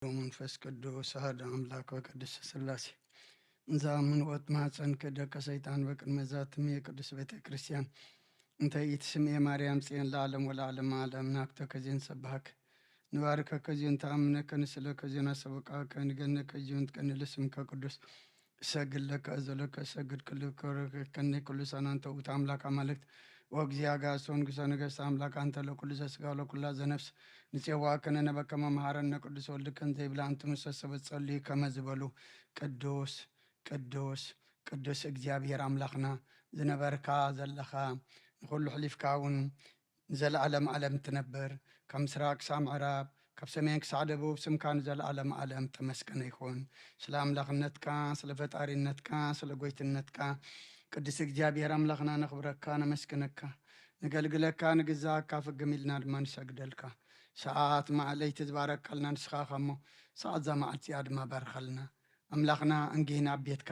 መንፈስ ቅዱስ አሐዱ አምላክ ወቅዱስ ሥላሴ እንዛምን ወጥ ማፀን ከደቀ ሰይጣን በቅድመ ዛትም የቅዱስ ቤተ ክርስቲያን እንተ ይትስም የማርያም ጽዮን ለዓለም ወለዓለም ዓለም ናክተ ከዚህን ሰባክ ንባርከ ከዚህን ተአምነ ከንስለ ከዚህን አሰበቃ ከንገነ ከዚህን ከንልስም ከቅዱስ ሰግለከ ዘለከ ሰግድ ክልከ ከነ ኩሉ ሰናንተ ውት አምላክ አማልክት ወግዚያ ጋሶን ግሰ ነገሥት አምላክ አንተ ለኩሉ ዘሥጋ ለኩሉ ዘነፍስ ንፄዋ ከነነ በከመ መሐረነ ቅዱስ ወልድከን ዘይብላ አንተ መሰሰበት ጸልይ ከመዝበሉ ቅዱስ ቅዱስ ቅዱስ እግዚአብሔር አምላክና ዝነበርካ ዘለኻ ሁሉ ሕሊፍካውን ዘለዓለም ዓለም ትነብር ከምስራቅ ክሳብ ምዕራብ ካብ ሰሜን ክሳብ ደቡብ ስምካን ዘለዓለም ዓለም ተመስገነ ይኹን። ስለ አምላክነትካ ስለ ፈጣሪነትካ ስለ ጎይትነትካ ቅዱስ እግዚአብሔር አምላክና ነኽብረካ ነመስግነካ ንገልግለካ ንግዛእካ ፍግም ኢልና ድማ ንሰግደልካ ሰዓት ማዕለይቲ ዝባረካልና ንስኻ ኸሞ ሰዓት ዛ መዓልቲያ ድማ ባርኸልና አምላክና እንጊህና ቤትካ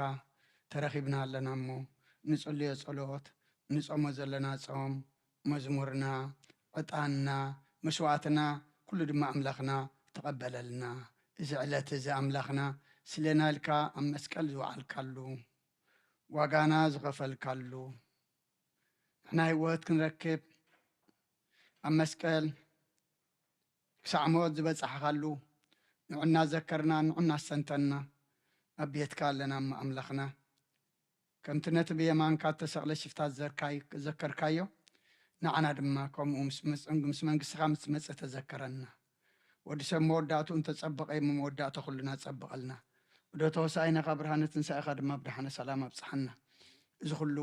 ተረኺብና ኣለና እሞ ንጽልዮ ጸሎት ንጾሞ ዘለና ጾም መዝሙርና ዕጣንና መስዋዕትና ኩሉ ድማ አምላክና ተቐበለልና እዚ ዕለት እዚ አምላክና ስለናልካ ኣብ መስቀል ዝወዓልካሉ ዋጋና ዝኸፈልካሉ ንሕና ህይወት ክንረክብ ኣብ መስቀል ክሳዕ ሞት ዝበፅሓኻሉ ንዑና ዘከርና ንዑና ሰንተና ኣብ ቤትካ ኣለና እሞ ኣምላኽና ከምቲ ነቲ ብየማንካ ተሰቕለ ሽፍታት ዘከርካዮ ንዓና ድማ ከምኡ ምስ መንግስትኻ ምስ መፅእ ተዘከረና ወዲ ሰብ መወዳእቱ እንተፀበቀ መወዳእቱ ኩሉና ፀበቐልና ወደ ተወሳኢና ካብ ብርሃነ ትንሣኤኻ ድማ ብድሓነ ሰላም ኣብፅሓና እዚ ኩሉ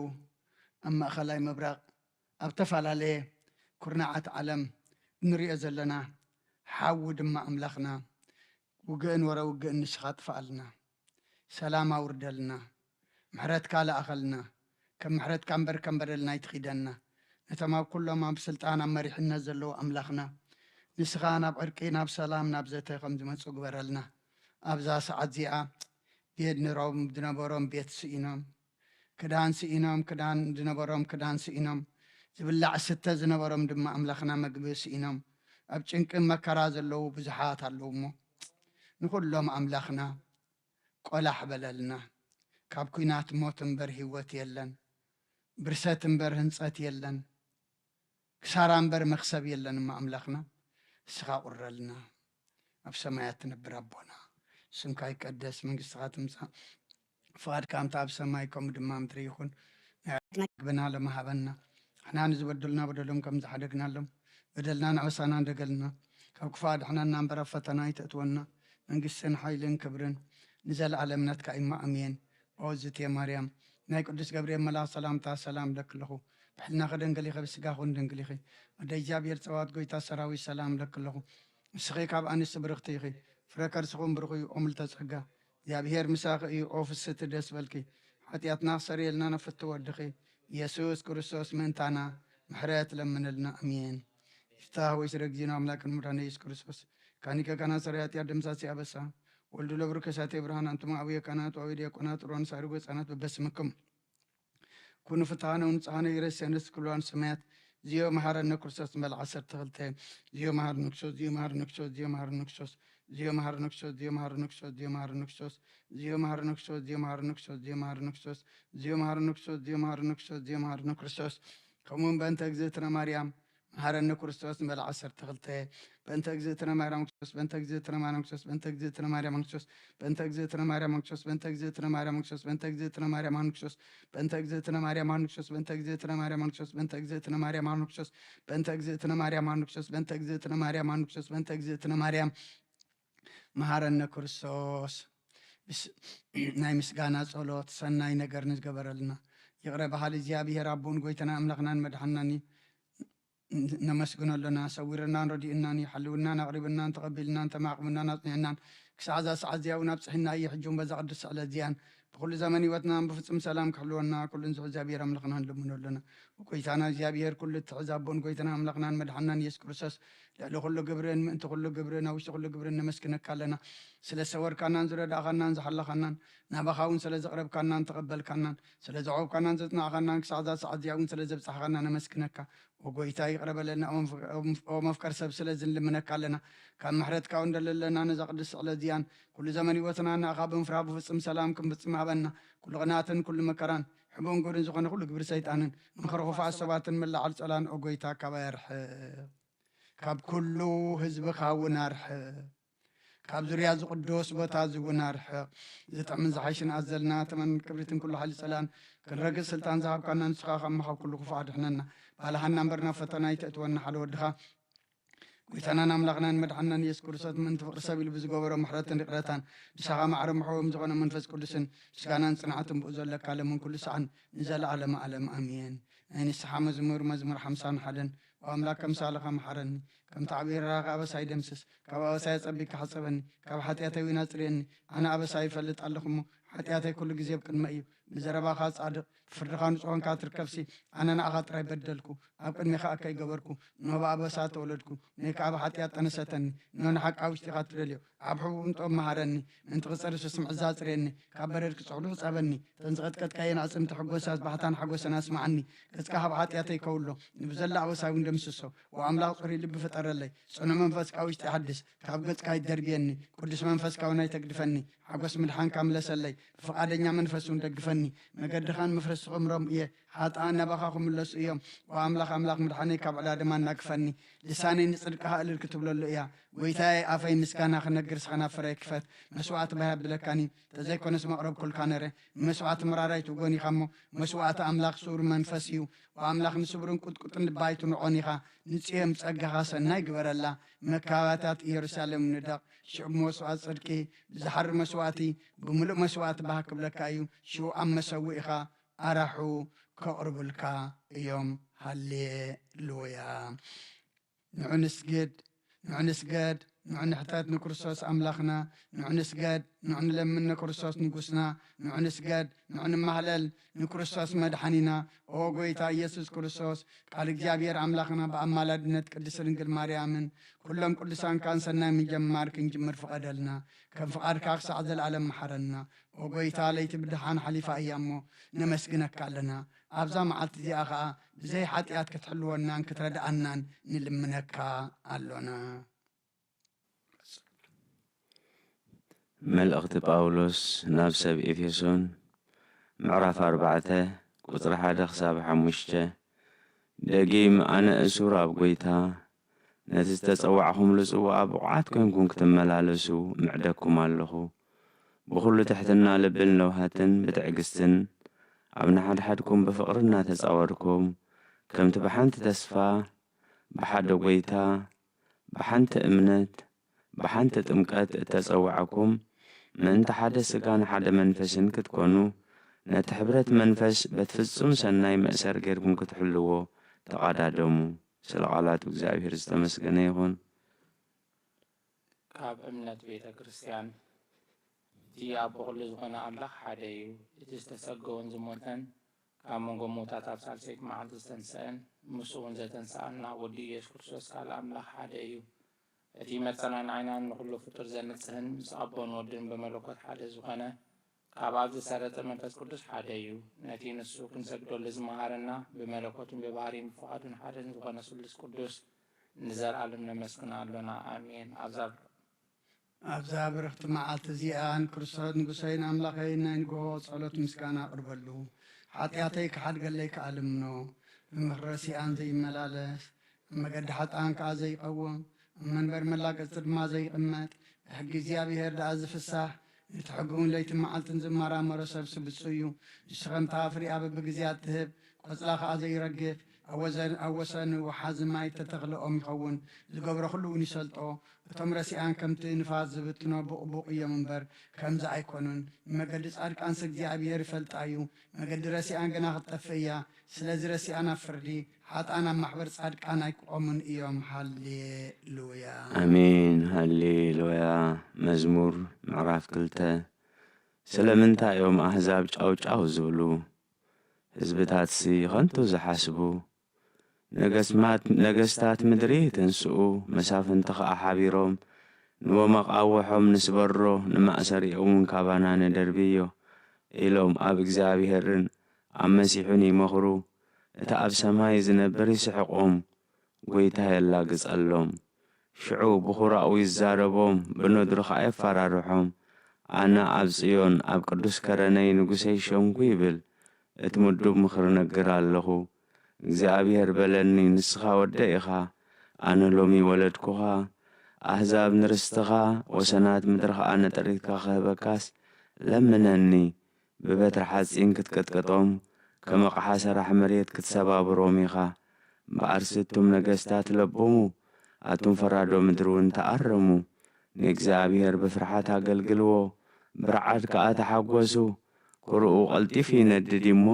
ኣብ ማእኸላይ ምብራቕ ኣብ ተፈላለየ ኩርናዓት ዓለም እንሪኦ ዘለና ሓዊ ድማ ኣምላኽና ውግእን ወረ ውግእን ንስኻ ጥፋኣልና ሰላም ኣውርደልና ምሕረትካ ለኣኸልና ከም ምሕረትካ እምበር ከንበደልና ይትኺደና ነቶም ኣብ ኩሎም ኣብ ስልጣን ኣብ መሪሕነት ዘለዎ ኣምላኽና ንስኻ ናብ ዕርቂ ናብ ሰላም ናብ ዘተ ከም ዝመፁ ግበረልና ኣብዛ ሰዓት እዚኣ ቤት ንሮም ዝነበሮም ቤት ስኢኖም ክዳን ስኢኖም ክዳን ዝነበሮም ክዳን ስኢኖም ዝብላዕ ስተ ዝነበሮም ድማ ኣምላኽና መግቢ ስኢኖም ኣብ ጭንቅን መከራ ዘለዉ ብዙሓት ኣለዉ እሞ ንኩሎም ኣምላኽና ቆላሕ በለልና ካብ ኩናት ሞት እምበር ህይወት የለን ብርሰት እምበር ህንፀት የለን ክሳራ እምበር መክሰብ የለን እሞ ኣምላኽና እስኻ ቁረልና ኣብ ሰማያት ትነብር ኣቦና ስምካ ይቀደስ መንግስትኻ ትምፃእ ፍቃድካ እምታ ኣብ ሰማይ ከምኡ ድማ ምድሪ ይኹን ግብና ለመሃበና ሕና ንዝበደሉና በደሎም ከም ዝሓደግናሎም በደልና ንዕወሳና እንደገልና ካብ ክፉእ ድሕናና እምበር ኣብ ፈተና ይተእትወና መንግስትን ሓይልን ክብርን ንዘለዓለምነትካ ኢማ ኣሜን። ኦዝቴ ማርያም ናይ ቅዱስ ገብርኤል መልኣክ ሰላምታ ሰላም ለክለኹ ብሕልና ከደንገል ኢኸ ብስጋኹን ደንግል ኢኺ ወደ እግዚኣብሔር ፀዋት ጎይታ ሰራዊት ሰላም ለክለኹ ንስኺ ካብ ኣንስቲ ብርኽቲ ኢኺ ፍረ ከርስኹም ብርኹ እዩ ኦ ምልዕተ ጸጋ እግዚኣብሔር ምሳኺ እዩ ኦ ፍስቲ ደስ በልኪ ሓጢኣትና ክሰረየልና ነፍቲ ወድኺ ኢየሱስ ክርስቶስ ምእንታና ምሕረት ለምንልና ኣሜን። ይፍታሕ ወይ ስለ ጊዜና ኣምላክን ምድራን ኢየሱስ ክርስቶስ ካኒከ ካና ሰረይ ኃጢአት ደምሳሴ አበሳ ወልዱ ለብሩ ከሳቴ ብርሃን አንቱማ አብየ ካናት ወአዊ ዲያቆናት ሮን ሳሪጎ ህፃናት በበስምክም ኩኑ ፍትሐነ ወንጽሐነ ይረሴንስ ክሏን ሰማያት ዚዮ መሐረነ ክርስቶስ መልዓ 12 ዚዮ መሐረነ ክርስቶስ ዚዮ መሐረነ ክርስቶስ ዚዮ መሐረነ ክርስቶስ ዚዮ መሐረነ ክርስቶስ ዚዮ መሐረነ ክርስቶስ ዚዮ መሐረነ ክርስቶስ ዚዮ መሐረነ ክርስቶስ ዚዮ መሐረነ ክርስቶስ ዚዮ መሐረነ ክርስቶስ ዚዮ መሐረነ ክርስቶስ ዚዮ መሐረነ ክርስቶስ ዚዮ መሐረነ ክርስቶስ ከምኡን በእንተ እግዝእትነ ማርያም መሐረነ ክርስቶስ መልዓ 12 በእንተ እግዝእትነ ማርያም ክርስቶስ በእንተ እግዝእትነ ማርያም ክርስቶስ በእንተ እግዝእትነ ማርያም ክርስቶስ በእንተ እግዝእትነ ማርያም ክርስቶስ በእንተ እግዝእትነ ማርያም ክርስቶስ በእንተ እግዝእትነ ማርያም ክርስቶስ በእንተ እግዝእትነ ማርያም ክርስቶስ በእንተ እግዝእትነ ማርያም ክርስቶስ በእንተ እግዝእትነ ማርያም ክርስቶስ በእንተ እግዝእትነ ማርያም ክርስቶስ በእንተ እግዝእትነ ማርያም ክርስቶስ በእንተ እግዝእትነ ማርያም መሐረነ ክርስቶስ ናይ ምስጋና ጸሎት ሰናይ ነገር ንዝገበረልና ይቕረ ባህል እግዚአብሔር አቦን ጎይተና አምላኽናን መድኃናኒ ነመስግነለና ሰዊርናን ረዲእናን ይሐልውናን አቅሪብናን ተቀቢልናን ተማዕቅምናን አጽኒዕናን ክሳዕ ዛ ሰዓት እዚያ እውን ኣብፅሒና እየ ሕጂውን በዛ ቅዱስ ስዕለት እዚያን بكل زمن يوتنا بفصم سلام كحلونا كل نزع زابير أملقنا لمن لنا وكويتنا زابير كل تعذبون كويتنا أملقنا مدحنا يسكرسس لألو كل جبرين من تقول جبرين أو كل جبرين مسكنا كلنا سلسة ور كنا نزور داخلنا نزحل خنا نبخاون سلسة قرب كنا نتقبل كنا سلسة عوب كنا نزتنا خنا سعد ياون سلسة بصحنا نمسكنك وقويتا يقرب لنا أو مفكر سب سلسة لمن كلنا كان محرت كون دلنا نزقدس على ديان كل زمن يوتنا نأخاب فراب فصم سلامكم فصم عبنا كل غناتن كل مكران حبون قرن زغنا كل قبر سيطانن نخرخ فعصبات من لعل سلان أقويتا كبيرح كاب كله هزب خاون أرح كاب زرياز قدوس بتازو نارح زتعمن زحيشن أزلنا تمن كبرتن كل حال سلان كل رجل سلطان زهاب كنا نسخا خمخا كل خفاد حننا بالحنا نمبرنا فتنا يتأتونا حلو الدخا ويتنا نملغنا مدحنا يسكر صوت من تفقر سبيل بزقوبر ومحرتن رقرتان بشغا معرم محوم زغنا منفس كل سن سكانا صنعتم بأزول لك على من كل سعن نزل على معلم أمين يعني السحا مزمور حمسان حدن وأملاك مسالخا محرني كم تعبير راغ أبا ساي دمسس كابا أبا ساي صبيك حصبني كابا حتياتي ويناصريني أنا أبا ساي فلت اللخمو حتياتي كل جزيب كن مأيب بزربا خاص عدق فرخان صوان كاتر كفسي أنا أخاطر يبدلكو أبقى ميخا أكي قبركو نوبا أبا سات ولدكو ميكا أبا حتيات أنا ستني نون حق أوشتي خاطر اليو أبحو انتو مهارني انت غصر سسمع زاتريني كابريرك صعلو صابني تنزغت كت كاين عصم تحقو ساس بحتان حقو سناس معني كتكا هب حتياتي كولو نبزل عبا ساوين دمسسو وعملاق صوري لب فتر اللي سنو منفس كاوشتي حدث كابقت كاي دربيني كردس منفس كاوناي تقدفني حقوس ملحان كاملس اللي فقادنيا منفسون تقدفني مقدخان مفرس عمرهم إيه حتى أنا بخاكم اللس إيام وأملاك مدحني كابعلا دمان نكفني لساني نصدقها اللي الكتب له إياه ويتاي أفاي مسكانا خنا قرس خنا فريك فات مسوعات بها بلكاني تزيكو نسمع رب كل كانره مسوعات مراراي تقوني خمو مسوعات أملاك سور منفسيو وأملاك نسبرون كتن لبايتو نعونيها نسيهم تسقها سناي قبر الله مكاواتات يرسالم ندق شعب مسوعات صدقي زحر مسوعاتي بملؤ مسوعات بها كبلكايو شو أم مسوئها أرحو كقرب الكا يوم هاللويا نعنسجد نحتاج نكرسوس أملاخنا نعنسجد لمن نكرسوس نقصنا نعنسجد مهلل نكرسوس مدحنينا وقويتا يسوس كرسوس قال جابير أملاخنا بأمالدنت قدس رنجل مريامن كلهم قدسان كان سنة من جمار كنجمر فقدلنا كان فقار كاخس عز العالم محرنا وقويتا ليت بدحان حليفة أيامو نمسكنك علنا أبزا معلت دي أخا بزي حاتيات كتحلونا كتردعنا نلمنك علونا ملأخت باولوس نابسب إفيسون معرف 4 قطر 1 خساب 5 دقيم أنا أسور أبقيتا نتستطوعهم لسوا بقعات كنكم كتملالسو معدكم اللخو بخل تحتنا لبن لوهاتن بتعقستن أبنا حدكم بفقرنا تتصوركم كم تبحنت تسفى بحد قويتا بحنت أمنت بحنت تمكات تتصوعكم من تحد سكان حد منفسن كتكونوا نتحبرت منفس بتفصم سناي مأسر غيركم كتحلوه تقادادمو سلقالات እግዚአብሔር ዝተመስገነ ይሁን ካብ እምነት ቤተ ክርስቲያን እቲ ኣብ ኩሉ ዝኾነ ኣምላኽ ሓደ እዩ እቲ ዝተሰገወን ዝሞተን ካብ መንጎ ሞታት ኣብ ሳልሰይቲ መዓልቲ ዝተንስአን ምስኡ እውን ዘተንስአና ወዲ ኢየሱስ ክርስቶስ ካል ኣምላኽ ሓደ እዩ እቲ መፀናንዓይናን ንኩሉ ፍጡር ዘንጽህን ምስ ኣቦን ወድን በመለኮት ሓደ ዝኾነ ካብ ኣብ ዝሰረፀ መንፈስ ቅዱስ ሓደ እዩ ነቲ ንሱ ክንሰግደሉ ዝመሃረና ብመለኮቱን ብባህሪን ብፍቓዱን ሓደን ዝኾነ ስሉስ ቅዱስ ንዘለዓለም ነመስግና ኣሎና ኣሜን ኣብዛ ብርኽቲ መዓልቲ እዚኣን ክርስቶስ ንጉሰይን ኣምላኸይን ናይ ንግሆ ጸሎት ምስጋና ኣቕርበሉ ሓጢኣተይ ክሓድገለይ ክኣልምኖ ብምኽረ ሲኣን ዘይመላለስ መገዲ ሓጥኣን ከዓ ዘይቐውም መንበር መላገጽቲ ድማ ዘይቕመጥ ሕጊ እግዚኣብሔር ደኣ ዝፍሳሕ يتحقون ليت معلتن زمارا مرسب سبسيو يسخن تافري أبى بجزيات تهب قصلاخ عزي يرجف أوزن وحازماي تتغلى أم يخون الجبر خلوني يسلطوا تمرسي أن كم تنفاز بتنا بقية منبر كم زعي كونن ما قدس أرك أنسك دي أبي يرفلت أيو ما قدرسي أن جناح الطفية سلازرسي أنا فردي حتى أنا محور صادق أنا يقومن يوم هاليلويا آمين هاليلويا مزمور معرف كلته ስለምንታይ እዮም ኣሕዛብ ጫውጫው ዝብሉ ህዝብታትሲ ኸንቱ ዝሓስቡ ነገስታት ምድሪ ትንስኡ መሳፍንቲ ኸዓ ሓቢሮም ንቦመቕ ኣወሖም ንስበሮ ንማእሰሪኦም ካባና ንደርብዮ ኢሎም ኣብ እግዚኣብሔርን ኣብ መሲሑን ይመኽሩ እታ ኣብ ሰማይ ዝነብር ይስሕቖም ጐይታ የላግጸሎም ሽዑ ብኹራኡ ይዛረቦም ብነድሩ ኸዓ የፈራርሖም ኣነ ኣብ ጽዮን ኣብ ቅዱስ ከረነይ ንጉሰይ ሸንጉ ይብል እቲ ምዱብ ምኽሪ ነግር ኣለኹ እግዚኣብሔር በለኒ ንስኻ ወደ ኢኻ ኣነ ሎሚ ወለድኩኻ ኣሕዛብ ንርስትኻ ወሰናት ምድሪ ኸዓ ነጠሪትካ ኽህበካስ ለምነኒ ብበትሪ ሓጺን ክትቀጥቀጦም ከም ኣቕሓ ሰራሕ መሬት ክትሰባብሮም ኢኻ በኣርስቶም ነገስታት ለቦሙ ኣቱም ፈራዶ ምድሪ እውን ተኣረሙ ንእግዚኣብሔር ብፍርሓት ኣገልግልዎ ብርዓድ ከኣ ተሓጐሱ ኩርኡ ቐልጢፉ ይነድድ እሞ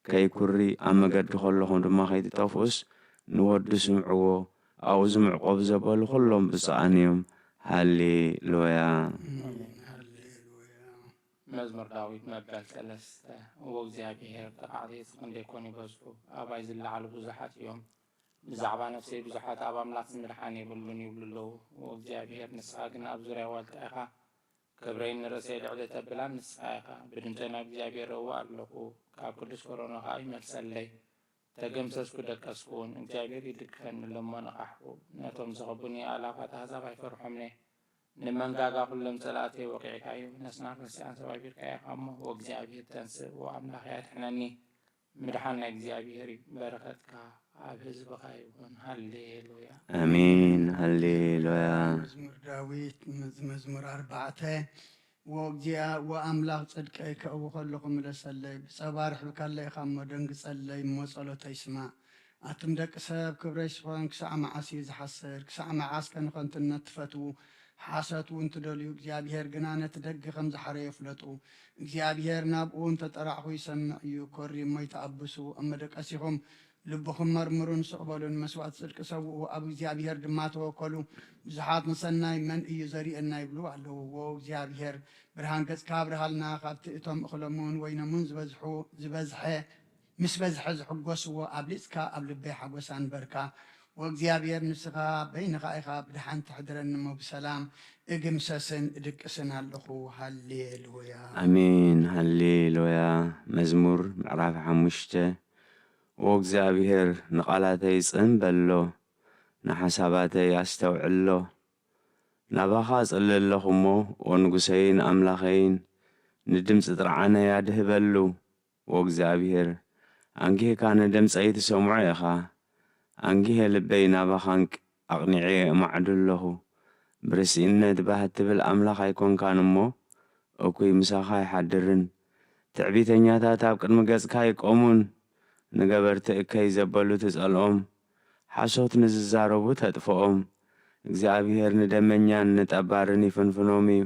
ከይኩሪ ኣብ መገዲ ኸለኹም ድማ ከይትጠፍኡስ ንወዱ ስምዕዎ ኣብኡ ዝምዕቆብ ዘበሉ ኹሎም ብፁዓን እዮም ሃሌሉያ መዝሙር ዳዊት መበል 3 ወእግዚአብሔር ተቃዕቲት ክንደይኮኑ ይበዝሑ ኣባይ ዝለዓሉ ብዙሓት እዮም ብዛዕባ ነፍሰይ ብዙሓት ኣብ ኣምላኽ ዝምድሓን የብሉን ይብሉ ኣለዉ ወእግዚአብሔር ንስኻ ግን ኣብ ዙርያ ዋልታ ኢኻ ክብረይ ንርእሰይ ልዕሊ ተብላ ንስኻ ኢኻ ብድምፀይ ናብ እግዚኣብሔር እውእ ኣለኹ ካብ ቅዱስ ኮረኖ ኸዓ ይመልሰለይ ተገምሰስኩ ደቀስኩን እግዚኣብሔር ይድግፈኒ ለሞ ነቓሕኩ ነቶም ዝኸቡኒ ኣላፋት ኣሕዛብ ኣይፈርሖምኒ ንመንጋጋ ኩሎም ጸላእተይ ወቂዕካዩ ነስናር ነሲኣን ሰባቢርካዮ ኢኻ እሞ ወእግዚአብሔር ተንስእ ወኣምላኽ ያድሕነኒ ምድሓን ናይ እግዚኣብሔር እዩ በረኸትካ ኣብ ህዝብኻ ይኹን ሃሌሉያ ኣሜን ሃሌሉያ መዝሙር ዳዊት መዝሙር 4 ወኣምላኽ ጽድቀይ ከእቡ ከለኹ ምለሰለይ ብጸባ ርሕብካለይ ኢኻ እሞ ደንግጸለይ እሞ ጸሎተይ ይስማዕ ኣቱም ደቂ ሰብ ክብረይ ስኾን ክሳዕ መዓስ እዩ ዝሓስር ክሳዕ መዓስ ከንኸንትነት ትፈትዉ ሓሰት እውን ትደልዩ እግዚኣብሔር ግና ነቲ ደጊ ከም ዝሓረዮ ይፍለጡ እግዚኣብሔር ናብኡ እንተጠራዕኹ ይሰምዕ እዩ ኮሪ እሞ ይተኣብሱ ኣብ መደቀሲኹም ልብኹም መርምሩን ስቕበሉን መስዋዕት ጽድቂ ሰውኡ ኣብ እግዚኣብሔር ድማ ተወከሉ ብዙሓት ንሰናይ መን እዩ ዘርእየና ይብሉ ኣለዎ እግዚአብሔር ብርሃን ገጽካ ኣብርሃልና ካብቲ እቶም እኽሎምን ወይኖምን ዝበዝሐ ምስ በዝሐ ዝሕጐስዎ ኣብ ሊጽካ ኣብ ልበይ ሓጐሳ ንበርካ ወእግዚአብሔር ንስኻ በይንኻ ኢኻ ብድሓን ትሕድረኒ እሞ ብሰላም እግምሰስን እድቅስን ኣለኹ ሃሌሉያ ኣሜን ሃሌሉያ መዝሙር ምዕራፍ 5 ወእግዚአብሔር ንቓላተይ ጽንበሎ ንሓሳባተይ ኣስተውዕሎ ናባኻ ጽሊ ኣለኹ እሞ ወንጉሰይን ኣምላኸይን ንድምፂ ጥርዓነይ ኣድህበሉ ወእግዚአብሔር አንጊሄካ ንድምፀይ ትሰምዖ ኢኻ አንጊሄ ልበይ ናባኻ ኣቕኒዐ እማዕዱ ኣለኹ ብርሲእነት ባህ ትብል ኣምላኽ ኣይኮንካን እሞ እኩይ ምሳኻ ይሓድርን ትዕቢተኛታት ኣብ ቅድሚ ገጽካ ይቆሙን ንገበርቲ እከይ ዘበሉ ትጸልኦም ሓሶት ንዝዛረቡ ተጥፍኦም እግዚኣብሔር ንደመኛን ንጠባርን ይፍንፍኖም እዩ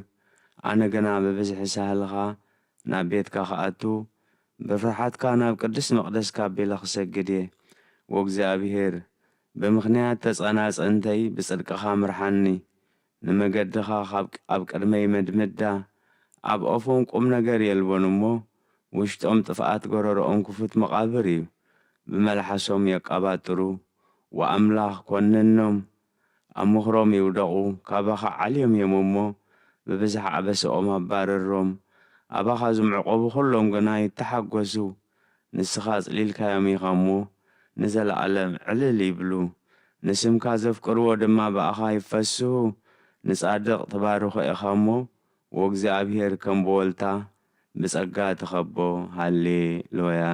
ኣነ ገና ብብዝሒ ሳህልኻ ናብ ቤትካ ኸኣቱ ብፍርሓትካ ናብ ቅዱስ መቕደስካ ኣቢለ ክሰግድ እየ ወእግዚአብሔር ብምኽንያት ተጸናጽንተይ ብጽድቅኻ ምርሓኒ ንመገድኻ ኣብ ቅድመይ መድምዳ ኣብ ኦፎም ቁም ነገር የልቦን እሞ ውሽጦም ጥፍኣት ጎረሮኦም ክፉት መቓብር እዩ ብመላሓሶም የቃባጥሩ ወኣምላኽ ኰንኖም ኣብ ምኽሮም ይውደቑ ካባኻ ዓልዮም እዮም እሞ ብብዝሕ ዓበስኦም ኣባረሮም ኣባኻ ዝምዕቆቡ ኹሎም ግና ይተሓጐሱ ንስኻ ጽሊልካዮም ኢኻ እሞ ንዘለዓለም ዕልል ይብሉ ንስምካ ዘፍቅርዎ ድማ በኣኻ ይፈስሑ ንጻድቕ ትባርኹ ኢኻ እሞ ወእግዚአብሔር ከም ብወልታ ብጸጋ ትኸቦ ሃሌሉያ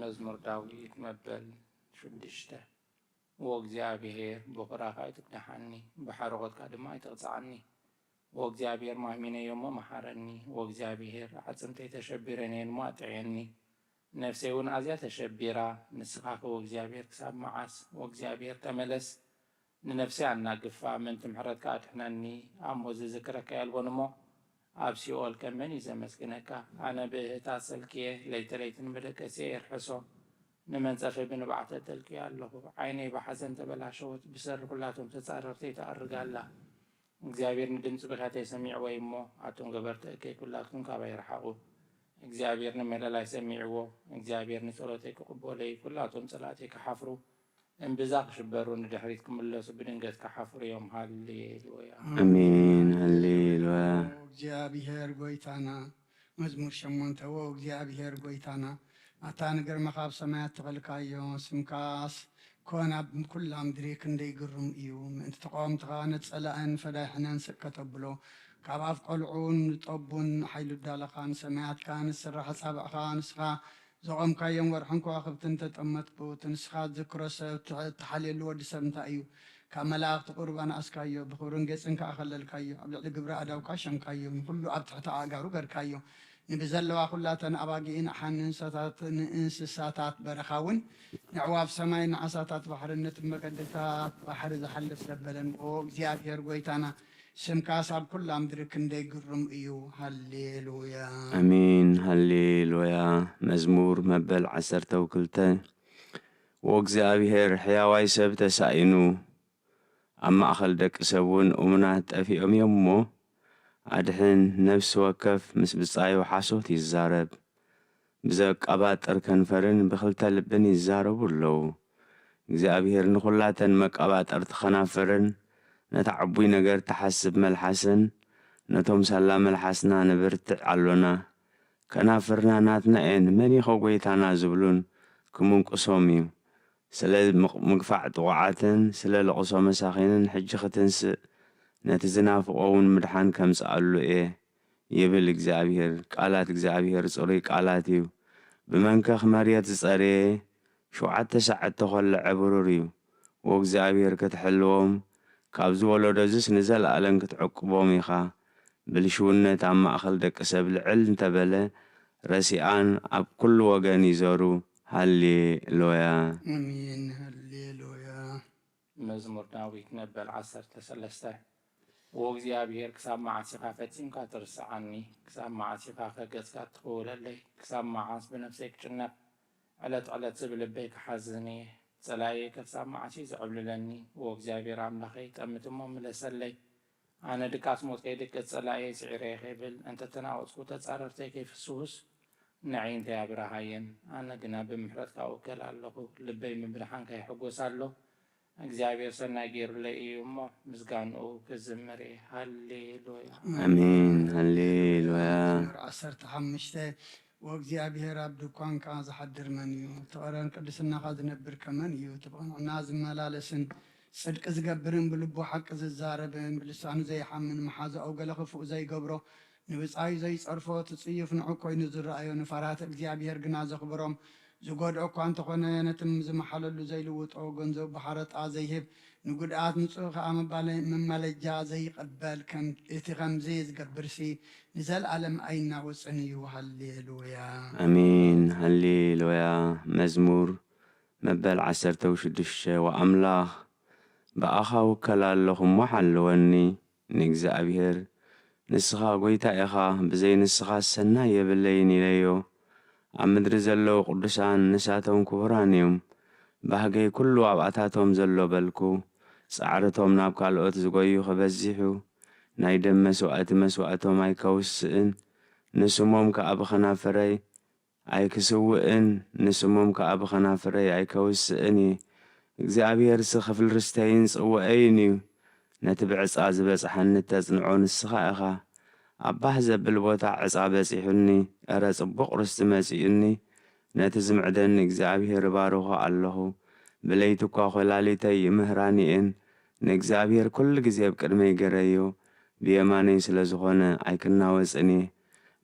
መዝሙር ዳዊት መበል 6 ወእግዚአብሔር ብኹራኻ ይትግዳሓኒ ብሓረቖትካ ድማ ይትቕጽዓኒ ወእግዚአብሔር ማህሚነዮ እሞ መሓረኒ ወእግዚአብሔር ዓጽምተይ ተሸቢረን እየን እሞ ኣጥዕየኒ ነፍሰይ እውን ኣዝያ ተሸቢራ ንስኻ ወእግዚአብሔር ክሳብ መዓስ ወእግዚአብሔር ተመለስ ንነፍሰይ ኣናግፋ ምንቲ ምሕረትካ ኣድሕነኒ ኣብ ሞት ዝዝክረካ የልቦን እሞ ኣብ ሲኦል ከመን እዩ ዘመስግነካ ኣነ ብእህታት ሰልክየ ለይተለይትን ብደቀሲየ የርሕሶ ንመንጸፈ ብንባዕተ ተልክየ ኣለኹ ዓይነይ ብሓዘን ተበላሸወት ብሰሪ ኩላቶም ተጻረርተይ ተኣርጋላ እግዚአብሔር ንድምፅ ብካተ ሰሚዕዎ እሞ ኣቶም ገበርቲ እከይ ኩላትኩም ካባይ ይረሓቑ እግዚአብሔር ንመለላይ ሰሚዕዎ እግዚአብሔር ንጸሎተይ ክቕበለይ ኩላቶም ጸላእተይ ክሓፍሩ እምብዛ ክሽበሩ ንድሕሪት ክምለሱ ብድንገት ክሓፍሩ እዮም ሃሌሉያ አሜን ሃሌሉያ እግዚአብሔር ጎይታና መዝሙር 8 እግዚአብሔር ጎይታና አታ ነገር መኻብ ሰማያት ተኸልካዮ ስምካስ ኮና ኩላ ምድሪ ክንደይ ግሩም እዩ ምእንቲ ተቃወምትኻ ነፀላእን ፈዳይሕነን ስከተብሎ ካብ ኣፍ ቆልዑን ጠቡን ሓይሉ ዳለኻ ንሰማያትካ ንስራሕ ፃብዕኻ ንስኻ ዘቆምካዮም ወርሕን ከዋኽብትን ተጠመጥቡት ንስኻ ዝክሮ ሰብ ተሓልየሉ ወዲ ሰብ እንታይ እዩ ካብ መላእኽቲ ቁርባን ኣስካዮ ብክብርን ገፅን ከኣኸለልካዮ ኣብ ልዕሊ ግብሪ ኣዳውካ ሸምካዮ ንኩሉ ኣብ ትሕቲ ኣእጋሩ ገርካዮ ንብዘለዋ ኩላተን ኣባጊእን ንእንስሳታት በረኻ እውን ንዕዋፍ ሰማይ ንዓሳታት ባሕሪ ነቲ መገድታት ባሕሪ ዝሓልፍ ዘበለን እግዚአብሔር ጎይታና ስምካስ ኣብ ኩላ ምድሪ ክንደይ ግሩም እዩ ሃሌሉያ አሜን ሃሌሉያ መዝሙር መበል 12 ወእግዚአብሔር ሕያዋይ ሰብ ተሳኢኑ ኣብ ማእኸል ደቂ ሰብ እውን እሙናት ጠፊኦም እዮም እሞ ኣድሕን ነፍሲ ወከፍ ምስ ብጻዩ ሓሶት ይዛረብ ብዘቃባጥር ከንፈርን ብኽልተ ልብን ይዛረቡ ኣለዉ እግዚአብሔር ንኹላተን መቃባጠርቲ ኸናፈርን ነታ ዓቡይ ነገር ተሓስብ መልሓስን ነቶም ሳላ መልሓስና ንብርትዕ ኣሎና ከናፍርና ናትና እየን መን ኢኸ ጎይታና ዝብሉን ክምንቁሶም እዩ ስለ ምግፋዕ ጥቑዓትን ስለ ለቕሶ መሳኺንን ሕጂ ክትንስእ ነቲ ዝናፍቖውን ምድሓን ከምፅኣሉ እየ ይብል እግዚአብሔር ቃላት እግዚአብሔር ጽሩይ ቃላት እዩ ብመንከኽ መሬት ዝጸረየ 7 ሰዓት ተኸልዐ ብሩር እዩ ወእግዚአብሔር ክትሕልዎም ካብ ዝወለዶዝስ ንዘለኣለን ክትዕቅቦም ኢኻ ብልሽውነት ኣብ ማእኸል ደቂ ሰብ ልዕል እንተበለ ረሲኣን ኣብ ኩሉ ወገን ይዘሩ ሃሌሉያ አሜን ሃሌሉያ መዝሙር ዳዊት መበል 13 ወእግዚአብሔር ክሳብ መዓስ ኢኻ ፈጺምካ ትርስዓኒ ክሳብ መዓስ ኢኻ ከገጽካ ትኽውለለይ ክሳብ መዓስ ብነፍሰይ ክጭነቕ ዕለት ዕለት ዝብልበይ ክሓዝን እየ ጸላእየ ክሳብ መዓስ ዝዕብልለኒ ወእግዚአብሔር ኣምላኸይ ጠምት እሞ ምለሰለይ ኣነ ድቃስ ሞትከይ ድቅት ጸላእየ ስዒረየ ኸይብል እንተተናወፅኩ ተጻረርተይ ከይፍስውስ ንዐይ እንታይ ኣብረሃየን ኣነ ግና ብምሕረትካ እውከል ኣለኹ ልበይ ምብድሓንካ ይሕጐስ ኣሎ እግዚአብሔር ሰናይ ገይሩለይ እዩ እሞ ምስጋንኡ ክዝምር እየ ሃሌሉያ አሜን ሃሌሉያ 15 ወእግዚአብሔር ኣብ ድኳንካ ዝሓድር መን እዩ ተቐረን ቅድስናኻ ዝነብር ከመን እዩ ትብቕንዕና ዝመላለስን ጽድቂ ዝገብርን ብልቡ ሓቂ ዝዛረብን ብልሳኑ ዘይሓምን መሓዘኡ ገለ ክፉእ ዘይገብሮ ንብጻዩ ዘይጸርፎ ትጽይፍ ንዑ ኮይኑ ዝረአዮ ንፈራት እግዚአብሔር ግና ዘኽብሮም ዝጎድኦ እኳ እንተኾነ ነትም ዝመሓለሉ ዘይልውጦ ገንዘቡ ብሓረጣ ዘይህብ ንጉድኣት ንጹህ ከዓ መማለጃ ዘይቀበል እቲ ከምዚ ዝገብርሲ ንዘለኣለም ኣይናወፅን እዩ ሃሌሉያ አሜን ሃሌሉያ መዝሙር መበል 16 ወአምላኽ በኣኻ ውከል ኣለኹ እሞ ሓለወኒ ንእግዚአብሔር ንስኻ ጐይታ ኢኻ ብዘይ ንስኻ ሰናይ የብለይን ኢለዮ ኣብ ምድሪ ዘለዉ ቅዱሳን ንሳቶም ክቡራን እዮም ባህገይ ኩሉ ኣብኣታቶም ዘሎ በልኩ ጻዕርቶም ናብ ካልኦት ዝጐዩ ኽበዚሑ ናይ ደም መስዋእቶም ኣይከውስእን ንስሞም ከዓ ብኸናፍረይ ኣይክስውእን ንስሞም ከዓ ብኸናፍረይ ኣይከውስእን እየ እግዚአብሔር ክፍል ርስተይን ጽውዐይን እዩ ነቲ ብዕፃ ዝበጽሐኒ ተጽንዖ ንስኻ ኢኻ ኣብ ባህ ዘብል ቦታ ዕፃ በጺሑኒ እረ ጽቡቕ ርስቲ መጺኡኒ ነቲ ዝምዕደኒ እግዚአብሔር ባርኾ ኣለኹ ብለይቲ እኳ ኰላሊተይ ይምህራኒ እየን ንእግዚአብሔር ኩሉ ግዜ ብቅድመይ ገረዮ ብየማነይ ስለ ዝኾነ ኣይክናወፅን እየ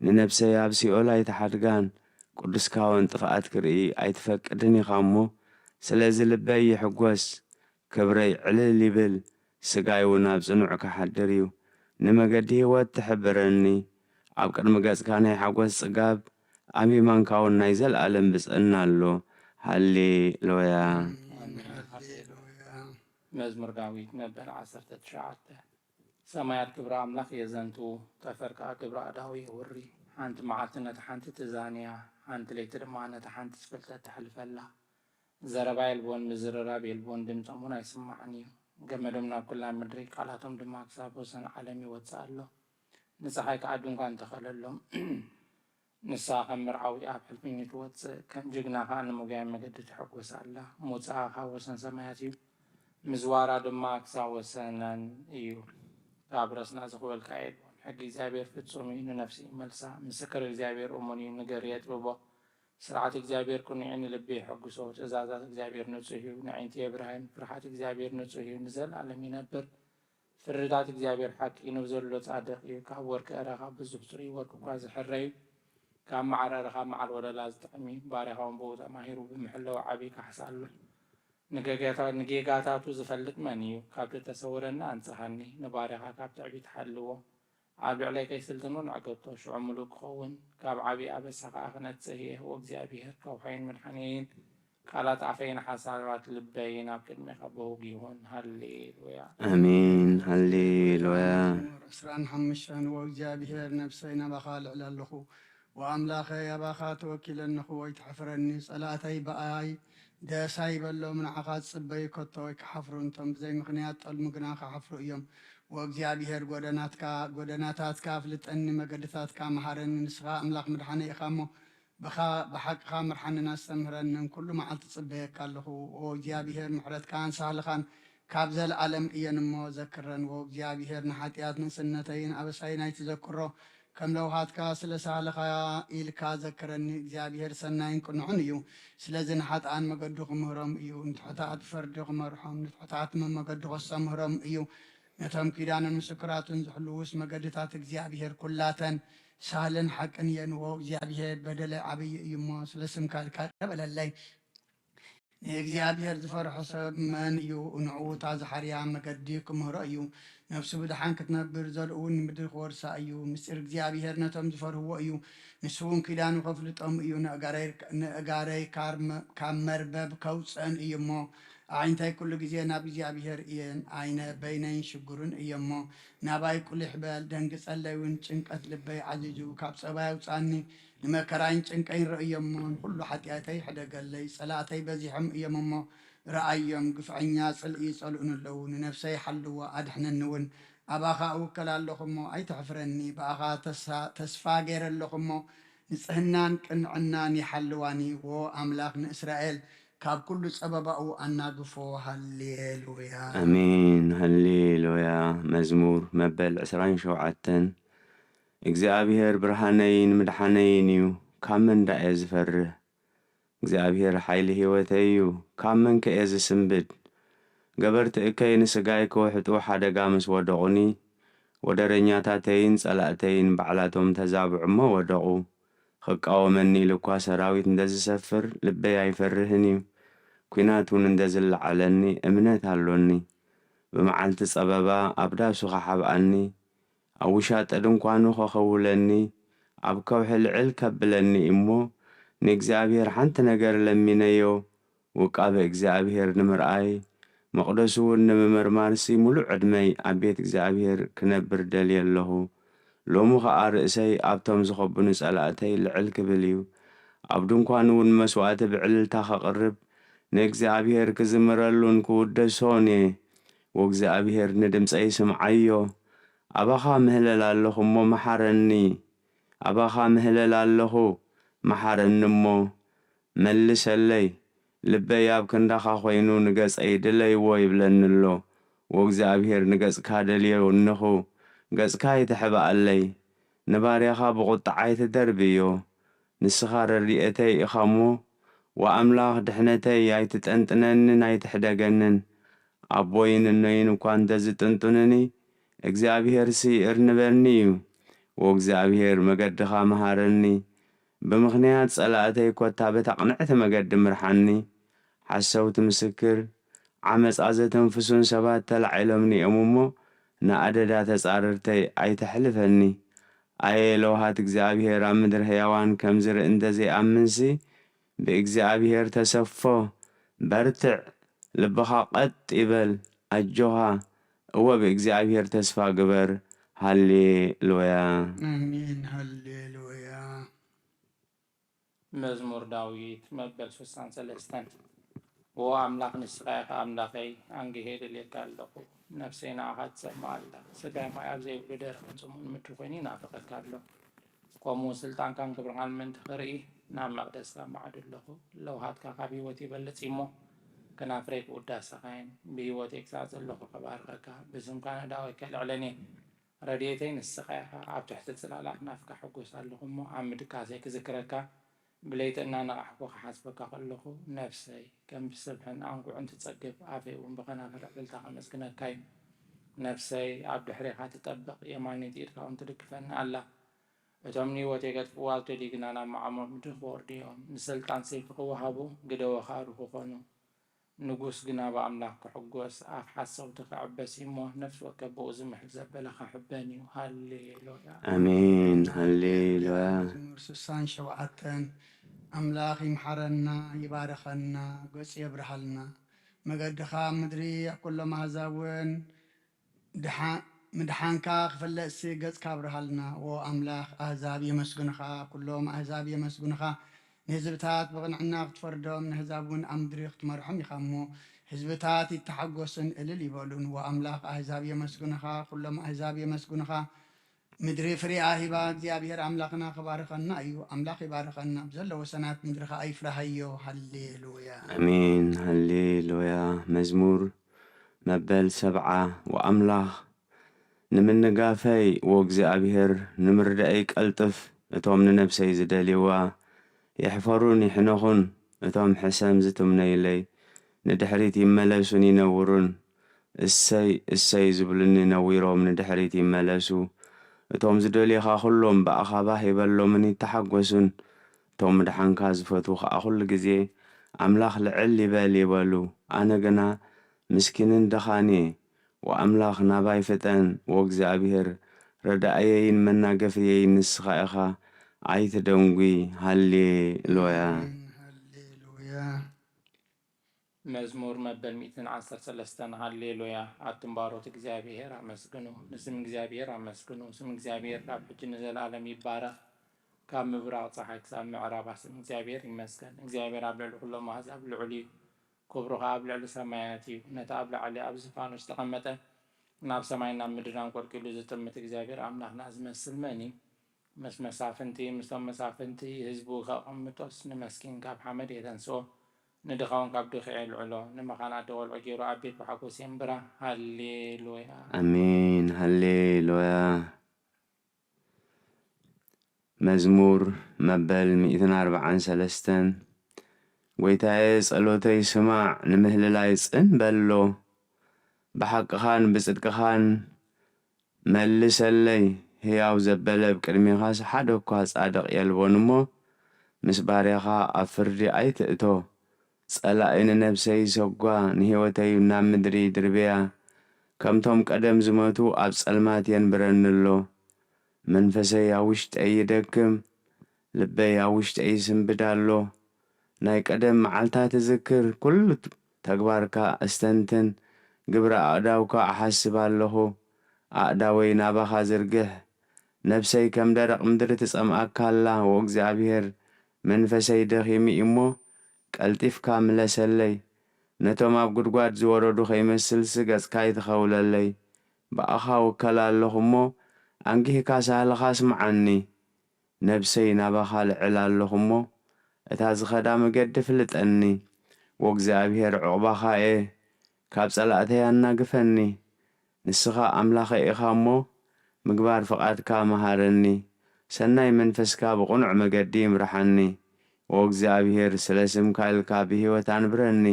ንነብሰይ ኣብ ሲኦል ኣይተሓድጋን ቅዱስካውን ጥፍኣት ክርኢ ኣይትፈቅድን ኢኻ እሞ ስለዚ ልበይ ይሕጐስ ክብረይ ዕልል ይብል ስጋይ እውን ኣብ ጽኑዕ ክሓድር እዩ ንመገዲ ህይወት ትሕብረኒ ኣብ ቅድሚ ገጽካ ናይ ሓጐስ ጽጋብ ኣብ የማንካውን ናይ ዘለኣለም ብፅዕና ኣሎ ሃሌሉያ መዝሙር ዳዊት መበል 19 ሰማያት ክብሪ ኣምላኽ የዘንቱ ጠፈር ከዓ ክብሪ ኣዳዊ የውሪ ሓንቲ መዓልቲ ነቲ ሓንቲ ትዛንያ ሓንቲ ለይቲ ድማ ነቲ ሓንቲ ዝፍልጠት ተሕልፈላ ዘረባ የልቦን ምዝርራብ የልቦን ድምፆም እውን ኣይስማዕን እዩ ገመዶምና ኩላ ምድሪ ቃላቶም ድማ ክሳብ ወሰን ዓለም ይወፅእ ኣሎ ንፀሓይ ከዓ ድንኳን ተኸለሎም ንሳ ከም ምርዓዊ ኣብ ሕልፍኝ ትወፅእ ከም ጅግና ከዓ ንምጉያይ መገዲ ትሕጐስ ኣላ ሙፅኣ ካብ ወሰን ሰማያት እዩ ምዝዋራ ድማ ክሳብ ወሰነን እዩ ካብ ረስና ዝኽበልካ የድዎን ሕጊ እግዚኣብሔር ፍጹም እዩ ንነፍሲ መልሳ ምስክር እግዚኣብሔር እሙን እዩ ንገር የጥብቦ ስርዓት እግዚኣብሔር ቅኑዕ ንልቢ የሐጉሶ ትእዛዛት እግዚአብሔር ንጹህ እዩ ንዓይንቲ የብርሃን ፍርሃት እግዚአብሔር ንጹህ እዩ ንዘለዓለም ይነብር ፍርዳት እግዚአብሔር ሓቂ ንብዘሎ ጻድቕ እዩ ካብ ወርቂ ዕረኻ ብዙሕ ጽሩይ ወርቂ እኳ ዝሕረዩ ካብ መዓር ዕረኻ መዓር ወለላ ዝጥዕሚ ባሪኻውን ብኡ ተማሂሩ ብምሕለው ዓብዪ ካሕሳ ኣሎ ንጌጋታቱ ዝፈልጥ መን እዩ ካብቲ ተሰውረና አንጽሐኒ ንባሪኻ ካብ ትዕቢት ሓልዎ ኣብ ልዕለይ ከይስልጥኑ ንዕገቶ ሽዑ ሙሉእ ክኸውን ካብ ዓብዪ ኣበሳ ከዓ ክነጽህ እየ ወእግዚአብሔር ከውሓይን መድሓኒየይን ቃላት አፈይን ሓሳባት ልበይን ኣብ ቅድሚኻ በውግ ይሁን ሃሌሉያ አሜን ሃሌሉያ 25 ወእግዚአብሔር ነፍሰይ ናባኻ ልዕል ኣለኹ ወኣምላኸይ ኣባኻ ተወኪለንኹ ወይ ትሕፍረኒ ጸላእተይ በኣይ ደሳይ በሎም ንዓኻ ጽበይ ከቶ ወይ ክሓፍሩ እንቶም ብዘይ ምኽንያት ጠልሙ ግና ክሓፍሩ እዮም ወእግዚአብሔር ጎደናታትካ ኣፍልጠኒ መገድታትካ መሃረኒ ንስኻ ኣምላኽ ምድሓነ ኢኻ እሞ ብሓቅኻ ምርሓንን ኣስተምህረንን ኩሉ መዓልቲ ጽበየካ ኣለኹ ወእግዚአብሔር ምሕረትካን ሳህልኻን ካብ ዘለዓለም እየን እሞ ዘክረን ወእግዚአብሔር ንሓጢኣት ንስነተይን ኣበሳይን ኣይትዘክሮ ከም ለውሃትካ ስለ ሳህልኻ ኢልካ ዘክረኒ እግዚአብሔር ሰናይን ቅኑዕን እዩ ስለዚ ንሓጥኣን መገዲ ክምህሮም እዩ ንትሑታት ፍርዲ ክመርሖም ንትሑታት መገዲ ከስተምህሮም እዩ ነቶም ኪዳንን ምስክራትን ዝሕልውስ መገድታት እግዚአብሔር ኩላተን ሳህልን ሓቅን እየን ወእግዚአብሔር በደለይ ዓብዪ እዩ እሞ ስለ ስምካ ቀበለለይ ንእግዚአብሔር ዝፈርሖ ሰብ መን እዩ ንዕውታ ዝሓርያ መገዲ ክምህሮ እዩ ነፍሲ ብድሓን ክትነብር ዘልኡውን ምድሪ ክወርሳ እዩ ምስጢር እግዚአብሔር ነቶም ዝፈርህዎ እዩ ንስውን ኪዳኑ ከፍልጦም እዩ ንእጋረይ ካብ መርበብ ከውፀን እዩ እሞ ኣዒንታይ ኩሉ ግዜ ናብ እግዚአብሔር እየን ኣይነ በይነይን ሽጉርን እየ እሞ ናባይ ቁልሕ በል ደንግጸለይ እውን ጭንቀት ልበይ ዓዚዙ ካብ ፀባይ ኣውፃኒ ንመከራይን ጭንቀይን ርእዮም እሞ ንኩሉ ሓጢኣተይ ሕደገለይ ጸላእተይ በዚሖም እዮም እሞ ረኣዮም ግፍዐኛ ጽልኢ ይጸልኡን ኣለዉ ንነፍሰይ ሓልዎ ኣድሕነኒ እውን ኣባኻ እውከል ኣለኹ እሞ ኣይትሕፍረኒ ብኣኻ ተስፋ ገይረ ኣለኹ እሞ ንጽህናን ቅንዕናን ይሓልዋኒ ዎ ኣምላኽ ንእስራኤል ካብ ኩሉ ጸበባኡ ኣናግፎ ሃሌሉያ አሜን ሃሌሉያ መዝሙር መበል 27 እግዚአብሔር ብርሃነይን ምድሓነይን እዩ ካብ መን ዳእየ ዝፈርህ እግዚአብሔር ሓይሊ ህይወተይ እዩ ካብ መን ከእየ ዝስንብድ ገበርቲ እከይ ንስጋይ ክውሕጡ ሓደጋ ምስ ወደቑኒ ወደረኛታተይን ጸላእተይን ባዕላቶም ተዛብዑ እሞ ወደቑ ክቃወመኒ ኢልኳ ሰራዊት እንደዝሰፍር ልበይ ኣይፈርህን እዩ ኩናት እውን እንደዝለዓለኒ እምነት ኣሎኒ ብመዓልቲ ጸበባ ኣብ ዳሱ ኸሓብኣኒ ኣብ ውሻጠ ድንኳኑ ኸኸውለኒ ኣብ ከውሒ ልዕል ከብለኒ እሞ ንእግዚአብሔር ሓንቲ ነገር ለሚነዮ ውቃበ እግዚአብሔር ንምርኣይ መቕደሱ እውን ንምምርማርሲ ሙሉእ ዕድመይ ኣብ ቤት እግዚአብሔር ክነብር ደልየ ኣለኹ ሎሚ ኸዓ ርእሰይ ኣብቶም ዝኸቡኒ ጸላእተይ ልዕል ክብል እዩ ኣብ ድንኳኑ እውን መስዋእቲ ብዕልልታ ኸቕርብ ንእግዚአብሔር ክዝምረሉን ክውደሶን እየ ወእግዚአብሔር ንድምፀይ ስምዓዮ ኣባኻ ምህለል ኣለኹ እሞ መሓረኒ ኣባኻ ምህለል ኣለኹ መሓረኒ እሞ መልሰለይ ልበይ ኣብ ክንዳኻ ኾይኑ ንገጸይ ድለይዎ ይብለኒ ኣሎ ወእግዚአብሔር ንገጽካ ደልዮ እንኹ ገጽካ ይትሕባኣለይ ንባርያኻ ብቑጣዕ ኣይትደርብዮ ንስኻ ረድኤተይ ኢኻ እሞ ወኣምላኽ ድሕነተይ ኣይትጠንጥነንን ኣይትሕደገንን ኣቦይን እኖይን እኳ እንተዝጥንጡንኒ እግዚአብሔርሲ እርንበኒ እዩ ወእግዚአብሔር መገድኻ መሃረኒ ብምኽንያት ጸላእተይ ኰታ በታቕንዕቲ መገዲ ምርሓኒ ሓሰውቲ ምስክር ዓመፃ ዘተንፍሱን ሰባት ተላዒሎምኒ እዮም እሞ ንኣደዳ ተጻርርተይ ኣይተሕልፈኒ ኣየ ለውሃት እግዚአብሔር ኣብ ምድሪ ሕያዋን ከም ዝርኢ እንተዘይኣምንሲ ብእግዚአብሔር ተሰፎ በርትዕ ልብኻ ቀጥ ይበል ኣጆኻ እወ ብእግዚአብሔር ተስፋ ግበር ሃሌሉያ አሜን ሃሌሉያ መዝሙር ዳዊት መበል 63 وأملاك نسقاك أملاكي أنجي هيد اللي قال له نفسينا أخذ سمع الله سجى ما يبزي بدر نسمون متروفيني نافق قال له قومو سلطان كان كبران من تخري نام مقدس كان معد له لو هاد كاكابي وتي بلت إمو كنا فريق وداس خاين بيوتي إكساس له خبارك بسم كان داوي كالعلني رديتين السقايها عب تحت سلالة نافق حقوس لهم عمد كاسيك ذكرك بليت إن أنا أحكو حسبك أقول نفسي كم بسبحن أنكو أنت تسقف عافي ومبقنا فرقلت خمس كنا كاي نفسي عبد الحريقة تطبق يماني دير كأنت لكفن الله وتمني وتيجت فوال تليقنا أنا مع مدخور ديهم نسلطان سيفق وهابو قدو وخارو خونو نقوس جناب أملاك حقوس أحسب تقعبس إمو نفس وكبو زمح زبلخ حباني وهالليلويا آمين هللويا سسان شوعتن أملاخ يمحرنا يبارخنا قص يبرحلنا مقدخا مدري كل ما زاون مدحانكا خفلسي قص كابرحلنا وأملاخ أهزاب يمسكنخا كلهم أهزاب يمسكنخا نهزبتات بغنعنا تفردهم نهزابون أمدري اختمرحم يخمو حزبتات يتحقوسن إلي يبولون وأملاخ أهزاب يمسكنخا كلهم أهزاب يمسكنخا مدري فري آهبا እግዚአብሔር አምላክና ከባርከና እዩ አምላክ ይባርከና በዘለው ሰናት ምድርኻ አይፍራሃዮ ሃሌሉያ آمين هللويا مزمور مبل 7 وأملاخ نمنقافي وእግዚአብሔር نمردأي قلطف እቶም ንነፍሰይ ዝደልይዋ يحفرون يحنخون እቶም حسام ዝትምነይለይ ንድሕሪት ይመለሱን ይነውሩን እሰይ ዝብሉኒ ነዊሮም ንድሕሪት ይመለሱ እቶም ዝደልይኻ ኩሎም ብኣኻባ ይበሎምን ይተሓጐሱን እቶም ምድሓንካ ዝፈቱ ከዓ ኩሉ ግዜ ኣምላኽ ልዕል ይበል ይበሉ ኣነ ግና ምስኪንን ደኻኒ ወኣምላኽ ናባይ ፍጠን ወእግዚአብሔር ረዳእየይን መናገፍየይን ንስኻ ኢኻ ኣይትደንጉ ሃሌሉያ ሃሌሉያ مزمور مبل 113 هالليلويا عتنباروت እግዚአብሔር አመስግኑ ንስም እግዚአብሔር አመስግኑ ስም እግዚአብሔር ካብ ሕጂ ንዘላለም ይባረክ ካብ ምብራቅ ፀሓይ ክሳብ ምዕራብ ስም እግዚአብሔር ይመስገን እግዚአብሔር ኣብ ልዕሊ ኩሎም ኣሕዛብ ልዑል እዩ ክብሩ ከዓ ኣብ ልዕሊ ሰማያት እዩ ነቲ ኣብ ላዕሊ ኣብ ዝፋኑ ዝተቐመጠ ናብ ሰማይና ምድርን ቆርቂሉ ዝጥምት እግዚአብሔር ኣምላኽና ዝመስል መን እዩ ምስ መሳፍንቲ ምስቶም መሳፍንቲ ህዝቡ ከቐምጦስ ንመስኪን ካብ ሓመድ የተንስኦ ندخون قبض خيل علو نمخانا دول أجيرو أبيت بحقو سيمبرا هالليلويا آمين هالليلويا مزمور مبل 143 ويتاي صلوتي سماع نمهل لايس بلو بحق خان بصدق خان ملس اللي هياو زبله بكرمي خاص حدو كواس صادق يلبونمو مسباريخا أفردي أيتئتو ጸላእን ነፍሰይ ሰጓ ንህይወተይ ናብ ምድሪ ድርብያ ከምቶም ቀደም ዝመቱ ኣብ ጸልማት የንብረንሎ መንፈሰይ ኣብ ውሽጠይ ይደክም ልበይ ኣብ ውሽጠይ ይስንብዳሎ ናይ ቀደም መዓልታት ዝክር ኩሉ ተግባርካ እስተንትን ግብረ ኣእዳውካ ኣሓስብ ኣለኹ ኣእዳወይ ናባኻ ዝርግሕ ነፍሰይ ከም ደረቕ ምድሪ ትጸምኣካ ኣላ ወእግዚአብሔር መንፈሰይ ደኺሙ እሞ ቀልጢፍካ ምለሰለይ ነቶም ኣብ ጉድጓድ ዝወረዱ ኸይመስል ስገጽካ ይትኸውለለይ በኣኻ ውከላ ኣለኹ እሞ ኣንጊህካ ሳህልኻ ስምዓኒ ነብሰይ ናባኻ ልዕል ኣለኹ እሞ እታ ዝኸዳ መገዲ ፍልጠኒ ወእግዚአብሔር ዕቑባኻ እየ ካብ ጸላእተይ ኣናግፈኒ ንስኻ ኣምላኸ ኢኻ እሞ ምግባር ፍቓድካ መሃረኒ ሰናይ መንፈስካ ብቑኑዕ መገዲ ይምርሓኒ ወእግዚአብሔር ስለ ስምካ ኢልካ ብህይወት አንብረኒ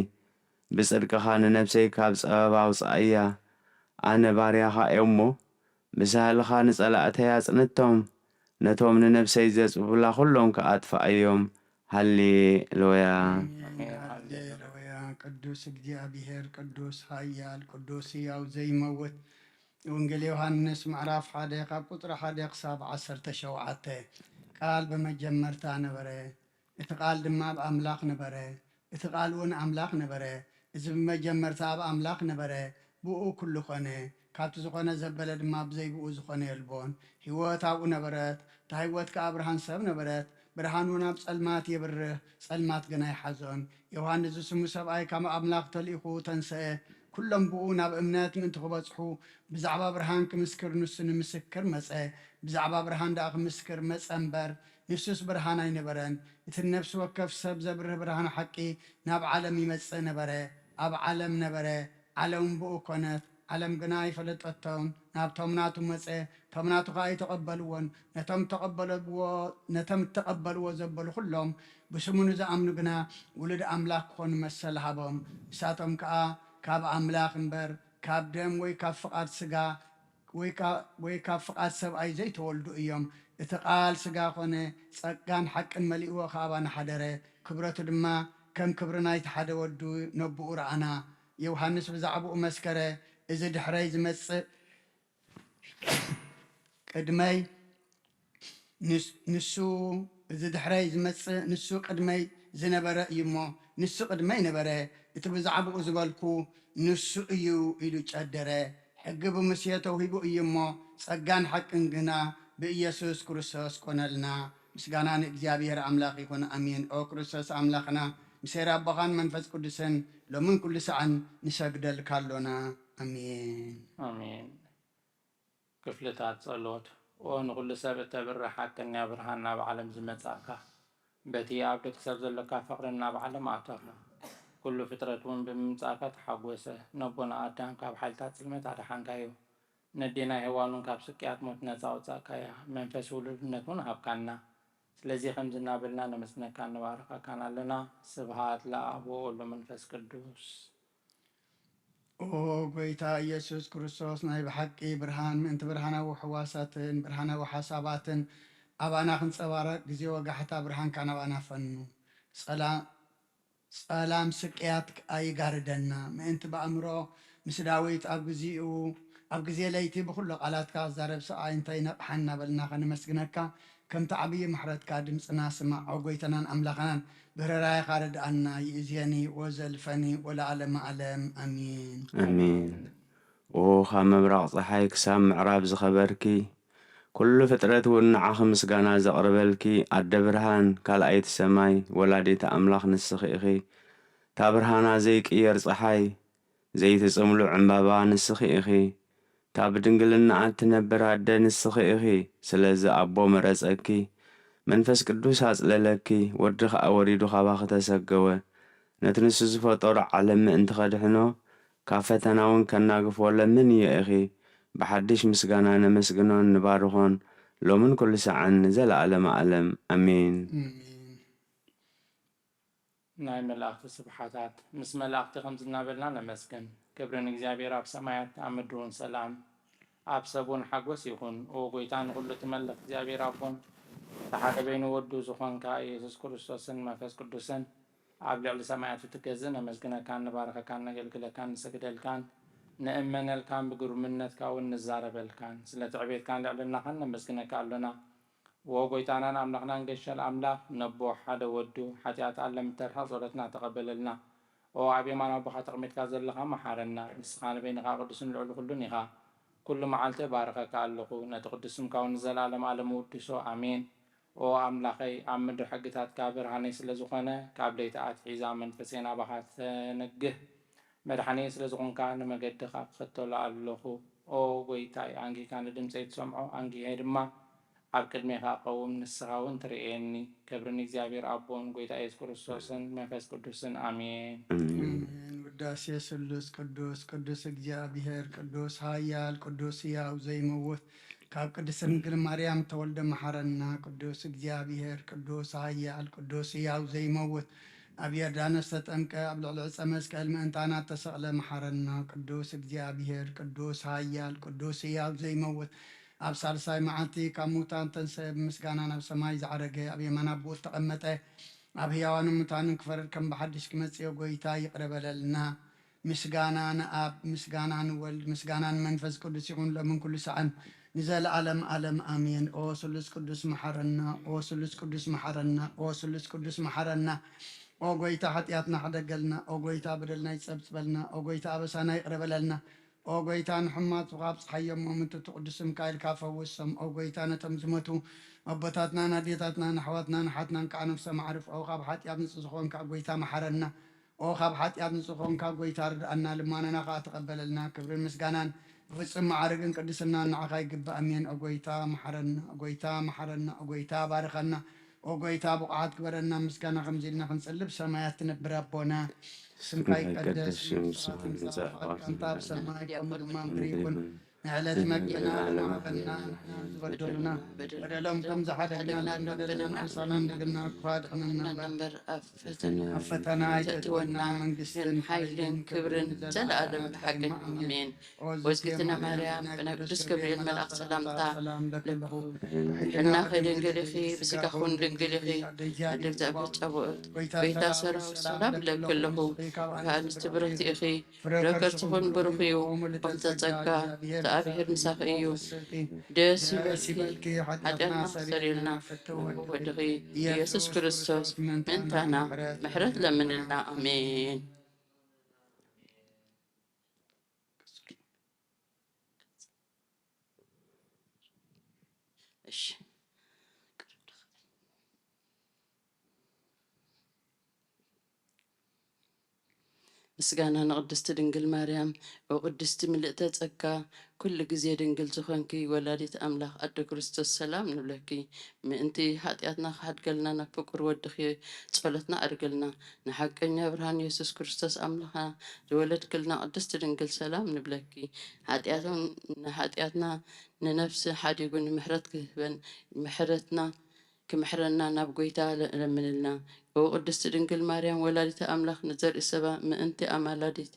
ብጽድቅኻ ንነፍሰይ ካብ ጸበባ ኣውፅኣያ ኣነ ባርያኻ እሞ ብሳህልኻ ንጸላእተይ ኣጽንቶም ነቶም ንነፍሰይ ዘጽብላ ኩሎም ከኣጥፍኣዮም ሃሌሉያ ሃሌሉያ ቅዱስ እግዚአብሔር ቅዱስ ኃያል ቅዱስ ሕያው ዘይመውት ወንጌል ዮሐንስ ምዕራፍ 1 ካብ ቁጥሪ 1 ክሳብ 17 ቃል በመጀመርታ ነበረ እቲ ቃል ድማ በአምላክ ነበረ እቲ ቃል እውን አምላክ ነበረ እዚ በመጀመርታ በአምላክ ነበረ ብኡ ኩሉ ኾነ ካብቲ ዝኾነ ዘበለ ድማ ብዘይብኡ ዝኾነ የልቦን ህይወት ኣብኡ ነበረት እታ ህይወት ከዓ ብርሃን ሰብ ነበረት برهان ناب صلمات يبره صلمات جناي حزون يوحنا زسمو سبعي كما أملاك تليخو تنسى كلهم بقونا بأمنات من تخبصحو بزعبا برهان كمسكر نسن مسكر مسأ بزعبا برهان داخ مسكر مسأنبر نسوس برهان أي نبرن النفس وكف سب زبره برهان حقي ناب عالم يمسأ نبره أب عالم نبره عالم بقو كونت عالم جناي فلتقطون ناب تمناتو مسأ تمناتو غاي تقبلون نتم تقبلوا زبلوا كلهم بسمون إذا أمنوا جنا ولد أملاك خون مسل هبهم ساتهم كاب أملاك مبر كاب دم ويكاب فقاد سجا ويكاب فقاد سبعي زي تولدوا إيام اتقال سجا خونه سكان حق الملئ وخابنا حدره كبرته دما كم كبرنا يتحدى ودو نبؤ رعنا يوحنس بزعبو مسكره إذا دحريز مس قدمي نسو إذا دحري زمس نسو قدمي زنبرة يمو نسو قدمي نبرة يتبزعبو زبالكو نسو إيو إلو تشدره حق بمسيته وهيبو يمو سجان حق انجنا بإيسوس كريستوس كونلنا مسجانا إجابير أملاق يكون أمين أو كريستوس أملاقنا مسير أبغان منفس قدسن لو من كل سعن نسجد الكالونا أمين آمين كفلتات صلوت ونقول سبت برا حقنا برهنا بعلم زمتاكا بتي عبدك سبز لك فقرنا بعلم عطاكا كل فترة بمتاكا تحوسه نبونا آدم كاب حالتات سلمت على حنكايو ندينا هوالون كاب سكيات موتنا زاوتاكايا منفس ولدنكون هبكانا ስለዚህ ከምዝና በልና ነመስነካ ነባረካ ካናለና ስብሃት ለአብ ወወልድ ወመንፈስ ቅዱስ ኦ ጎይታ ኢየሱስ ክርስቶስ ናይ ብሓቂ ብርሃን ምእንቲ ብርሃናዊ ሕዋሳትን ብርሃናዊ ሓሳባትን ኣባና ክንፀባረቅ ግዜ ወጋሕታ ብርሃን ካናባና ፈኑ ጸላም ስቅያት ኣይጋርደና ምእንቲ በኣእምሮ ምስ ዳዊት ኣብ ግዜ ለይቲ ብኩሉ ቃላትካ ዛረብ ሰብኣይ እንታይ ነቕሓና በልና ከንመስግነካ ከምቲ ዓብዪ ምሕረትካ ድምፅና ስማዕ ጎይተናን ኣምላኽናን ብህረራይ ኻረድኣና ይእዝየኒ ወዘልፈኒ ወለዓለመ ዓለም ኣሚን ኣሚን ካብ ምብራቕ ፀሓይ ክሳብ ምዕራብ ዝኸበርኪ ኩሉ ፍጥረት እውን ንዓኺ ምስጋና ዘቕርበልኪ ኣደ ብርሃን ካልኣይቲ ሰማይ ወላዲተ ኣምላኽ ንስኺ ኢኺ እታ ብርሃና ዘይቅየር ፀሓይ ዘይትፅምሉዕ ዕምባባ ንስኺ ኢኺ እታ ብድንግልና እትነብር ኣደ ንስኺ ኢኺ ስለዚ ኣቦ መረፀኪ መንፈስ ቅዱስ ኣጽለለኪ ወዲ ከዓ ወሪዱ ካባኺ ተሰገወ ነቲ ንሱ ዝፈጠሮ ዓለም ምእንቲ ኸድሕኖ ካብ ፈተና እውን ከናግፍዎ ለምን እየ ኢኺ ብሓድሽ ምስጋና ነመስግኖን ንባርኾን ሎምን ኩሉ ሰዓን ዘለዓለመ ዓለም ኣሜን ናይ መላእኽቲ ስብሓታት ምስ መላእኽቲ ከምዝናበልና ነመስግን ክብርን እግዚኣብሔር ኣብ ሰማያት ኣብ ምድሪ እውን ሰላም ኣብ ሰብ እውን ሓጎስ ይኹን ኦ ጎይታ ንኩሉ ትመልኽ እግዚኣብሔር ኣቦን ተሓደ በይኑ ወዱ ዝኾንካ ኢየሱስ ክርስቶስን መንፈስ ቅዱስን ኣብ ልዕሊ ሰማያት እትገዝእ ነመስግነካን ንባረኸካን ነገልግለካን ንሰግደልካን ንእመነልካን ብግሩምነትካ እውን ንዛረበልካን ስለ ትዕቤትካን ልዕልናኻን ነመስግነካ ኣሎና ወጎይታናን ኣምላኽናን ገሸል ኣምላኽ ነቦ ሓደ ወዱ ሓጢኣት ኣለምተርሐ ጸሎትና ተቐበለልና ኦ ኣብ የማን ኣቦኻ ተቕሚጥካ ዘለኻ መሓረና ንስኻ ንበይንኻ ቅዱስን ልዕሊ ኩሉን ኢኻ ኩሉ መዓልቲ ባረኸካ ኣለኹ ነቲ ቅዱስ ስምካ እውን ንዘላለም ዓለም ውድሶ ኣሜን ኦ ኣምላኸይ ኣብ ምድሪ ሕግታትካ ብርሃነይ ስለ ዝኾነ ካብ ለይቲ ኣትሒዛ መንፈሴን ናባኻ ተነግህ መድሓነይ ስለ ዝኾንካ ንመገድኻ ክኽተሎ ኣለኹ ኦ ጎይታይ ኣንጊካ ንድምፀይ ትሰምዖ አንጊሄ ድማ ኣብ ቅድሜኻ ቀውም ንስኻ እውን ትርኤኒ ክብርን እግዚኣብሔር ኣቦን ጎይታ ኢየሱስ ክርስቶስን መንፈስ ቅዱስን ኣሜን ውዳሴ ስሉስ ቅዱስ ቅዱስ እግዚአብሔር ቅዱስ ኃያል ቅዱስ ሕያው ዘይመውት ካብ ቅድስት ድንግል ማርያም ተወልደ መሐረና ቅዱስ እግዚአብሔር ቅዱስ ኃያል ቅዱስ ሕያው ዘይመውት ኣብ ዮርዳኖስ ተጠምቀ ኣብ ልዕሊ ዕፀ መስቀል ምእንታና ተሰቕለ መሐረና ቅዱስ እግዚአብሔር ቅዱስ ኃያል ቅዱስ ሕያው ዘይመውት ኣብ ሳልሳይ መዓልቲ ካብ ሙታን ተንሰብ ምስጋና ናብ ሰማይ ዝዓረገ ኣብ የማን ኣቦ ተቐመጠ ኣብ ሕያዋንን ሙታንን ክፈርድ ከም ብሓድሽ ክመጽእ ጎይታ ይቕረበለልና ምስጋና ንኣብ ምስጋና ንወልድ ምስጋና ንመንፈስ ቅዱስ ይኹን ሎምን ኩሉ ሰዓን ንዘለዓለም ዓለም ኣሜን ኦ ስሉስ ቅዱስ መሐረና ኦ ስሉስ ቅዱስ መሐረና ኦ ስሉስ ቅዱስ መሐረና ኦ ጎይታ ኃጢአትና ሓደገልና ኦ ጎይታ በደልና ይጸብጽበልና ኦ ጎይታ ኣበሳና ይቕረበለልና ኦ ጎይታ ንሕማት ካብ ፀሓዮም ምምትቱ ቅዱስ ሚካኤል ካፈወሶም ኦ ጎይታ ነቶም ዝመቱ ኣቦታትና ኣዴታትና ንኣሕዋትና ንሓትናን ከዓ ነፍሶም ዓርፍኦ ካብ ሓጢኣት ንፁህ ዝኾንካ ጎይታ መሓረና ኦ ካብ ሓጢኣት ንፁህ ዝኾንካ ጎይታ ርድኣና ልማነና ከዓ ተቐበለልና ክብርን ምስጋናን ብፍፁም ማዕርግን ቅድስና ንዓኻ ይግባእ ኣሜን ኦ ጎይታ መሓረና ኦ ጎይታ መሓረና ኦ ጎይታ ባርኸና ኦ ጎይታ ብቕዓት ግበረና ምስጋና ከምዚ ኢልና ክንፅልብ ሰማያት ትነብር ኣቦና ስምካ ይቀደስ ስምካ ትምጻእ ፈቃድካ ብሰማይ ከምኡ ድማ ምድሪ ይኩን ንዕለት መግብና ንሃበና ዝበደሉና በደሎም ከም ዝሓደግና ንበደልና ንሳና እንደገና ክፋድቕንና እምበር ኣብ ፈተና ይእትወና መንግስትን ሓይልን ክብርን ዘለኣለም ብሓቂ ኣሜን ወዝጊትና ማርያም ብናይ ቅዱስ ገብርኤል መልኣክ ሰላምታ ልቡ ሕና ኸይድንግል ኢኺ ብስጋኹን ድንግል ኢኺ ኣደ እግዚኣብሔር ጫብኦት ጎይታ ሰራዊት ሰላም ለክ ኣለኹ ከኣንስቲ ብርክቲ ኢኺ ረከርትኹን ብሩኽ እዩ ከምተጸጋ እግዚአብሔር ምሳኽ እዩ ደስ ይበልኪ ሓጢአትና ክሰሪልና ወድኺ ኢየሱስ ክርስቶስ ምእንታና ምሕረት ለምንልና ኣሜን እሺ ምስጋና ንቅድስቲ ድንግል ማርያም ወቅድስቲ ምልእተ ጸጋ ኩሉ ግዜ ድንግል ዝኾንኪ ወላዲት ኣምላኽ ኣደ ክርስቶስ ሰላም ንብለኪ ምእንቲ ሓጢኣትና ክሓድገልና ናብ ፍቁር ወድኺ ጸሎትና ኣድርግልና ንሓቀኛ ብርሃን ኢየሱስ ክርስቶስ ኣምላኽና ዝወለድክልና ቅድስቲ ድንግል ሰላም ንብለኪ ሓጢኣትና ንነፍሲ ሓዲጉ ንምሕረት ክህበን ምሕረትና ክምሕረና ናብ ጎይታ ለምንልና ወቅድስቲ ድንግል ማርያም ወላዲተ ኣምላኽ ንዘርኢ ሰባ ምእንቲ ኣማላዲት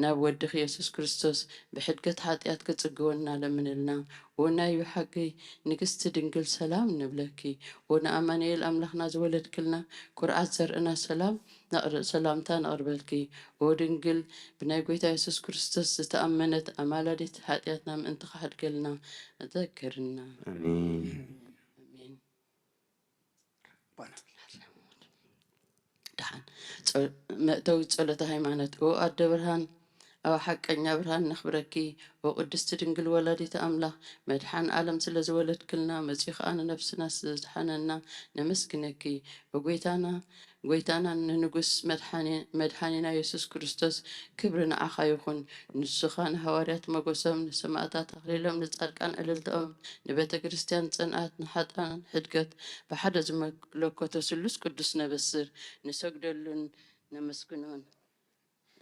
ናብ ወድኺ ኢየሱስ ክርስቶስ ብሕድገት ሓጢኣት ክጽግወና ለምንልና ወናይ ብሓቂ ንግስቲ ድንግል ሰላም ንብለኪ ወንኣማኑኤል ኣምላኽና ዝወለድክልና ኩርዓት ዘርእና ሰላምታ ነቕርበልኪ ወድንግል ብናይ ጎይታ ኢየሱስ ክርስቶስ ዝተኣመነት ኣማላዲት ሓጢኣትና ምእንቲ ክሓድገልና ዘክርና መእተዊ ጸሎተ ሃይማኖት ኣደ ብርሃን ኣብ ሓቀኛ ብርሃን ነኽብረኪ ወቅድስቲ ድንግል ወላዲተ ኣምላኽ መድሓን ዓለም ስለ ዝወለድክልና መጺኡ ከዓ ንነፍስና ስለዝሓነና ነመስግነኪ ጎይታና ንንጉስ መድሓኒና ኢየሱስ ክርስቶስ ክብሪ ንዓኻ ይኹን ንሱኻ ንሃዋርያት መጎሶም ንሰማዕታት ኣኽሊሎም ንጻድቃን ዕልልትኦም ንቤተ ክርስቲያን ጽንዓት ንሓጣን ሕድገት ብሓደ ዝመለኮቶ ስሉስ ቅዱስ ነበስር ንሰግደሉን ነመስግኖን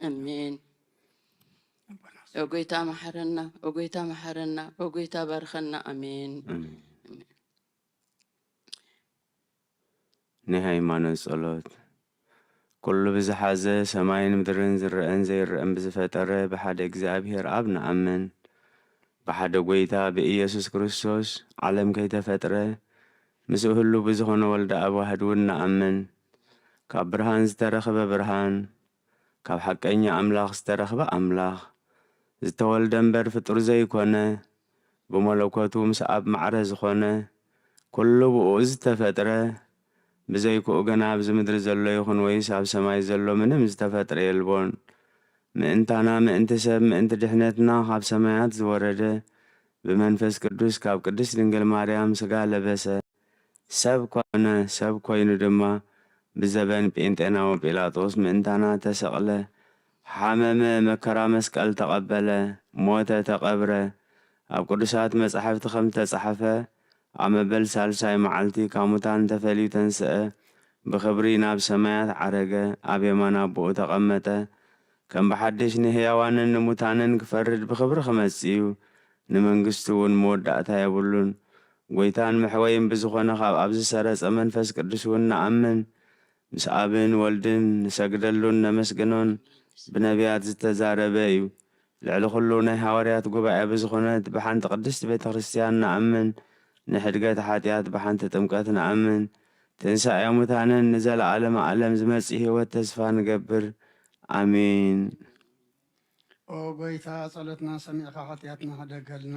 ኣሜን ወጎይታ መሐረና ወጎይታ መሐረና ወጎይታ ባርኸና ኣሜን ንሃይማኖት ጸሎት ኩሉ ብዝሓዘ ሰማይን ምድርን ዝርአን ዘይርአን ብዝፈጠረ ብሓደ እግዚኣብሔር ኣብ ንኣምን ብሓደ ጎይታ ብኢየሱስ ክርስቶስ ዓለም ከይተፈጥረ ምስኡ ህሉ ብዝኾነ ወልደ ኣብ ዋህድ እውን ንኣምን ካብ ብርሃን ዝተረኸበ ብርሃን ካብ ሓቀኛ ኣምላኽ ዝተረኸበ ኣምላኽ ዝተወልደ እምበር ፍጡር ዘይኮነ ብመለኮቱ ምስ ኣብ ማዕረ ዝኾነ ኩሉ ብኡ ዝተፈጥረ ብዘይክኡ ገና ኣብዚ ምድሪ ዘሎ ይኹን ወይስ ኣብ ሰማይ ዘሎ ምንም ዝተፈጥረ የልቦን ምእንታና ምእንቲ ሰብ ምእንቲ ድሕነትና ካብ ሰማያት ዝወረደ ብመንፈስ ቅዱስ ካብ ቅድስት ድንግል ማርያም ስጋ ለበሰ ሰብ ኮነ ሰብ ኮይኑ ድማ ብዘበን ጴንጤናዊ ጲላጦስ ምእንታና ተሰቕለ ሓመመ መከራ መስቀል ተቐበለ ሞተ ተቐብረ ኣብ ቅዱሳት መጻሕፍቲ ከም ተጻሕፈ ኣብ መበል ሳልሳይ መዓልቲ ካብ ሙታን ተፈልዩ ተንስአ ብኽብሪ ናብ ሰማያት ዓረገ ኣብ የማን ኣቦኡ ተቐመጠ ከም ብሓድሽ ንህያዋንን ንሙታንን ክፈርድ ብኽብሪ ክመጽእ እዩ ንመንግስቱ እውን መወዳእታ የብሉን ጎይታን መሕወይን ብዝኾነ ካብ ኣብ ዝሰረጸ መንፈስ ቅዱስ እውን ንኣምን ምስ ኣብን ወልድን ንሰግደሉን ነመስግኖን ብነቢያት ዝተዛረበ እዩ ልዕሊ ኩሉ ናይ ሃዋርያት ጉባኤ ብዝኾነት ብሓንቲ ቅድስቲ ቤተ ክርስቲያን ንኣምን ንሕድገት ሓጢኣት ብሓንቲ ጥምቀት ንኣምን ትንሣኤ ሙታንን ንዘለዓለመ ዓለም ዝመጽእ ህይወት ተስፋ ንገብር ኣሜን ኦ ጎይታ ጸሎትና ሰሚዕካ ሓጢኣትና ሃደገልና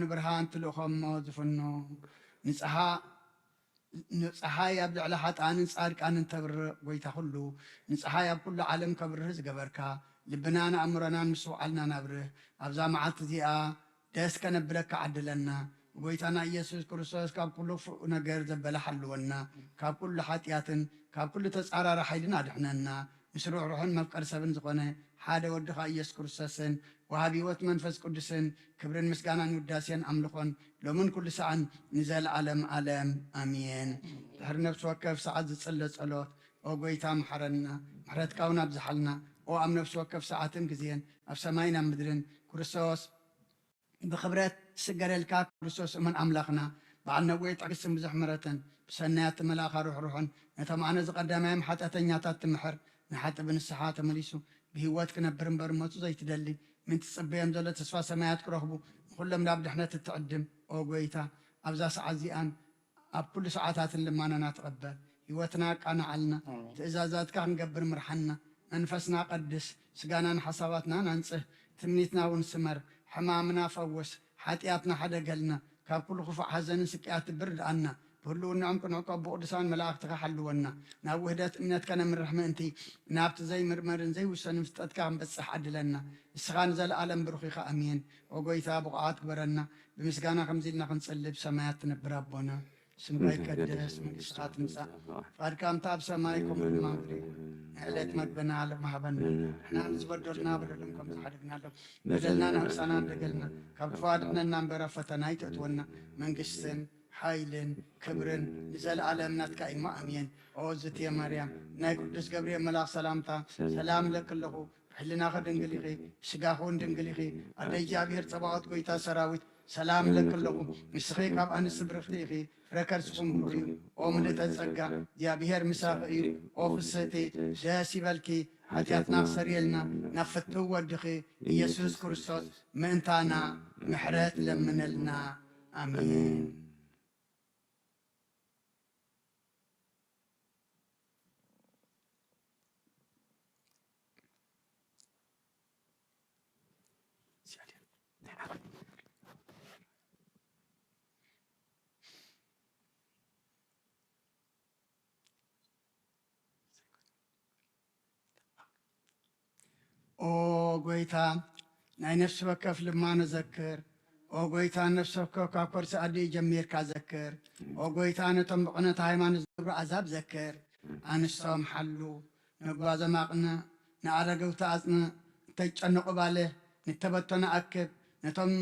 ንብርሃን ትልእኸሞ ዝፍኖ ንፀሓይ ኣብ ልዕሊ ሓጣንን ጻድቃንን ተብርቕ ጎይታ ኩሉ ንፀሓይ ኣብ ኩሉ ዓለም ከብርህ ዝገበርካ ልብናን ኣእምሮናን ምስ ውዓልና ናብርህ ኣብዛ መዓልቲ እዚኣ ደስ ከነብለካ ዓድለና ጎይታና ኢየሱስ ክርስቶስ ካብ ኩሉ ነገር ዘበላሓልወና ካብ ኩሉ ሓጢኣትን ካብ ኩሉ ተጻራሪ ሓይልን ኣድሕነና ምስ ርኅሩሕን መፍቀር ሰብን ዝኾነ ሓደ ወድኻ ኢየሱስ ክርስቶስን ወሃብ ሕይወት መንፈስ ቅዱስን ክብርን ምስጋናን ውዳሴን ኣምልኾን ሎምን ኩሉ ሰዓን ንዘለዓለም ዓለም ኣሜን። ድሕሪ ነፍሲ ወከፍ ሰዓት ዝጽለ ጸሎት ጎይታ ምሓረና ምሕረትካ እውን ኣብዝሓልና ኣብ ነፍሲ ወከፍ ሰዓትን ግዜን ኣብ ሰማይን ኣብ ምድርን ክርስቶስ ብኽብረት ስገደልካ ክርስቶስ እመን ኣምላኽና በዓል ነዊሕ ትዕግስትን ብዙሕ ምሕረትን ብሰናያት መልኣኻ ርኅሩሕን ነቶም ኣነ ዝቐዳማዮም ሓጢአተኛታት ትምሕር ንሓጢ ብንስሓ ተመሊሱ ብህይወት ክነብር እምበር ሞቱ ዘይትደሊ ምን ትጽበዮም ዘሎ ተስፋ ሰማያት ክረኽቡ ንኩሎም ናብ ድሕነት እትዕድም ጎይታ ኣብዛ ሰዓት እዚኣን ኣብ ኩሉ ሰዓታትን ልማናና ትቐበል ህይወትና ቃናዓልና ትእዛዛትካ ክንገብር ምርሓና መንፈስና ቀድስ ስጋናን ሓሳባትና ናንጽህ ትምኒትና እውን ስመር ሕማምና ፈውስ ሓጢኣትና ሓደገልና ካብ ኩሉ ክፉዕ ሓዘንን ስቅያት ትብርድኣና ብህልውንዖም ክንዕቀብ ብቅዱሳን መላእኽትኻ ሓልወና ናብ ውህደት እምነትካ ነምርሕ ምእንቲ ናብቲ ዘይምርመርን ዘይውሰንን ፍልጠትካ ክንበጽሕ ዓድለና ንስኻ ንዘለኣለም ብሩኽ ኢኻ ኣሜን። ጎይታ ብቑዓት ግበረና ብምስጋና ከምዚ ኢልና ክንጽልብ ሰማያት ትነብር ኣቦና ስምካ ይቀደስ መንግሥትኻ ትምጻእ ፍቃድካ እምታ ኣብ ሰማይ ከምኡ ድማ ምድሪ ንዕለት መግብና ሎም ሃበና ንሕና ንዝበደልና በደሎም ከም ዝሓደግናሎም በደልና ናምሳና እንደገልና ካብ ክፉ ኣድሕነና እምበር ኣብ ፈተና ይተእትወና መንግስትን ሓይልን ክብርን ንዘለዓለም ናትካ ኢሞ ኣሜን። ዝትየ ማርያም ናይ ቅዱስ ገብርኤል መልኣኽ ሰላምታ ሰላም ለክለኹ ብሕልናኸ ድንግል ኢኺ ስጋኹ እውን ድንግል ኢኺ ኣደ እግዚኣብሔር ፀባዖት ጎይታ ሰራዊት ሰላም ለክለኹ ንስኺ ካብ ኣንስቲ ብርኽቲ ኢኺ ፍረ ከርስኹም ብሩኽ እዩ ምልዕተ ጸጋ እግዚኣብሔር ምሳኺ እዩ ፍስሕቲ ደስ ይበልኪ ሓጢኣትና ክሰሪየልና ናብ ፍትው ወድኺ ኢየሱስ ክርስቶስ ምእንታና ምሕረት ለምነልና ኣሜን። ጎይታ ናይ ነፍሲ ወከፍ ልማኖ ዘክር ጎይታ ነፍሲ ወከፍ ካብ ኮርሲ ኣዲ ጀሚርካ ዘክር ጎይታ ነቶም ብቕነታ ሃይማኖት ዝገብሩ ኣዛብ ዘክር ኣንስቶም ሓሉ ነጓዘ ማቕነ ንኣረገውቲ ኣጽነ እንተይጨነቑ ባለ ንተበተነ ኣክብ ነቶም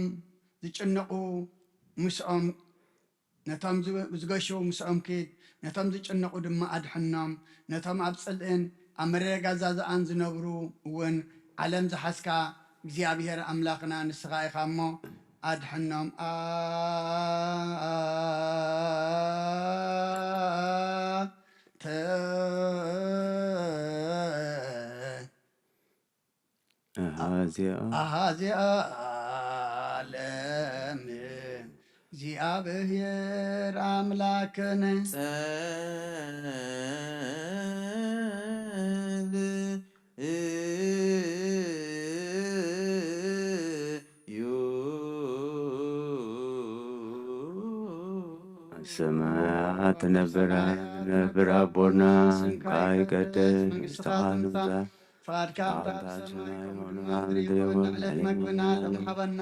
ዝጭነቑ ምስኦም ነቶም ዝገሹ ምስኦም ኪድ ነቶም ዝጭነቑ ድማ ኣድሕኖም ነቶም ኣብ ጽልእን ኣብ መሬት ጋዛዝኣን ዝነብሩ እውን ዓለም ዝሓስካ እግዚኣብሔር ኣምላኽና ንስኻ ኢኻ እሞ ኣድሕኖም ኣሃዚኣ ዓለም እግዚኣብሔር ኣምላክነ ሰማያት ትነብር ኣቦና ካይቀደስ መንግሥትኻ ትምጻእ ፍቃድካ ኣብ ሰማይ ከምኡ ድማ ምድሪ ይኹን ዕለት መግብና ሎም ሃበና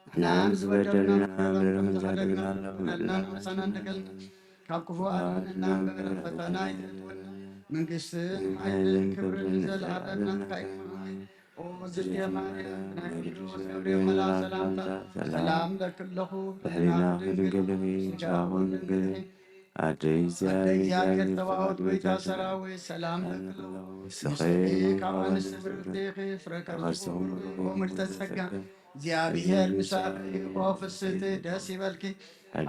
ንሕና ዝበደልና በደልና ዘሕደግና ንዕሳና እንደገልና ካብ ክፉ ኣድሕነና እምበር ፈተና ይተእትወና መንግሥትን ሓይልን ክብርን ዘለዓለም ናትካ ኢሞ ኣሜን። ዝትየ ማርያም ናይ ቅዱስ ገብርኤል መልኣክ ሰላምታ ሰላም ለክለኹ ብሕሊናኸ ድንግል ኢኺ ስጋኹ ድንግል ኣደይ እግዚኣብሔር ፀባዖት ጎይታ ሰራዊት ሰላም ለክለኹ ንስኺ ካብ ኣንስቲ ብርክቲ ኢኺ ፍረ ከርስኹም ምልዕተ ጸጋ እግዚኣብሔር ምሳኺ ፍስሕቲ ደስ ይበልኪ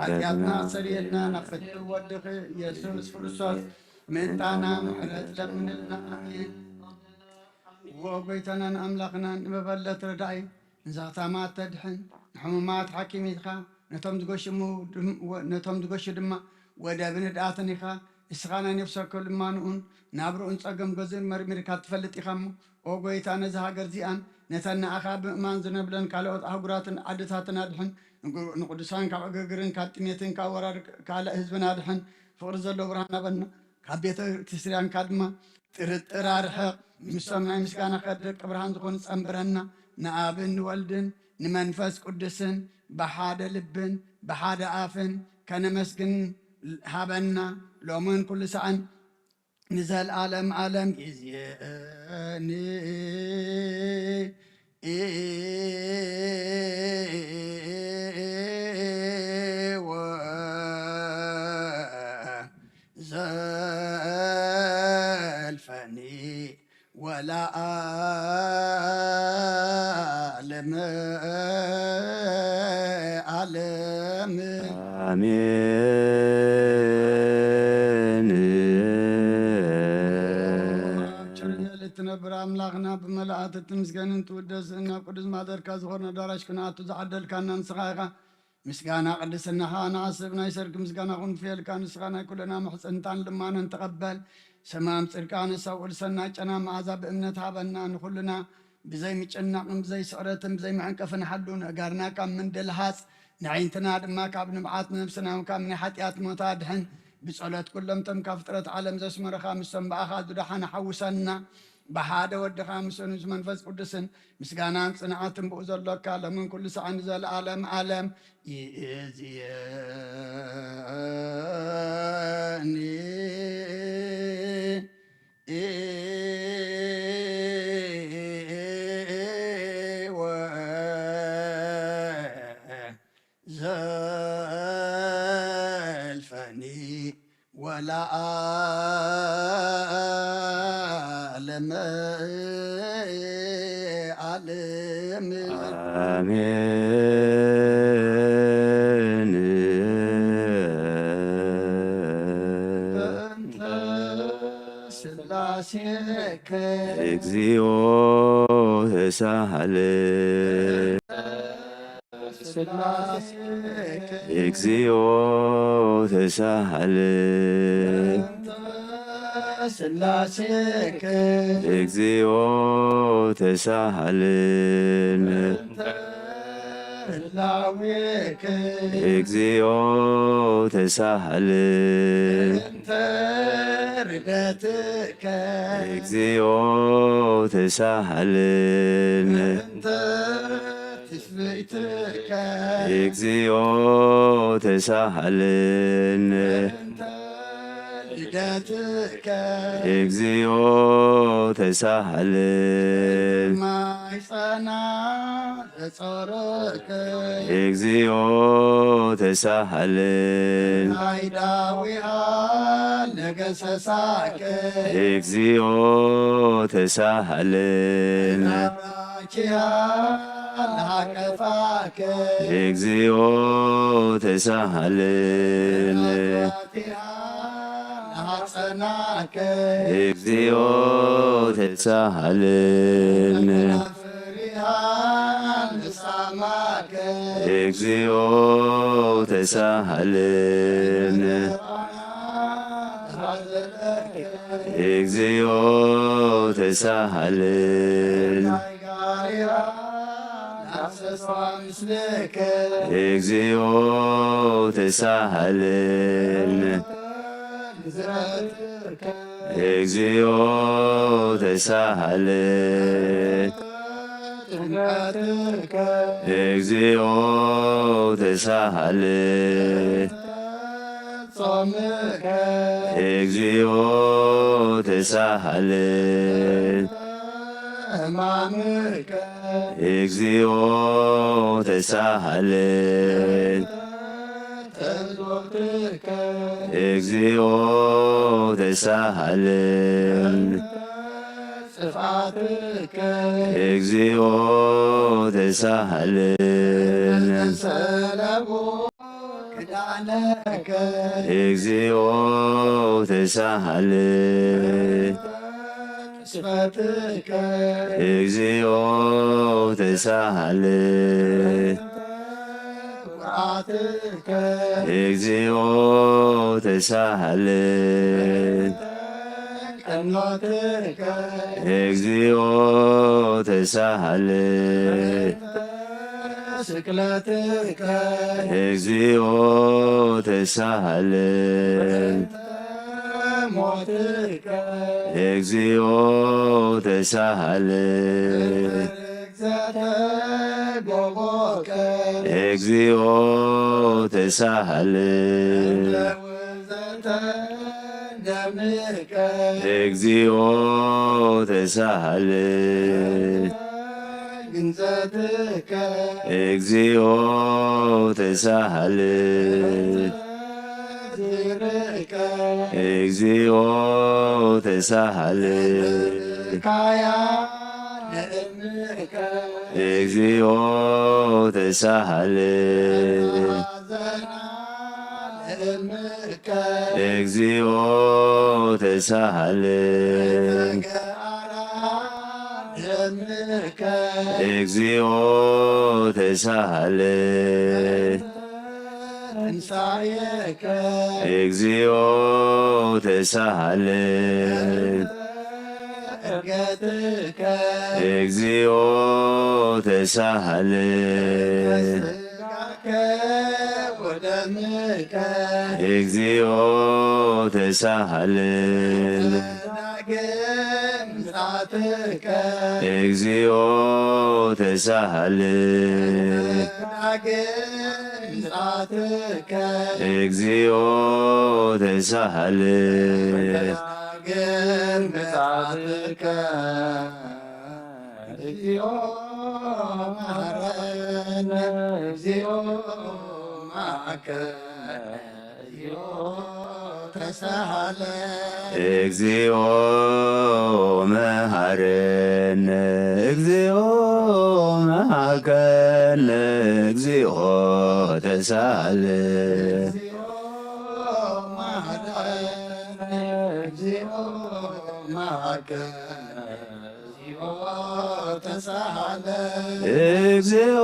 ሓጢኣትና ሰሪየልና ናብ ፍትው ወድኺ ኢየሱስ ክርስቶስ ምእንታና ምሕረት ለምንልና ኣሜን። ጎይታናን ኣምላኽናን ንመበለት ረዳኢ ንዛኽታማት ተድሕን ንሕሙማት ሓኪሚትኻ ነቶም ዝጎሹ ድማ ወደብን ህድኣትን ኢኻ ንስኻ ናይ ነፍሲ ወከፍ ልማንኡን ናብርኡን ጸገም ገዝኡን መርሚርካ ትፈልጥ ኢኻ እሞ ጎይታ ነዚ ሃገር እዚኣን ነተን ንኣኻ ብምእማን ዝነብለን ካልኦት ኣህጉራትን ዓድታትን ኣድሕን ንቅዱሳን ካብ ዕግርግርን ካብ ጥሜትን ካብ ወራር ካልእ ህዝብና ድሕን ፍቅሪ ዘለዎ ብርሃን ሃበና ካብ ቤተ ክርስቲያንካ ድማ ጥርጥር ኣርሕቕ ምስቶም ናይ ምስጋና ደቂ ብርሃን ዝኾኑ ፀንብረና ንኣብን ንወልድን ንመንፈስ ቅዱስን ብሓደ ልብን ብሓደ ኣፍን ከነመስግን ሃበና ሎምን ኩሉ ሰዓን ንዘለዓለም ዓለም ይእዜኒ ዘልፈኒ ወለዓለም ዓለም አሜን። ትነብር ኣምላኽና ብመላእቲ ትምስገንን ትውደስና ቅዱስ ማደርካ ዝኾነ ዳራሽ ክንኣቱ ዝዓደልካና ንስኻ ኢኻ ምስጋና ቅድስናኻ ንዓስብ ናይ ሰርክ ምስጋና ኩንፍየልካ ንስኻ ናይ ኩለና ምሕፅንታን ልማነን ተቐበል ሰማም ፅድቃ ንሰብኡል ሰናይ ጨና መዓዛ ብእምነት ሃበና ንኩልና ብዘይ ምጭናቅን ብዘይ ስዕረትን ብዘይ መዕንቀፍን ሓሉ ነጋርና ካብ ምንድልሃፅ ንዓይንትና ድማ ካብ ንብዓት ነብስና ካብ ናይ ሓጢኣት ሞታ ድሕን ብጸሎት ኩለምቶም ካብ ፍጥረት ዓለም ዘስመረኻ ምስቶም በኣኻ ዝድሓነ ሓውሰና ብሓደ ወድኻ ምስኑ መንፈስ ቅዱስን ምስጋናን ጽንዓትን ብኡ ዘሎካ ለምን ኩሉ ሰዓን ዘለዓለም ዓለም ይእዝየኒ ዘልፈኒ ወለዓለም ዓለም አሜን። በእንተ ሥላሴከ እግዚኦ ተሳሃለ ሥላሴከ እግዚኦ ተሳሃለ ሥላሴከ እግዚኦ ተሳሃለን ህላዌከ እግዚኦ ተሳሃለን ርደትከ እግዚኦ ተሳሃለን ትስብእትከ እግዚኦ ተሳሃለን ልደትከ እግዚኦ ተሳሃለን ማይፀና ዘጾረከ እግዚኦ ተሳሃለን ናይ ዳዊሃ ነገሰሳከ እግዚኦ ተሳሃለን ናራኪያ ለሃቀፋከ እግዚኦ ተሳሃለን ናራቲሃ ለሃፀናከ እግዚኦ ተሳሃለን ፍሪሃ ንሳማከ እግዚኦ ተሳሃለን እግዚኦ ተሳሃለን እግዚኦ ተሳሃለን እግዚኦ ተሳሃለን እግዚኦ ተሳሃለን እግዚኦ ተሳሃለን እግዚኦ ተሳሃለን እግዚኦ ተሳሃለን እግዚኦ ተሳሃለን እግዚኦ ተሳሃለን እግዚኦ ተሳሃለን እግዚኦ ተሳሃለን እግዚኦ ተሳሃለን ስቅለትከ እግዚኦ ተሳሃለን ሞትከ እግዚኦ ተሳሃለን ርግዘተ ጎቦከ እግዚኦ ተሳሃለን ውዘተ ደምከ እግዚኦ ተሳሃለን ግንዘትከ እግዚኦ ተሳሃለን ዝርከ እግዚኦ ተሳሃለን ካያ ንእምከ እግዚኦ ተሳሃለን ዘና ንእምከ እግዚኦ ተሳሃለን ገአራ ንእምከ እግዚኦ ተሳሃለን ትንሣኤከ እግዚኦ ተሳሃለን ዕርገትከ እግዚኦ ተሳሃለን ስጋከ ወደምከ እግዚኦ ተሳሃለን ዳግም ምጽአትከ እግዚኦ ተሳሃለን ዳግም ምጽአትከ እግዚኦ ተሳሃለን ዳግም ምጽአትከ እግዚኦ መሐረነ እግዚኦ ማዕከነ እግዚኦ ተሳሃለን እግዚኦ መሐረነ እግዚኦ መሐከነ እግዚኦ ተሳሃለን እግዚኦ መሐረነ እግዚኦ ማዕከነ እግዚኦ ተሳሃለን እግዚኦ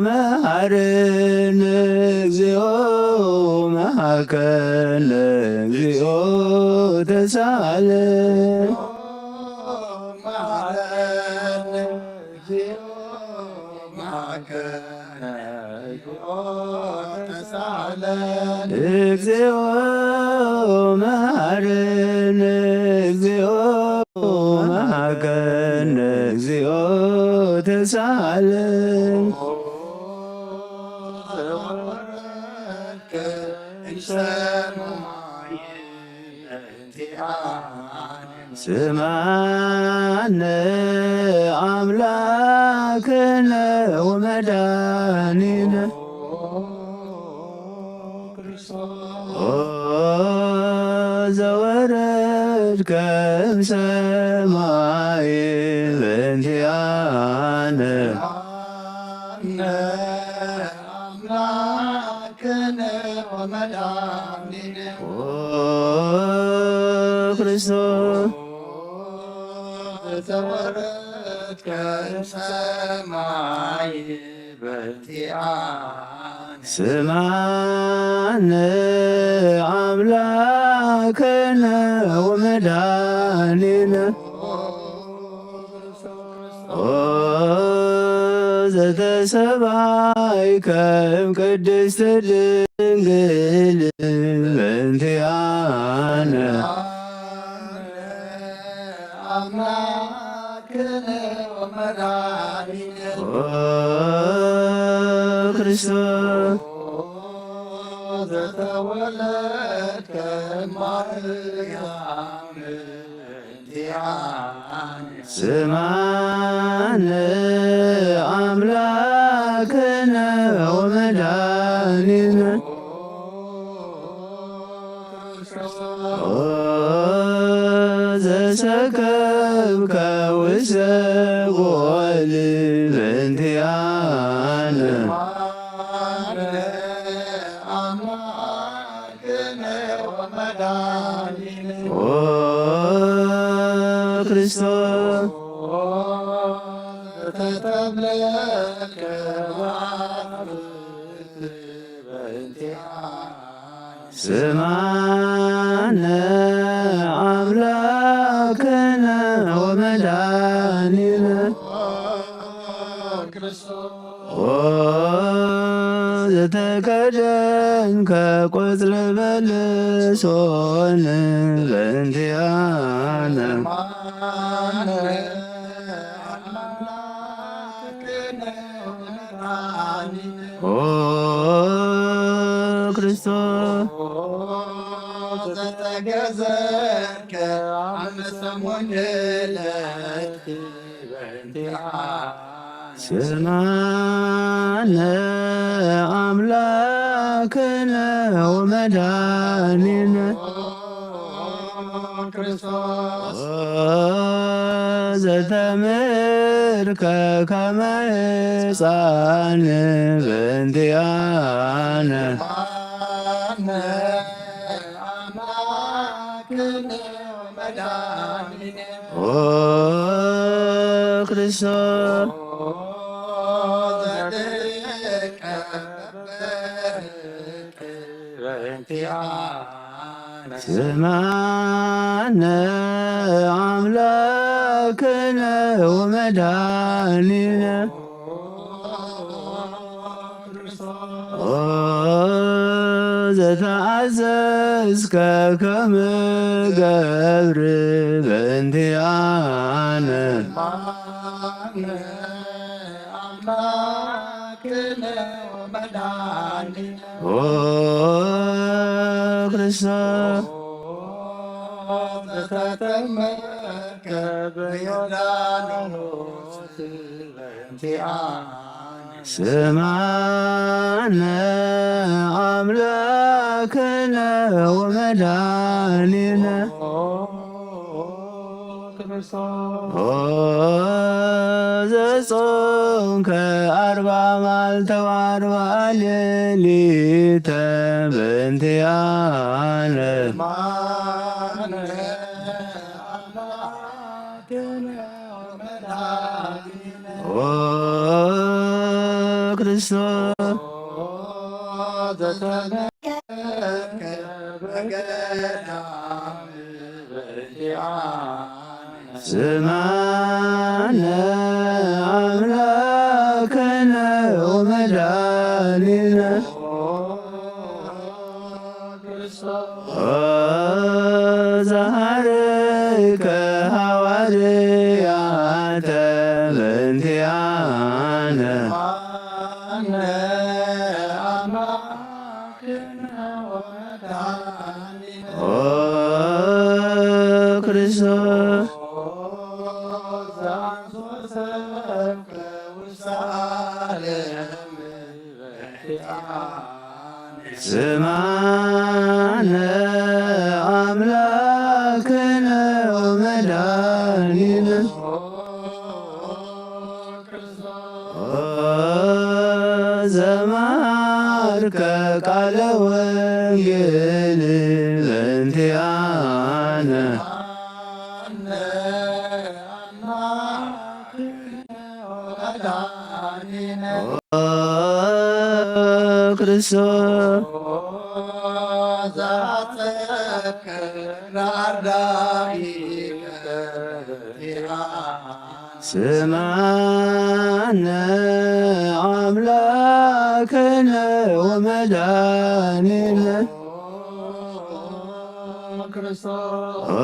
መሐረነ እግዚኦ መሐከነ እግዚኦ ተሳሃለን መሐረነ እግዚኦ ማዕከነ እግዚኦ ተሳሃለን እግዚኦ መሐረነ እግዚኦ መሐከነ እግዚኦ ተሳሃለን ዘወረድከ እምሰማይ እንቲአነ ስማነ አምላክነ ወመድኃኒነ ክርስቶስ ኦ ዘወረድከ እምሰማይ በእንቲአነ አነ አምላክነ ወመድኃኒነ ኦ ክርስቶስ ዘወረድከ እምሰማይ በእንቲአነ ስማነ አምላክነ ወመድኃኒነ ኦ ዘተሰባይከ እምቅድስት ድንግል በእንቲአነ አምላክነ ወመድኃኒነ ኦ ክርስቶስ ዘተወለድከ እማርያም እንቲአነ ስማነ አምላክነ ወመድኃኒነ ኦ ዘሰከብከ ውስተ ጎል በእንቲአነ አምላክነ ወመድኃኒነ ኦ ክርስቶስ ተጠምለከ በእንቲአነ ስማነ አምላክነ ወመድኃኒነ ክርስቶስ ኦ ዘተከደንከ ቆጽለ በለሶን በእንቲአነ ኦ ክርስቶስ ዘተገዘርከ አመሰሞን ዕለት ስማነ አምላክነ ወመድኃኒነ ክርስቶስ ዘተምርከ ከመ ሕፃን በእንቲአነ ኦ ክርስቶስ ስማነ አምላክነ ወመድኃኒነ ኦ ዘተአዘዝከ ከመ ገብር በእንቲአነ ኦ ክርስቶስ ዘተጠመቀ በዮርዳኖስ በእንቲአነ ስማነ አምላክነ ወመድኃኒነ ኦ ዘጾምከ 40 መዓልተ ወ40 ሌሊተ በእንቲአነ ኦ ክርስቶስ ስማነ አምላክነ ወመድኃኒነ ኦ ዘሐረይከ ሐዋርያተ በእንቲአነ ኦ ክርስቶስ ስማነ አምላክነ ወመድኃኒነ ኦ ዘማርከ ቃለ ወንጌል በእንቲአነ ኦ ክርስቶስ ስማነ አምላክነ ወመድኃኒነ ኦ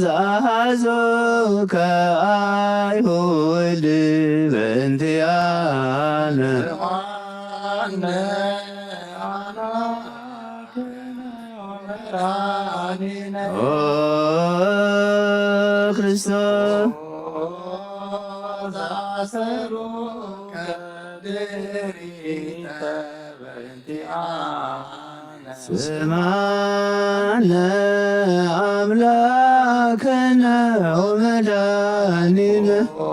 ዘአሐዞከ አይሁድ በእንቲአነ ኦ ክርስቶስ ስማነ አምላክነ ወመድኃኒነ ኦ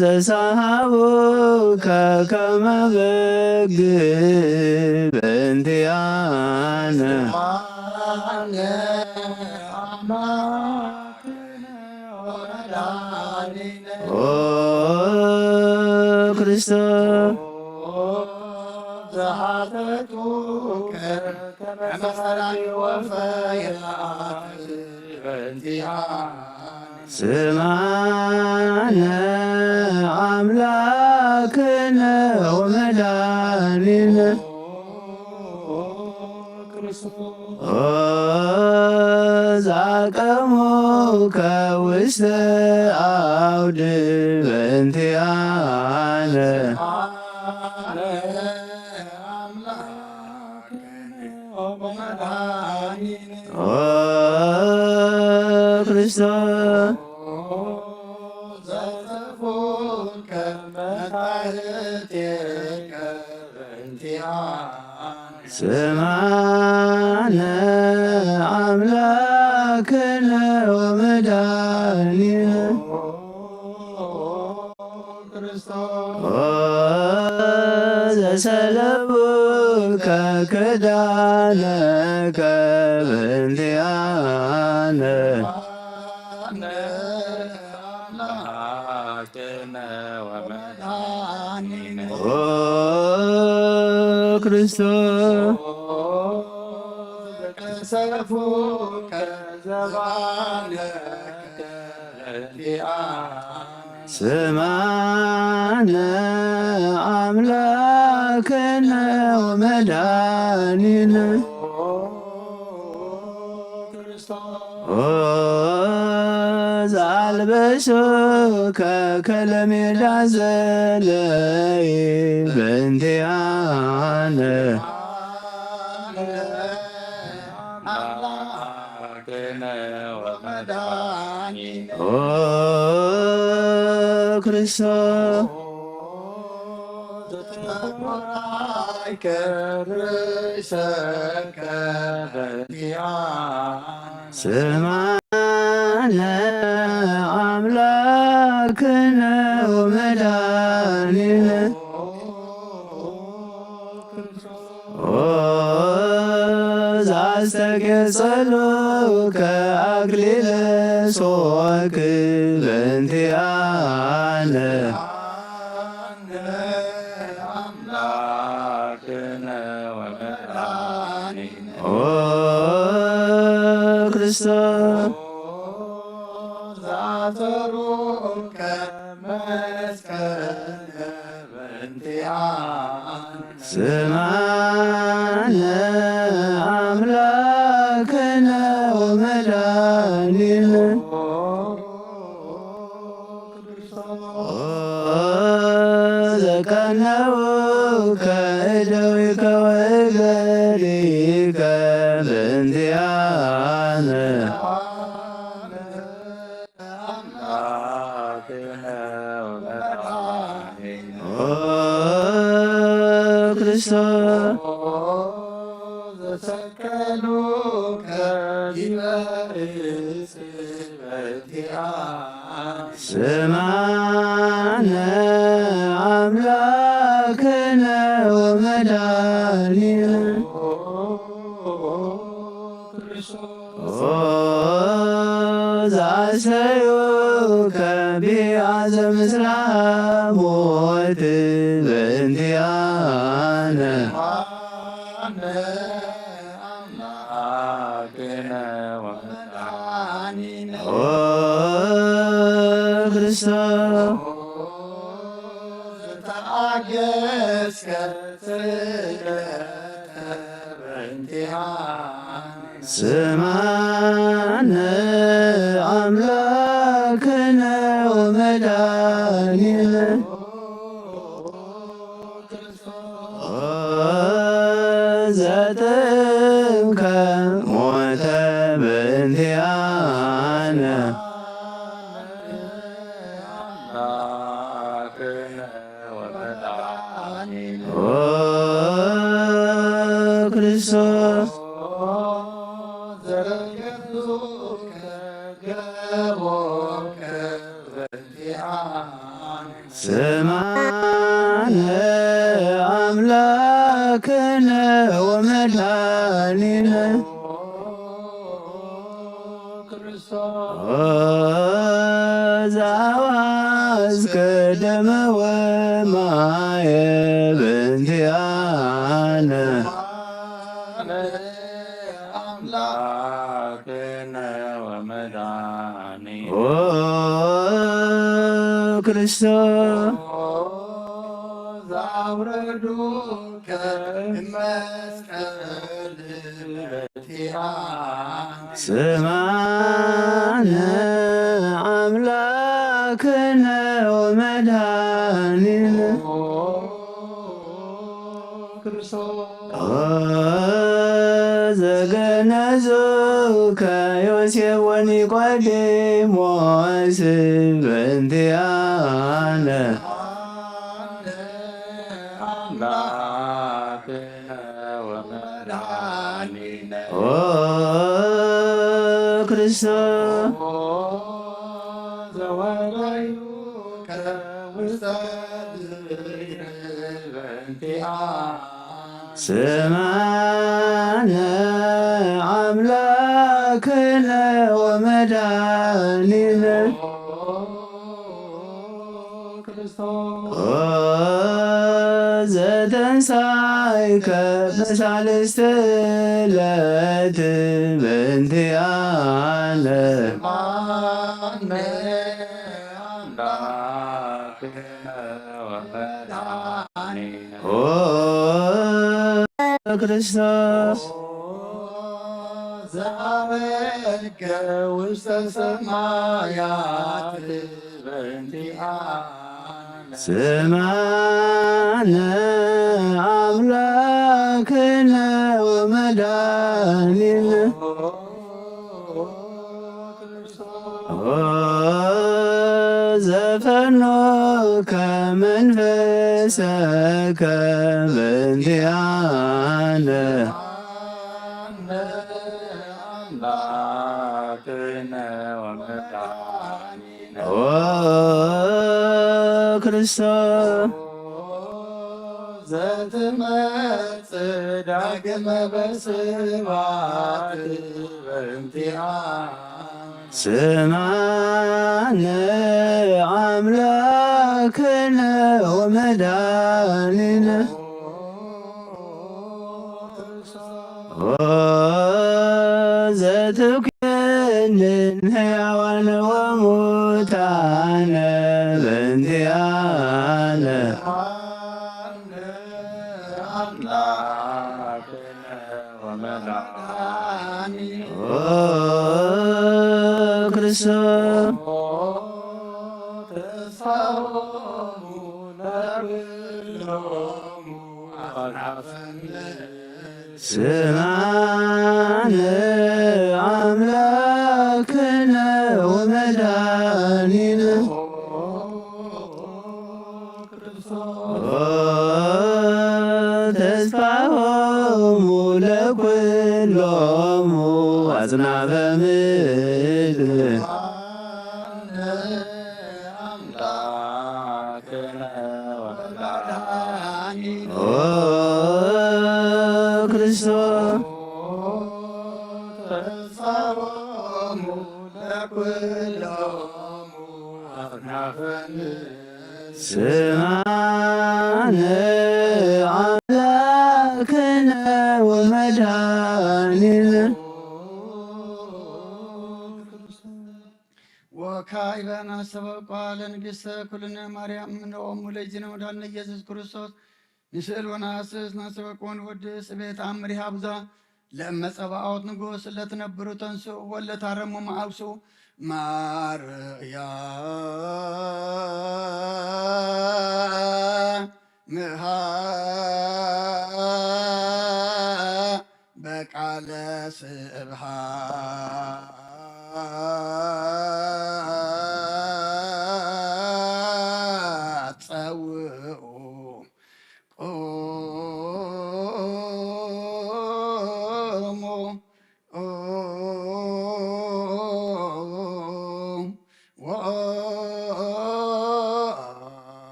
ዘሰሃቡከ ከመ በግ በእንቲአነ ኦ ክርስቶስ ስማነ አምላክነ ወመድኃኒነ ዛቀሙከ ውስተ አውድ በእንቲአነ ክርስቶስ ስማነ አምላክነ ወመድኃኒነ ዘሰለቡከ ክዳነከ በእንቲአነ ክርስቶስ ስማነ አምላክነ ወመድኃኒነ ዘአልበሶከ ከለሜዳ ዘለይ በእንቲአነ ክርስቶስ ስማነ አምላክነ ወመድኃኒነ ዘአስተጌጸሎከ አክሊለ ሦክ በእንቲአነ ክርስቶስ ስማነ አምላክነ ወመድኃኒነ ዘቀነውከ እደዊከ ወእገሪከ በእንቲአነ ክርስቶስ ስማነ አምላክነ ወመድኃኒነ ዘአስተዩከ ቢአዘ ምስራቅ ሞት በእንቲአነ ክርስቶስ ስማነ አምላክነ ወመድኃኒነ ዘጥምከ ሞተ በእንቲአነ ክርስቶስ ስማነ አምላክነ ወመድኃኒነ ዘአዋስከ ደመ ወማየ በእንቲአነ አምላክነ ወመድኃኒነ ክርስቶስ ዛውረዱ ከመስቀል ስማነ አምላክነ ወመድኃኒነ ዘገነዙከ ዮሴፍ ወኒቆዲሞስ በእንቲአነ ኦ ክርስቶስ ስማነ አምላክነ ወመድኃኒነ ዘተንሣእከ በሳልስት ዕለት በእንቲአነ ኦ ክርስቶስ ዘአበከ ውስተ ሰማያት በእንቲአነ ስማነ አምላክነ ወመድኃኒነ ዘፈኖከ መንፈሰከ በእንቲአነ ኦ ክርስቶስ ዘትመጽእ ዳግመ በስብሐት በእንቲአነ ስማነ አምላክነ ወመድኃኒነ ኦ ዘትኩነን ሕያዋነ ወሙታነ በእንቲአነ ኦ ክርስቶስ ስማነ አምላክነ ወመድኃኒነ ተስፋሆሙ ለኵሎሙ አጽናፈ ምድር ኦ ክርስቶስ ስማነ አምላክነ ወመድኃኒነ ወካዕበነ አስተበቁ ለንግሥተ ኩልነ ማርያም እምነኦሙ ለእግዚእነ ወመድኃኒነ ኢየሱስ ክርስቶስ ንስእል ወነሐስስ ናስተበቁን ወድስ ቤት አምሪሃ ብዛ ለመጸባዖት ንጉሥ ለትነብሩ ተንሥኡ ወለታረሙ መዓብሱ ማርያም በቃለ ስብሐት ጸውዑ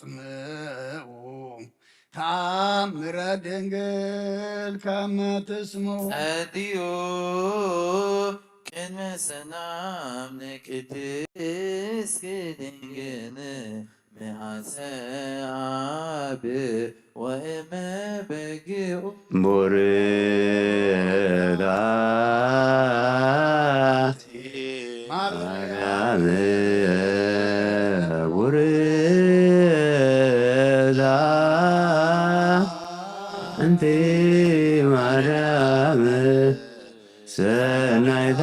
ወአጽምዑ ተአምረ ድንግል ከመ ትስምዑ ጸልዩ ቅድመ ሰላም ለቅድስት ድንግል መዓሰአብ ወእመ በግዑ ቡርክት ማርያም እንቲ ማርያም ሰናይታ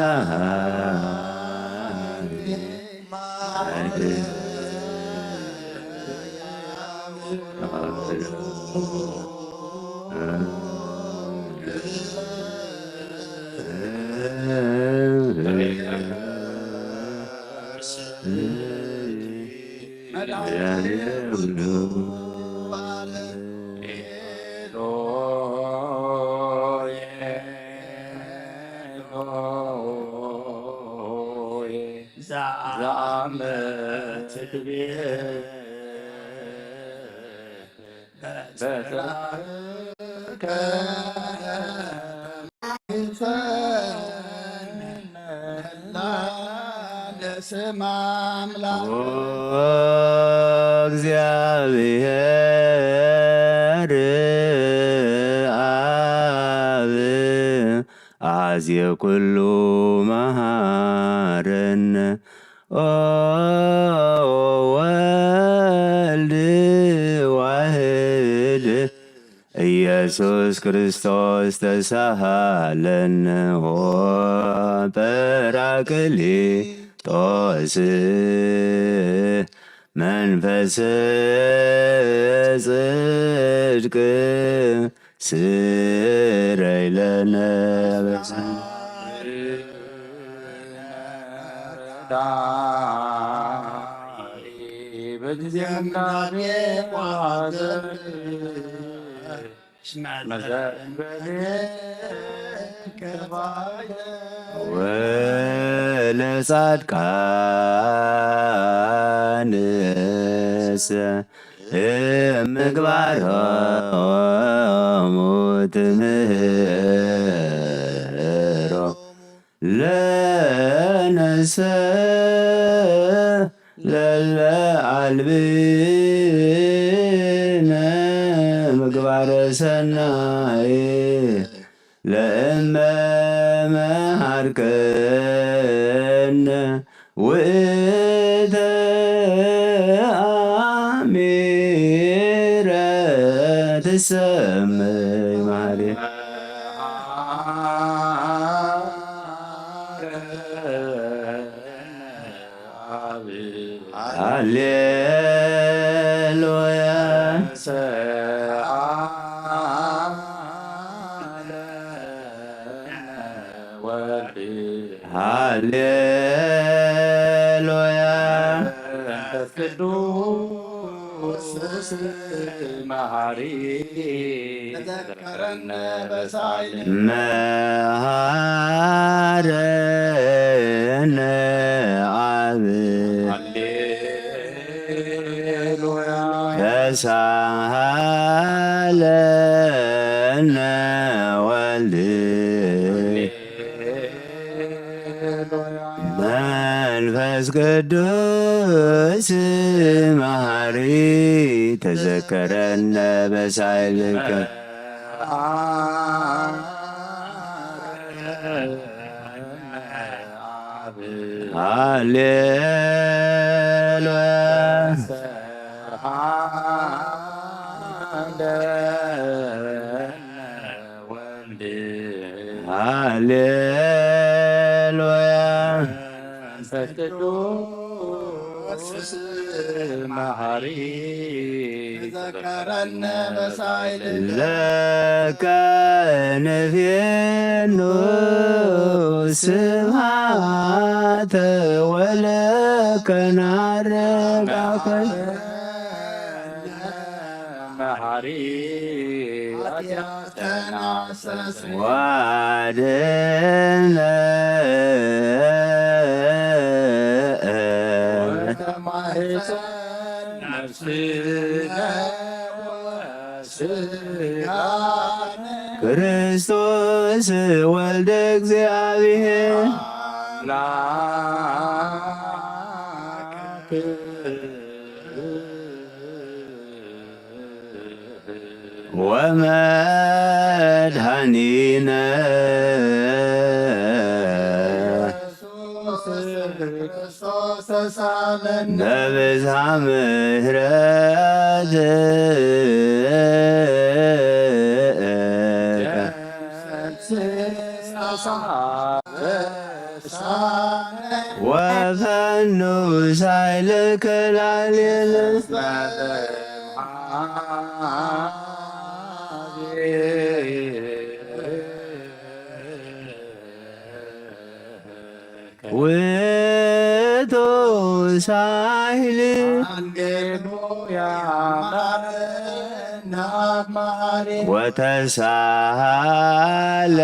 ለስመ አምላክ እግዚአብሔር አብ አዝየ ኩሉ መሃረነ ወልድ ዋህድ ኢየሱስ ክርስቶስ ተሳሃለነ ጰራቅሊጦስ መንፈስ ጽድቅ ስረይ ለነ ወለጻድቃንስ ምግባሮሙ ትምህሮ ለነሰ ለለ አልብነ ምግባረ ሰናይ ለእመ መሃርከነ ውእተ አሚረ ትሰመይ ማርያም ሃሌሉያ ሃሌሉያ ቅዱስ መሐሪ ተዘከረነ በሳይል መሐረነ አብ ተሳሃለነ ወልድ መንፈስ ቅዱስ መሐሪ ተዘከረነ በሳይልከ ሃሌሉያ ቅዱስ መሐሪ ተዘከረነ በሳይል ለከ ንፌኑ ስብሐተ ወለከ ናረጋከ መሐሪ ዋድነ ክርስቶስ ወልደ እግዚአብሔር ወመድኃኒነ ክርስቶስ በብዝሃ ምሕረትከ ወፈኑ ሳይልከ ላዕሌነ ውእቱ ሳይል ወተሳለ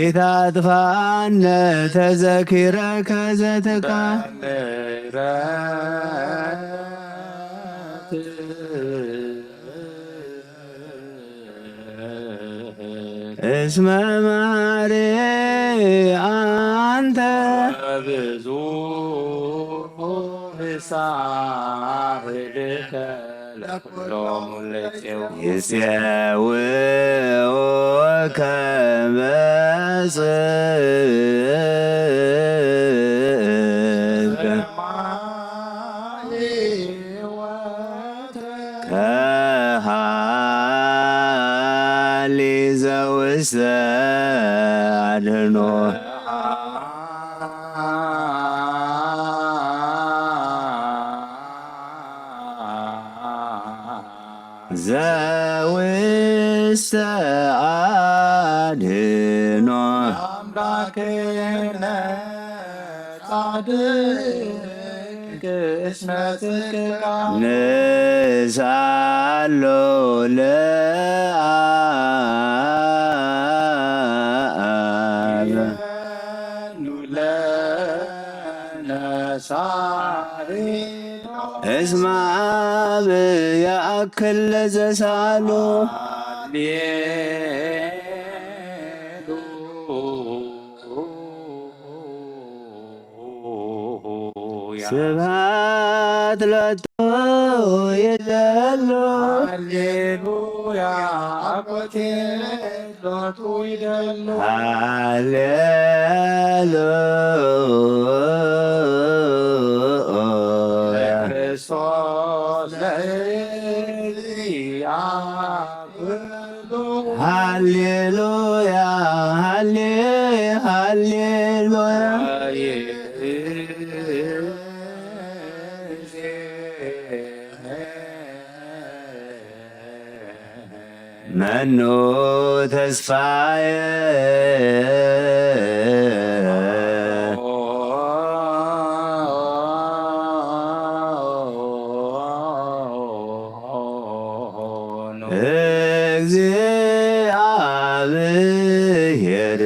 ኢታጥፋነ ተዘኪረከ ዘትካ እስመ ማሬ አንተ ብዙ ሳህልከ ለኩሎሙ ለፄው ይፄውከ በጽድቅ ከሃሊ ዘውስተ አድኅኖ ዘውስተ አድኅኖ አምላክነ ጻድቅ እስመ ጽድቅከ ንሳሎ ለአብ እስመ አብ ያእክል ለዘሳሎ ስብሐት ለቶ ይደሎ ሃሌሉያ አኮቴት ሎቱ ይደሎ ሃሌሉያ ክርስቶስ ሃሌሉያ ሃሌሉያ መኑ ተስፋየ እግዚአብሔር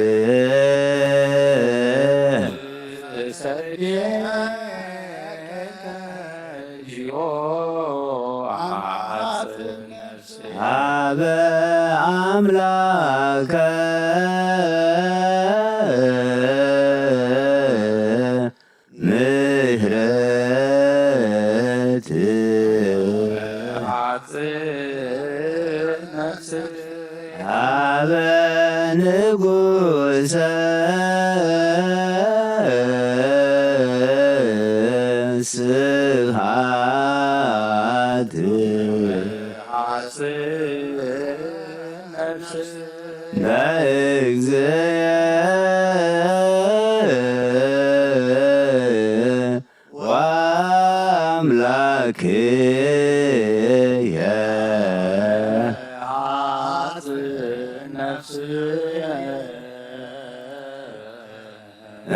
አበ አምላከ ምሕረት አበ ንጉሠ ስብሐት ለእግዚእ ወአምላክየ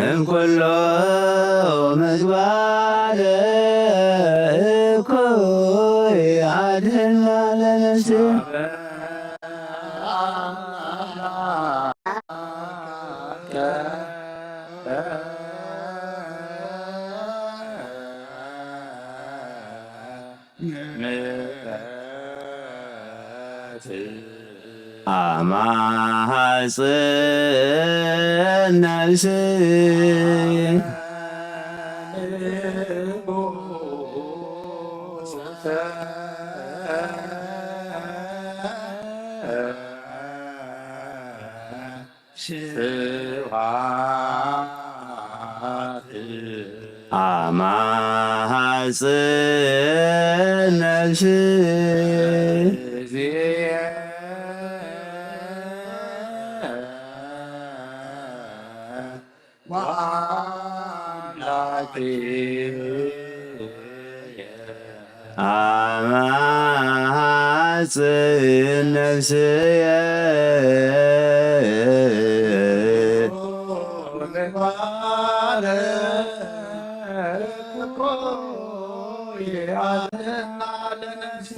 እምኩሎ ምግባረ እኩይ አድኅና ለነፍስየ አማጽን ነፍስየ ስብሐት አማሐፅእ ነፍስየ አማሐፅእ ነፍስየ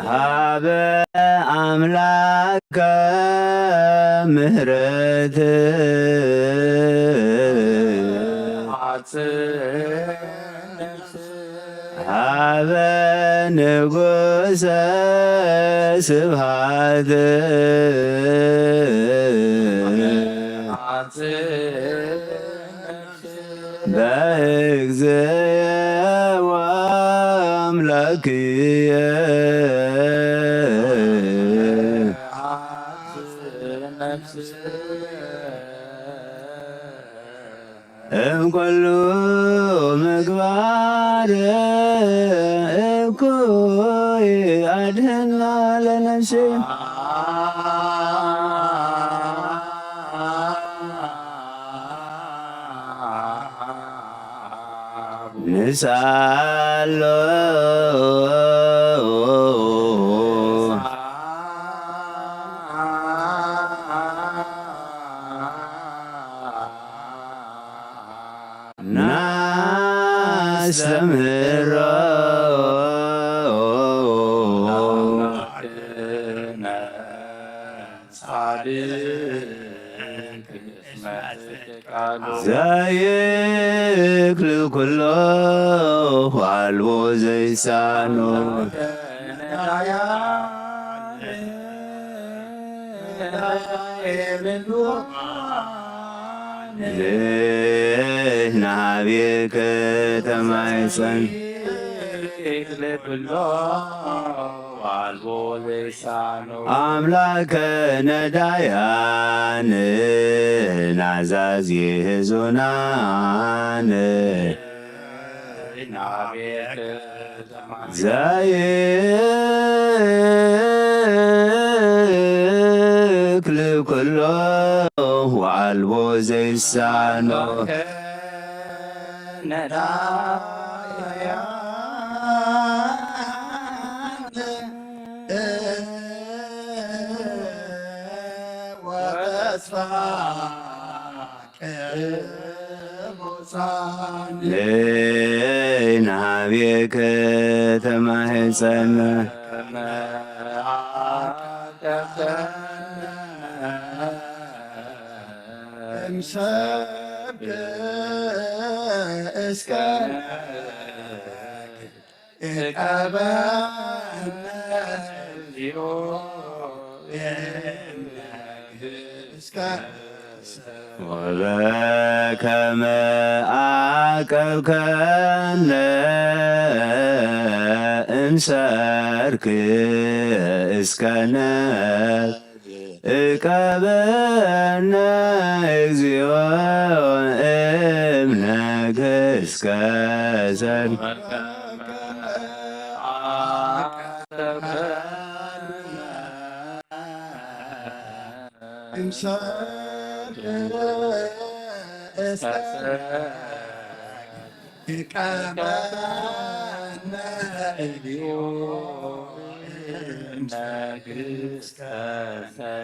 ሀበ አምላከ ምህረት ሀበ ንጉሰ ስብሐት በእግዝየ ወአምላክየ እምኩሉ ምግባር እኩይ አድኅና ለነፍሴ ንሳሎ ናስተምህሮ ዘይክል ኩሎ ዋልቦ ዘይሳኖ ናቤከ ተማይፀን አምላከ ነዳያን ናዛዝ ሕዙናን ዘይክል ኩሎ ወአልቦ ዘይሳኖ ናቤከ ተማህፀን እምሰብእ እስከ እቀበነ ወበከመ አቀብከነ እምሰርክ እስከ ነፍስ እቀበነ እግዚኦ እምነግህ እስከ ሰርክ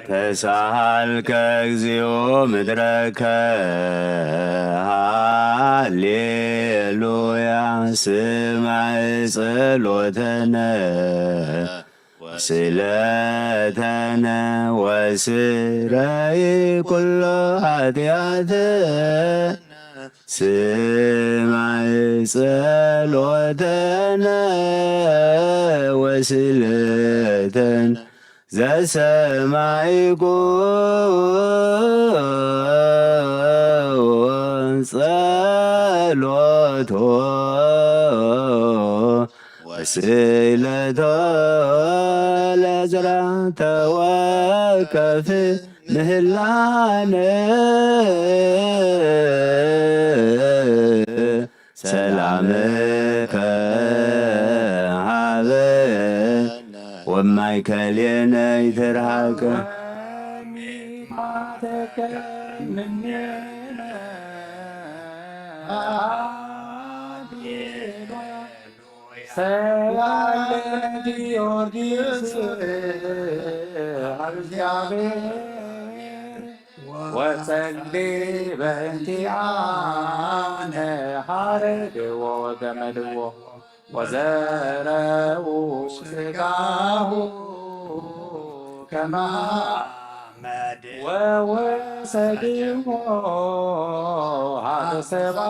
ተሳሃልከ እግዚኦ ምድረከ ሃሌሉያ ስማዕ ጸሎተነ ስለተነ ወስረይ ኩሎ ኃጢአትነ ስማዕ ጸሎተነ ወስለተነ ዘሰማዕኩ ጸሎቶ ወስለቶ ለዕዝራ ተወከፍ ምህላነ ሰላምከ ሃበ ወማእከሌነ ይትርሃቀ ሰላም ለጊዮርጊስ እግዚአብሔር ወጸግዴ በእንቲአነ ሐረግዎ ወገመድዎ ወዘረው ሥጋሁ ከመሐመድ ወወሰድዎ ሀበ ሰብአ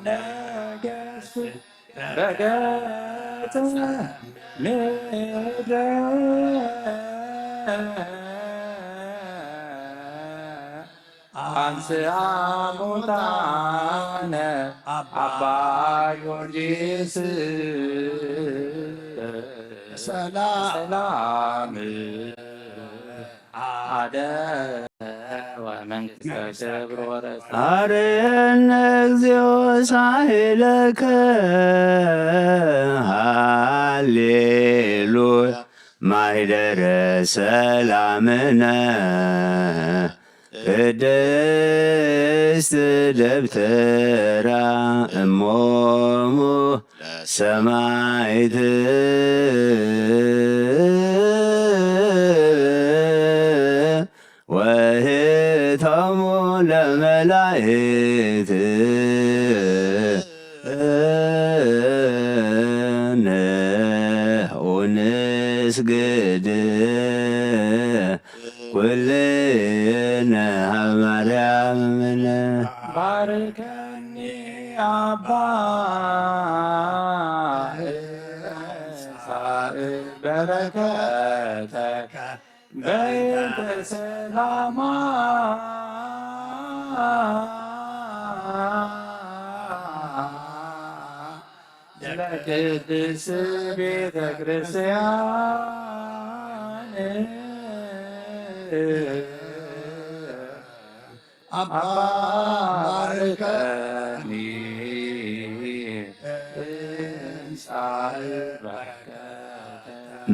ነገሥት በገጸ ምድረ አንሥአ ሙታነ አባ ጊዮርጊስ ሰላም ወመንግሥተ ክብር ወረስት አርየነ እግዚኦ ሳህለከ ሃሌሉያ ማኅደረ ሰላምነ ቅድስት ደብተራ እሞሙ ሰማዕት ወህቶሙ ለመላእክት ንስግድ ኩልነ ሀበ ማርያም እምነ ባርከኒ አባ በረከተከ በእንተ ሰላማ ለቅድስት ቤተ ክርስቲያን አባ ባርከኒ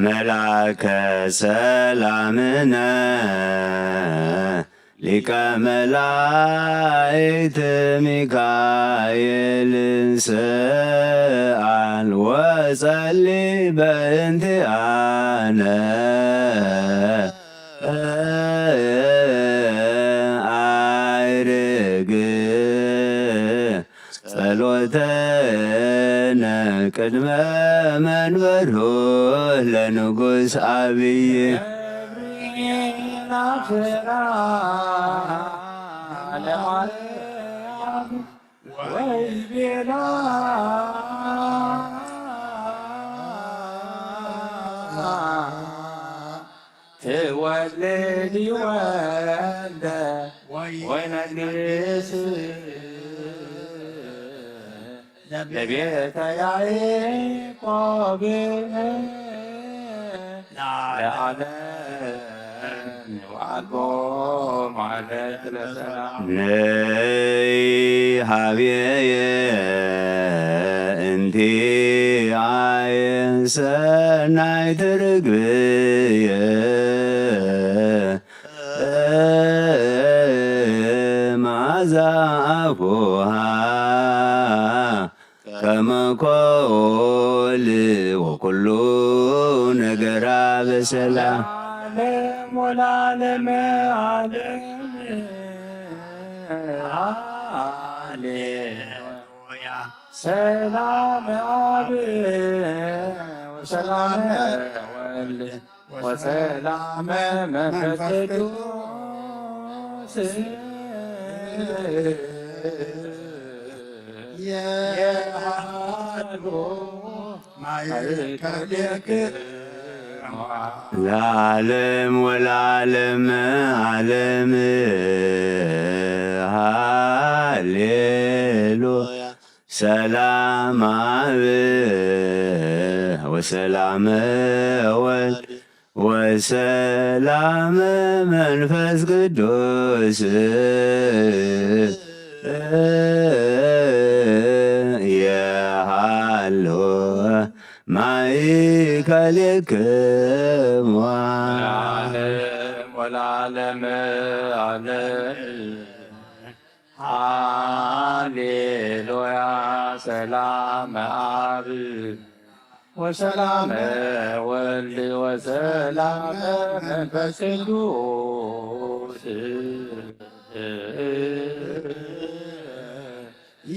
መልአከ ሰላምነ ሊቀ መላእክት ሚካኤል ስአል ወጸልይ በእንቲአነ አዕርግ ጸሎተነ ቅድመ መንበሩ ለንጉሥ አብይ ናፍራ ለማርያም ወይ ቤላ ትወልድ ወልደ ወይነግስ ለቤተ ያዕቆብ ለዓለም ዋልቦ ማለት ለሰላም ነይ ሀቤየ እንቲአየ ሰናይት ርግብየ መዓዛ አፉሃ ከመ ኮል ወኩሉ ነገራ በሰላም ዓለም ወለዓለመ ዓለም ሃሌሉያ ሰላም አብ ወሰላም ወልድ ወሰላም መንፈስ ቅዱስ የሃሎ ማእከሌከ ለዓለም ወለዓለም ዓለም ሃሌሉያ ሰላም አብ ወሰላም ወልድ ወሰላም መንፈስ ቅዱስ የሃሎ ማእከልክሙ ለዓለም ወለዓለመ ዓለም ሃሌሉያ ሰላም አብ ወሰላም ወልድ ወሰላም መንፈስ ቅዱስ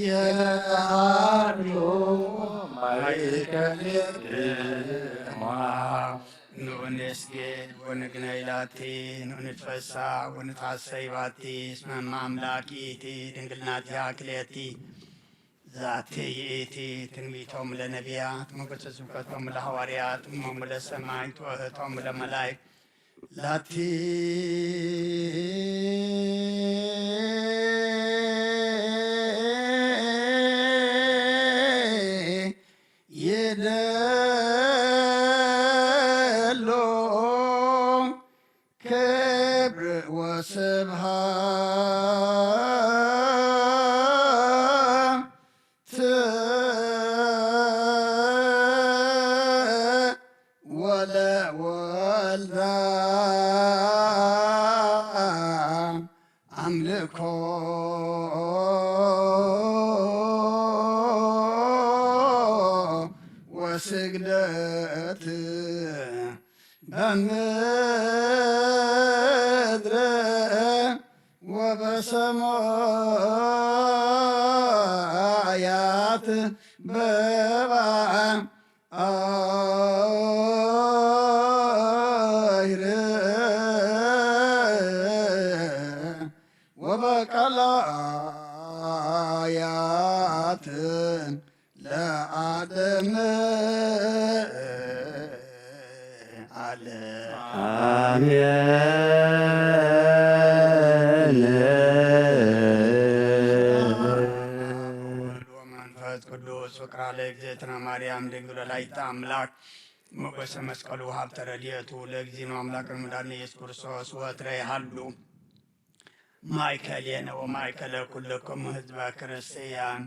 የሃሎ ማእከልክሙ ንኡንስጌድ ወንግነይላቲ ንኡንትፈሳ ወንትሐሰይ ባቲ እስመ አምላኪቲ ድንግልናቲሃ ክልኤቲ ዛቲ ይእቲ ትንቢቶሙ ለነቢያት ሞገሰ ስብከቶሙ ለሐዋርያት እሞሙ ለሰማዕት ወእኅቶሙ ለመላእክት ላቲ የደሎ ክብር ወስብሐት ወለወልድ አምልኮ ወስግደት በምድር ወበሰማያት በባሕር ወበቀላያት ለዓለም ወመንፈስ ቅዱስ ፍቅራ ለእግዝእትነ ማርያም ድንግል ወላዲተ አምላክ ሞገሰ መስቀሉ ሀብተ ረድኤቱ ለእግዚእነ አምላክነ መድኃኒነ ኢየሱስ ክርስቶስ ወትረ ይሃሉ ማእከሌነ ወማእከለ ኩልክሙ ህዝበ ክርስቲያን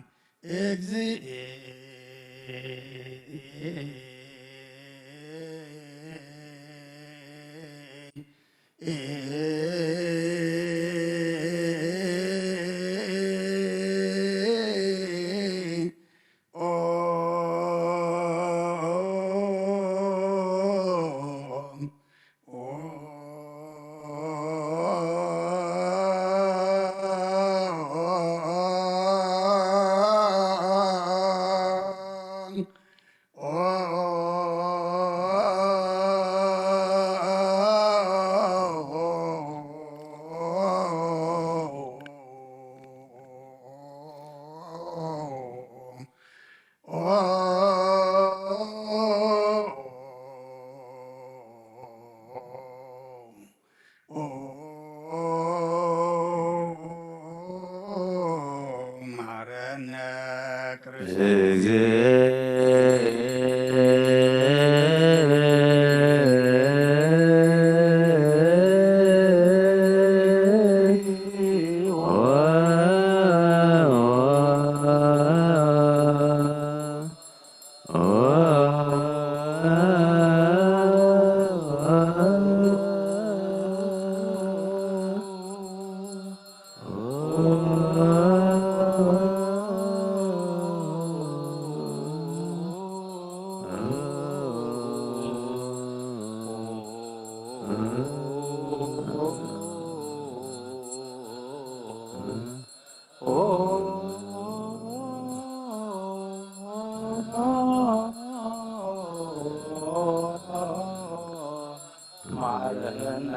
ማረነ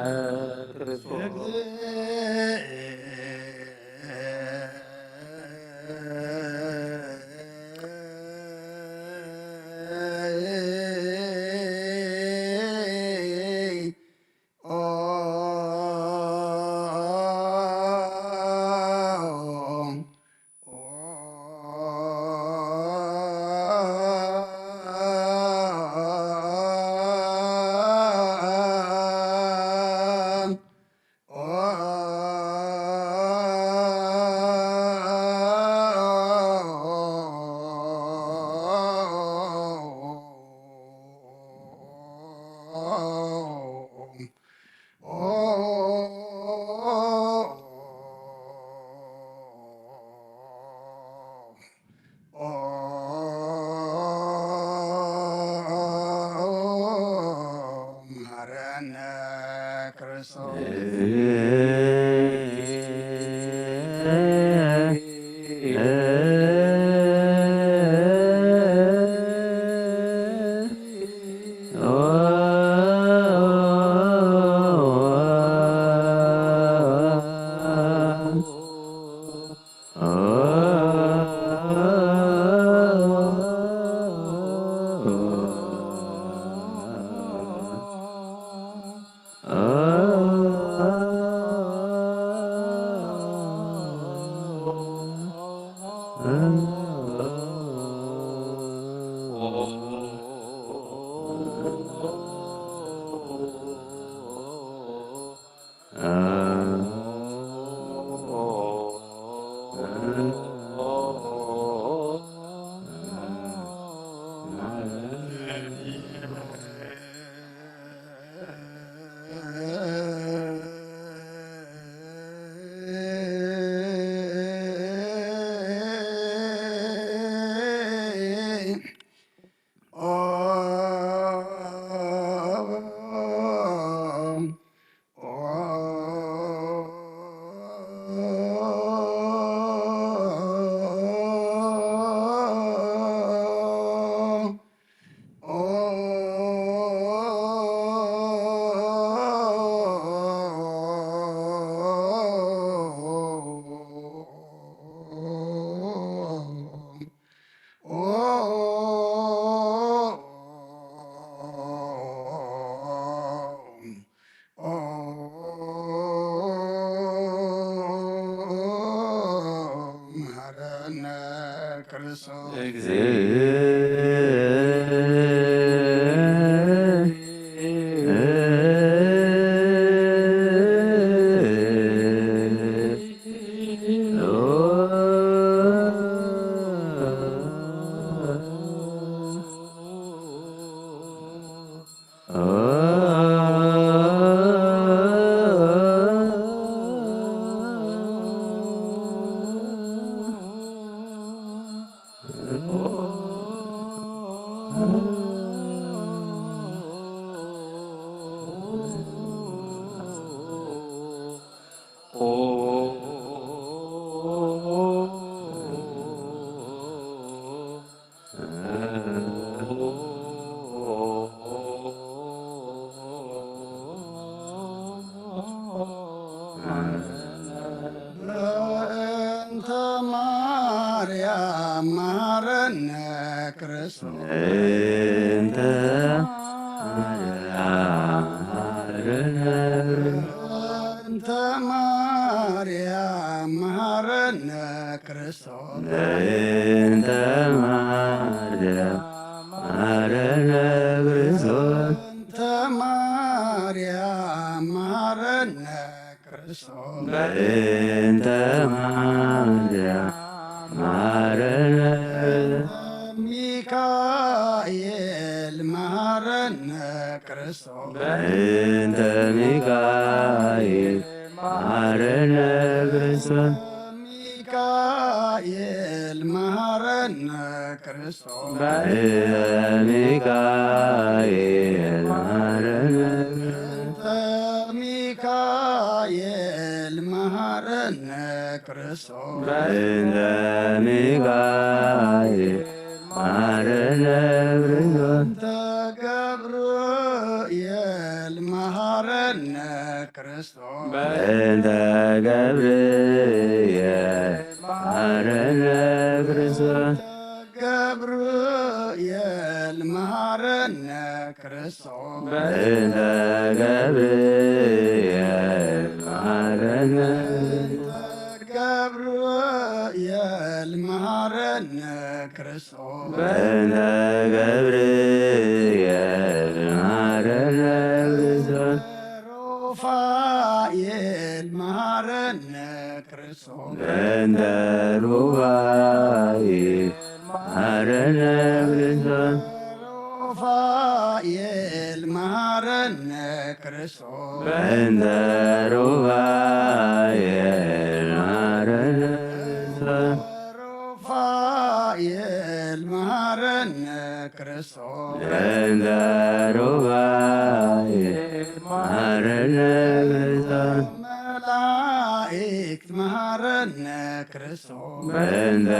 መላእክት መሐረነ መሃረነ ክርስቶስ በእንተ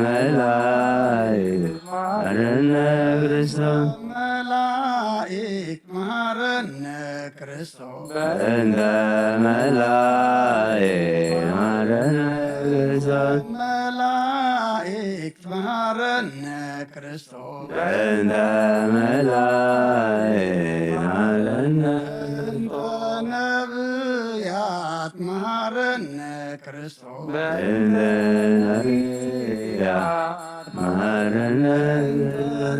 መላእክት መሃረነ ክርስቶስ መላእክት መሃረነ ክርስቶስ በእንተ መላእክት መሃረነ ክርስቶስ መላእክት መሃረነ ክርስቶስ በእንተ መላእክት መሃረነ ነቢያት መሃረነ ክርስቶስ በእንተ ነቢያት መሃረነ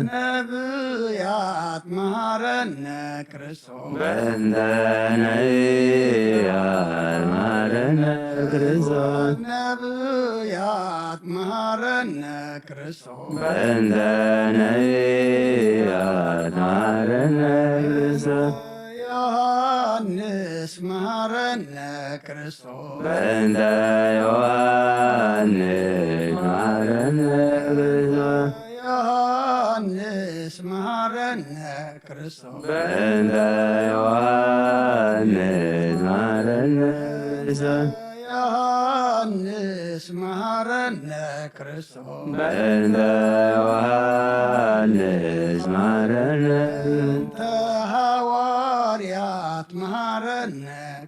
ነቢያት መሃረነ ክርስቶስ በእንተ ነቢያት መሃረነ ክርስቶስ ነቢያት መሃረነ ክርስቶስ በእንተ ነቢያት መሃረነ ክርስቶስ ዮሐንስ መሃረነ ክርስቶስ በእንተ ዮሐንስ መሃረነ ክርስቶስ ዮሐንስ መሃረነ ክርስቶስ በእንተ ዮሐንስ መሃረነ ክርስቶስ ዮሐንስ መሃረነ ክርስቶስ በእንተ ዮሐንስ መሃረነ እንተ ሐዋርያት መሃረነ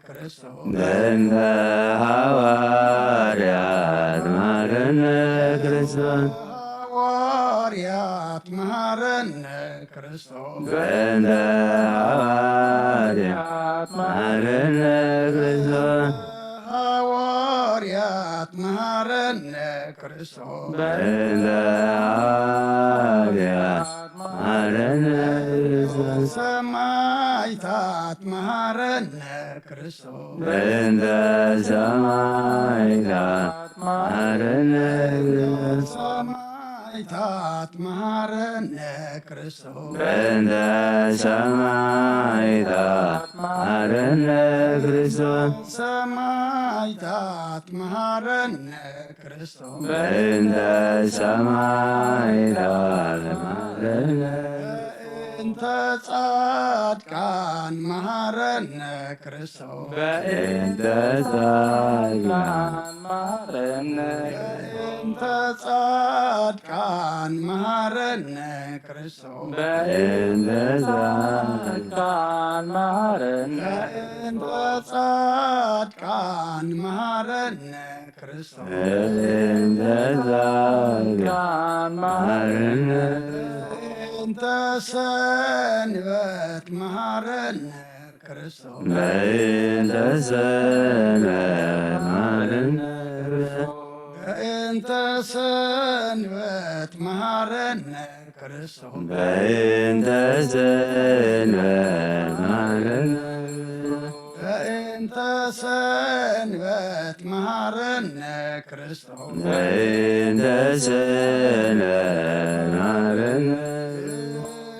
ክርስቶስ በእንተ ሐዋርያት መሃረነ ክርስቶስ ሐዋርያት መሃረነ ክርስቶስ በእንተ ሐዋርያት መሃረነ ክርስቶስ ሐዋርያት መሃረነ ክርስቶስ በእንተ ሐዋርያት መሃረነ ክርስቶስ ሰማዕታት መሃረነ ክርስቶስ በእንተ ሰማዕታት መሃረነ ክርስቶስ ሰማዕታት መሃረነ ክርስቶስ በእንተ ሰማዕታት መሃረነ ክርስቶስ ሰማዕታት መሃረነ ክርስቶስ በእንተ ሰማዕታት መሃረነ እንተ ጻድቃን መሃረነ ክርስቶስ በእንተ ጻድቃን መሃረነ እንተ ጻድቃን መሃረነ ክርስቶስ በእንተ ጻድቃን መሃረነ እንተ ጻድቃን መሃረነ ክርስቶስ በእንተ ጻድቃን መሃረነ እንተ ሰንበት መሃረነ ክርስቶስ በእንተ ሰንበት መሃረነ በእንተ ሰንበት መሃረነ ክርስቶስ በእንተ ሰንበት መሃረነ በእንተ ሰንበት መሃረነ ክርስቶስ በእንተ ሰንበት መሃረነ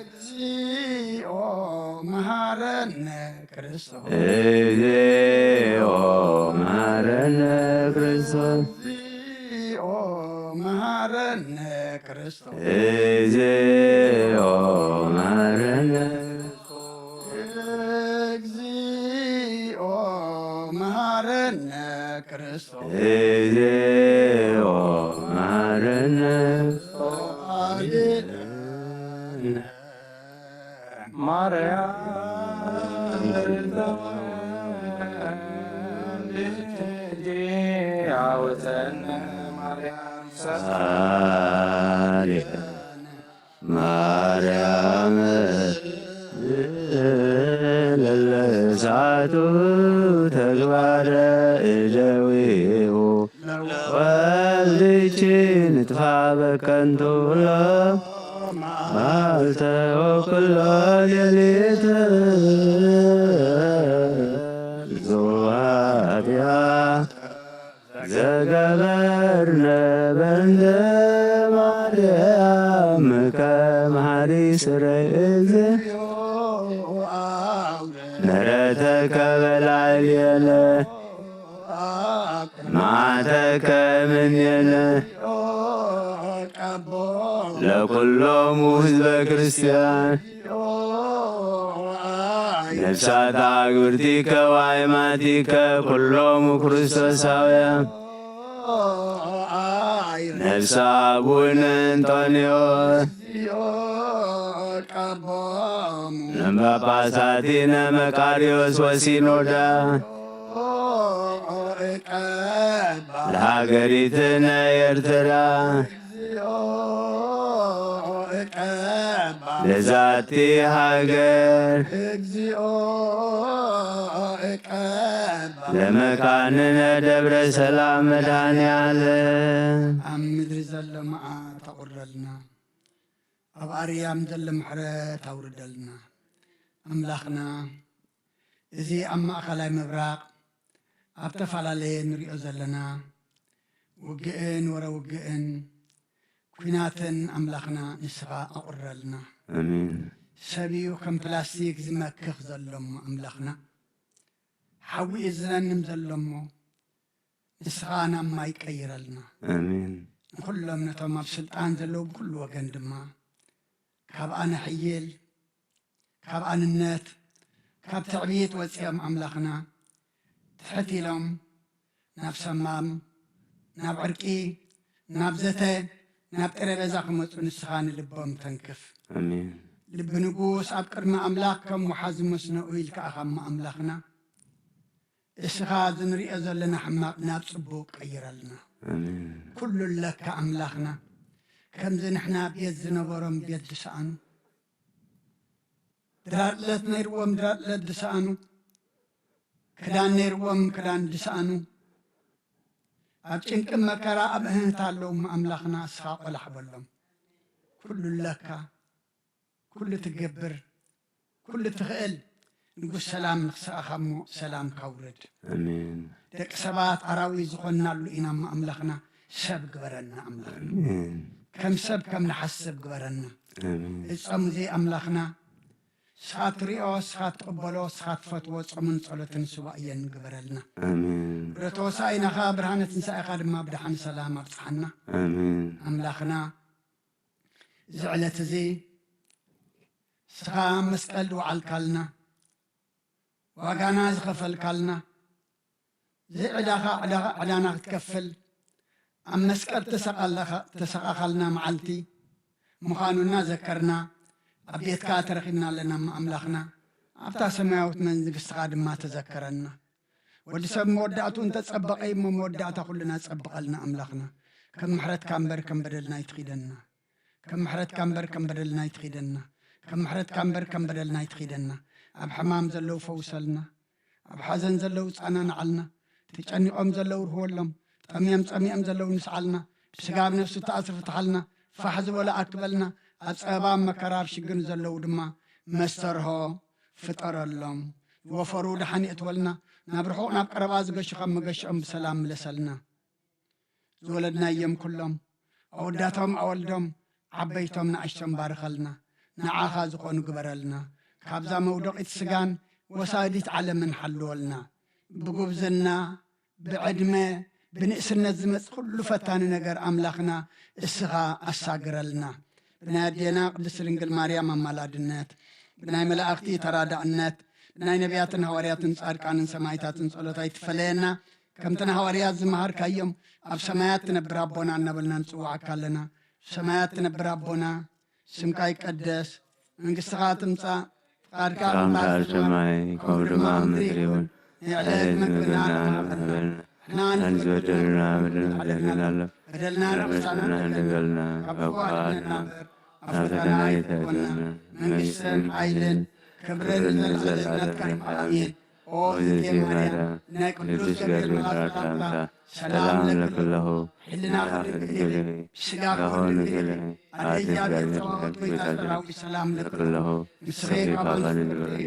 እግዚኦ መሃረነ ክርስቶስ እግዚኦ መሃረነ ክርስቶስ እግዚኦ መሃረነ ክርስቶስ እግዚኦ መሃረነ እግዚኦ መሃረነ ክርስቶስ እግዚኦ መሃረነ ማርያም ያውተነ ማርያም ሳሌ ማርያም ለለሳቱ ተግባረ እደዊሁ ወልድችን እጥፋ በከንቱ ማልተ ወኩሎ ሌሊት ዞዋትያ ዘገበርነ በእንተ ማርያም ከመሃሪ ስረይዝ ምሕረተከ በላዕሌነ መዓተከ እምኔነ ለኩሎሙ ሕዝበ ክርስቲያን ነፍሳተ አግብርቲከ ወአእማቲከ ኩሎሙ ክርስቶሳውያን ነፍሰ አቡነ እንጦንዮስ ጳጳሳቲነ መቃርዮስ ወሲኖዳ ለሀገሪትነ ኤርትራ ለዛቲ ሃገር ለመካንነ ደብረ ሰላም መድኃኔዓለም ኣብ ምድሪ ዘሎ መዓት ኣቑረልና ኣብ ኣርያም ዘሎ ምሕረት ኣውርደልና ኣምላኽና እዚ ኣብ ማእኸላይ ምብራቕ ኣብ ተፈላለየ ንሪኦ ዘለና ውግእን ወረውግእን ኩናትን ኣምላኽና ንስኻ ኣቑረልና አሜን ሰብዩ ከም ፕላስቲክ ዝመክኽ ዘሎሞ ኣምላኽና ሓዊኡ ዝረንም ዘሎሞ ንስኻ ናብ ማይ ቀይረልና አሜን ንኩሎም ነቶም ኣብ ስልጣን ዘለዉ ብኩሉ ወገን ድማ ካብ ኣነ ሕይል ካብ ኣንነት ካብ ትዕቢት ወፂኦም ኣምላኽና ትሕት ኢሎም ናብ ሰማም ናብ ዕርቂ ናብ ዘተ ናብ ጠረጴዛ ክመፁ ንስኻ ንልቦም ተንክፍ አሜን ልቢ ንጉስ ኣብ ቅድሚ ኣምላኽ ከም ወሓዚ መስኖ ኢልካ ኢኻ ኣምላኽና እስኻ ዝንሪኦ ዘለና ሕማቕ ናብ ጽቡቕ ቀይረልና አሜን ኩሉ ለካ ኣምላኽና ከምዚ ንሕና ቤት ዝነበሮም ቤት ድሰኣኑ ድራጥለት ነይርዎም ድራጥለት ድሰኣኑ ክዳን ነይርዎም ክዳን ድሰኣኑ ኣብ ጭንቅን መከራ ኣብ እህንት ኣለዎም ኣምላኽና እስኻ ቆላሕ በሎም ኩሉ ለካ ኩሉ ትገብር ኩሉ ትኽእል ንጉስ ሰላም ንኽስኣኻ እሞ ሰላም ካውርድ አሜን ደቂ ሰባት ኣራዊት ዝኾንናሉ ኢና እሞ ኣምላኽና ሰብ ግበረና ኣምላኽ አሜን ከም ሰብ ከም ንሓስብ ግበረና አሜን እጾም እዚ ኣምላኽና ስኻ ትሪኦ ስኻ ትቕበሎ ስኻ ትፈትዎ ጾምን ጸሎትን ስዋእየን ግበረልና አሜን ብረተወሳኢናኻ ብርሃነ ትንሣኤኻ ድማ ብድሓን ሰላም ኣብፅሓና አሜን ኣምላኽና እዚ ዕለት እዚ ስኻ መስቀል ድወዓልካልና ዋጋና ዝኸፈልካልና ዝዕዳኻ ዕዳና ክትከፍል ኣብ መስቀል ተሰቓኻልና መዓልቲ ምዃኑና ዘከርና ኣብ ቤትካ ተረኺብና ኣለና ኣምላኽና ኣብታ ሰማያዊት መንግሥትኻ ድማ ተዘከረና ወዲ ሰብ መወዳእቱ እንተጸበቐ እሞ መወዳእታ ኩልና ጸብቐልና ኣምላኽና ከም ምሕረትካ እምበር ከም በደልና ይትኺደና ከም ምሕረትካ እምበር ከም በደልና ይትኺደና ከም ምሕረትካ እምበር ከም በደልና ይትኺደና ኣብ ሕማም ዘለዉ ፈውሰልና ኣብ ሓዘን ዘለዉ ፃናንዓልና ተጨኒቖም ዘለዉ ርህወሎም ጠምዮም ፀሚኦም ዘለዉ ንስዓልና ብስጋ ብነፍሱ ተኣስር ፍትሓልና ፋሕ ዝበሎ ኣክበልና ኣብ ፀባ መከራ ኣብ ሽግር ዘለዉ ድማ መስተርሆ ፍጠረሎም ዝወፈሩ ድሓኒ እትወልና ናብ ርሑቕ ናብ ቀረባ ዝገሹ ከም መገሽኦም ብሰላም ምለሰልና ዝወለድና እዮም ኩሎም ኣወዳቶም ኣወልዶም ዓበይቶም ንኣሽቶም ባርኸልና ንዓኻ ዝኾኑ ግበረልና ካብዛ መውደቂት ስጋን ወሳዲት ዓለምን ሓልወልና ብጉብዝና ብዕድመ ብንእስነት ዝመጽእ ኩሉ ፈታኒ ነገር ኣምላኽና እስኻ ኣሳግረልና ብናይ ኣዴና ቅድስት ድንግል ማርያም ኣማላድነት ብናይ መላእኽቲ ተራዳእነት ብናይ ነቢያትን ሃዋርያትን ጻድቃንን ሰማይታትን ጸሎታ ይትፈለየና ከምተን ሃዋርያት ዝመሃርካዮም ኣብ ሰማያት ትነብር ኣቦና እናበልና ንጽዋዓካ ኣለና ሰማያት ትነብር ኣቦና ስምካ ይቀደስ መንግሥትኻ ትምጻእ ፍቃድካ ኣብ ሰማይ ከምኡ ድማ ምድሪ እውን የዕለት ምግብና ንሃበልና ናን ዝበደልና በደልና ኣሎ በደልና ረበስና እንደገልና ካብ ኳልና ናብ ፈተና ይተእተና መንግሥትን ኃይልን ክብርን ዘለዓለምካ ኣሜን ኦ እግዝእትየ ማርያም ናይ ቅዱስ ገብርኤል መልአክ ሰላምታ ሰላም ለክለኹ ሕሊናኻ ድንግል ስጋ ኮን ድንግል ኣደ እግዚአብሔር ጸባኦት ጐይታ ሰራዊት ሰላም ለክለኹ ምስሌ ካባን ንብረጌ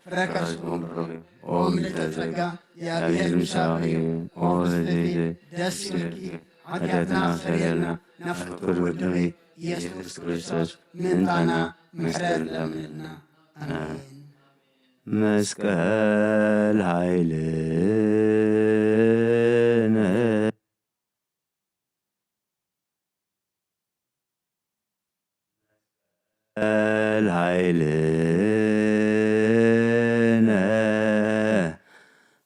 ፍረከስኩም ኦ ምልዕተ ጸጋ እግዚአብሔር ምሳኺ ኦ ህዝቢ ደስ ይብልኪ ኃጢአትና ሰሪየልና ናፍቅር ወድኺ ኢየሱስ ክርስቶስ ምንታና ምሕረት ለምንና አሜን መስቀል ኃይልነ ኃይልነ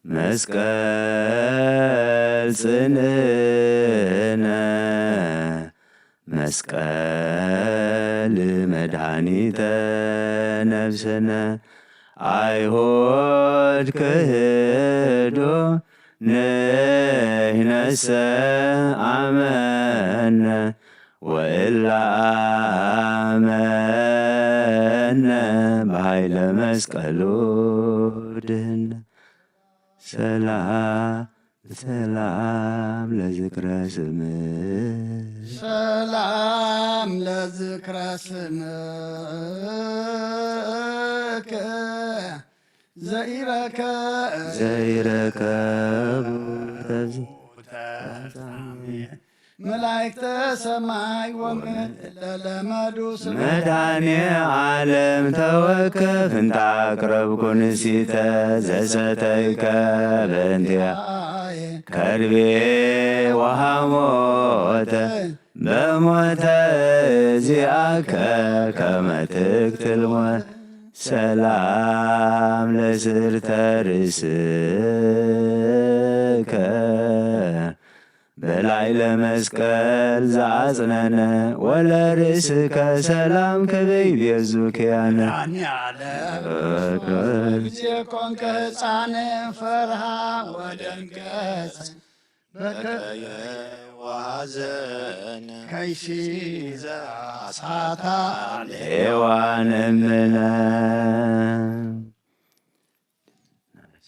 መስቀል ጽንዕ ነፍስነ መስቀል መድኃኒተ ነፍስነ አይሁድ ክህዶ ንሕነሰ አመነ ወእላ አመነ በኃይለ መስቀሉ ድህነ ሰላም ለዝክረ ስምህ ሰላም ለዝክረ ስምከ ዘይረከቡ መላእክተ ሰማይ ወምድር ለለመዱ መድኃኔ ዓለም ተወከፍ እንተ አቅረብኩ ንሲተ ዘሰተይከ በእንቲአየ ከርቤ ወሐሞተ በሞተ ዚአከ ከመ ትቅትል ሞት ሰላም ለስርተ ርእስከ በላይ ለመስቀል ዘአጽነነ ወለርእስከ ሰላም ከበይ ቤዙክያነ ጊዜ ኮንከ ሕፃን ፈርሃ ወደንገጽ በከየ ወሐዘነ ከይሲ ዘአሳታ ሔዋን እምነ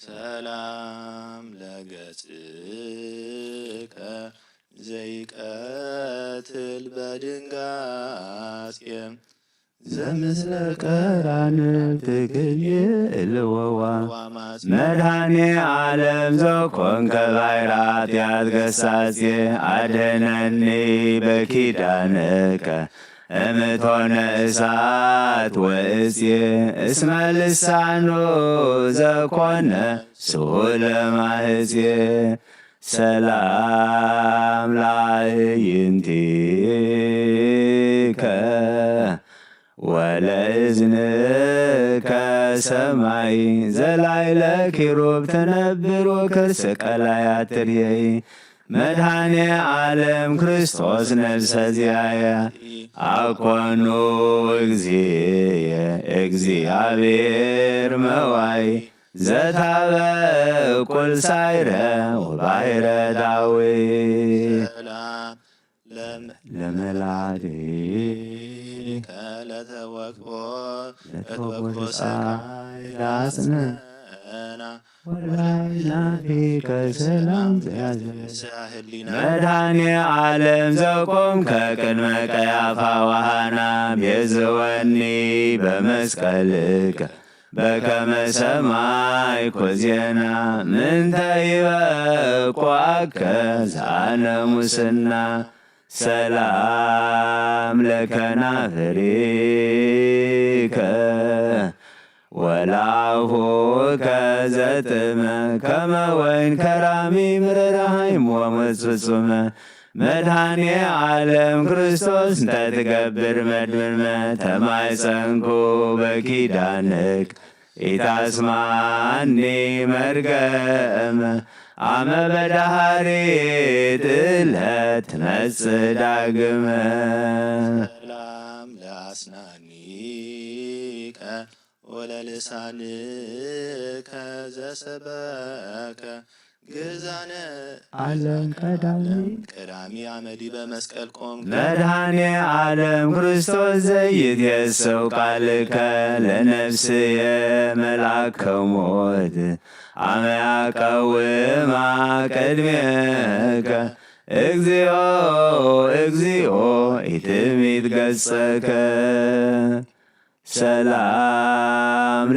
ሰላም ለገጽከ ዘይቀትል በድንጋጼ ዘምስለ ቀራንብት ክልወዋ መድኃኔ ዓለም ዘኮንከ ባሕረ ኃጢአት ገሳጼ አድኅነኒ በኪዳንከ እምትሆነ እሳት ወእፄ እስመ ልሳኖ ዘኮነ ስሁለ ማህፄ ሰላም ለአዕይንቲከ ወለእዝንከ ሰማይ ዘላዕለ ኪሩብ ትነብር ወከርሰ ቀላያት ትርየይ መድኃኔ ዓለም ክርስቶስ ነፍሰ ዚአየ አኮኑ እግዚእየ እግዚአብሔር መዋይ ዘታበቁል ሳይረ ወባሕረ ዳዊት ለመላእክት ለተወክቦ ፀሐይ ላጽንዐና ወላይላፊከ ሰላም መድኃኔ ዓለም ዘቆምከ ቅድመ ቀያፋ ወሐና ቤዝወኒ በመስቀልከ በከመ ሰማዕኩ ዜና ምንተ ይበቁዐከ ዛነ ሙስና ሰላም ለከናፍሪከ ወላሁከ ዘጥመ ከመ ወይን ከራሚ ምረረ ኃይም ወሞት ፍጹመ መድኃኔ ዓለም ክርስቶስ እንተ ትገብር መድምመ ተማኅፀንኩ በኪዳንክ ኢታስማኒ መርገመ አመ በዳህሪት ዕለት ትመጽእ ዳግመ ሰላም ለአስናኒከ ወለልሳንከ ዘሰበከ ግዛነ ዓለም ቀዳሚ አመዲ በመስቀል ቆም መድኃኔ ዓለም ክርስቶስ ዘይትየሰው ቃልከ ለነፍስየ መልአከ ሞት አመ ያቀውማ ቅድሜከ እግዚኦ እግዚኦ ኢትሚት ገጸከ ሰላም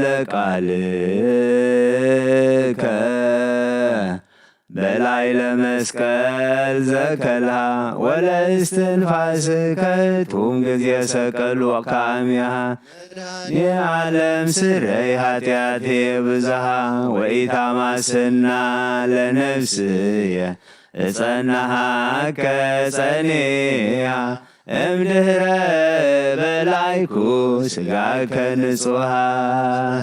ለቃልከ በላይ ለመስቀል ዘከላ ወለእስትንፋስከ ቱም ጊዜ ሰቀሉ ካሚያ የዓለም ስረይ ኃጢአቴ ብዝሃ ወኢታማስና ለነፍስየ እጸናሃከ ጸኔያ እምድኅረ በላይኩ ሥጋከ ንጹሃ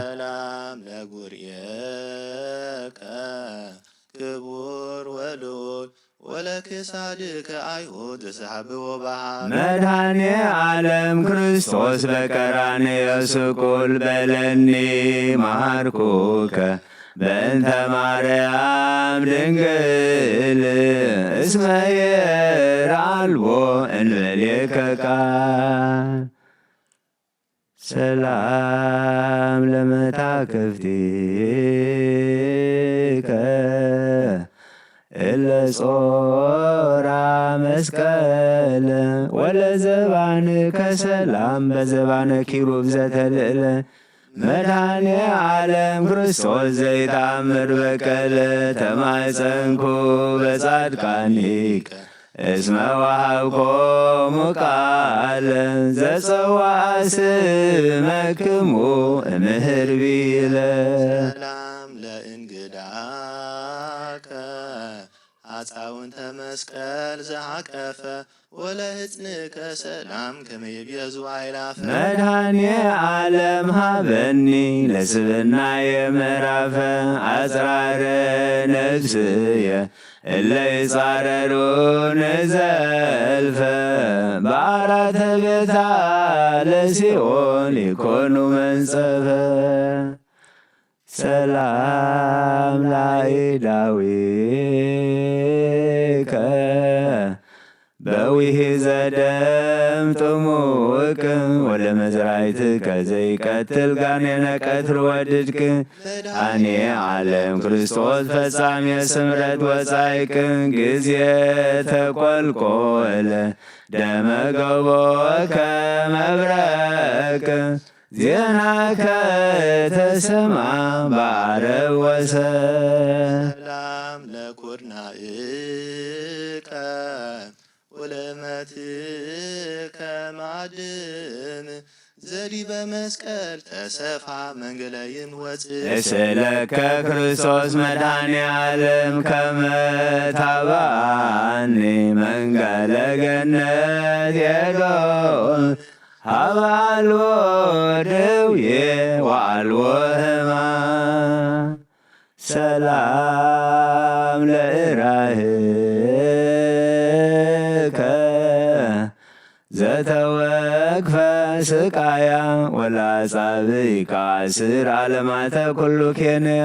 ሰላም ለጉርኤከ ክቡር ወልዑል ወለክሳድከ አይሁድ ተሳሃብዎ በሃብ መድኃኔ ዓለም ክርስቶስ በቀራንዮ ስቁል በለኒ ማርኩከ በእንተ ማርያም ድንግል እስመ የርአልቦ እንበሌከ ቃል ሰላም ለመታክፍቲከ እለ ጾራ መስቀለ ወለዘባንከ ሰላም በዘባነ ኪሩብ ዘተልዕለ መድኃኔ ዓለም ክርስቶስ ዘይታምር በቀለ ተማጸንኩ በጻድቃኒከ እስመ ወሃብኮሙ ቃለ ዘጸዋዕ ስመክሙ እምህር ቢለ ሰላም ለእንግዳከ አጻውንተ መስቀል ዘሃቀፈ ወለሕፅንከ ሰላም ከመይቤዙ አይላፈ መድኃኔ ዓለም ሃበኒ ለስብና የምዕራፈ አጽራረ ነፍስየ እለ ይጻረሩን ዘልፈ በአራተ ቤታ ለሲኦል ይኮኑ መንጸፈ ሰላም ላዕዳዊከ በዊህ ዘደም ጥሙቅ ወደ መዝራዕትከ ዘይቀትል ጋኔነ ቀትር ወድድቅ መድኃኔ ዓለም ክርስቶስ ፈጻሜ ስምረት ወጻይቅ ጊዜ ተቈልቈለ ደመ ገቦከ መብረቅ ዜናከ ተሰማ በዓረብ ወሰብ ሰላም ለኵርናዕከ ወለመትከ ማዕድን ዘዲበ መስቀል ተሰፋ መንገለ ይንወፅእ እስእለከ ክርስቶስ መድኃኔ ዓለም ከመ ታብአኒ መንገለ ገነት ኤዶም ሀበ አልቦ ደዌ ወአልቦ ሕማም ሰላም ለእራህከ ዘተወክፈ ስቃያ ወለአጻብዕከ አስር ዓለማተ ኩሉ ኬንያ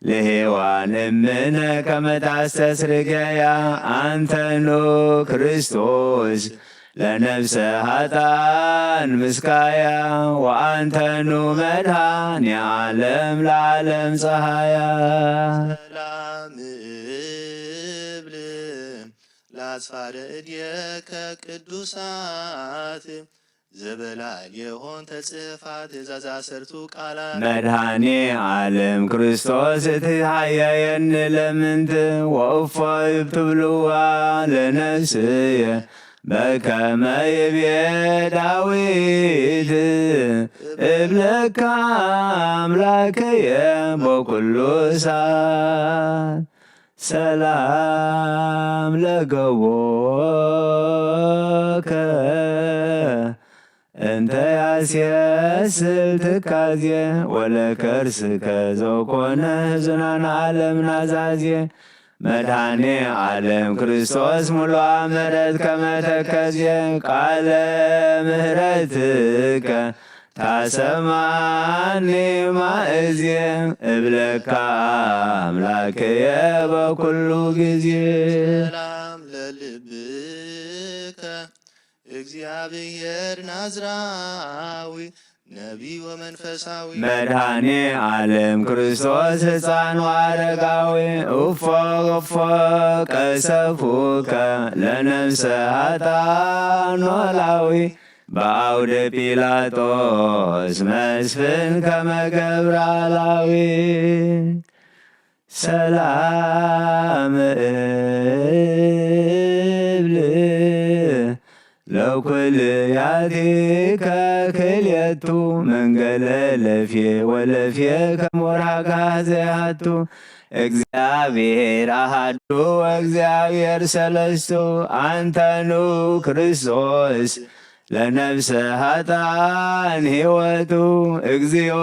ለሔዋን እምነ ከመ ታስተስርገያ አንተኑ ክርስቶስ ለነፍሰ ኃጥአን ምስካያ ወአንተኑ መድኃኔ ዓለም ለዓለም ፀሐያ ሰላም እብል ለአጽፋረ እድየከ ቅዱሳት ዘበላል የሆን ተጽፋት ትእዛዛሰርቱ ቃላት መድኃኔ ዓለም ክርስቶስ እትሃየየኒ ለምንት ወእፎ ይብትብልዋ ለነፍስየ በከመ ይቤ ዳዊት እብለከ አምላክየ በኩሉ ሰዓት ሰላም ለገቦከ እንተ ያስየስል ትካዜ ወለከርስከ ዘኮነ ሕዙናን ዓለም ናዛዜ መድኃኔ ዓለም ክርስቶስ ሙሉአ ምሕረት ከመ ተከዜ ቃለ ምሕረትከ ታሰማኒ ማእዝየ እብለካ አምላክየ በኩሉ ጊዜ ሰላም ለልብከ እግዚአብሔር ናዝራዊ ነቢይ ወመንፈሳዊ መድኃኔ ዓለም ክርስቶስ ሕፃን ወአረጋዊ እፎ እፎ ቀሰፉከ ለነፍሰ ኃጥአን ኖላዊ በአውደ ጲላጦስ መስፍን ከመ ገብረ አላዊ ሰላም እብል ለኩልያቲከ ክልኤቱ መንገለ ለፌ ወለፌ ከሞራጋ ዘያቱ እግዚአብሔር አሐዱ ወእግዚአብሔር ሰለስቱ አንተኑ ክርስቶስ ለነፍሰ ኃጥአን ሕይወቱ እግዚኦ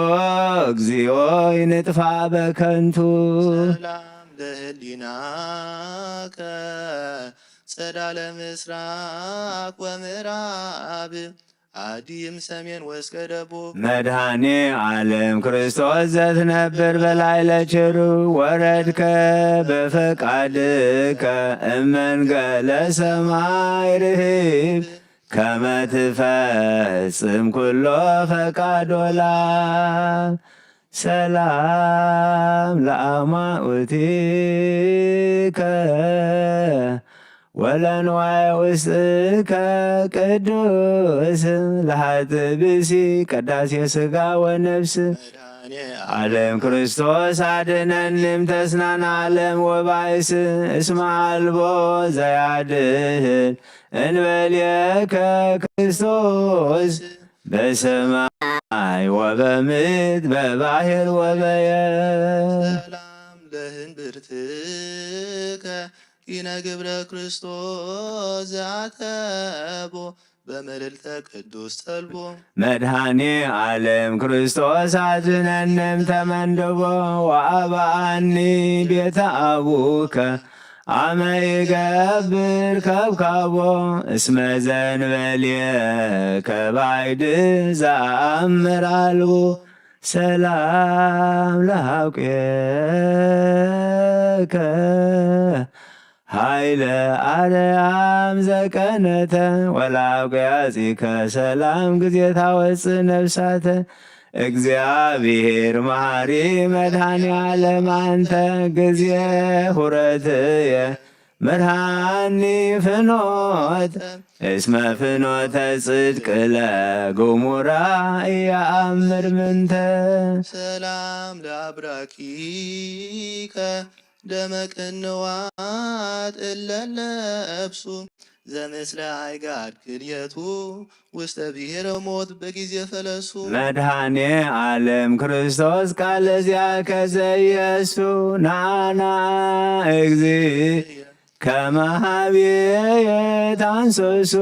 እግዚኦ ይንጥፋ በከንቱ ሰላም ለህሊናከ ጸዳለ ምስራቅ ወምዕራብ አዲም ሰሜን ወስከ ደቡብ መድኃኔ ዓለም ክርስቶስ ዘትነብር በላይ ለችሩ ወረድከ በፈቃድከ እመንገለ ሰማይ ርህብ ከመ ትፈጽም ኩሎ ፈቃዶላ ሰላም ለአማኡቲከ ወለንዋይ ውስጥከ ቅዱስ ለሃትብሲ ቀዳሴ ሥጋ ወነፍስ ዓለም ክርስቶስ አድነንም ተስናን ዓለም ወባይስ እስመ አልቦ ዘያድህን እንበልየከ ክርስቶስ በሰማይ ወበምድር በባሕር ወበየብስ ሰላም ለህንብርትከ ኢነግብረ ክርስቶስ ዘአተቦ በመልዕልተ ቅዱስ ተልቦ መድኃኔ ዓለም ክርስቶስ አድነንም ተመንድቦ ወአብአኒ ቤተ አቡከ አመ ይገብር ከብካቦ እስመ ዘእንበሌከ ባዕድ ዘአምር አልቦ ሰላም ለሐቁከ ኃይለ አርያም ዘቀነተ ወላውቅያጺከ ሰላም ጊዜ ታወፅእ ነፍሳተ እግዚአብሔር መሐሪ መድኃኔ ዓለም አንተ ጊዜ ሁረትየ መድኃኒ ፍኖት እስመ ፍኖተ ጽድቅ ለገሙራ እያአምር ምንተ ሰላም ለአብራኪከ ደመ ቅንዋት እለለብሱ ዘምስለ አይጋድ ክልየቱ ውስተ ብሔረ ሞት በጊዜ ፈለሱ መድኃኔ ዓለም ክርስቶስ ቃለ ዚአከ ዘኢየሱ ናና እግዚእ ከመ ኀቤየ ታንሶሱ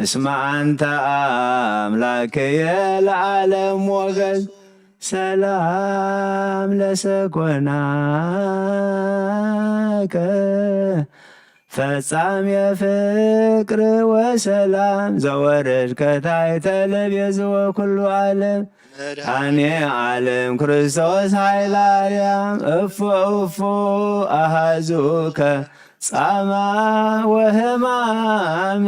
እስመ አንተ አምላክየ ለዓለም ሞገስ ሰላም ለሰኮናከ ፈጻሜ ፍቅር ወሰላም ዘወረድከ ታሕተ ለቤዝወ ኩሉ ዓለም መድኃኔ ዓለም ክርስቶስ ኃይለ አርያም እፎ አሃዙከ ጻማ ወሕማም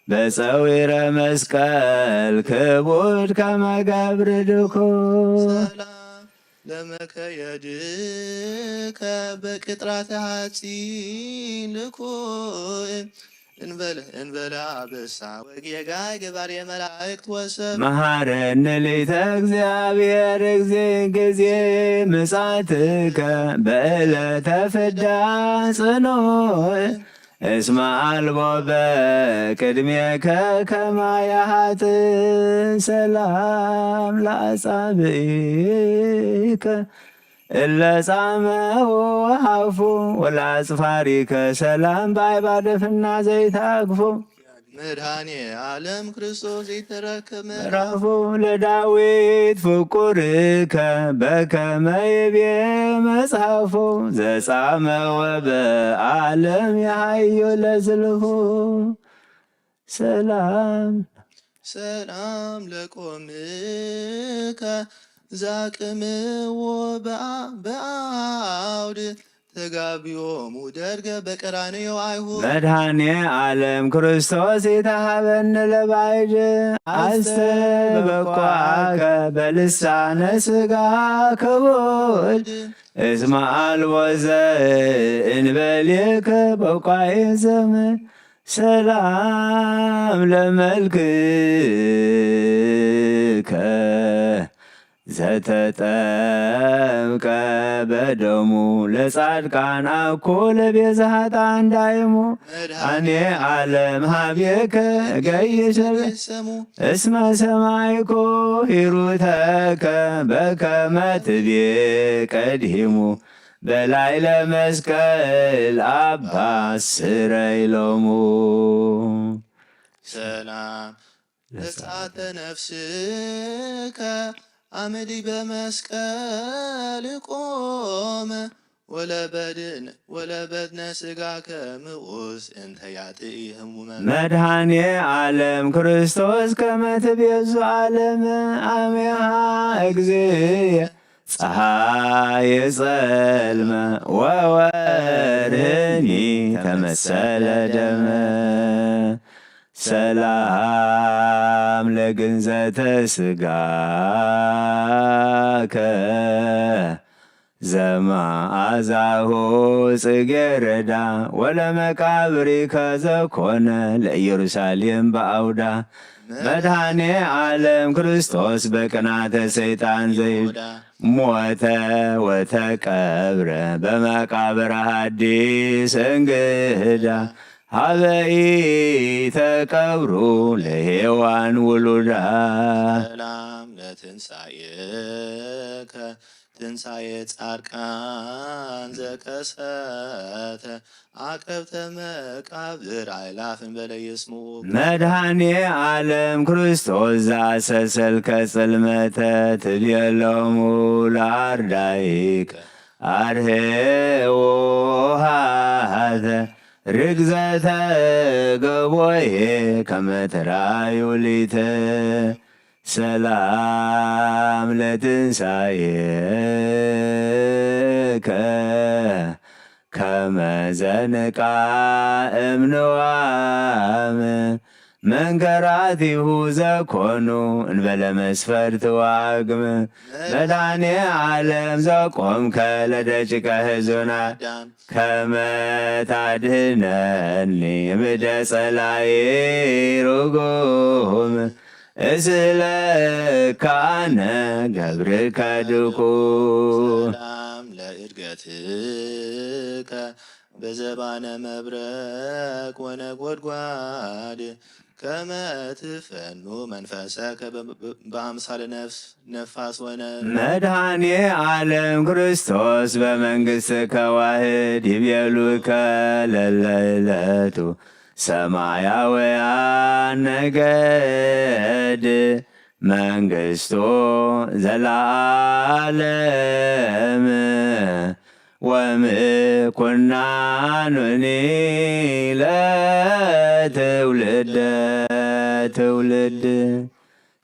በፀዊረ መስቀል ክቡድ ከመ ገብር ድኩር ሰላም ለመከየድከ በቅጥራተ ሐጺን ልኩዕ እንበለ አበሳ ወጌጋይ ገባሬ መላእክት ወሰብ መሐረነ ሊተ እግዚአብሔር ጊዜ ምጽአትከ በዕለተ ፍዳ ጽኑዕ እስመ አልቦ በቅድሜከ ከማያሃት ሰላም ለአጻብዒከ እለ ጻመው ወሃፉ ወለአጽፋሪከ ሰላም በአይባደፍና ዘይታግፎ መድኃኔ ዓለም ክርስቶስ የተረከመ ምዕራፉ ለዳዊት ፍቁርከ በከመ ይቤ መጽሐፎ ዘጻመወ በዓለም የሃዮ ለዝልፎ ሰላም ሰላም ለቆምከ ዛቅምዎ በአውድ ተጋቢዮሙ ደርገ በቀራንዮ አይሁድ መድኃኔ ዓለም ክርስቶስ የተሃበን ለባዕድ አስተበኳከ በልሳነ ሥጋ ክቡድ እስመ አልቦ ዘእንበሌከ በቋየ ዘመን ሰላም ለመልክከ ዘተጠምቀ በደሙ ለጻድቃን አኮ ለቤዛ ኃጥአን ዳይሙ መድኃኔ ዓለም ኀቤከ እገይሰብ እስመ ሰማይኮ ሂሩተከ በከመ ትቤ ቀድሂሙ በላይ ለመስቀል አባ ስረይሎሙ ሰላም ለጸአተ ነፍስከ አመዲ በመስቀል ቆመ ወለበድነ ሥጋከ ምዑዝ እንተ ያጥኢ ህሙመ መድኃኔ ዓለም ክርስቶስ ከመ ትቤዙ ዓለመ አሜሃ እግዚእ ፀሐይ ጸልመ ወወርህኒ ተመሰለ ደመ ሰላም ለግንዘተ ሥጋከ ዘመዓዛሁ ጽጌረዳ ወለመቃብሪከ ዘኮነ ለኢየሩሳሌም በአውዳ መድኃኔ ዓለም ክርስቶስ በቅናተ ሰይጣን ዘይድ ሞተ ወተቀብረ በመቃብረ ሐዲስ እንግዳ ሀበኢ ተቀብሩ ለሔዋን ውሉዳ ሰላም ለትንሣኤከ ትንሣኤ ጻድቃን ዘቀሰተ አቀብተ መቃብር አይላፍን በለየስሙ መድኃኔ ዓለም ክርስቶስ ዘአሰሰልከ ጽልመተ ትቤሎሙ ለአርዳኢከ አርኅዎ ሀተ ርግዘተ ገቦዬ ከመ ተራዩ ሊተ ሰላም ለትንሣኤከ ከመ ዘንቃ እምንዋም መንከራቲሁ ዘኮኑ እንበለ መስፈርት ዋግም መድኃኔ ዓለም ዘቆምከ ለደቂቀ ሕዙናን ከመ ታድኅነኒ እምደ ጸላኢ ርጉም እስለካነ ገብርከ ድኩን ሰላም ለዕድገትከ በዘባነ መብረቅ ወነጐድጓድ ከመ ትፈኑ መንፈሰከ በአምሳለ ነፋስ መድኃኔ ዓለም ክርስቶስ በመንግሥትከ ዋህድ ይቤሉከ ለለዕለቱ ሰማያውያን ነገድ መንግሥቶ ዘለዓለም ወምኩናኑኒ ለትውልደ ትውልድ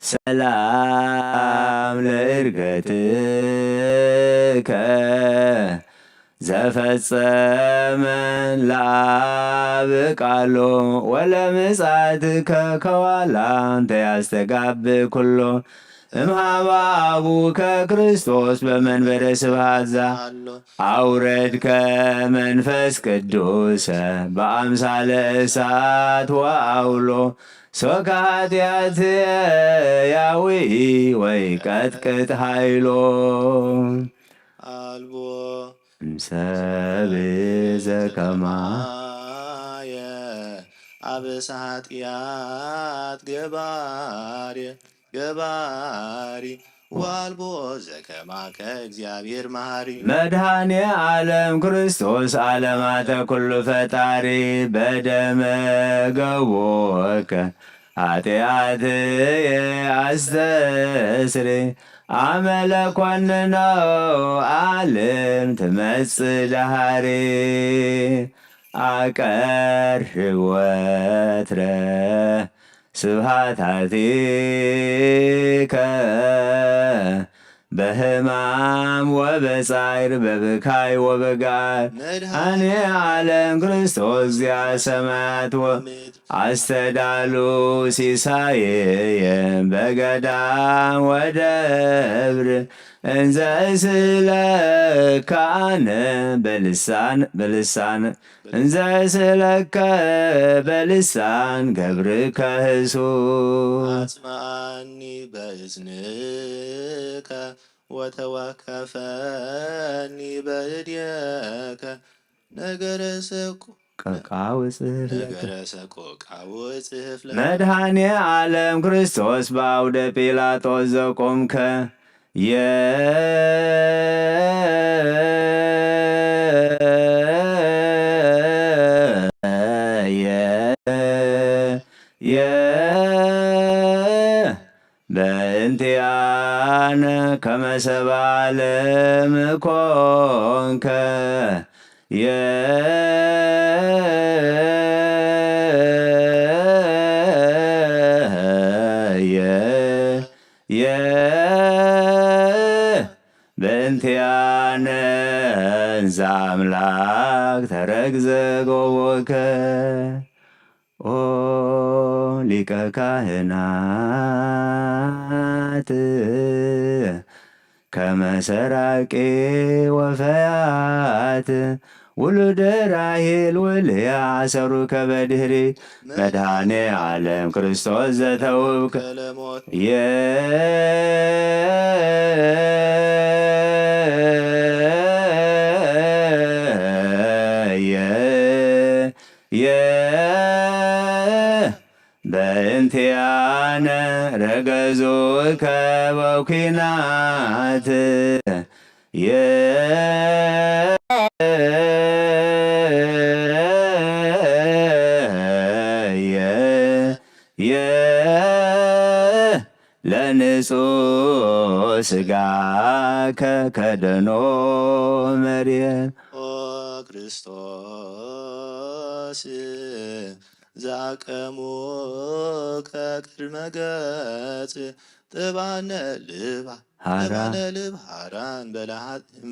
ሰላም ለዕርገትከ ዘፈጸመ ለአብ ቃሎ ወለምጽአትከ ከዋላ እንተ ያስተጋብእ ኩሎ እምኀበ አቡከ ክርስቶስ በመንበረ ስብሐት አውረድከ መንፈስ ቅዱስ በአምሳለ እሳት ወአውሎ ሶከ ኃጢአትየ ያውኢ ወይቀጥቅጥ ኃይሎ አልቦ እምሰብእ ዘከማየ አብሰ ኃጢአት ገባሪ ዋልቦ ዘከማከ እግዚአብሔር መሐሪ መድኃኔ ዓለም ክርስቶስ ዓለማተ ኩሉ ፈጣሪ በደመ ገቦከ ኃጢአትየ አስተስሪ አመለ ኮንነው ዓለም ትመጽእ ዳሃሪ አቀርብ ወትረ ስብሐታቲከ በሕማም ወበጻዕር በብካይ ወበጋር መድኃኔ ዓለም ክርስቶስ እግዚአ ሰማያት አስተዳሉ ሲሳየየ በገዳም ወደብር እንዘ እስለካነ በልሳን እንዘ እስለከ በልሳን ገብርከ ህሱስ አጽማኒ በእዝንከ ወተወከፈኒ በእድየከ ነገረ ሰቆቃወጽሕፍ መድኃኔ ዓለም ክርስቶስ በአውደ ጲላጦስ ዘቆምከ በእንቲአነ ከመ ሰብአ ዓለም ኮንከ በእንቲአነ እንዘ አምላክ ተረግዘ ጎቦከ ኦ ሊቀ ካህናት ከመ ሰራቄ ወፈያት ውሉደ ራሔል ወልያ አሰሩከ በድኅሪ መድኃኔ ዓለም ክርስቶስ ዘተውከ ለሞት በእንቲአነ ረገዞከ በኲናት ለንጹሕ ሥጋከ ከደኖ መርየም ኦ ክርስቶስ ዛቀሙከ ቅድመ ገጽ ጥባነ ልብ ሃራን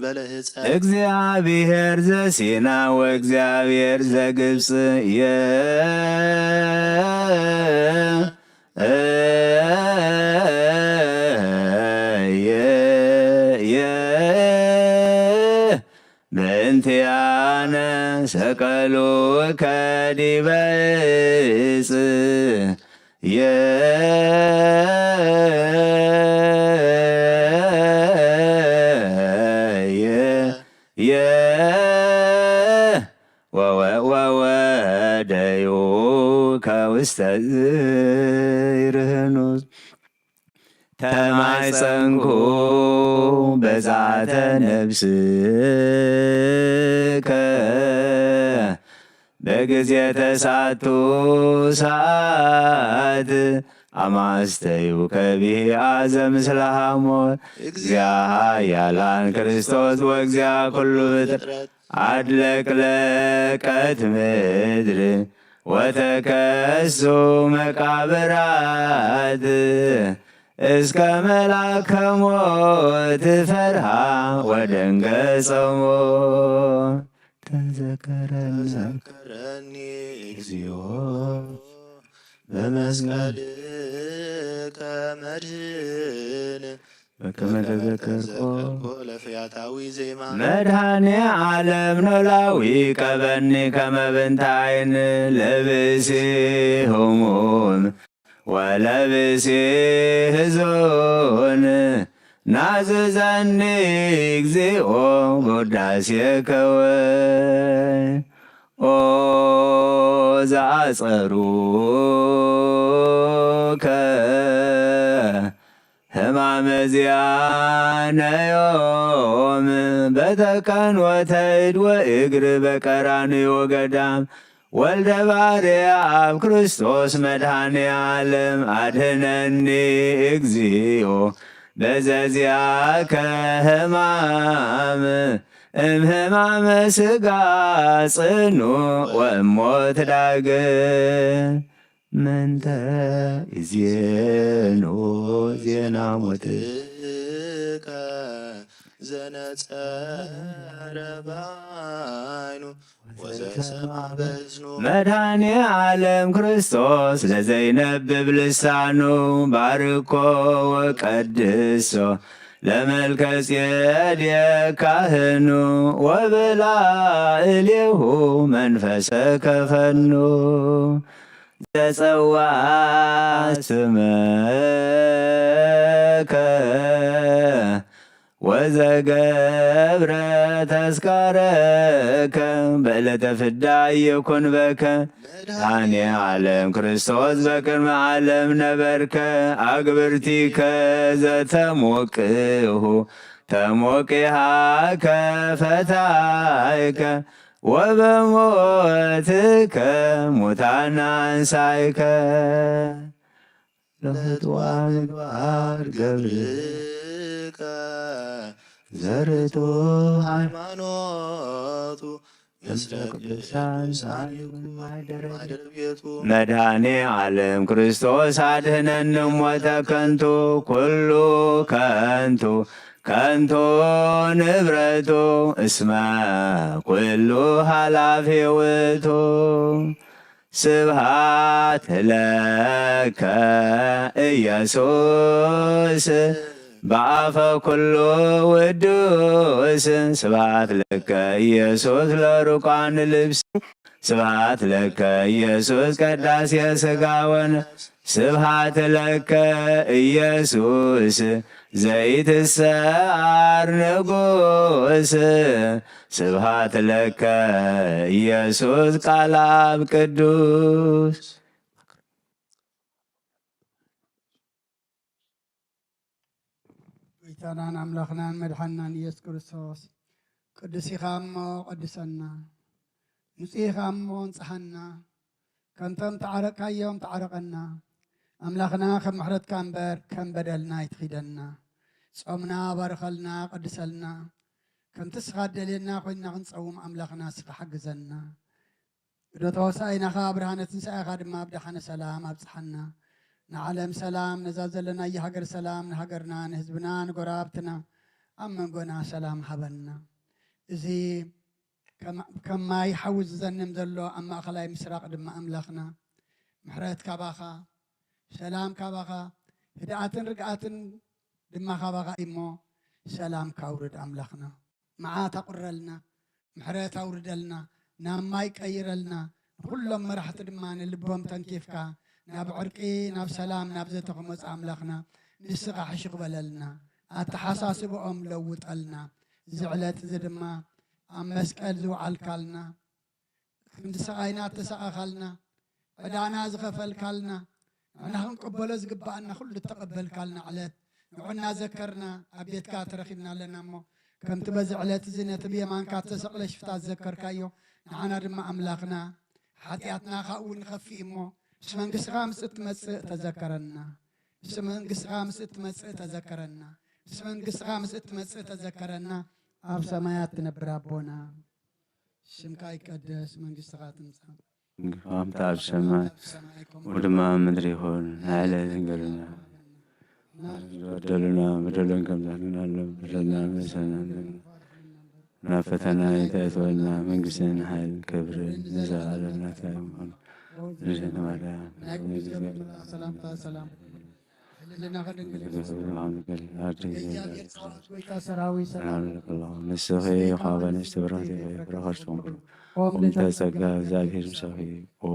በለህፀ እግዚአብሔር ዘሲና ወእግዚአብሔር ዘግብፅ በእንቲአነ ሰቀሉከ ዲበ ዕፅ ወወደዩ ከውስተ ይርህኑስ ተማይፀንኩ በዛተ ነፍስከ በጊዜ ተሳቱ ሰዓት አማስተዩ ከቢአ ዘምስለ ሐሞት እግዚአ ኃያላን ክርስቶስ ወእግዚአ ኩሉ ፍጥረት አድለቅለቀት ምድር ወተከሱ መቃብራት እስከ መላከ ሞት ፈርሃ ወደንገጸሞ ተዘከረኒ እግዚኦ በመስቀልከ መድኅን በከመ ተዘከርኮ ለፈያታዊ ዜማ መድኃኔ ዓለም ኖላዊ ቀበኒ ከመ ብንተ ዓይን ለብእሲ ሕሙም ወለብእሲ ሕዙን ናዝዘኒ እግዚኦ በውዳሴከ ኦ ዘአጸሩከ ሕማመ ዚአነ ዮም በተቀን ወተይድ ወእግር በቀራንዮ ገዳም ወልደ ባርያም ክርስቶስ መድኃኔ ዓለም አድኅነኒ እግዚኦ በዘዚአከ ሕማም እምሕማመ ሥጋ ጽኑዕ ወእሞት ዳግም መንተ ይዜኑ ዜና ሞትከ ዘነጸረ ባይኑ ወዘሰማ በዝኑ መድኃኔ ዓለም ክርስቶስ ለዘይነብብ ልሳኑ ባርኮ ወቀድሶ ለመልከ ጼዴቅ ካህኑ ወበላዕሌሁ መንፈሰ ከፈኑ ዘጸዋ ስመከ ወዘገብረ ተስካረከ በዕለተ ፍዳ ይኩን በከ መድኃኔ ዓለም ክርስቶስ በቅድመ ዓለም ነበርከ አግብርቲከ ዘተሞቅሁ ተሞቅሃከ ፈታይከ ወበሞትከ ሙታን አንሳይከ ለፍጥዋ ምግባር ገብር ጽድቀ ዘርቶ ሃይማኖቱ ምስለ ቅዱሳን ይኩን ማኅደረ ቤቱ መድኃኔ ዓለም ክርስቶስ አድኅነን ሞተ ከንቱ ኩሉ ከንቱ ከንቱ ንብረቱ እስመ ኩሉ ኃላፊ ውእቱ ስብሐት ለከ ኢየሱስ በአፈ ኩሉ ውዱስ ስብሐት ለከ ኢየሱስ ለሩቃን ልብስ ስብሐት ለከ ኢየሱስ ቀዳሴ ሥጋ ወነፍስ ስብሐት ለከ ኢየሱስ ዘይትሰዓር ንጉሥ ስብሐት ለከ ኢየሱስ ቃለ አብ ቅዱስ ጌታናን አምላኽናን መድሓናን ኢየሱስ ክርስቶስ ቅዱስ ኢኻ እሞ ቀድሰና ንጹሕ ኢኻ እሞ እንጽሓና ከምቶም ተዓረቕካዮም ተዓረቐና ኣምላኽና ከም ምሕረትካ እምበር ከም በደልና ይትኺደና ጾምና ባርኸልና ቀድሰልና ከምቲ ስኻ ደልየና ኮይንና ክንፀውም ኣምላኽና ስኻ ሓግዘና እዶ ተወሳኢናኻ ብርሃነ ትንሣኤኻ ድማ ብድሓነ ሰላም ኣብፅሓና ንዓለም ሰላም ነዛ ዘለና የሃገር ሰላም ንሃገርና ንህዝብና ንጎራብትና ኣብ መንጎና ሰላም ሃበና እዚ ከም ማይ ሓዊ ዝዘንም ዘሎ ኣብ ማእኸላይ ምስራቅ ድማ ኣምላኽና ምሕረት ካባኻ ሰላም ካባኻ ህድኣትን ርግኣትን ድማ ካባኻ እሞ ሰላም ካውርድ ኣምላኽና መዓት ኣቁረልና ምሕረት ኣውርደልና ናብ ማይ ቀይረልና ኩሎም መራሕቲ ድማ ንልቦም ተንኪፍካ ናብ ዕርቂ ናብ ሰላም ናብ ዘተኸመፅ ኣምላኽና ንስኻ ሕሽኽ በለልና ኣተሓሳስብኦም ለውጠልና እዚ ዕለት እዚ ድማ ኣብ መስቀል ዝወዓልካልና ክንድሰቓይና ተሰቓኻልና ዕዳና ዝኸፈልካልና ንሕና ክንቅበሎ ዝግባአና ኩሉ ተቐበልካልና ዕለት ንዑና ዘከርና ኣብ ቤትካ ተረኺብና ኣለና እሞ ከምቲ በዚ ዕለት እዚ ነቲ ብየማንካ ተሰቕለ ሽፍታ ዝዘከርካዮ ንዓና ድማ ኣምላኽና ሓጢኣትና ካብኡ ንኸፊእ እሞ ምስ መንግሥትኻ ምስእ ትመጽእ ተዘከረና ምስ መንግሥትኻ ምስእ ትመጽእ ተዘከረና ምስ መንግሥትኻ ምስእ ትመጽእ ተዘከረና ኣብ ሰማያት ትነብር ኣቦና ስምካ ይቀደስ መንግሥትኻ ትምጻእ ከምቲ ኣብ ሰማይ ወድማ ምድሪ ይኹን ንዕለት እንጀራና በደሉና በደሉን ከም ዘሕልናሎም በደልና መሰናን ናብ ፈተና ይተእትወና መንግሥትን ሓይልን ክብርን ንዘለዓለም ናትካ ይኹን ንእሽተይ ማርያም ሰላምታ ሰላም ህልልና ከድንግል ጎይታ ሰራዊት ሰላም ንስኺ ኻበ ንእሽቲ ብርኽቲ ብረኸርሶም እንተ ጸጋ እግዚአብሔር ምሳኺ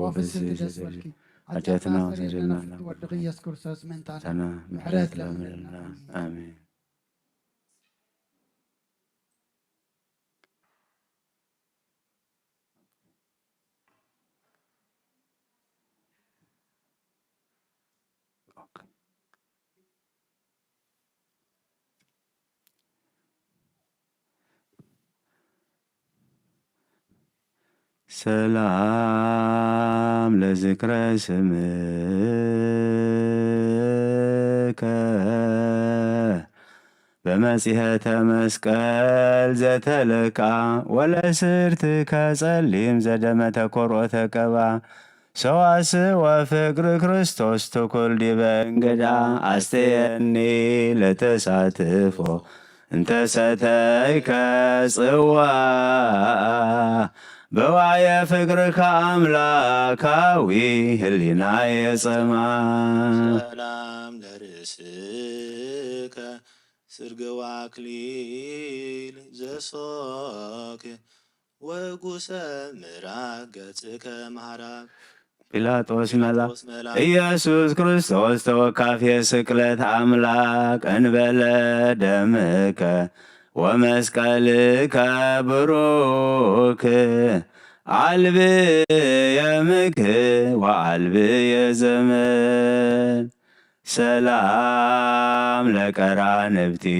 ወፍስህ ደስበልኪ ኃጢአትና ወሰደልና ወድኽ ኢየሱስ ክርስቶስ መንታና ተና ምሕረት ለምለና አሜን። ሰላም ለዝክረ ስምከ በመጺሐተ መስቀል ዘተለቃ ወለስርትከ ጸሊም ዘደመ ተኰርዖተ ቀባ ሰዋስወ ፍቅር ክርስቶስ ትኩል ዲበ እንግዳ አስተየኒ ለተሳትፎ እንተ ሰተይከ ጽዋ በዋየ ፍቅርከ አምላካዊ ህሊናየ ጸማ ሰላም ለርእስከ ስርግዋ አክሊል ዘሶክ ወጉሰ ምራቅ ገጽከ መሃራቅ ጲላጦስ መልአክ ኢየሱስ ክርስቶስ ተወካፌ ስቅለት አምላክ እንበለ ደምከ ወመስቀልከ ብሩክ አልብየ ምክር ወአልብየ ዘመን ሰላም ለቀራንብቲከ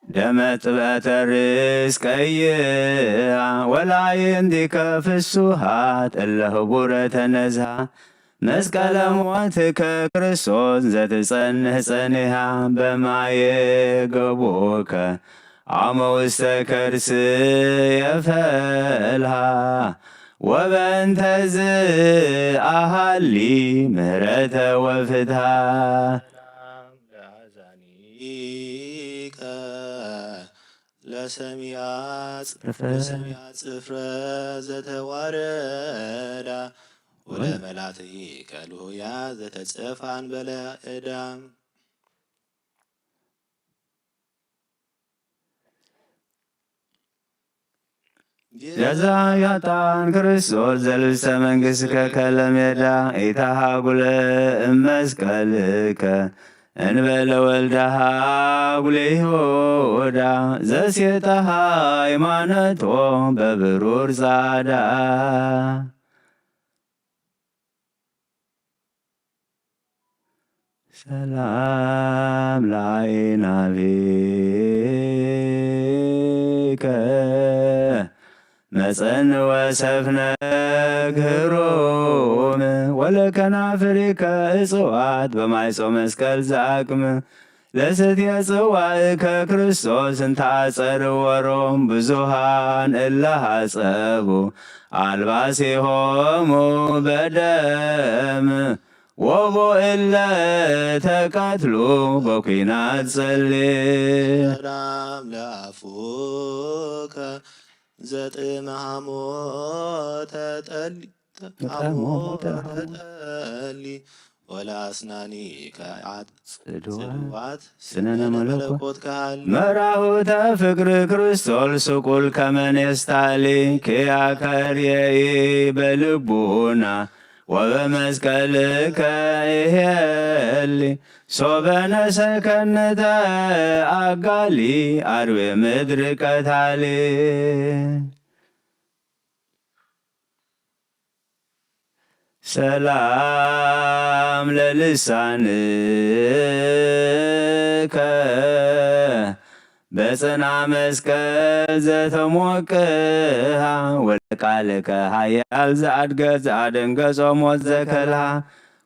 ደመ ጥብዐተ ርእስ ቀይዓ ወላዕይንቲከ ፍሱሃት እለ ህቡረ ተነዝሃ መስቀለ ሞትከ ክርስቶስ ዘትጸንሕ ጸኒሐ በማየ ገቦከ አመ ውስተ ከርስየ ፈልሃ ወበእንተ ዝአሃሊ ምህረተ ወፍትሃ ለአዛኒከ ለሰሚያ ጽፍረ ዘተዋረዳ ወለመላትከ ልሆያ ዘተጽፋን በለ ዕዳም የዛያጣን ክርስቶስ ዘልብሰ መንግሥትከ ከለሜዳ ኢታሃጉለ እመስቀልከ እንበለ ወልደ ሃጉለ ይሁዳ ዘሴተ ሃይማኖቶ በብሩር ጻዳ ሰላም ለዓይናቤከ መጸን ወሰፍነ ግሮም ወለከናፍሪከ እጽዋት በማይጾ መስቀል ዘአቅም ለስትየ ጽዋዕከ ክርስቶስ እንተ አጸርወሮም ብዙሃን እለ ሐጸቡ አልባሲሆሙ በደም ወቦ እለ ተቀትሉ በኲናት ጸሊም ሰላም ለአፉከ ዘጥዕመ ሐሞተ ጠሊ ወለአስናኒከ ጽልዋት ስነነ መለኮት ካህል መራሁተ ፍቅር ክርስቶስ ስቁል ከመኔስታሊ ኪያከርየኢ በልቡና ወበመስቀልከ ይሄሊ ሶበነሰከነተ አጋሊ አርዌ ምድር ቀታሊ ሰላም ለልሳንከ በጽና መስቀል ዘተሞቅሃ ወለቃልከ ኃያል ዘአድገት ዘአደንገጾ ሞት ዘከልሃ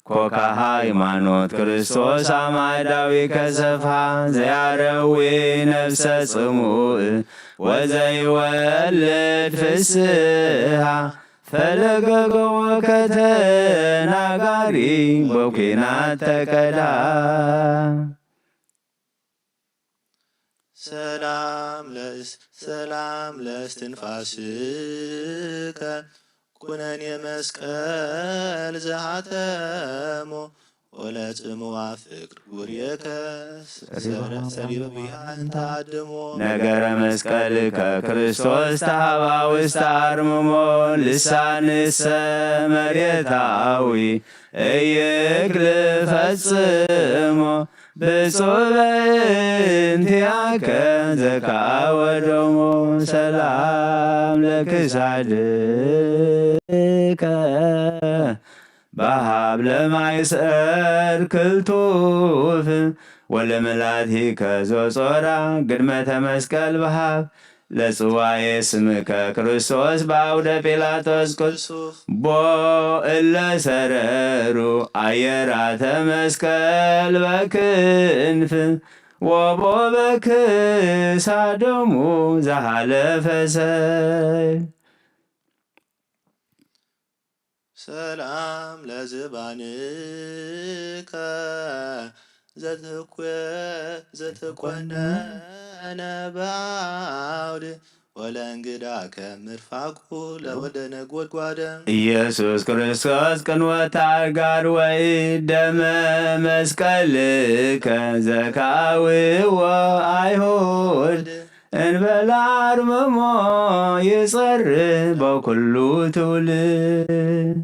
ኮካ ሃይማኖት ክርስቶስ አማዳዊ ከሰፍሃ ዘያረዊ ነፍሰ ጽሙእ ወዘይወልድ ፍስሃ ፈለገ ከተናጋሪ በኲናት ተቀዳ ሰላም ለእስትንፋስከ ኩነኔ መስቀል ዘሃተሞ ወለጽምዋ ፍቅር ጉርየከ ሰሪብያ እንተ አድሞ ነገረ መስቀልከ ክርስቶስ ተሃባ ውስተ አርምሞ ልሳንሰ መሬታዊ እይክል ፈጽሞ ብፁዕ በእንቲአከ ዘካወደሞ ሰላም ለክሳድከ በሃብ ለማይሰር ክልቱፍ ወለመላቲከ ዘጾራ ግድመተ መስቀል በሃብ ለጽዋዬ ስምከ ክርስቶስ በአውደ ጲላጦስ ቅሱፍ ቦ እለ ሰረሩ አየራተ መስቀል በክንፍ ወቦ በክሳዶሙ ዘሃለፈ ሰይፍ ሰላም ለዝባንከ ዘተኰነነ በአውድ ወለእንግዳ ከምርፋቁ ለወደ ነጐድጓደ ኢየሱስ ክርስቶስ ቅንወተ አጋር ወይ ደመ መስቀልከ ዘካውዎ አይሁድ እንበለ አርምሞ ይጸር በኵሉ ትውልድ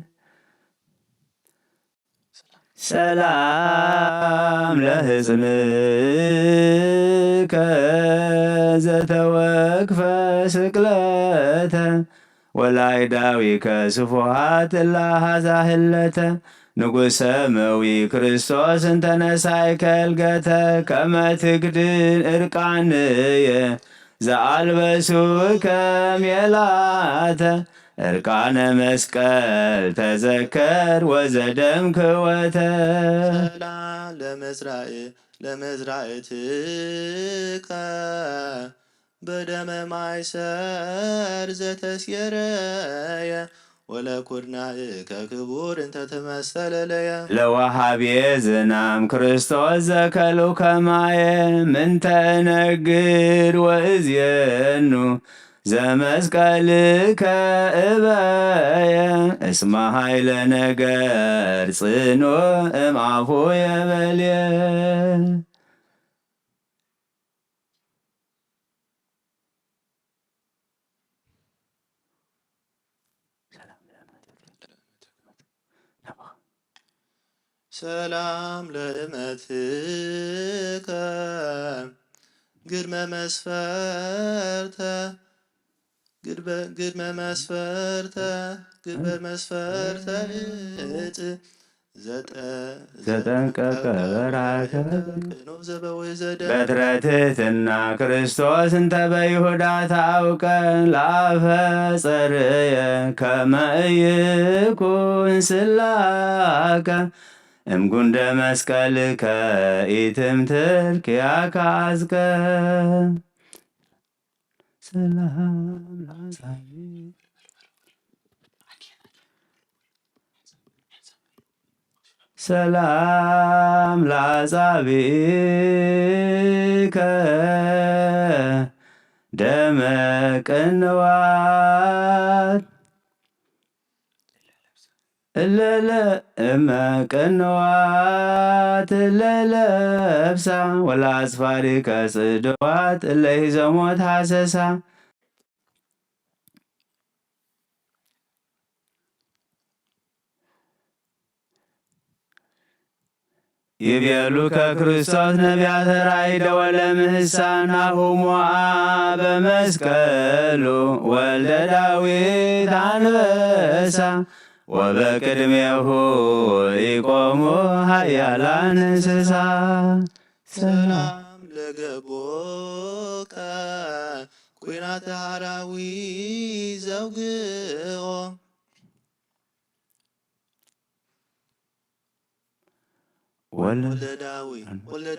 ሰላም ለሕፅንከ ዘተወክፈ ስቅለተ ወላይዳዊከ ስፉሃት እላሃዛህለተ ንጉሠ መዊ ክርስቶስ እንተነሳይከ እልገተ ከመ ትግድን ዕርቃንየ ዘአልበሱከ ሜላተ እርቃነ መስቀል ተዘከር ወዘደም ክወተ ሰላም ለመዝራእትከ በደመ ማይሰር ዘተስየረየ ወለኩርናእከ ክቡር እንተ ተመሰለለየ ለወሃብየ ዝናም ክርስቶስ ዘከሉ ከማየ ምንተ ነግር ወእዝየኑ ዘመስቀልከ እበየ እስመ ኃይለ ነገር ጽኖ እምአፉ የበልየ ሰላም ለእመትከ ግድመ መስፈርተ እጥ ዘጠንቀቀ በራከ በትረ ትሕትና ክርስቶስ እንተ በይሁዳ ታውቀ ለአፈ ጸርየ ከመ ኢይኩን ስላከ እምጉንደ መስቀልከ ኢትምትር ኪያከ አዝቀ ሰላም ሰላም ለአጻብዕከ ደመ ቅንዋት እመቅንዋት ለለብሳ ወለአጽፋሪከ ጽድዋት እለይዘሞት ሐሰሳ ይቤሉ ከክርስቶስ ነቢያተ ራእይደ ወለምህሳናሁ ሞዓ በመስቀሉ ወልደ ዳዊት አንበሳ ወበቅድሜሁ ኢቆሙ ኃያላን እንስሳ ሰላም ለገቦከ ኩናተ ሐራዊ ዘውግኦ ወልደ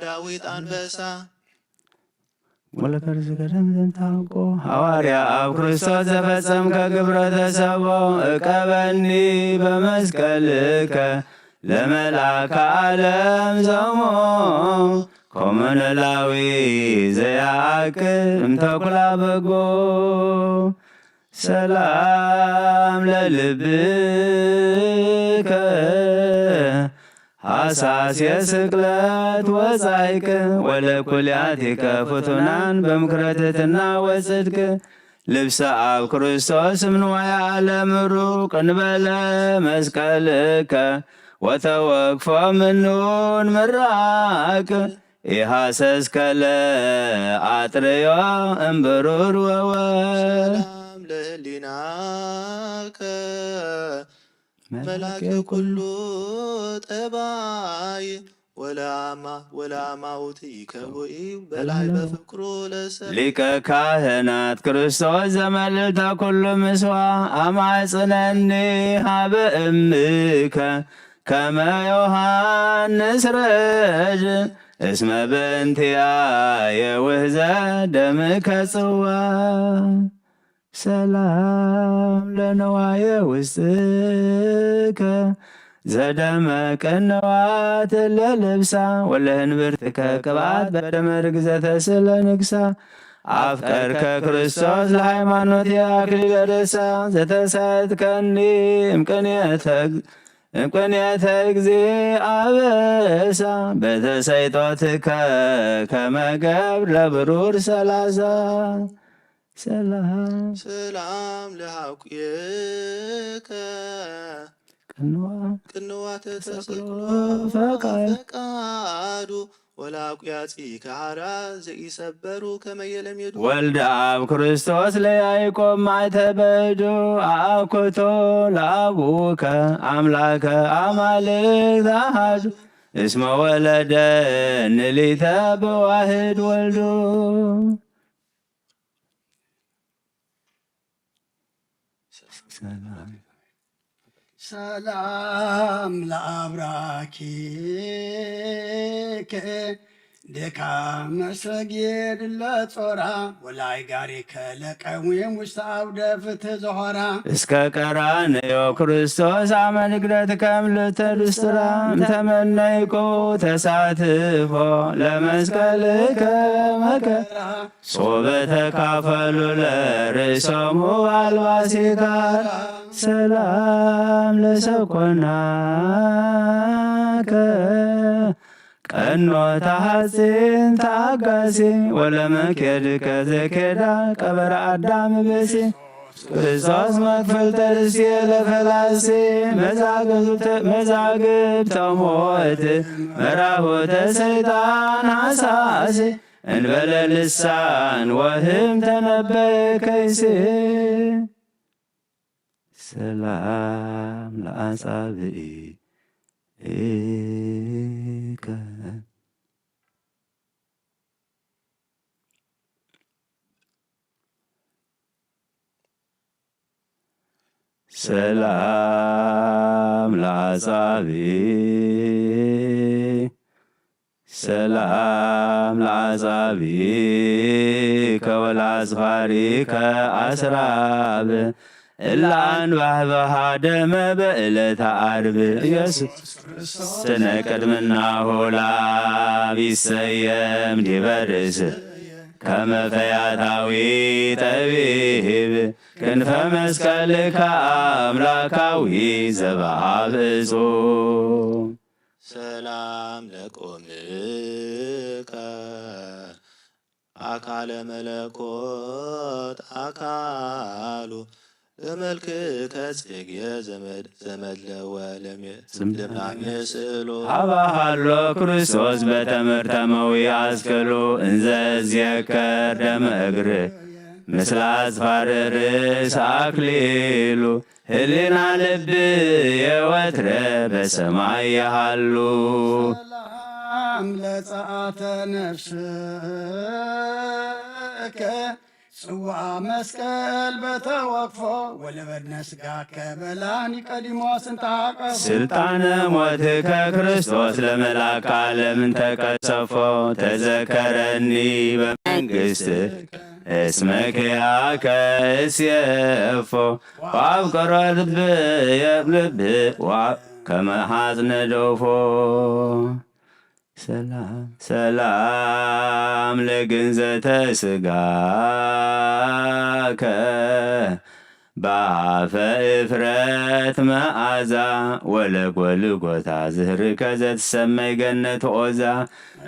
ዳዊት አንበሳ ወለፈርስ ቀደም ዘንታውቆ ሐዋርያ አብ ክርስቶስ ዘፈጸምከ ግብረ ተሰቦ እቀበኒ በመስቀልከ ለመልአከ ዓለም ዘሞ ኮመነላዊ ዘያዕቅብ እምተኩላ በጎ ሰላም ለልብከ ሐሳስ የስቅለት ወጻይቅ ወለኩልያቲከ ፍቱናን በምክረ ትሕትና ወጽድቅ ልብሰ አብ ክርስቶስ እምንዋየ ዓለም ሩቅ እንበለ መስቀልከ ወተወክፎ ምኑን ምራቅ ኢሐሰስከ ለአጥርዮ እምብሩር ወወርቅ ሰላም ለህሊናከ መላከ ኩሉ ጠባይ ወለአማውቲከ ውኢ በላይ በፍቅሩ ለሰብ ሊቀ ካህናት ክርስቶስ ዘመልዕልተ ኩሉ ምስዋ አማጽነኒ ሀበ እምከ ከመ ዮሐንስ ረድ እስመ በእንቲአየ ውሕዘ ደምከ ጽዋ ሰላም ለነዋየ ውስጥከ ዘደመ ቅንዋት ለልብሳ ወለህንብርትከ ቅብአት በደመ ርግዘተ ስለ ንግሳ አፍቀርከ ክርስቶስ ለሃይማኖት የአክሊለ ደሳ ዘተሳትከኒ እምቅንየተ እግዚእ አበሳ በተሰይጦትከ ከመ ገብር ለብሩር ሰላሳ ሰላም ለሐቁየከ ቅንዋተ ተሰቅሎ ፈቃዱ ወለአቁያጺከ ሐራ ዘኢሰበሩ ከመ የለሜዱ ወልደ አብ ክርስቶስ ለያዕቆብ ማይተበዱ አኩቶ ለአቡከ አምላከ አማልክት አሐዱ እስመ ወለደ ንሊተ በዋህድ ወልዱ ሰላም ለአብራኪከ ድካመ ሰጊድ ለጾራ ወላይ ጋሪከ ለቀዊም ውስተ አውደ ፍትሕ ዘሖራ እስከ ቀራንዮ ክርስቶስ አመ ንግደት ከምልዕተ ልስጥራ እምተመነይኩ ተሳትፎ ለመስቀልከ መከራ ሶበ ተካፈሉ ለርእሶሙ አልባሲካር ሰላም ለሰኮናከ ቀኖታ ሐጺን ታጋሲ ወለመኬድከ ዘኬዳ ቀበረ አዳም ብእሲ ክርስቶስ መክፈልተ ርእሲ ለፈላሲ መዛግብተ ሞት መራሆተ ሰይጣን ሐሳሲ እንበለ ልሳን ወህም ተነበየ ከይሲ ሰላም ለአጻብዒከ ሰላም ለአጻብዒከ ወለአጽፋሪከ አስራብ እላ አንባህበሃ ደመ በዕለተ ዓርብ ኢየሱስ ስነ ቅድምናሁ ለአብ ይሰየም ዲበ ርእስ ከመ ፈያታዊ ጠቢብ ክንፈ መስቀልከ አምላካዊ ዘበአብ እጹብ ሰላም ለቆምከ አካለ መለኮት አካሉ ለመልክከ ጽጌ ዘመድ ለወለም ስምድምናም የስእሉ አባሃሎ ክርስቶስ በተምርተ መዊ አስክሉ እንዘ ዝየከር ደመ እግር ምስለ አጽፋረ ርእስ አክሊሉ ህሊና ልብ የወትረ በሰማይ ያሃሉ ሰላም ለጸአተ ነፍስከ ጽዋ መስቀል በተወቅፎ ወለበድነ ሥጋከ በላኒ ቀዲሞ ስንታቀፎ ስልጣነ ሞትከ ክርስቶስ ለመላክ ዓለምን ተቀሰፎ ተዘከረኒ በመንግሥት እስመ ኪያከ እስየፎ ወአብቀረ ልብ ከመ ሐጽነ ዶፎ ሰላም ለግንዘተ ሥጋከ በአፈ እፍረት መዓዛ ወለጎልጎታ ዝህርከ ዘትሰመይ ገነት ዖዛ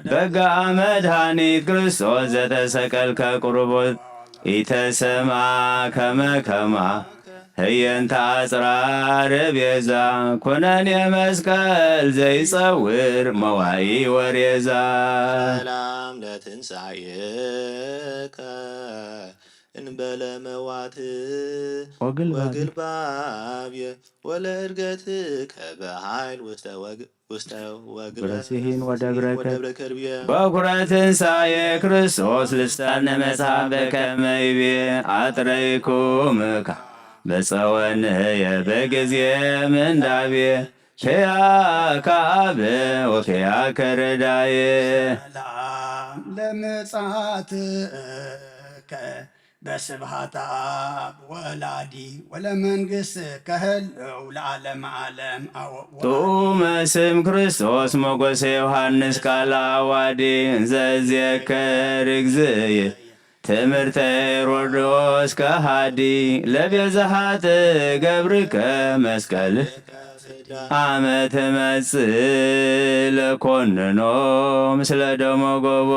በጋአ መድኃኒት ክርስቶስ ዘተሰቀልከ ቁርቦት ኢተሰማ ከመከማ ህየንተ አጽራር ቤዛ ኮነን የመስቀል ዘይጸውር መዋኢ ወሬዛ ሰላም ለትንሣኤከ እንበለ መዋት ወግልባብየ ወለእድገትከ በኃይል ውስተ ብረሲሂን ወደብረከ ወደብረ ከርቤ በኩረ ትንሣኤ ክርስቶስ ልሳነ መጽሐፍ በከመ ይቤ አጥረይኩምከ በጸወንየ በጊዜ ምንዳቤ ኪያከ አብ ወኪያከ ረዳዬ ሰላም ለምጽአትከ በስብሐተ አብ ወላዲ ወለመንግሥት ከህልው ለዓለመ ዓለም ጡመ ስም ክርስቶስ ሞጎሰ ዮሐንስ ቃለ አዋዲ እንዘ ዝየከር እግዚእየ ትምህርተ ሄሮድስ ከሃዲ ለቤዛ ኃጥእ ገብርከ መስቀል አመ ትመጽእ ለኮንኖ ምስለ ደሞ ጎቦ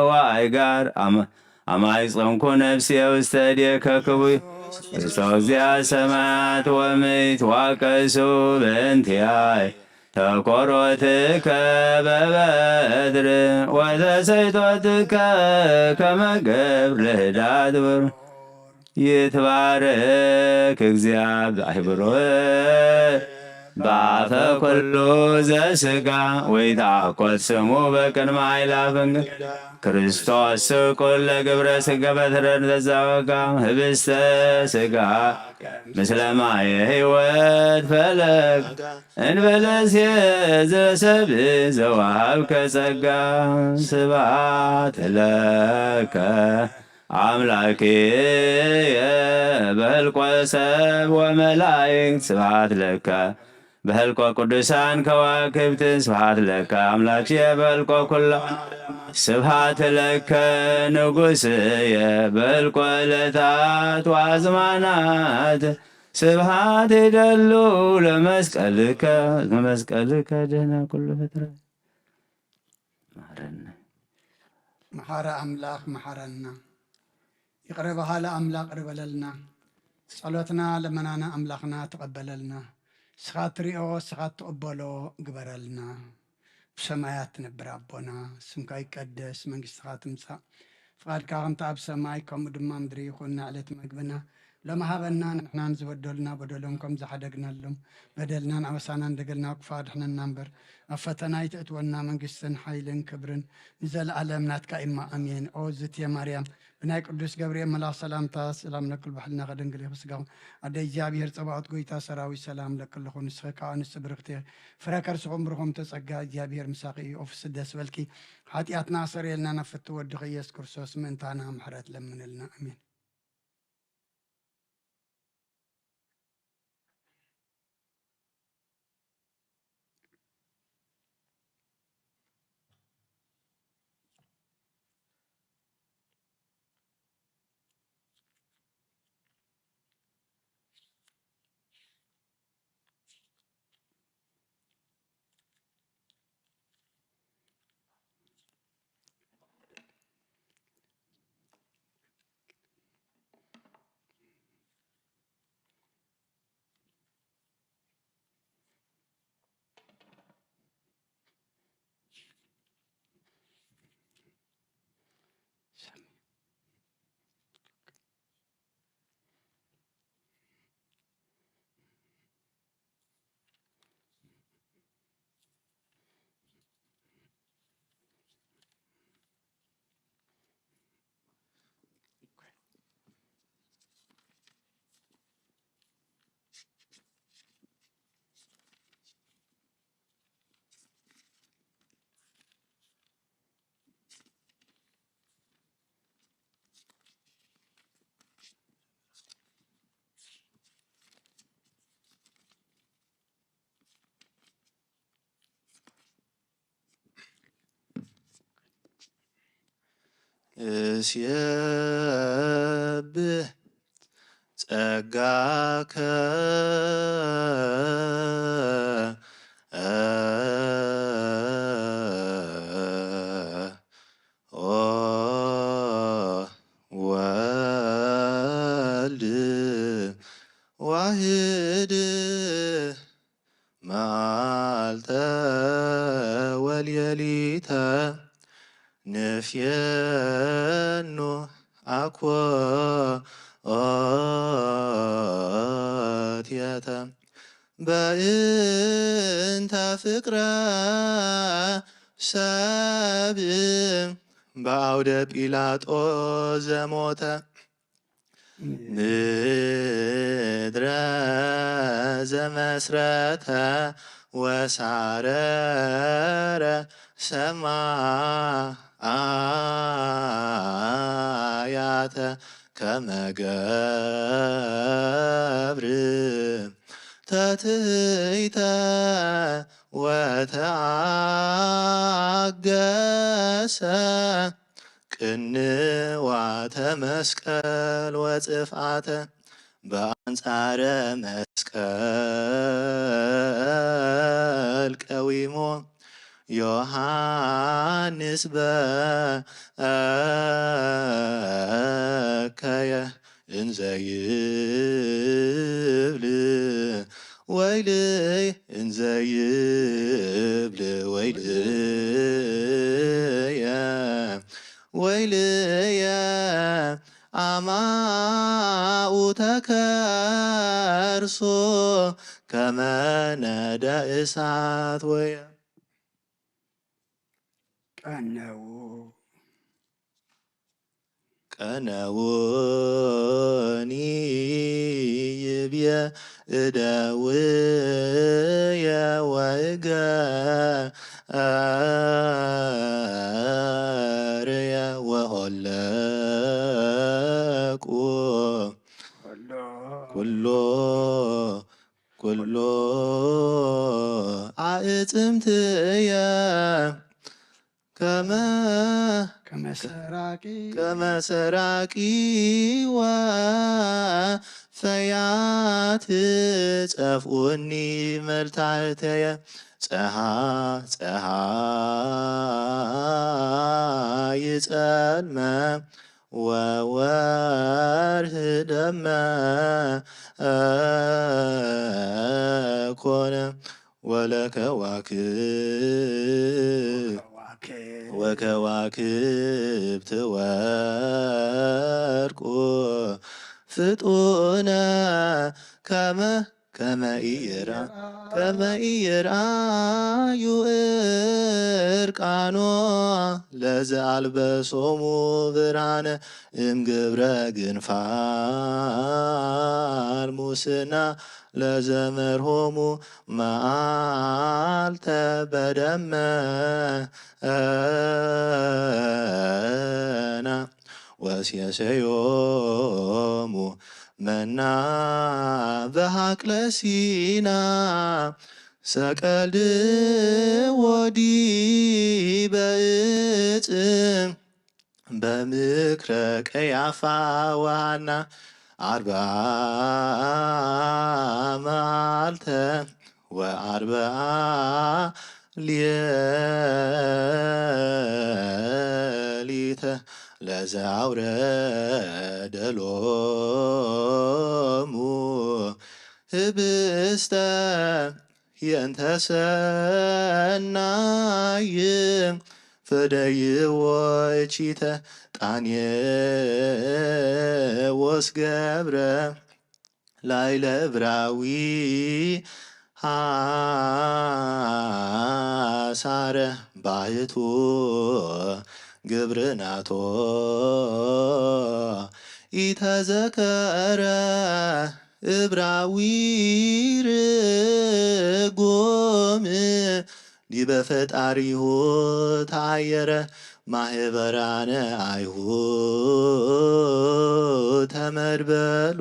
ወአይጋር አማይጾምኩ ነፍሴ ውስተ እዴከ ክቡይ ክርስቶስ ዚአ ሰማያት ወምድር ዋቀሱ በእንቲአየ ተኰሮትከ በበድር ወተሰይጦትከ ከመ ገብር ለህዳት ብር ይትባረክ እግዚአብሔር በአፈ ኩሉ ዘሥጋ ወይትዐኰት ስሙ በቅድመ አእላፍ እንግዳ ክርስቶስ ስቁል ለግብረ ሥጋ በትረን ዘዛወጋ ህብስተ ሥጋ ምስለ ማየ ሕይወት ፈለግ እንበለስ ዘሰብእ ዘወሃብከ ጸጋ ስብሐት ለከ አምላክየ በህልቆ ሰብ ወመላእክት ስብሐት ለከ በህልቆ ቅዱሳን ከዋክብት ስብሐት ለከ አምላክየ በህልቆ ኩሎ ስብሐት ለከ ንጉሥየ በህልቆ ዕለታት ወአዝማናት ስብሐት ይደሉ ለመስቀልከ ድህነ ኩሉ ፍጥረት ማረነ መሐረ አምላክ መሐረና ይቅረ በሃለ አምላክ ቅር በለልና ጸሎትና ለመናና አምላክና ተቀበለልና ስኻ ትሪኦ ስኻ ትቕበሎ ግበረልና ብሰማያት ትነብር ኣቦና ስምካ ይቀደስ መንግስትኻ ትምጻእ ፍቃድካ ከምቲ ኣብ ሰማይ ከምኡ ድማ ምድሪ ይኹን ዕለት መግብና ለማሃበና ንሕናን ዝበደሉና በደሎም ከም ዝሓደግናሎም በደልናን ኣበሳናን ደገልና ክፋድሕነና እምበር ኣብ ፈተና ይትእትወና መንግስትን ሓይልን ክብርን ንዘለዓለም ናትካ ኢማ ኣሜን። ኦ ዝትየ ማርያም ብናይ ቅዱስ ገብርኤል መልኣክ ሰላምታ ሰላም ለክል ባሕልና ከደንግል ይኽስጋኹ ኣደ እግዚኣብሔር ፀባኦት ጎይታ ሰራዊት ሰላም ለክልኹ ንስኺ ካብ ኣንስቲ ብርክቲ ፍረ ከርስኹም ብርኹም ተፀጋ እግዚኣብሔር ምሳኺ እዩ ኦፍስ ደስ በልኪ ሓጢኣትና ሰረየልና ናፍቲ ወድኺ ኢየሱስ ክርስቶስ ምእንታና ምሕረት ለምንልና ኣሜን። እስየብህ ጸጋከ ኦ ወልድ ዋህድ መዓልተ ወልየሊተ ንፍየኖ አኮቴተ በእንተ ፍቅረ ሰብእ በአውደ ጲላጦስ ዘሞተ ምድረ ዘመስረተ ወሳረረ ሰማያተ ከመ ገብር ተትሕተ ወተአገሰ ቅንዋተ መስቀል ወጽፍዓተ በአንጻረ መስቀል ቀዊሞ ዮሐንስ በከየ እንዘ ይብል ወይልይ እንዘ ይብል ወይልየ አማኡተ ከርሶ ከመ ነደ እሳት ወየ ቀነው ቀነውኒ ይብየ እደውየ ወእገርየ ወሆለቁ ኩሎ አዕጽምትየ ከመሰራቂ ወፈያት ጸፍኡኒ መልታዕተየ ፀሐይ ጸልመ ወወርህ ደመ ኮነ ወከዋክብት ወርቁ ፍጡነ ከመ ኢይርአዩ ዕርቃኖ ለዘአልበሶሙ ብርሃነ እምግብረ ግንፋል ሙስና ለዘመርሆሙ መዓልተ በደመና ወሴሰዮሙ መና በሃቅለ ሲና ሰቀልዎ ዲበ ዕፅ በምክረ ቀያፋ ወሐና አርብዓ መዓልተ ወአርብዓ ሌሊተ ለዘአውረደ ሎሙ ህብስተ የእንተ ሰናይ ፈደይዎ እቺተ ጣኔዎስ ገብረ ላዕለ ዕብራዊ ሐሳረ ባሕቱ ግብርናቶ ኢተዘከረ ዕብራዊ ርጉም ዲበ ፈጣሪሁ ታየረ ማህበራነ አይሁድ ተመድበሉ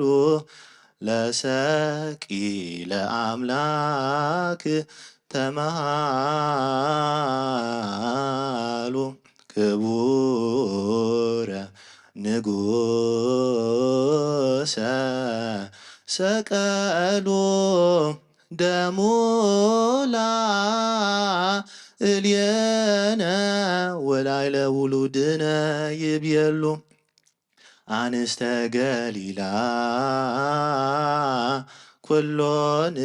ለሰቂለ አምላክ ተመሃሉ ክቡረ ንጉሰ ሰቀሉ ደሙላ እልየነ ወላይለ ውሉድነ ይብየሉ አንስተ ገሊላ ኩሎን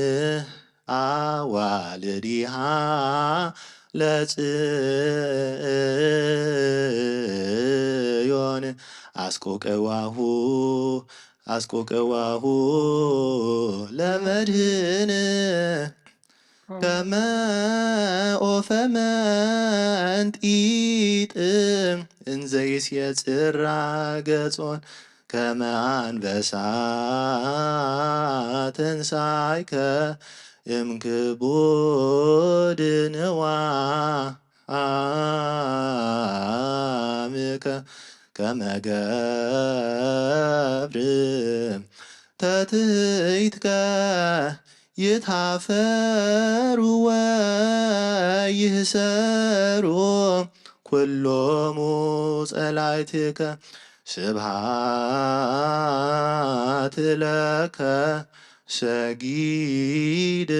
አዋልዲሃ ለጽዮን አስቆቀዋሁ ለመድህን ከመ ኦፈ መንጢጥ እንዘ ይስየጽራ ገጾን ከመ አንበሳ ተንሣእከ እምክቡድ ንዋምከ ከመ ገብር ተትሕትከ ይታፈሩ ወይህሰሩ ኩሎሙ ጸላእትከ ስብሐት ለከ ሰጊድ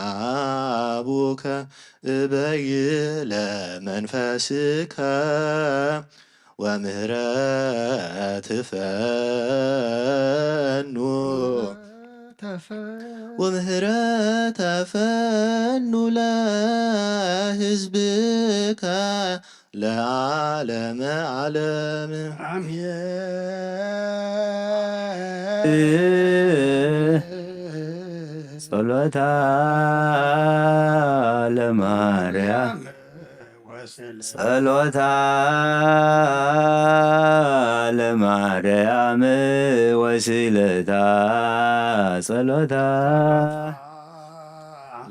ለአቡከ እበይ ለመንፈስከ ወምህረት ፈኑ ለሕዝብከ ለዓለመ ዓለም ጸሎታ ለማርያም ጸሎታ ለማርያም ወሲለታ ጸሎታ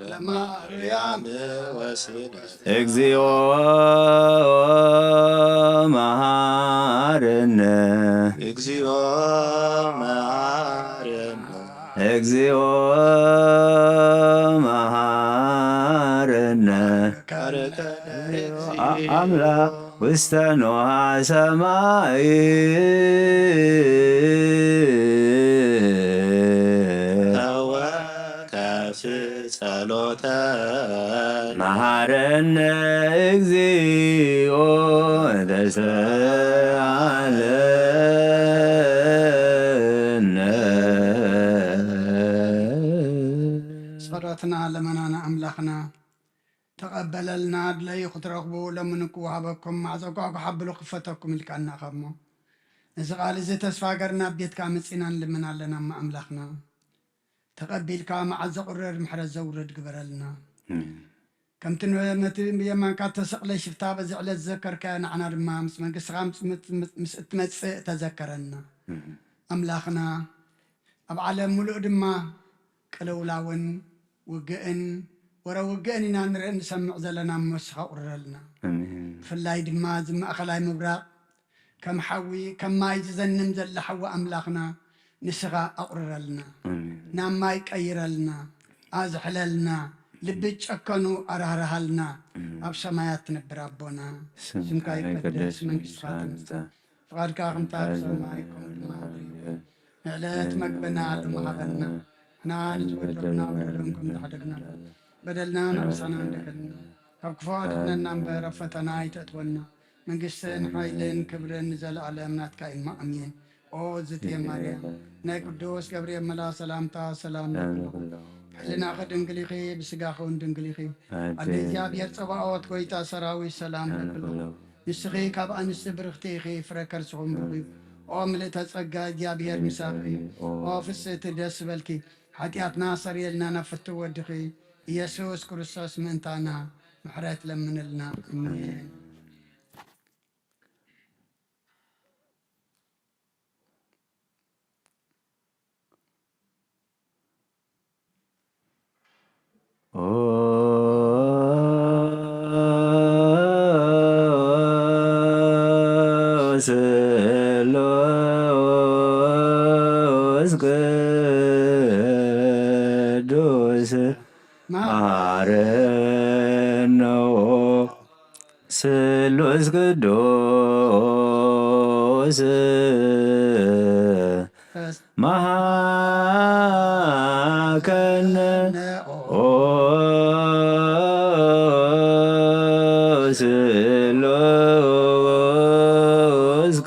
ለማርያም ወስለት እግዚኦ መሐረነ እግዚኦ መሐረነ እግዚኦ መሐረነ አምላክ ውስተ ኖሃ ሰማይ ተወከፍ ጸሎተ መሐረነ እግዚኦ ተሰአለነ ጸሎትና ለመናና አምላኽና ተቀበለልና አድለይ ክትረኽቡ ለምንኩ ወሃበኩም ማዕፀቋ ክሓብሉ ክፈተኩም ኢልካና ኸሞ እዚ ቃል እዚ ተስፋ ገርና ቤትካ መፂና ንልምን ኣለና እማ ኣምላኽና ተቐቢልካ መዓዝ ዘቑረድ ምሕረት ዘውርድ ግበረልና ከምቲ የማንካ ተሰቕለ ሽፍታ በዚ ዕለት ዝዘከርከ ንዓና ድማ ምስ መንግስትኻ ምስ እትመፅእ ተዘከረና ኣምላኽና ኣብ ዓለም ሙሉእ ድማ ቅልውላውን ውግእን ወረ ውግእን ኢና ንርኢ ንሰምዕ ዘለና መስኻ ቁረልና ብፍላይ ድማ እዚ ማእኸላይ ምብራቕ ከም ሓዊ ከም ማይ ዝዘንም ዘላ ሓዊ ኣምላኽና ንስኻ ኣቁርረልና ናብ ማይ ቀይረልና ኣዝሕለልና ልቢ ጨከኑ ኣራህርሃልና ኣብ ሰማያት ትነብር ኣቦና ስምካ ይቀደስ መንግስትኻ ትምጻእ ፍቓድካ ከምታ ኣብ ሰማይ ከምኡ ድማ ንዕለት መግብና ትመሃበና ንሕና ንዝበደሉና ውሕዶም ከም ዝሓደግና በደልና ንዕሳና እንደገልና ካብ ክፉ ኣድሕነና እምበር ኣብ ፈተና ይተእትወና መንግስትን ሓይልን ክብርን ንዘለኣለም ናትካ ኢማ ኣሜን ኦ ዝትየ ማርያም ናይ ቅዱስ ገብርኤል መልኣክ ሰላምታ ሰላም ይብለኹ ሕሊናኸ ድንግል ኢኺ ብስጋኸ እውን ድንግል ኢኺ ኣደ እግዚኣብሔር ፀባኦት ጎይታ ሰራዊት ሰላም ለብለኹ ንስኺ ካብ ኣንስቲ ብርኽቲ ኢኺ ፍረ ከርስኹም ብርኽ እዩ ኦ ምልእተ ጸጋ እግዚኣብሔር ምሳኺ ኦ ፍስእቲ ደስ በልኪ ሓጢኣትና ሰሪየልና ናፍቲ ወድኺ ኢየሱስ ክርስቶስ ምእንታና ምሕረት ለምንልና አሜን ስሉስ ቅዱስ መሐረነ ስሉስ ቅዱስ መሐከነ ስሉስ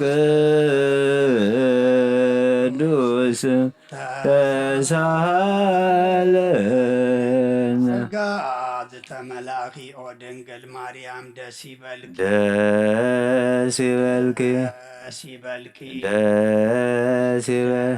ቅዱስ ተሳሃለነ ጸጋ ዝተመላእኺ ኦ ድንግል ማርያም ደስ ይበልኪ ደስ ይበልኪ ደስ ይበልኪ ደስ ይበል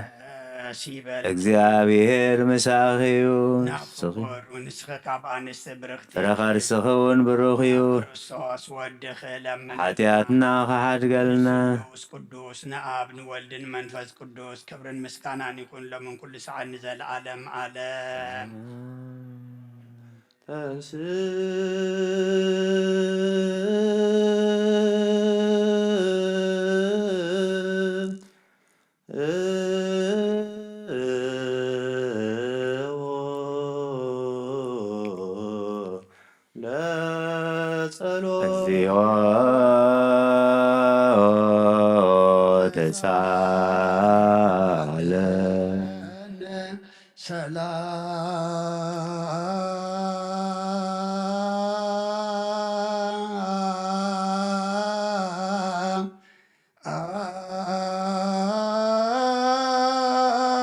ደስ ይበልኪ እግዚአብሔር ምሳኺዩ ናፍቁር ንስኺ ካብ ኣንስቲ ብርኽቲ ፍረ ከርስኺ እውን ብሩኽ እዩ ክርስቶስ ወድኺ ለምን ሓጢኣትና ኸሓድገልና ቅዱስ ቅዱስ ንኣብ ንወልድን መንፈስ ቅዱስ ክብርን ምስጋናን ይኩን ለምን ኩሉ ሰዓት ንዘለዓለም ዓለም እግዚኦ ተሳለ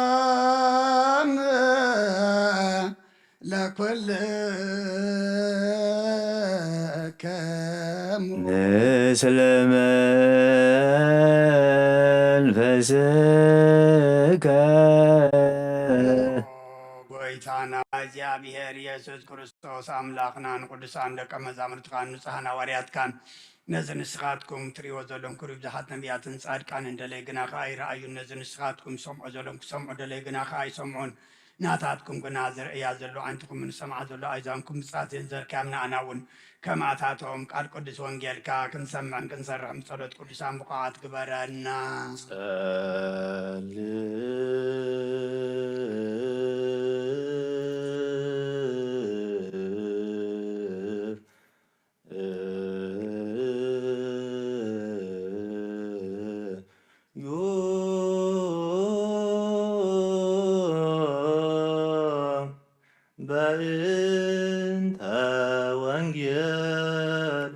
ሰላም ለኩልከሙ ምስለ መንፈስከ ጎይታና እግዚአብሔር ኢየሱስ ክርስቶስ አምላኽናን ቅዱሳን ደቀ መዛሙርትካን ንጹሓን ሐዋርያትካን ነዚ ንስኻትኩም ትሪእዎ ዘለኹም ብዙሓት ነቢያትን ጻድቃን እንደለይ ግና ከዓ ይረኣዩ ነዚ ንስኻትኩም ሰምዖ ዘለኹም ክሰምዑ ደለይ ግና ከዓ ይሰምዑን ናታትኩም ግና ዝርእያ ዘሎ ዓይንትኩም ንሰምዓ ዘሎ ኣእዛንኩም ብጻቴን ዘርክያም ንኣና እውን ከማታቶም ቃል ቅዱስ ወንጌልካ ክንሰምዕን ክንሰርሕን ብጸሎት ቅዱሳን ብቕዓት ግበረና። በእንተ ወንጌል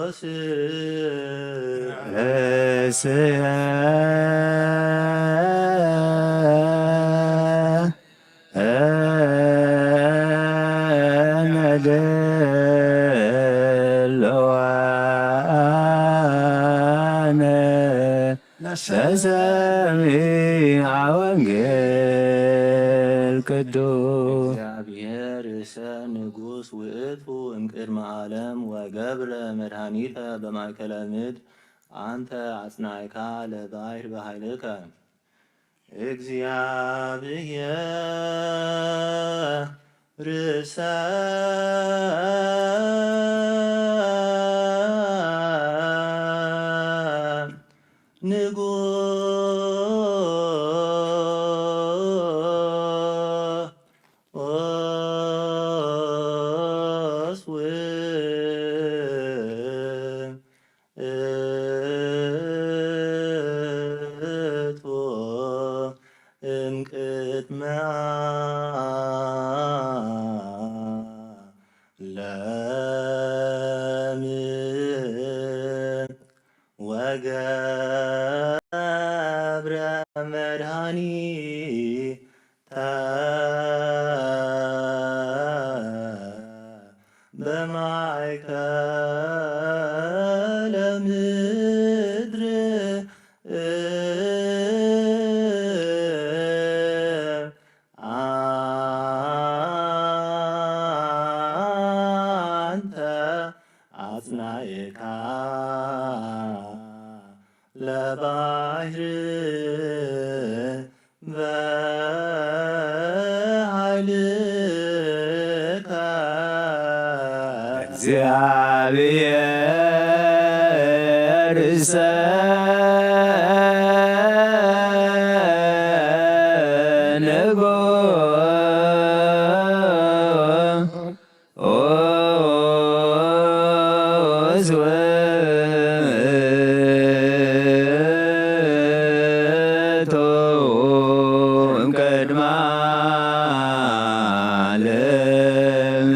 ቅዱስ እስየ ለሰሚዐ ወንጌል ቅዱስ እግዚአብሔር ርእሰ ንጉሥ ውእቱ እምቅድመ ዓለም ወገብረ መድኃኒተ በማእከለ ምድር አንተ አጽናዕካ ለባሕር በኃይልከ እግዚአብሔር ርእሰ ንጉሥ ውእቱ እምቅድመ ዓለም ወገብረ መድኃኒተ በማእከለ ምድር አንተ አጽናዕካ ለባሕር በኃይልከ እግዚአብሔር ርእሰ ንጉሥ ውእቱ እምቅድመ ዓለም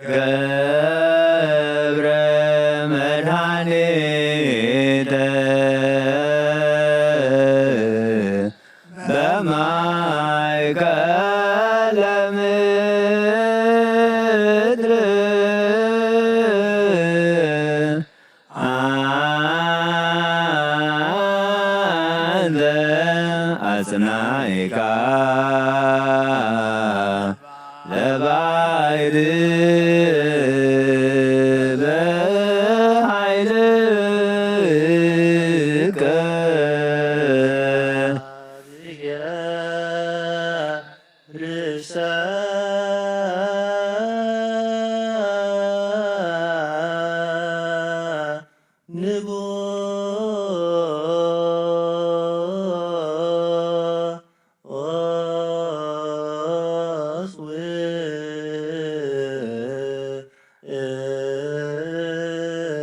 ገብረ መድኃኒተ በማእከለ ምድር አንተ አጽናዕካ ለባሕር በኃይልከ ርእሰ ንጉሥ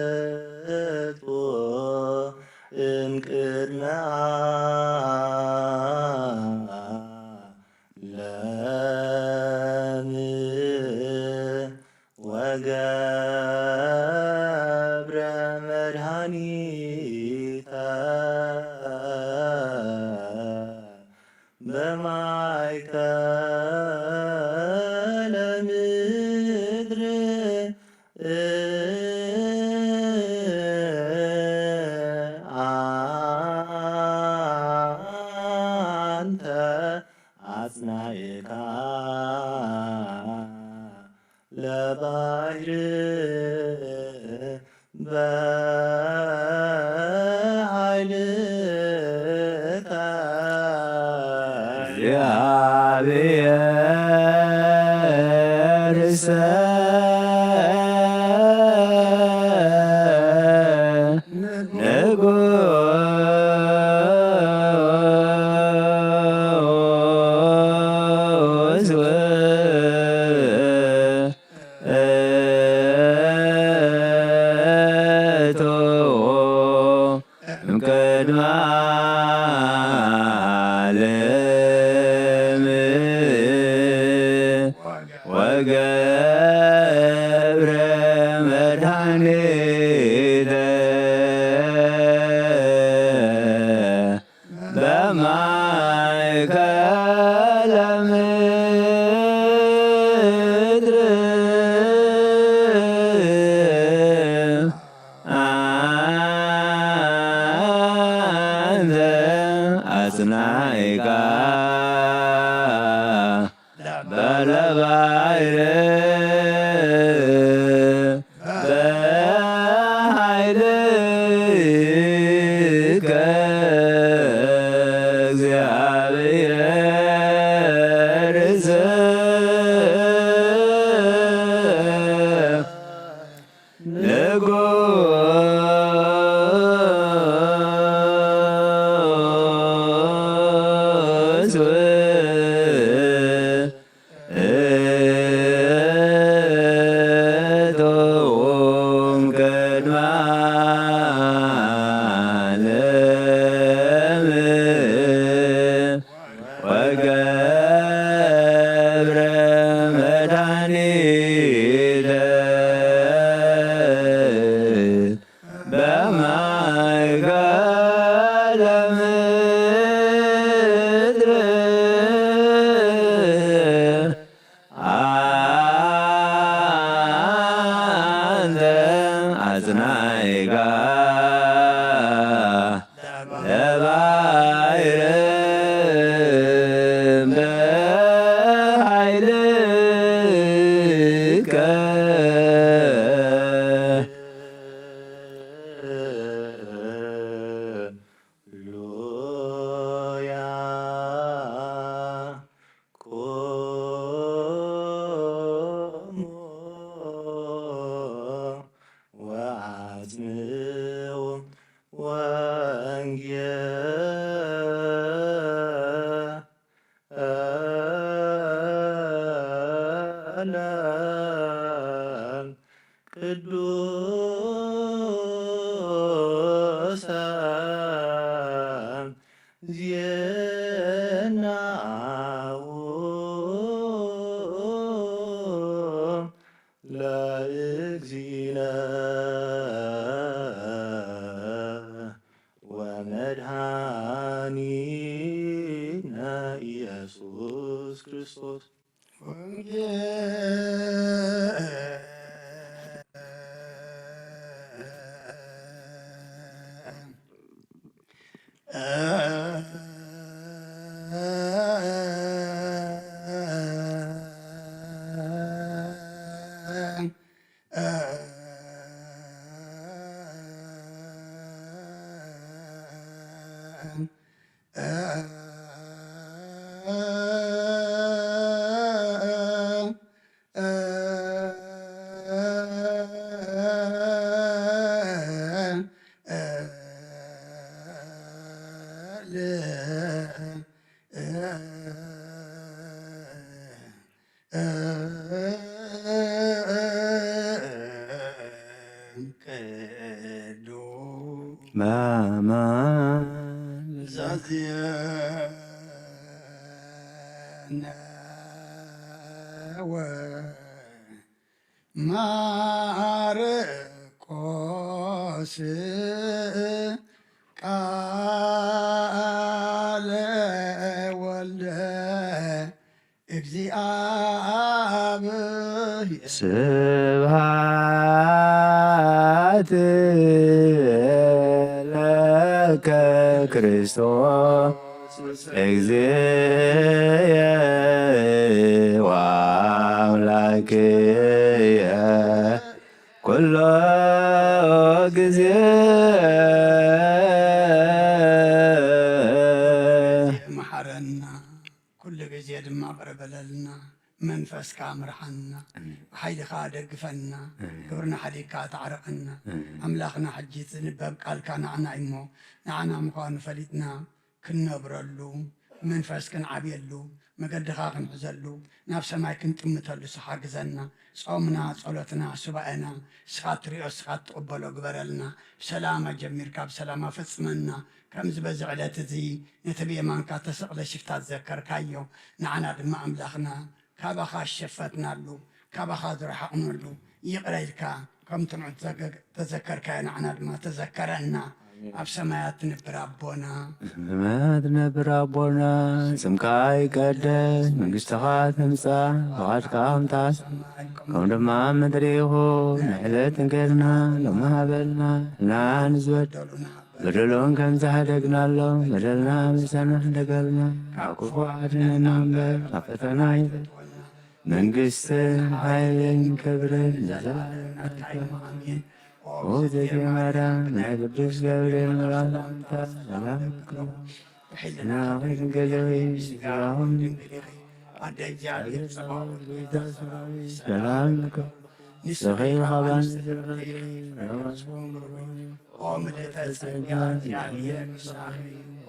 ውእቱ እምቅድመ ዓለም ወገብረ መድኃኒተ በማእከለ ምድር አንተ አጽናዕካ ለባሕር በኃይልከ እግዚአብሔር ንጉሥ ውእቱ እምቅድመ ዓለም ወገብረ መድኃኒተ በማእከለ ምድር አንተ አጽናዕካ በለባሕር በኃይልከ እግዚአብሔር ንጉሥ ውእቱ እምቅድመ ዓለም ወገብረ መድኃኒተ በማእከለ ምድር አንተ አጽናዕካ ለባሕር በኃይልከ ሃሌሉያ ቆሙ ወአጽምዑ ወንጌለ ቅዱሰ ዜናሁ ለእግዚእነ ወመድኃኒነ ኢየሱስ ክርስቶስ በአማን ዛዝየነ ወማርቆስ ቃለ ወልደ እግዚአብሔር ስብሐት ለከ ክርስቶስ እግዚእየ ወአምላክየ ኩሎ ጊዜ መሐረና ኩሉ ግዜ ድማ ቅርበለልና መንፈስካ ምርሐና ብሓይልኻ ደግፈና ግብርና ሓዲግካ ተዓርቐና ኣምላኽና ሕጂ ዝንበብ ቃልካ ንዓና እሞ ንዓና ምዃኑ ፈሊጥና ክንነብረሉ መንፈስ ክንዓብየሉ መገድኻ ክንሕዘሉ ናብ ሰማይ ክንጥምተሉ ስኻ ግዘና ጾምና ጸሎትና ሱባኤና ስኻ ትሪኦ ስኻ ትቕበሎ ግበረልና ብሰላም ጀሚርካ ብሰላም ፈጽመና ከምዚ በዚ ዕለት እዚ ነቲ ብየማንካ ተሰቕለ ሽፍታ ዝዘከርካዮ ንዓና ድማ ኣምላኽና ካባኻ ሸፈትናሉ ካባኻ ዝረሓቕነሉ ይቕረ ኢልካ ከምቲ ንዑ ተዘከርካዮ ንዓና ድማ ተዘከረና ኣብ ሰማያት ትነብር ኣቦና ሰማያት ትነብር ኣቦና ስምካ ይቀደስ መንግሥትኻ ትምጻእ ፈቓድካ ከምታስ ከም ድማ ምድሪ ይኹን ንዕለት እንኬልና ሎሚ ሃበልና ናን ዝበደሉና በደሎን ከም ዝሃደግናሎም በደልና ምሳና ደገልና ካብ ክፉ አድነና እምበር ካብ ፈተና ይፈትወና መንግሥትን ኃይልን ክብርን ለዘላለሙ አሜን። ኦ ዘማርያም ናይ ቅዱስ ገብርኤል መልአክ ሰላም ብሕልና ገዘዊ ስጋሁን ድንግል ኣደ እግዚአብሔር ጸባኦት ጌታ ሰራዊት ሰላም ንስኸይ ኻባን ኦ ምልዕተ ጸጋ እግዚአብሔር ምሳኺ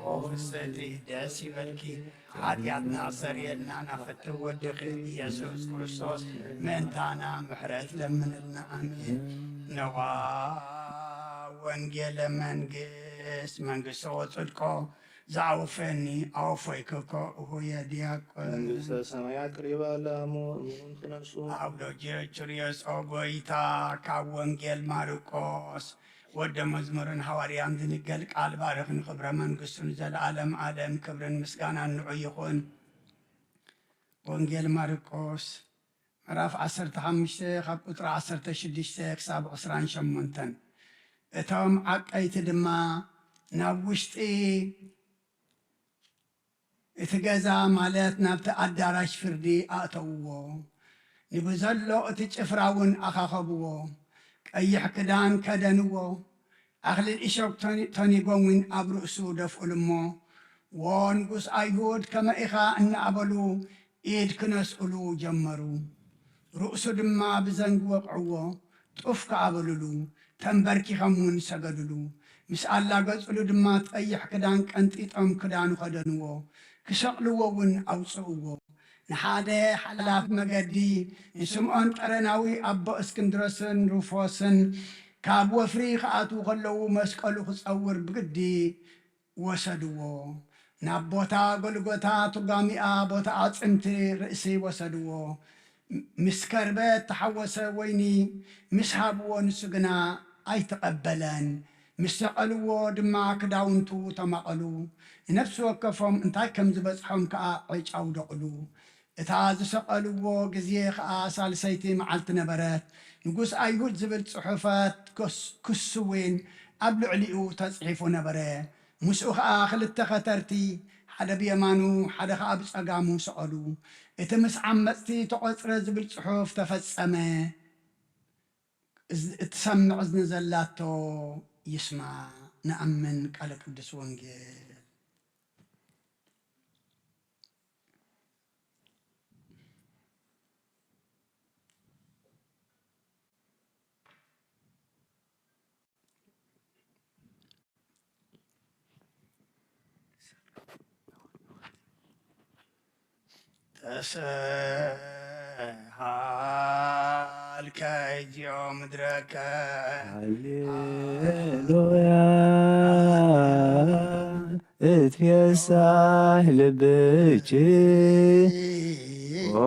ኦ ፍስሕቲ ደስ ይበልኪ ኃጢአትና ሰሪየልና ናፈቲ ወድኺ ኢየሱስ ክርስቶስ ምእንታና ምሕረት ለምንልና አሜን። ነዋ ወንጌለ መንግሥት መንግሥቶ ጽድቆ ዘአውፈኒ አውፎይክኮ እሁየ ዲያቆን መንግሥተ ሰማያት ቅሪባ ላሞ እሙን ትነሱ አብሎጀ ችርዮስ ኦጎይታ ካብ ወንጌል ማርቆስ ወደ መዝሙርን ሐዋርያን ዝንገል ቃል ባርኽን ክብረ መንግሥቱን ዘለዓለም ዓለም ክብርን ምስጋናን ንዑ ይኹን። ወንጌል ማርቆስ ምዕራፍ 15 ካብ ቁጥሪ 16 ክሳብ 28 እቶም ዓቀይቲ ድማ ናብ ውሽጢ እቲ ገዛ ማለት ናብቲ ኣዳራሽ ፍርዲ ኣእተውዎ ንብዘሎ እቲ ጭፍራ እውን ኣኻኸብዎ ቀይሕ ክዳን ከደንዎ ኣኽሊል እሾክ ተኒጎምን ኣብ ርእሱ ደፍኡሉ እሞ ዎ ንጉስ ኣይሁድ ከመ ኢኻ እናኣበሉ ኢድ ክነስእሉ ጀመሩ። ርእሱ ድማ ብዘንጊ ወቕዕዎ ጡፍ ከኣበሉሉ ተንበርኪኸም እውን ሰገዱሉ። ምስ ኣላገጹሉ ድማ ቀይሕ ክዳን ቀንጢጦም ክዳኑ ኸደንዎ ክሰቕልዎ እውን ኣውፅእዎ። ንሓደ ሓላፍ መገዲ ንስምዖን ቀረናዊ ኣቦ እስክንድሮስን ሩፎስን ካብ ወፍሪ ከኣትዉ ከለዉ መስቀሉ ክጸውር ብግዲ ወሰድዎ። ናብ ቦታ ጎልጎታ ትርጓሚኣ ቦታ ኣጽምቲ ርእሲ ወሰድዎ። ምስ ከርበት ተሓወሰ ወይኒ ምስ ሃብዎ ንሱ ግና ኣይተቐበለን። ምስ ሰቐልዎ ድማ ክዳውንቱ ተማቐሉ። ንነፍሲ ወከፎም እንታይ ከም ዝበጽሖም ከዓ ዕጫውደቕሉ። እታ ዝሰቐልዎ ግዜ ከዓ ሳልሰይቲ መዓልቲ ነበረት። ንጉስ ኣይሁድ ዝብል ጽሑፈት ክስውን ኣብ ልዕሊኡ ተጽሒፉ ነበረ። ምስኡ ከዓ ክልተ ኸተርቲ ሓደ ብየማኑ ሓደ ከዓ ብጸጋሙ ሰቐሉ። እቲ ምስ ዓመፅቲ ተቖፅረ ዝብል ጽሑፍ ተፈጸመ። እትሰምዕ እዝኒ ዘላቶ ይስማ። ንኣምን ቃለ ቅዱስ ወንጌል ተሰሃልከ እግዚኦ ምድረከ ሃሌሉያ እትፌሳህ ልብች ኦ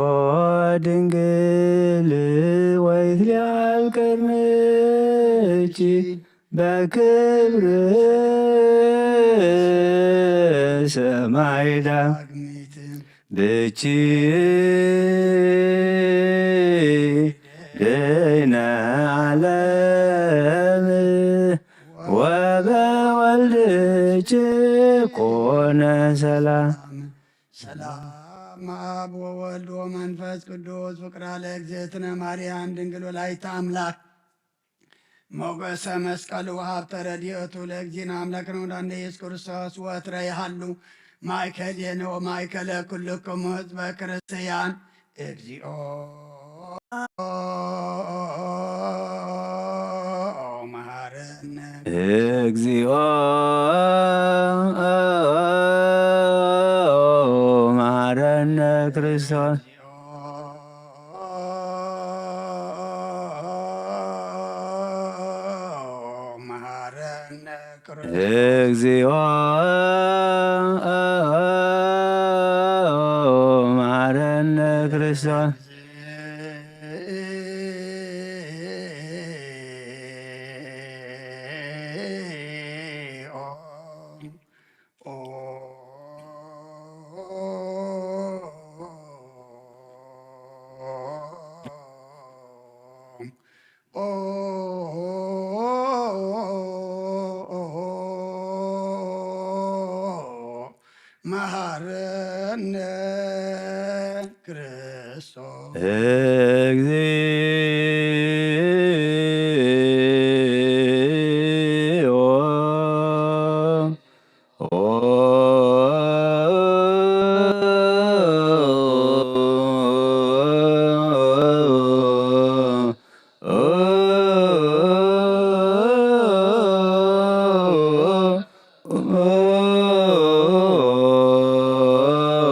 ድንግል ወይትልያል ቅድምች በክብር ሰማይዳ ብቺ ደይነ ዓለም ወበወልድ ልጅ ኮነ ሰላም ሰላም አብ ወወልድ ወመንፈስ ቅዱስ ፍቅራ ለእግዝእትነ ማርያም ድንግል ወላዲተ አምላክ ሞገሰ መስቀል ወሀብተ ረድኤቱ ለእግዚእነ አምላክነ ወለወላዲተ ኢየሱስ ክርስቶስ ወትረ ይሃሉ ማእከሌነ ወማእከለ ኩልክሙ ሕዝበ ክርስቲያን እግዚኦ መሐረነ እግዚኦ መሐረነ ክርስቶስ መሐረነ እግዚኦ መሐረነ ክርስቶስ መሐረነ ክርስቶስ እግዚኦ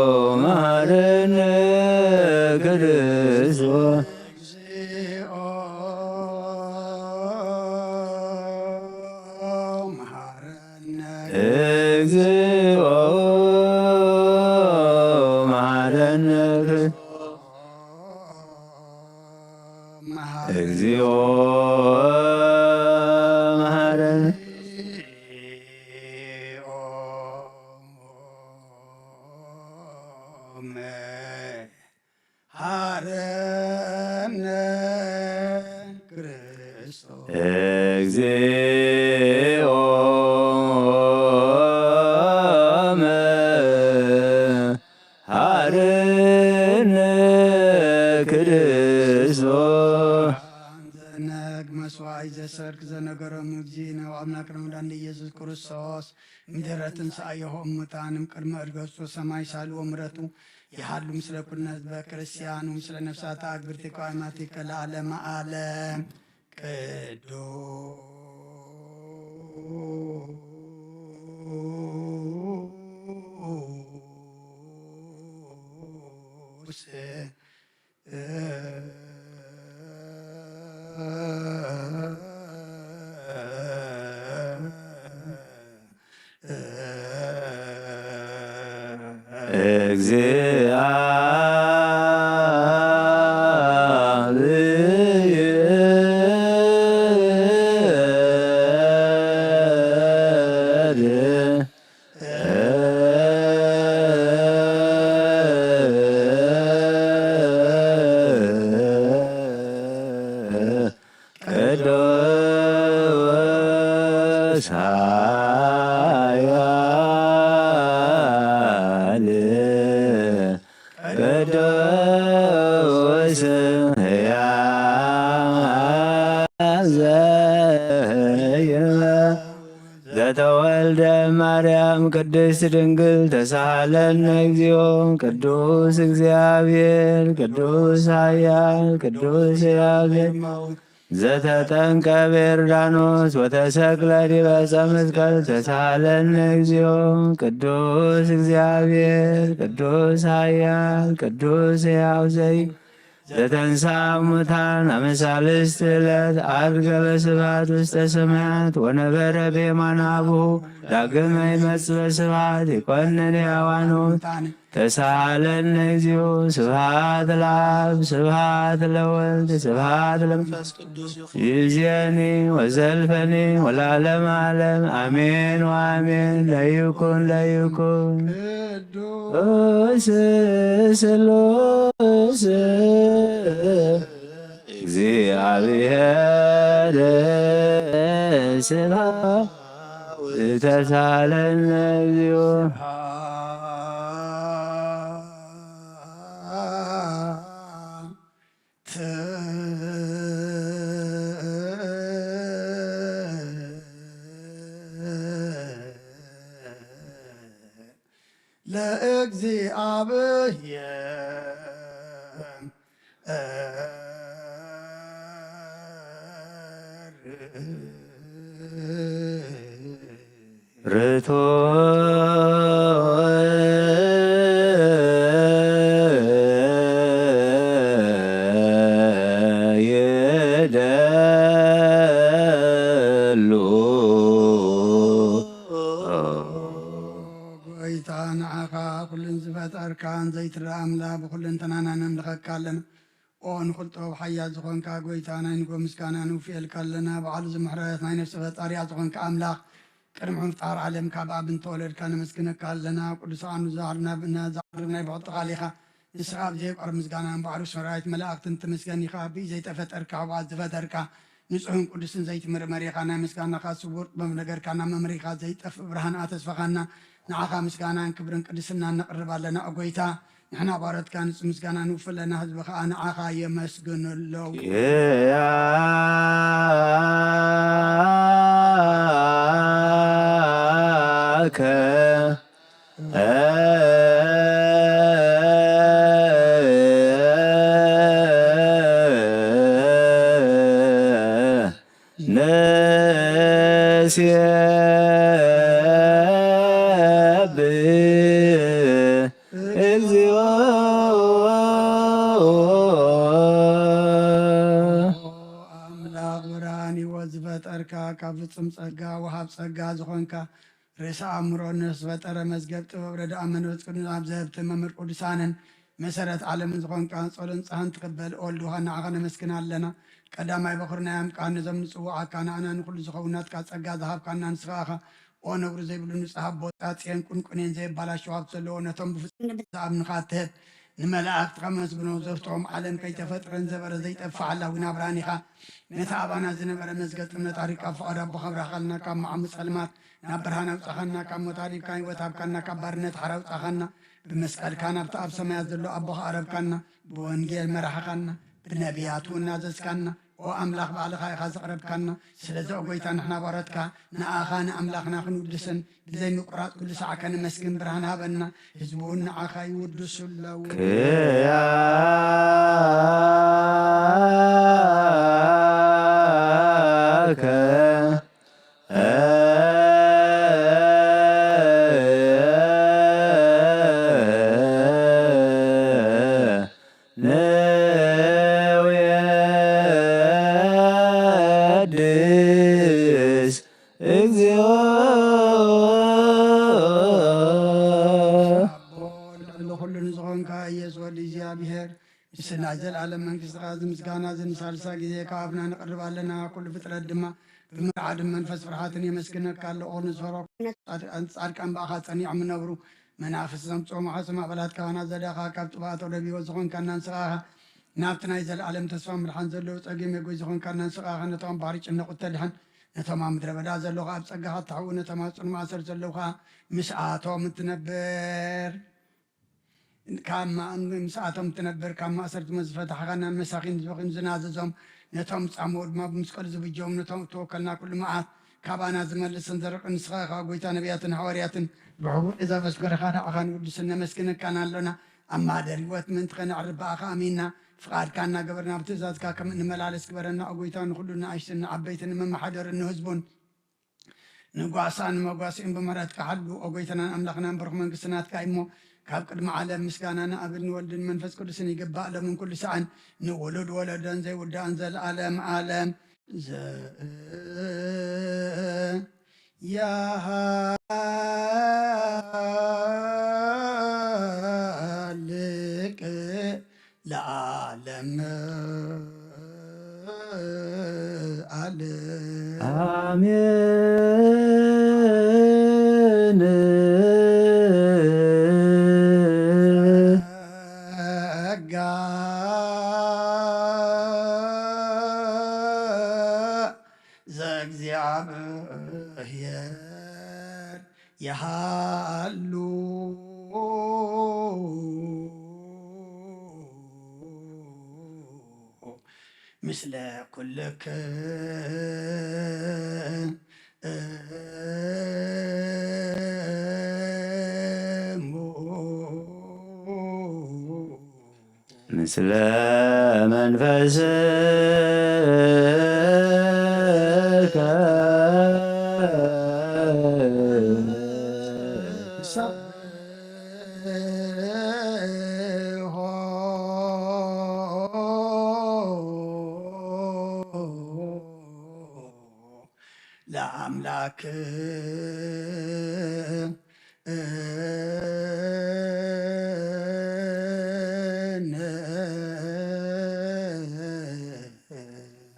መሐረነ ክርስቶስ እግዚኦ መሐረነ እግዚኦ መሐረነ እግዚኦ መሐረነ መሐረነ ክርስቶስ እግዚኦ መሐረነ ክርስቶስ ዘነግ መስዋዕት ዘሰርክ ዘነገሮም እግዚእነ ወአምላክነ ወመድኃኒነ ኢየሱስ ክርስቶስ እምድኅረ ትንሣኤሆሙ እሙታንም ቅድመ ዕርገቱ ሰማይ ሳልዎ ምሕረቱ የሃሉ ምስለ ኩልነ ሕዝበ ክርስቲያኑ ምስለ ነፍሳተ አግብርቲከ ወአእማቲከ ለዓለመ ዓለም ቅዱስ እግዚአብሔር ቅዱስ ኃያል ቅዱስ ሕያው ዘተወልደ ማርያም ቅድስት ድንግል ተሳሃለነ እግዚኦ ቅዱስ እግዚአብሔር ቅዱስ ኃያል ቅዱስ ሕያው ዘተጠንቀ በዮርዳኖስ ወተሰቅለ ዲበ ዕፀ መስቀል ተሳሃለነ እግዚኦ ቅዱስ እግዚአብሔር ቅዱስ ኃያል ቅዱስ ሕያው ዘተንሥአ እሙታን አመ ሣልስት ዕለት ዐርገ በስብሐት ውስተ ሰማያት ወነበረ በየማነ አቡሁ ዳግመ ይመጽእ በስብሐት ይኰንን ሕያዋን ተሳሃለነ እግዚኦ ስብሐት ለአብ ስብሐት ለወልድ ስብሐት ለመንፈስ ቅዱስ ይእዜኒ ወዘልፈኒ ወለዓለመ ዓለም አሜን ወአሜን። ለይኩን ቅዱስ ስሉስ እግዚአብሔር ስብሐት ተሳለነ እግዚኦ ርቶ የደሉ ጎይታ ንዓኻ ኩልን ዝፈጠርካን ዘይትረአ ኣምላኽ ብኩልን ተናና ነምልኸካ ኣለና ኦ ንኽልጦ ብሓያት ዝኾንካ ጎይታ ናይ ንጎ ምስጋና ንውፍኤልካ ኣለና በዓሉ ዝምሕረት ናይ ነፍሲ ፈጣርያ ዝኾንካ ኣምላኽ ቅድሚ ምፍጣር ዓለም ካብ ኣብ እንተወለድካ ነመስግነካ ኣለና ቅዱሳኑ ዛዕርና ናይ ብቕጥኻ ኢኻ ንስኻ ኣብ ዘይቋር ምስጋናን ባዕሉ ሰራዊት መላእክትን ትመስገን ኢኻ ብእ ዘይተፈጠርካ ብኣት ዝፈጠርካ ንጹህን ቅዱስን ዘይትምርመር ኢኻ ናይ ምስጋናኻ ስውር ጥበብ ነገርካ ናብ መምሪኻ ዘይጠፍእ ብርሃን ኣተስፋኻና ንዓኻ ምስጋናን ክብርን ቅድስና ነቕርብ ኣለና ጎይታ ንሕና ባረትካ ንጹህ ምስጋና ንውፍለና ህዝቢ ከዓ ንዓኻ የመስግኑ ኣለዉ ك نسيب እግዚኦ ኣምላኽ ብርሃን ሕይወት ዝፈጠርካ ካብ ፍጹም ጸጋ ወሃብ ጸጋ ዝኾንካ ርእሲ ኣእምሮ ንዝፈጠረ መዝገብ ጥበብ ረዳእ መንፈስ ቅዱስ ኣብ ዘህብቲ መምህር ቅዱሳንን መሰረት ዓለምን ዝኾንካ ጸሎን ጸሃን ትቕበል ወልድኻ ንዓኻ ነመስግን ኣለና ቀዳማይ በኹርናይ ኣምቃን ነዞም ንጽውዓካ ንኣና ንኩሉ ዝኾውናትካ ጸጋ ዝሃብካና ንስኻኻ ኦ ነብሩ ዘይብሉ ንጽሓ ቦታ ጽየን ቁንቁንን ዘይባላሸው ሃብቲ ዘለዎ ነቶም ብፍጹም ዝኣምንኻ ትህብ ንመላእክቲ ከመስግኖ ዘፍትሖም ዓለም ከይተፈጥረን ዝበረ ዘይጠፍዕ ዓላዊና ብርሃን ኢኻ ነቲ ኣባና ዝነበረ መዝገብ ጥምነት ታሪክ ኣብ ፍቕዳ ኣቦ ከብራኻልና ካብ መዓሙ ጸልማት ናብ ብርሃን ኣውፃኻና ካብ ሞት ኣሪብካ ህይወት ሃብካና ካብ ባርነት ሓር ኣውፃኻና ብመስቀልካ ናብቲ ኣብ ሰማያት ዘሎ ኣቦኻ ኣረብካና ብወንጌል መራሕኻና ብነቢያት እውን ናዘዝካና ኦ ኣምላኽ ባዕልኻ ኢኻ ዘቕረብካና ስለዚ ጎይታ ንሕና ባረትካ ንኣኻ ንኣምላኽና ክንውድስን ብዘይምቁራፅ ኩሉ ሰዓከ ንመስግን ብርሃን ሃበና ህዝቢ እውን ንዓኻ ይውድሱ ኣለዉ ክያከ ነውየድስ እግዚኦ ለኩሉን ዝኾንካ ኢየሱስ ወዲ እግዚኣብሔር ምስና ዘለዓለም መንግሥትኻ ዝምስጋና ዝምሳልሳ ግዜ ካብና ንቕርብ ኣለና ኩሉ ፍጥረት ድማ ብምርዓድን መንፈስ ፍርሃትን የመስግነካ ኣለኦ ንዝፈሮ ጻድቃን በኣኻ ጸኒዖም ነብሩ መናፍስ ዘምፅኦም ሓሰማ ኣባላት ካህና ዘዳኻ ካብ ጥባኣቶ ደቢቦ ዝኾንካና ንስኻኻ ናብቲ ናይ ዘለዓለም ተስፋ ምልሓን ዘለዉ ፀገም የጎይ ዝኾንካና ንስኻኻ ነቶም ባህሪ ጭነቁ ተድሓን ነቶም ኣብ ምድረ በዳ ዘለኹ ኣብ ፀጋኻ እትሓው ነቶም ኣብ ፅኑዕ ማእሰር ዘለውኻ ምስኣቶም እትነብር ምስኣቶም እትነብር ካብ ማእሰርቲ መዝፈታሕኻና መሳኺን ዝበኺን ዝናዘዞም ነቶም ፃምኡ ድማ ብምስቀሉ ዝብጀዎም ነቶም እትወከልና ኩሉ መዓት ካባና ዝመልስን ዘርቅን ንስኻኻ ጎይታ ነቢያትን ሓዋርያትን ብሕቡር እዛ መስገረኻ ንዓኻ ንቅዱስን ነመስግነካና ኣሎና ኣብ ማህደር ህይወት ምንቲ ኸነዕርብ በኣኻ ኣሚንና ፍቃድካ እናገበርና ብትእዛዝካ ከም እንመላለስ ግበረና ጎይታ ንኩሉና ኣሽትን ዓበይትን መማሓደር ንህዝቡን ንጓሳን መጓሲኡን ብምህረትካ ሓሉ ጎይታናን ኣምላኽናን በርኹ መንግስትናትካ እሞ ካብ ቅድሚ ዓለም ምስጋና ንኣብን ንወልድን መንፈስ ቅዱስን ይግባእ ለምን ኩሉ ሰዓን ንውሉድ ወለደን ዘይውዳእን ዘለዓለም ዓለም ያልቅ ለዓለም አሜን ጸጋ ዘእግዚአብሔር የሃሉ ምስለ ኩልክ ምስለ መንፈስከ ለአምላክ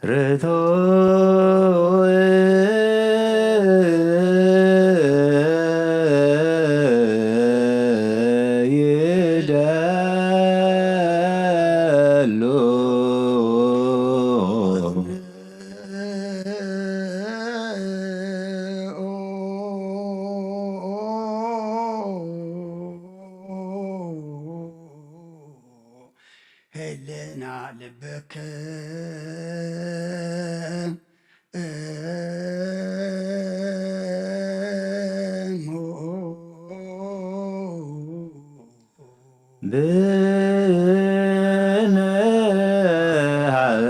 ርቶ ይደሉ ህልና ልብከ ብነ ሀበ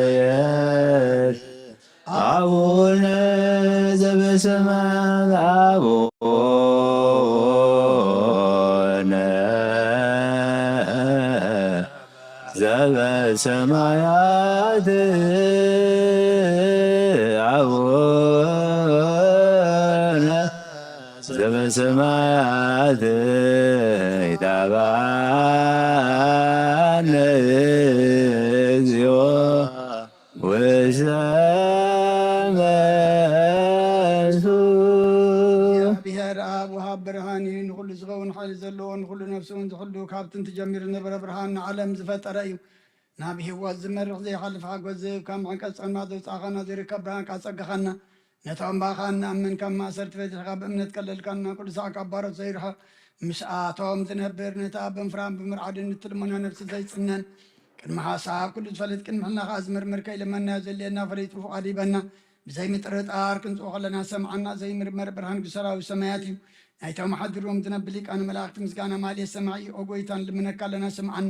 እግዚአብሔር አቡነ ዘበሰማያት አቡነ ዘበሰማያት አቡነ ዘበሰማያት ይትባረክ እግዚኦ ወሰመሱ ብሔር ኣብ ወሃብ ብርሃን እዩ ንኩሉ ዝኸውን ሓይሊ ዘለዎ ንኩሉ ነፍሲ እውን ዝሕሉ ካብትን ትጀሚር ዝነበረ ብርሃን ንዓለም ዝፈጠረ እዩ ናብ ሂወት ዝመርሕ ዘይሓልፍ ሓጎስ ዝህብ ካብ ዕንቀት ፀልማት ዘውፃእኻና ዘይርከብ ብርሃን ካፀጋኻና ነቶም ባኻ ንኣምን ካብ ማእሰርቲ ፈቲሕካ ብእምነት ቀለልካና ቅዱሳን ካባሮት ዘይርሕቕ ምስኣቶም ዝነብር ነታ ብምፍራን ብምርዓድን እትልመና ነፍሲ ዘይፅነን ቅድሚ ሓሳብ ኩሉ ዝፈልጥ ቅድሚ ሕልናኻ ዝምርምር ከይልመናዮ ዘልየና ፈለይቱ ፍቓድ ይበና ብዘይ ምጥርጣር ክንፅኦ ከለና ሰምዓና ዘይምርመር ብርሃን ግሰራዊ ሰማያት እዩ ናይቶም ሓድሮም ዝነብል ሊቃነ መላእክቲ ምስጋና ማልየ ሰማዒ ኦ ጎይታ ንልምነካ ኣለና ስምዓና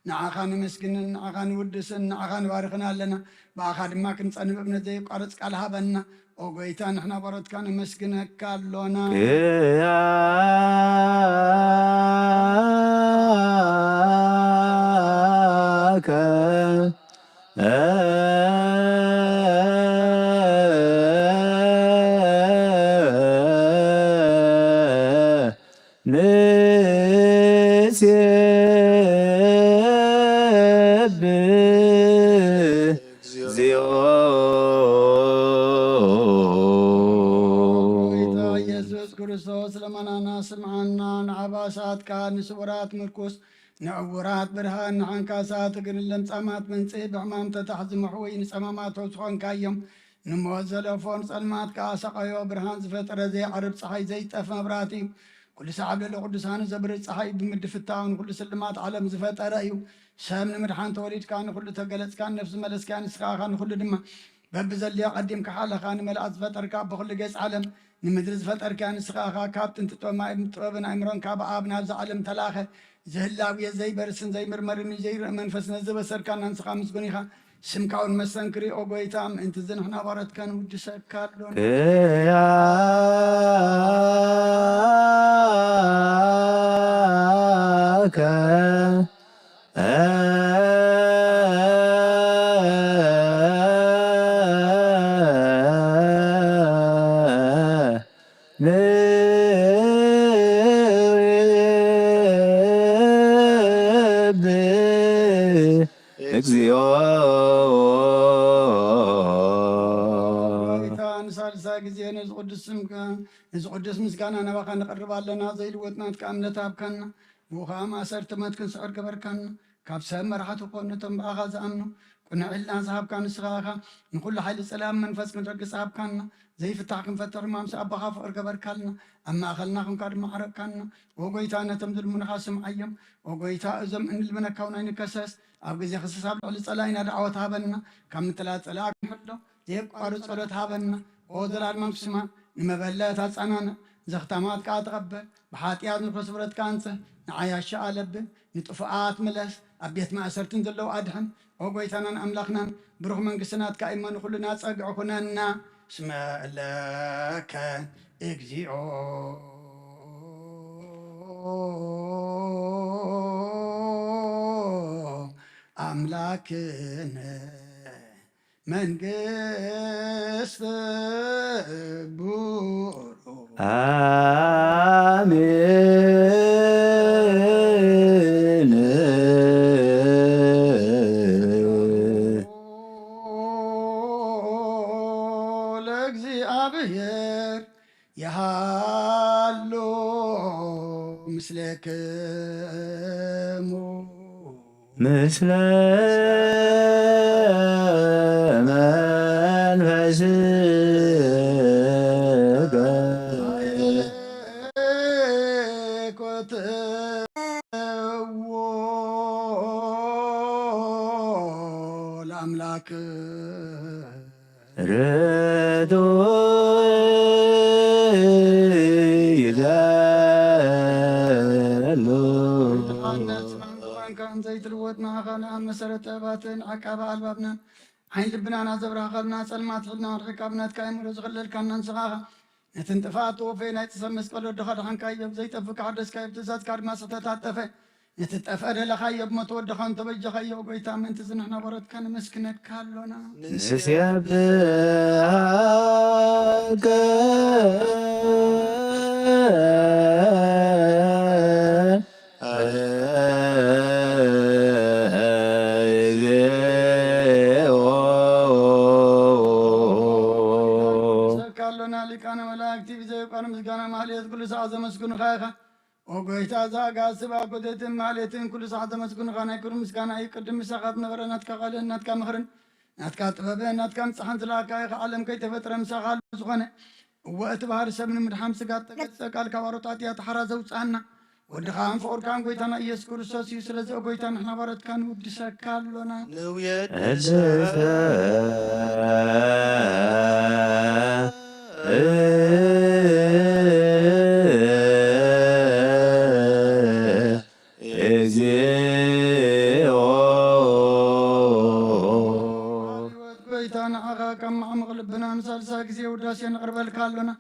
ንዓኻ ንመስግንን ንዓኻ ንውድስን ንዓኻ ንባርኽና ኣለና ብኣኻ ድማ ክንፀንብ እምነት ዘይቋረፅ ቃል ሃበና ኦ ጎይታ ንሕና ባሮትካ ነመስግነካ ኣሎና ክያከ ንሴብህ እግዚኦ ጌታ ኢየሱስ ክርስቶስ ለመናና ስምዓና ንዓባሳትካ ንስውራት ምርኩስ ንዕውራት ብርሃን ንሓንካሳት እግር ለምፃማት መንፅእ ብሕማም ተታሕዝምሑ ወይ ንፀማማት ተውስኾንካ እዮም ንሞት ዘለፎን ፀልማትካ ሰቃዮ ብርሃን ዝፈጠረ ዘይዓርብ ፀሓይ ዘይጠፍ መብራት እዩ ኩሉ ሰዓብ ለለ ቅዱሳን ዘብርህ ፀሓይ ብምድፍታው ንኩሉ ስልማት ዓለም ዝፈጠረ እዩ ሰብ ንምድሓን ተወሊድካ ንኩሉ ተገለፅካ ነፍሲ መለስካ ንስኻኻ ንኩሉ ድማ በብዘልዮ ቀዲምካ ሓለኻ ንመልኣት ዝፈጠርካ ብኩሉ ገፅ ዓለም ንምድሪ ዝፈጠርካ ንስኻኻ ካብ ጥንቲ ጥበብን ኣእምሮን ካብ ኣብ ናብዚ ዓለም ተላኸ ዝህላውየ ዘይበርስን ዘይምርመርን ዘይርእ መንፈስ ነዝበሰርካና ንስኻ ምስጉን ኢኻ ስምካውን መሰንክሪ ኦ ጎይታ ምእንቲ ዝንሕና ባረትካ ንውድሰካ ኣሎና ክያከ እግዚኦ ሳልሳይ ጊዜ ንዝቅዱስ ምስጋና ነባኻ ንቐርብ ኣለና ዘይልወጥናትካ እምነት ሃብካና ብኡኻ ማእሰርቲ መት ክንስዕር ገበርካና ካብ ሰብ መራሕቲ ኮኑ ነቶም ብኣኻ ዝኣምኑ قنعلنا صاحب كان سخاخا نقول حيل السلام منفس من رق صاحب كان زي فتح كن فتر مام سأب خاف أرجبر كلنا أما أخلناكم كار معرق كنا وقويتا نتمدل من خاصم أيام وقويتا أزم إن المنا كون عين كسس أبغى زي خصص هذا على صلاين دعوة هابنا كم ثلاث صلاة حدا زي قارو صلاة هابنا وذل المسمى نمبلات هالسنة زختمات كاتقبل بحاتيات نفسبرت كانسة نعيش شالب نطفئات ملس أبيت ما أسرتن ذلو أدهم وقويتنا أملاخنا بروح من قسنات كائما كلنا تصقع كنا اسم لك اجزيعو أملاكنا من قسف بورو آمين ለእግዚአብሔር ያሃሎ ምስሌክሙ مثل منفسك ኮትዎ ለአምላክ ردو يدلو كان زي تلوتنا خلنا مسرت باتن عقاب البابنا عين لبنا نزبرا خلنا سلمات خلنا ركابنا تكايم رزغلل كان نسغاها نتنتفاتو فين يتسمس قالوا دخل عن كايب زي تفك عدس كايب تزاد كار ما ستتعطف نتتفاد لخايب ما تود خان تبج خايب وقيتا من تزنحنا برد كان مسكنت كالونا نسيب كالونا لكان ملاكتي بزي قال مسكانا ماليت كل ساعة مسكن خايخا وقيتا زاقا سبا قدت ماليتين كل ساعة مسكن خانا يكون مسكانا يقدم مساقات نغرا ناتكا غالين ناتكا مخرن ناتكا طبابين ناتكا مسحن تلاكا يخعلم كي تفتر مساقال سخانة وقت بحر سبن مدحام سقات قال كواروتات يتحرى زوجانا ودخان فور كان قيتانا إيس كورسوس يسلزق قيتانا احنا بارد كان ودسا كالونا نويت قيتانا أغا كم عمق لبنا مسالسا كزي وداسي نقرب الكالونا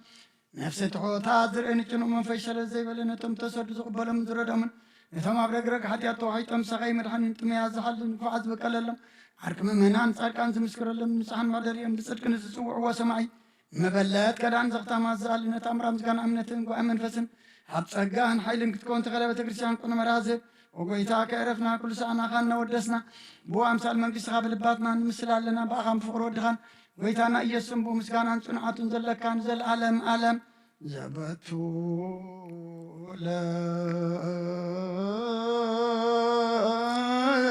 نفس تحوتات زرقين جنو من فيشل زي بلنا تم تسرد زقبل من زردمن نتم عبرق حتى توحي تم سغي مرحن تمياز حل نفعز بكللم عرك ممنان صار كان زمسكر لهم نسحن مدريم بصدق نسسوع وسمعي مبلات كدان زغتا مازال نتامر امزغان امنتن وامن فسن حب صقاهن حيلن كتكون تغلبة كريستيان كنا مرازب وقويتا كعرفنا كل ساعنا خاننا ودسنا بو امثال منقس خاب لباتنا نمسلال لنا باخام فقر ودخان ويتانا إيسم بو مسكانا صنعات زلكان زل عالم عالم زبطو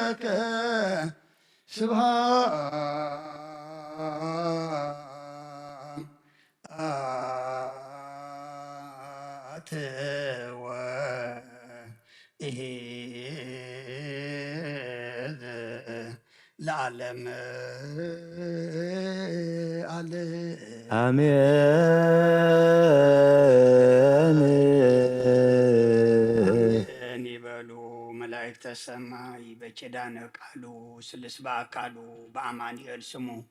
لك سبحات العالم آمين يبلو ملائكة السماء بجدان قالوا سلسبا قالوا بأمانيل سمو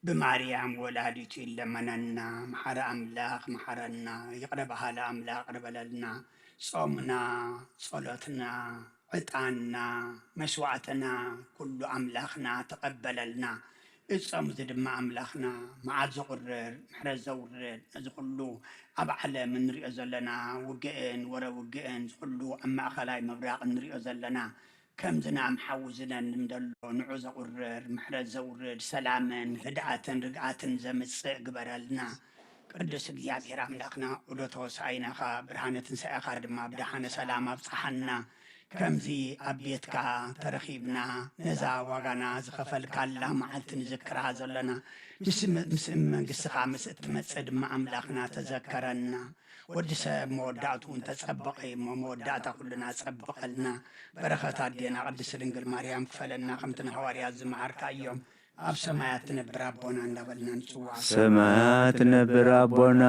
بماريام ولادتي لمننا محر أملاك محرنا يقربها لأملاك قرب لنا صومنا صلاتنا عطانا مسوعتنا كل أملاخنا تقبل لنا إصام زدما أملاخنا مع زغرر محرز زغرر زغلو أبعلى من رئي زلنا وقئن ورا وقئن زغلو أما أخلاي مبراق نرئي زلنا كم زنا محوزنا نمدلو نعو زغرر محرز زغرر سلاما هدعة رقعة زمس قبرلنا ቅዱስ እግዚአብሔር አምላክና ወደ ተወሳይናኻ ብርሃነ ትንሣኤኻ ድማ ብድሓነ ሰላም ኣብፅሓና ከምዚ ኣብ ቤትካ ተረኺብና ነዛ ዋጋና ዝኸፈልካላ መዓልቲ ንዝክራ ዘለና ምስ መንግስትኻ ምስ እትመፅእ ድማ ኣምላኽና ተዘከረና ወዲ ሰብ መወዳእቱ እውን ተፀበቐ እሞ መወዳእታ ኩልና ፀብቐልና በረኸት ኣዴና ቅድስት ድንግል ማርያም ክፈለና ከምቲ ንሐዋርያት ዝመሃርካ እዮም ኣብ ሰማያት ትነብር ኣቦና እንዳበልና ንፅዋዕ ሰማያት ትነብር ኣቦና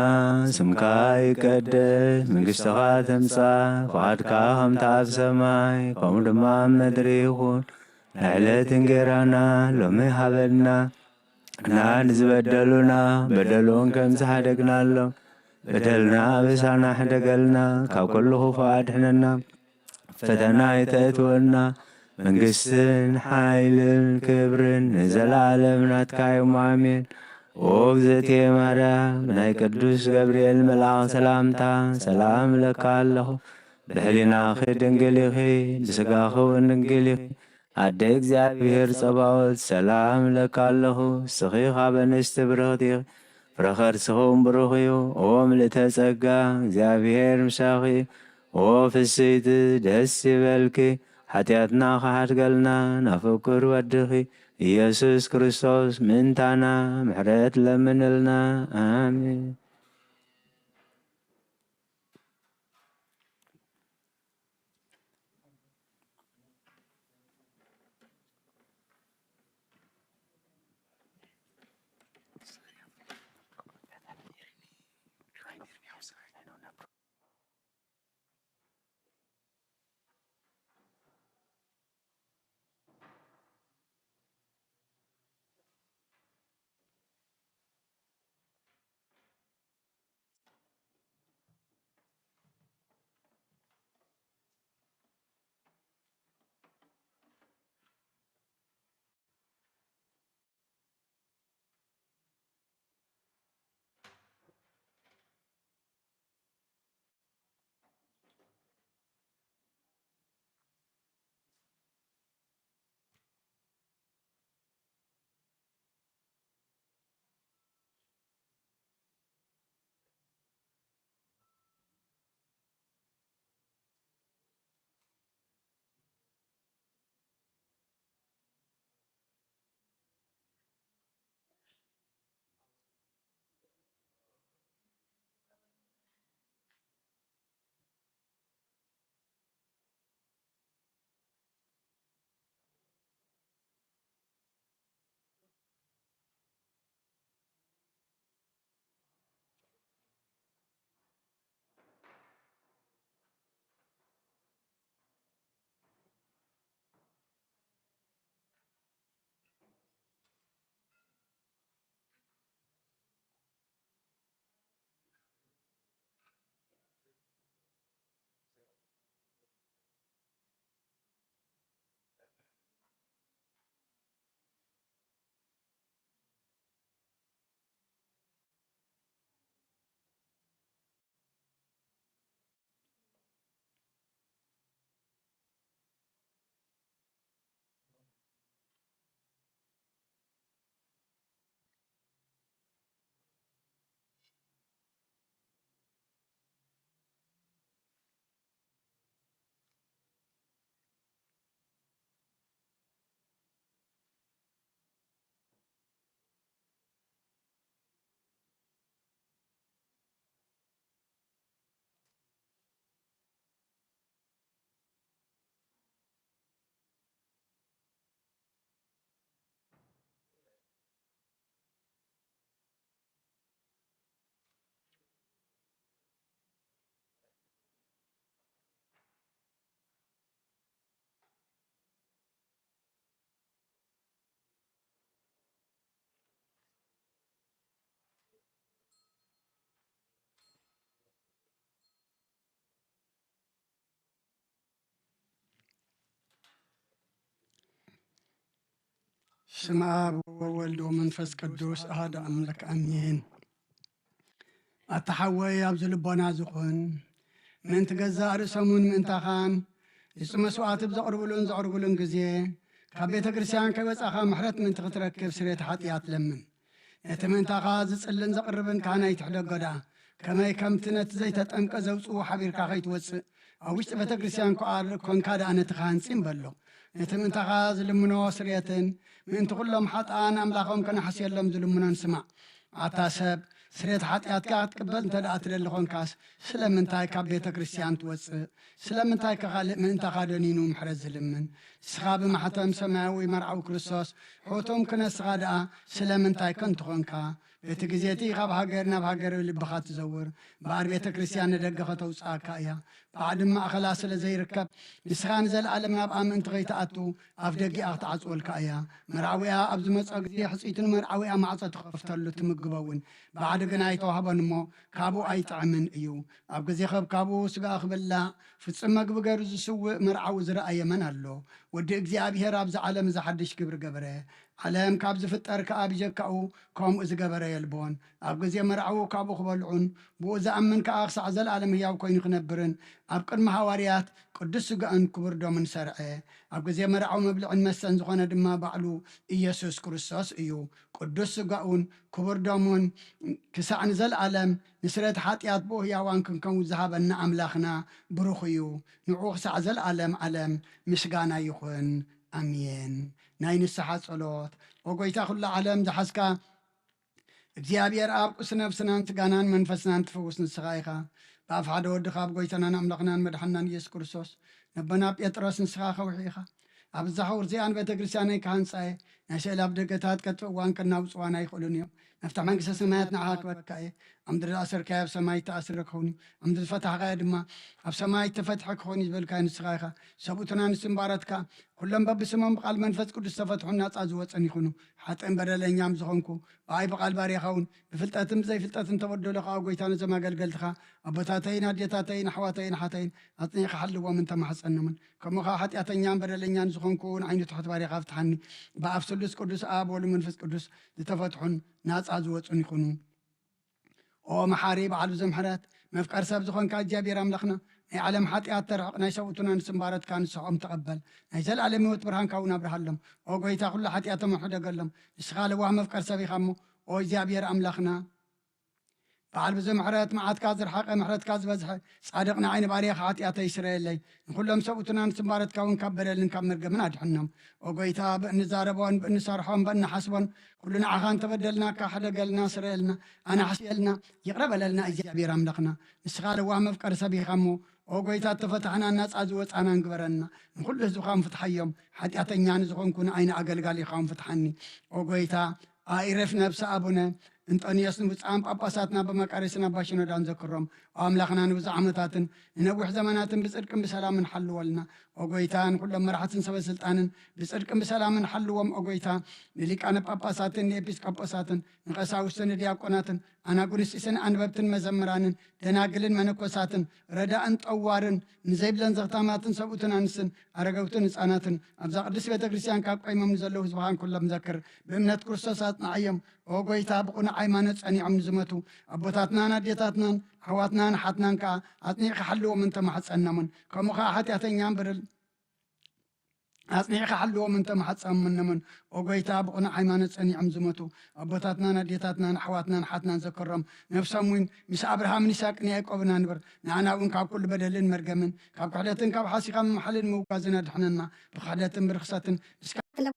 ስምካ ይቀደስ መንግስትኻ ትምጻእ ፈቃድካ ከምቲ ኣብ ሰማይ ከምኡ ድማ ኣብ ምድሪ ይኹን ንዕለት እንጀራና ሎሚ ሃበና እና ንዝበደሉና በደሉን ከም ዝሓደግናሎም በደልና ኣበሳና ሕደገልና ካብ ኩሉ ክፉእ ኣድሕነና ፈተና ይተእትወና መንግስትን ሓይልን ክብርን ንዘለዓለም ናትካ እዩ ኣሜን። ኦ እግዝእትየ ማርያም ናይ ቅዱስ ገብርኤል መልኣክ ሰላምታ ሰላም ለካ ኣለኹ ብሕሊናኺ ድንግል ኢኺ ብስጋኺ እውን ድንግል ኢኺ ኣደ እግዚኣብሔር ጸባኦት ሰላም ለካ ኣለኹ እስኺ ካብ ኣንስቲ ብርኽቲ ኢኺ ፍረኸርስኺ እውን ብሩኽ እዩ። ኦ ምልእተ ጸጋ እግዚኣብሔር ምሳኺ ኦ ፍስይቲ ደስ ይበልኪ ሓጢኣትና ኸሓድገልና ናብ ፍቁር ወድኺ ኢየሱስ ክርስቶስ ምንታና ምሕረት ለምንልና ኣሜን። ስመ አብ ወወልድ ወመንፈስ ቅዱስ አሐዱ አምላክ አሜን። ኣተሓወይ ኣብዚ ልቦና ዝኹን ምእንቲ ገዛእ ርእሶሙን ምእንታኻን ንፁ መስዋዕቲ ዘቕርብሉን ግዜ ካብ ቤተ ክርስቲያን ከይወፃኻ ምሕረት ምእንቲ ክትረክብ ስርየት ሓጢኣት ለምን። ነቲ ምእንታኻ ዝጽልን ዘቕርብን ካህናይ ትሕደጎዳ ከመይ ከምቲ ነቲ ዘይተጠምቀ ዘውፅኡ ሓቢርካ ከይትወፅእ أوش بيت كريستيان كون كادا أنا تخانسين بلو نتم انتخاز لمنو سريتن من تقول لهم حتى أنا أملاكهم كان حسير لهم ذلمنا نسمع عتاسب سريت حتى كات قبل انت أتري لهم كاس سلام انتاي كبيت كريستيان توس سلام انتاي كغالب من انتقادنين ومحرز لمن سخاب محتم سماوي مرعو كريستوس حوتهم كنا سغادا سلام انتاي كنت خونكا بيت جزيتي غاب هاجرنا بهاجر اللي بخات زور بعد بيت كريستيان دقة توسعة يا بعد ما خلاص زي ركب نسخان زل عالم نبقى من تغيتاتو أفدقي أقطع والكايا مرعويها أبز مسأقزي حسيتن مرعويها معصة تخفتلو تمقبون بعد قنايتو هبن مو كابو أي طعمن إيو أبقزي خب كابو سقا أخبلا فتسمق بقرز سوء مرعو زرأ يمن اللو ودي اقزي أبيهر أبز عالم زحدش كبر قبره علام كابز فتر كابي جكاو كوم إز قبره يلبون أبقزي مرعو كابو خبلعون بوزا أمن كأخص عزل عالم هياو كوين خنبرن أبقر محاوريات قدس سقان كبر دومن سرعي أبقزي مرعو مبلعن مسن زغانا دما بعلو إيسوس كريستوس إيو قدس سقاون كبر دومن كسعن زل عالم نسرت حاتيات بو هياوان كنكو زهابن أملاخنا بروخيو نعوخ سعزل عالم مسقانا يخون أمين ناين السحات صلوت وقويتا خلا عالم زحسكا እግዚአብሔር አብ ቁስ ነፍስናን ስጋናን መንፈስናን ትፈውስ ንስኻይኻ በኣፍ ሓደ ወድኻ ኣብ ጎይታናን ኣምላኽናን መድሓናን ኢየሱስ ክርስቶስ ነቦና ጴጥሮስ ንስኻ ኸውሒኻ ኣብ ዛኸውር እዚኣን ቤተ ክርስቲያነይ ካህንፃየ ናይ ስእሊ ኣብ ደገታት ከጥፍእዋን ከናውፅዋን ኣይኽእሉን እዮም نفتح منك سمايات نعاك بكاي عم در أسر كاي بسماي تأسر كوني عم در فتح غايد ما بسماي تفتح كوني بالكاي نسخايخا سبوتنا نسمبارتك كلهم باب سمام بقال منفس كل استفتحوا أزوات أن يكونوا حتى إن بدل أن يامزغنكو باي بقال باري خون بفلتاتم زي فلتاتم تودوا لقا وقويتان زي ما قلتها أبوتاتين هديتاتين حواتين حاتين أطنيق حل ومن تمحص أنمن كما خا حتى أتنيام بدل أن يامزغنكو عين تحت باري خافتحني بأفسلس قدس آب والمنفس قدس لتفتحون ناس أزوات أن يكونوا أو محاريب على زمحرات مفكر سب زخون كاجابير أملخنا علم حتى أترق نيسوتنا نسمبارت كان سعم تقبل نيزل على موت برهان كونا برهلم أو قويتا كل حتى أتمحد قلم إسخال وهم مفكر سبي خمو أو جابير أملخنا بعد بزمحرات معات كازر حق محرات كاز بزح صادقنا عين باريخ حتى أتى إسرائيل لي كلهم سوتنا نسمبارت كون كبر لنكمل قمنا دحنم أو قويتا بنزاربون بنصارحون بنحسبون كلنا عخان تبدلنا كحدا قالنا سريلنا أنا حسيلنا يقرب لنا إجابير أملخنا إسخال وهم مفكر سبي خمو أو قويتا تفتحنا الناس أزوات أنا نقبرنا نقول له زخام فتحيهم حتى أتنيان زخون كون عين أقل قال يخام فتحني أو قويتا آيرف نفس أبونا انت أن يسن بسعام بأباساتنا بمكارسنا باشنا دان ذكرهم وأملاخنا نوز عمتاتن نوح زماناتن بسركم بسلام حل ولنا أقويتان كل مرحة سبا سلطان بسركم بسلام حل وم أقويتا لليك أنا بأباساتن ليبسك أباساتن نقساوستن دياقوناتن أنا قنس إسن أنببتن مزمرانن دناقلن منكوساتن رداء انت أوارن نزيبلن زغتاماتن سبوتن أنسن أرقوتن إساناتن أبزا قدس بيتا كريسيان كاق أيمم نزلوه زبهان كل مذكر بإمنات كرسوساتنا عيم وقويتا بقنا عيمانت أني عم نزمتو أبوتاتنا ناديتاتنا حواتنا حتنا كا أتنيق حلو من تمحص أنمن كمخا حتى أتنيان برل أتنيق حلو من تمحص أمنمن وقويتا بقنا عيمانت أني عم نزمتو أبوتاتنا ناديتاتنا حواتنا حتنا نذكرهم نفسهم وين مس أبراهام نساك نيك أبنا نبر نعنا وين كاب كل بدلين مرجمن كاب حدتن كاب حاسقا محل موقازنا دحننا بخدتن برخصتن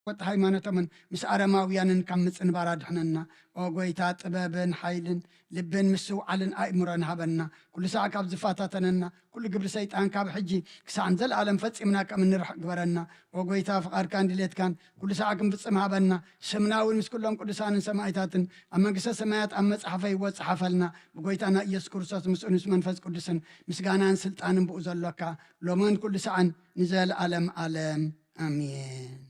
وت هيمانة من مس أرماويان كمس انبارد حننا وقويتا طبابن حيلن لبن مسو علن أئمران هبنا كل ساعة كاب زفاتاتنا كل قبل سيطان كاب حجي كسان زل عالم فتسمنا كمن نرح قبرنا وقويتا فقار كان دليت كان كل ساعة كم فتسم هبنا سمناول مس كلهم كل سان سمايتاتن أما قصة سمايات أما صحفي وصحفلنا وقويتا يسكر كرسات مسؤول منفس قدسن مسقانان سلطان بؤزلك لومن كل ساعة نزل عالم آمين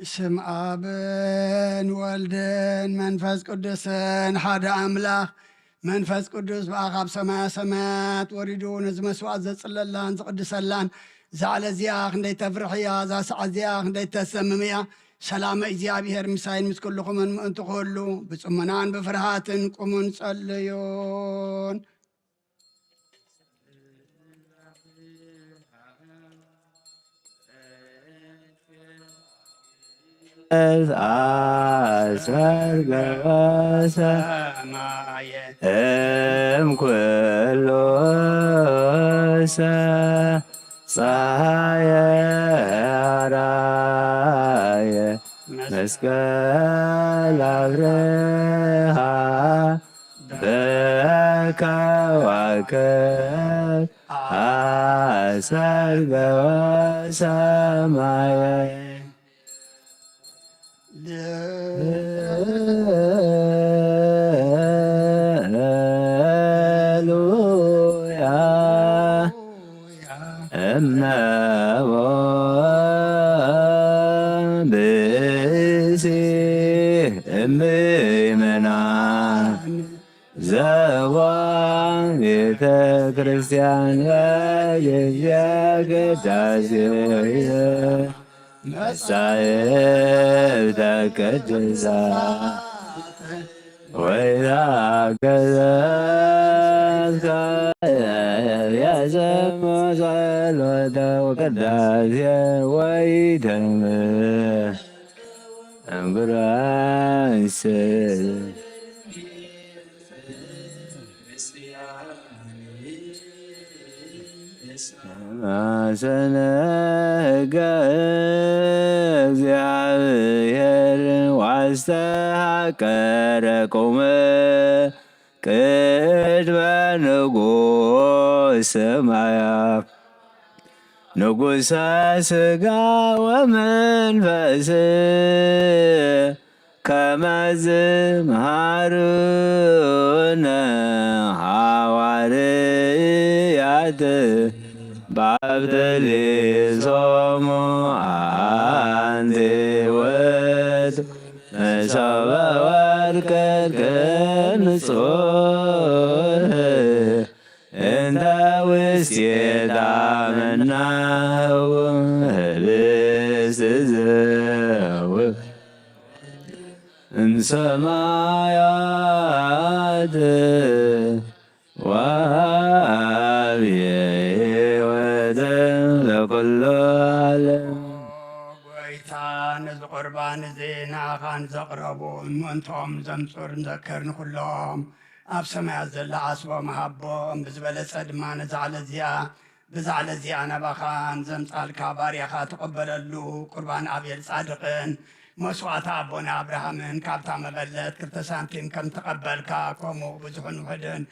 ስም አብን ወልድን መንፈስ ቅዱስን ሓደ ኣምላኽ መንፈስ ቅዱስ ብኣኻብ ሰማያ ሰማያት ወሪዱ ነዚ መስዋዕት ዘጽለላን ዝቕድሰላን ዛዕለ እዚኣ ክንደይ ተፍርሕያ እዛ ሰዓት እዚኣ ክንደይ ተሰምም እያ ሰላመ እግዚኣብሔር ምሳይን ምስ ኩልኹምን ምእንቲ ክህሉ ብጽሙናን ብፍርሃትን ቁሙን ጸልዩን አሰርገሰ ሰማየ እምኩሉ ፀሐየ አራየ መስቀል አብርሃ በከዋክብት አሰርገወ ሰማየ ሃሌሉያ እመቦ ብእሲ እምእመናን ዘዋ ቤተ ክርስቲያን የግዳሴየ መሳይብ ተቀድሳ ወይታገዘትከ የዘሞ ጸሎተ ወቅዳሴ ወይተምር እምጉራንስ ማሰነገ እግዚአብሔር ዋስተሐቀረ ቆመ ቅድመ ንጉሥ ሰማያት ንጉሠ ሥጋ ወመንፈስ ከመዝ መሃሩነ ሐዋርያት ባብተሌሶሙ አንቲ ውእቱ መሶበ ወርቅ ንጹሕ እንተ ውስቴታ መናህው ህብስት ዘውእ እምሰማያት ወሀብየ ሕይወተ ለኵሉ ዓለም ጎይታ ነዚ ቁርባን እዚ ንኣኻን ዘቕረቡ ምእንቶም ዘምፁር ንዘክር ንኩሎም ኣብ ሰማያት ዘላ ዓስቦም ሃቦም ብዝበለፀ ድማ ነዛዕለ እዚኣ ብዛዕለ እዚኣ ናባኻን ዘምፃልካ ባርያኻ ተቐበለሉ ቁርባን ኣብየል ጻድቕን መስዋዕታ ኣቦና ኣብርሃምን ካብታ መበለት 2 ሳንቲም ከም ተቐበልካ ከምኡ ብዙሑን ውሕድን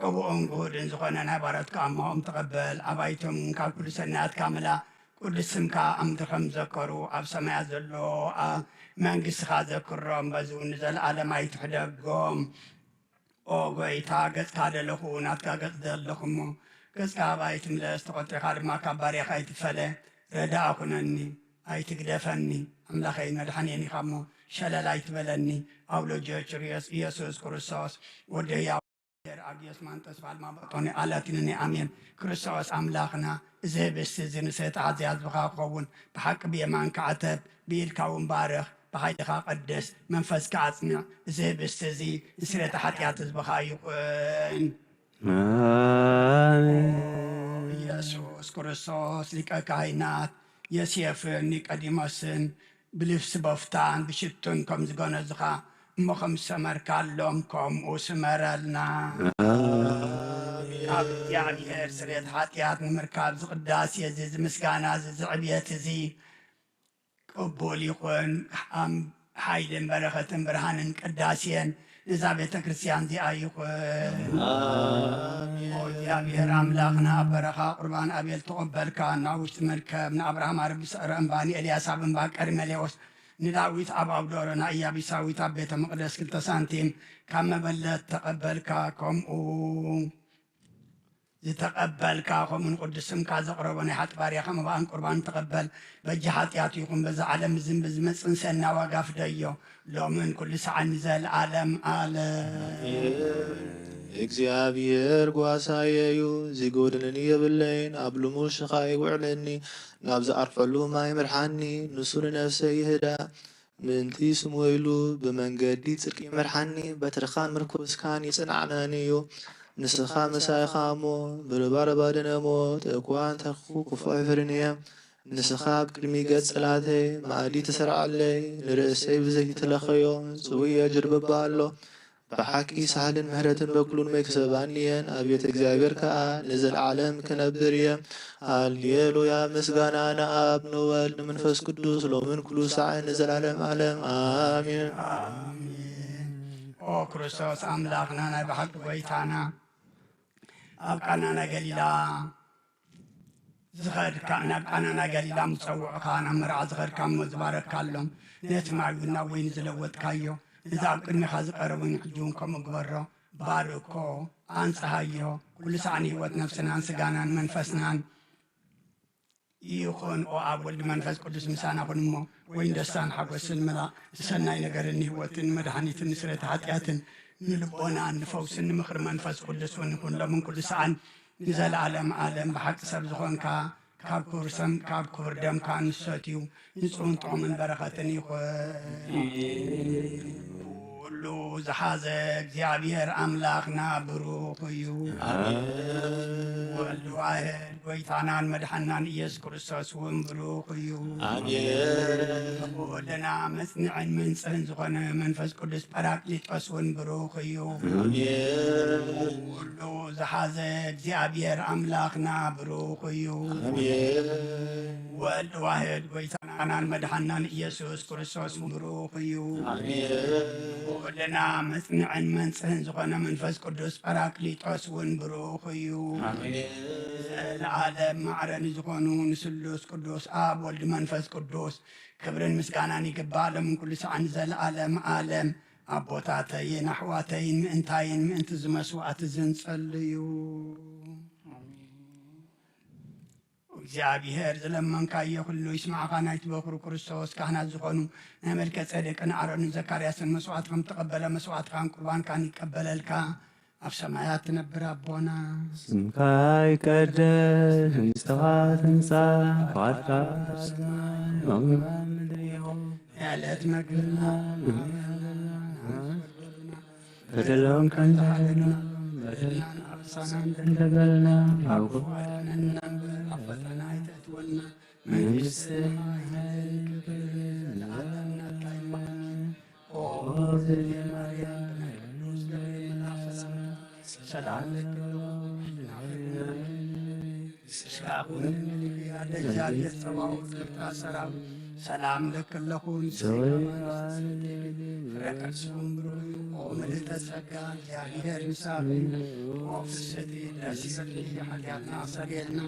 ሕቡኡን ጉሁድን ዝኾነ ናይ ባረትካ እማኦም ተቐበል ኣባይቶም ካብ ኩሉ ሰናያትካ ምላእ ቅዱስ ስምካ ኣምቲ ከም ዘከሩ ኣብ ሰማያት ዘሎ መንግስትኻ ዘክሮም በዚ ንዘለኣለም ኣይትሕደጎም ኦ ጎይታ ገጽካ ደለኹ ናትካ ገጽ ዘለኹ እሞ ገጽካ ባይትምለስ ተቖጢኻ ድማ ካብ ባርያኻ ኣይትፈለ ረዳእ ኩነኒ ኣይትግደፈኒ ኣምላኸይ መድሓንየኒ ኢኻ እሞ ሸለል ኣይትበለኒ ኣውሎጆች ኢየሱስ ክርስቶስ ወዲ ሕያው አግየስ ማንጠስ ባልማ በጦኒ አላቲንኒ አሜን ክርስቶስ አምላኽና እዚ ህብስቲ እዚ ንሰተ ኣዝያ ዝብኻ ክኸውን ብሓቂ ብየማንካ ዓተብ ብኢድካ እውን ባርኽ ብሓይልኻ ቀድስ መንፈስካ ኣጽንዕ እዚ ህብስቲ እዚ ንስረተ ሓጢኣት ህዝብኻ ይኹን ኢየሱስ ክርስቶስ ሊቀ ካህናት ዮሴፍን ኒቆዲሞስን ብልብሲ በፍታን ብሽቱን ከም ዝገነዝኻ እሞ ከም ዝሰመርካሎም ከምኡ ስመረልና ኣብ እግዚኣብሔር ስርየት ሓጢኣት ንምርካብ ዝቕዳሴ እዚ ዝምስጋና እዚ ዝዕብየት እዚ ቅቡል ይኹን ሓይልን በረኸትን ብርሃንን ቅዳሴን እዛ ቤተ ክርስቲያን እዚኣ ይኹን እግዚኣብሔር ኣምላኽና ኣብ በረኻ ቁርባን ኣብየል ተቐበልካ ናብ ውሽጢ መርከብ ንኣብርሃም ኣረቢ ሰዕረ እምባኒ ኤልያስ ኣብ እምባ ቀርሜሌዎስ ንዳዊት ኣብ ኣውዶሮ ንኢያቢሳዊት ኣብ ቤተ መቕደስ 2 ሳንቲም ካብ መበለት ተቐበልካ ከምኡ ዝተቀበልካ ከምኡን ቅዱስምካ ዘቕረቦ ናይ ሓጥባርያ ከመባን ቁርባን ተቐበል በጂ ሓጢኣቱ ይኹን በዚ ዓለም ዝም ብዝመፅን ሰና ዋጋ ፍደዮ ሎምን ኩሉ ሰዓን ዘለዓለም ኣለ እግዚአብሔር ጓሳየዩ ዝጎድንን የብለይን ኣብ ልሙድ ሽኻ ይውዕለኒ ናብ ዝኣርፈሉ ማይ ምርሓኒ ንሱ ንነፍሰይ ይህዳ ምንቲ ስሙ ኢሉ ብመንገዲ ጽድቂ ምርሓኒ በትርኻን ምርኩስካን ይጽናዕነኒ እዩ ንስኻ መሳይኻ እሞ ብርባረባ ድነሞት እኳ እንተርኩ ክፉዕ ይፍርን እየ ንስኻ ኣብ ቅድሚ ገጽ ጽላተይ ማእዲ ተሰርዓለይ ንርእሰይ ብዘይቲ ተለኸዮ ጽውየ ጅርብባ ኣሎ ብሓቂ ሳህልን ምህረትን በኩሉን መይክሰባኒ እየን ኣብ ቤተ እግዚአብሔር ከዓ ንዘለዓለም ክነብር እየ ሃሌሉያ ምስጋና ንኣብ ንወልድ ንመንፈስ ቅዱስ ሎምን ኩሉ ሰዓት ንዘላለም ዓለም ኣሜን ኦ ክርስቶስ ኣምላኽና ናይ ብሓቂ ጎይታና ኣብ ቃናና ገሊላ ዝኸድካ ናብ ቃናና ገሊላ ምፀውዕካ ናብ መርዓ ዝኸድካ እሞ ዝባረካሎም ነቲ ማዕቡና ወይኒ ዝለወጥካዮ እዚ ኣብ ቅድሚኻ ዝቐረቡን ሕጂውን ከምኡ ግበሮ ባርኮ ኣንፀሃዮ ኩሉ ሰዓን ህይወት ነፍስናን ስጋናን መንፈስናን ይኹን ኦ ኣብ ወልዲ መንፈስ ቅዱስ ምሳና ኩን እሞ ወይን ደስታን ሓጎስን መላእ ሰናይ ነገርን ህይወትን መድሓኒትን ንስረት ሓጢኣትን ንልቦናን ንፈውስን ንምኽሪ መንፈስ ቅዱስ እውን ይኹን ሎምን ኩሉ ሰዓን ንዘለዓለም ዓለም ብሓቂ ሰብ ዝኾንካ ካብ ክቡር ሰም ካብ ክቡር ደምካ ንሰትዩ ንጹህን ጥዑምን በረኸትን ይኹን ኩሉ ዝሓዘ እግዚአብሔር ኣምላኽና ብሩኽ እዩ ወልድ ዋሕድ ጎይታናን መድሓናን ኢየሱስ ክርስቶስ እውን ብሩኽ እዩ ወለና መጽንዕን መንጽህን ዝኾነ መንፈስ ቅዱስ ጰራቅሊጦስ እውን ብሩኽ እዩ ኩሉ ዝሓዘ እግዚአብሔር ኣምላኽና ብሩኽ እዩ ወልድ ዋሕድ ጎይታናን መድሓናን ኢየሱስ ክርስቶስ ብሩኽ እዩ ወለና መጽንዕን መንጽህን ዝኾነ መንፈስ ቅዱስ ጰራቅሊጦስ እውን ብሩኽ እዩ ዘለዓለም ማዕረኒ ዝኾኑ ንስሉስ ቅዱስ ኣብ ወልዲ መንፈስ ቅዱስ ክብርን ምስጋናን ይግባእ ሎምን ኩሉ ሰዓን ዘለዓለም ዓለም ኣቦታተይን ኣሕዋተይን ምእንታይን ምእንቲ ዝመስዋዕቲ ዝንጸልዩ እግዚአብሔር ዝለመንካዮ ኩሉ ይስማዓኻ ናይቲ በኩሩ ክርስቶስ ካህናት ዝኾኑ ናይ መልከ ጼዴቅን ኣሮንን ዘካርያስን መስዋዕት ከም ተቐበለ መስዋዕትካን ቁርባንካን ይቀበለልካ ኣብ ሰማያት ትነብር ኣቦና ስምካ ይቀደስ መንግሥትኻ ትምጻእ ፈቃድካ የዕለት መግብና በደሎም ከንዛሃለና በደልናን አብሳናን እንደበልና ኣብ አድነንና ኣብ ፈተና ይተእትወና መንግሥትን ኃይልን ክብርን ለዓለም ናትካ ኦ እግዝእትየ ማርያም ብናይ ቅዱስ ገብርኤል መልአክ ሰላምታ ሰላም ለኪ ስጋኹን ያለ እግዚአብሔር ጸባኦት ልብታ ሰራዊት ሰላም ለክለኹን ፍረቀርስም ብሩህ ኦ ምልዕተ ጸጋ እግዚአብሔር ምሳኺን ኦ ፍስሕቲ ደስ ይበልኪ ኃጢአትና ሰሪየልና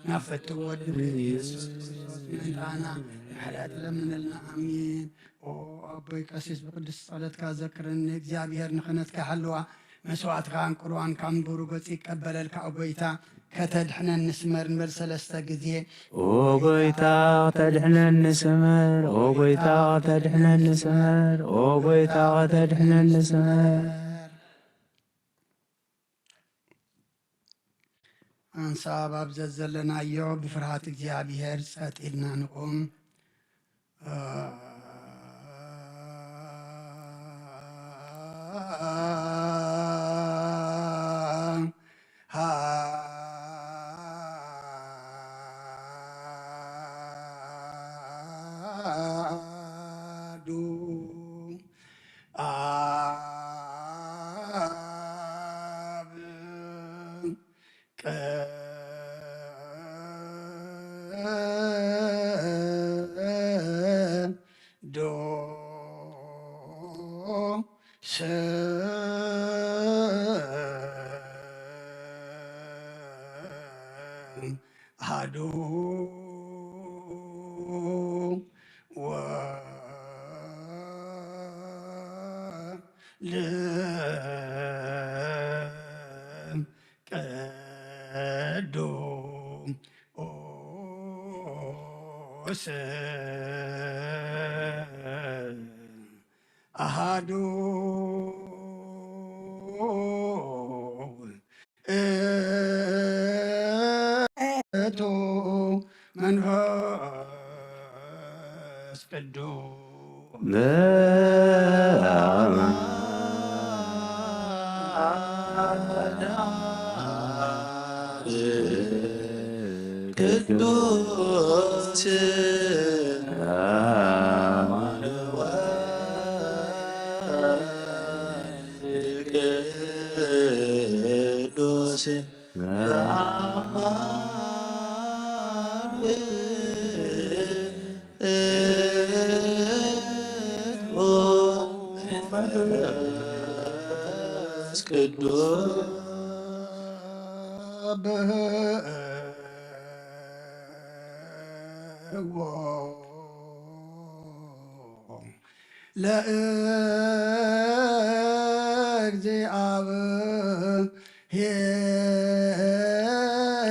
ናብ ፍቲ ወድብ ኢየሱስ ክርስቶስ ምእንታና ምሕረት ለምንልና ኣሚን ኦ ኣቦይ ቀሲስ ብቅዱስ ጸሎትካ ዘክርኒ እግዚአብሔር ንኽነትካ ሓልዋ መስዋዕትካን ቁርባንካን ብሩ ገጽ ይቀበለልካ ኦጎይታ ከተድሕነን ንስመር እንበል ሰለስተ ጊዜ ኦ ጎይታ ከተድሕነን ንስመር ኦ ጎይታ ከተድሕነን ንስመር ኦ ጎይታ ከተድሕነን ንስመር አንሳብ ኣብዘት ዘለናዮ ብፍርሃት እግዚአብሔር ጸጥ ኢልና ንቁም አሃዱ እቶ መንፈስ ቅዱስ ቅዱስ ቅዱስ ቅዱስ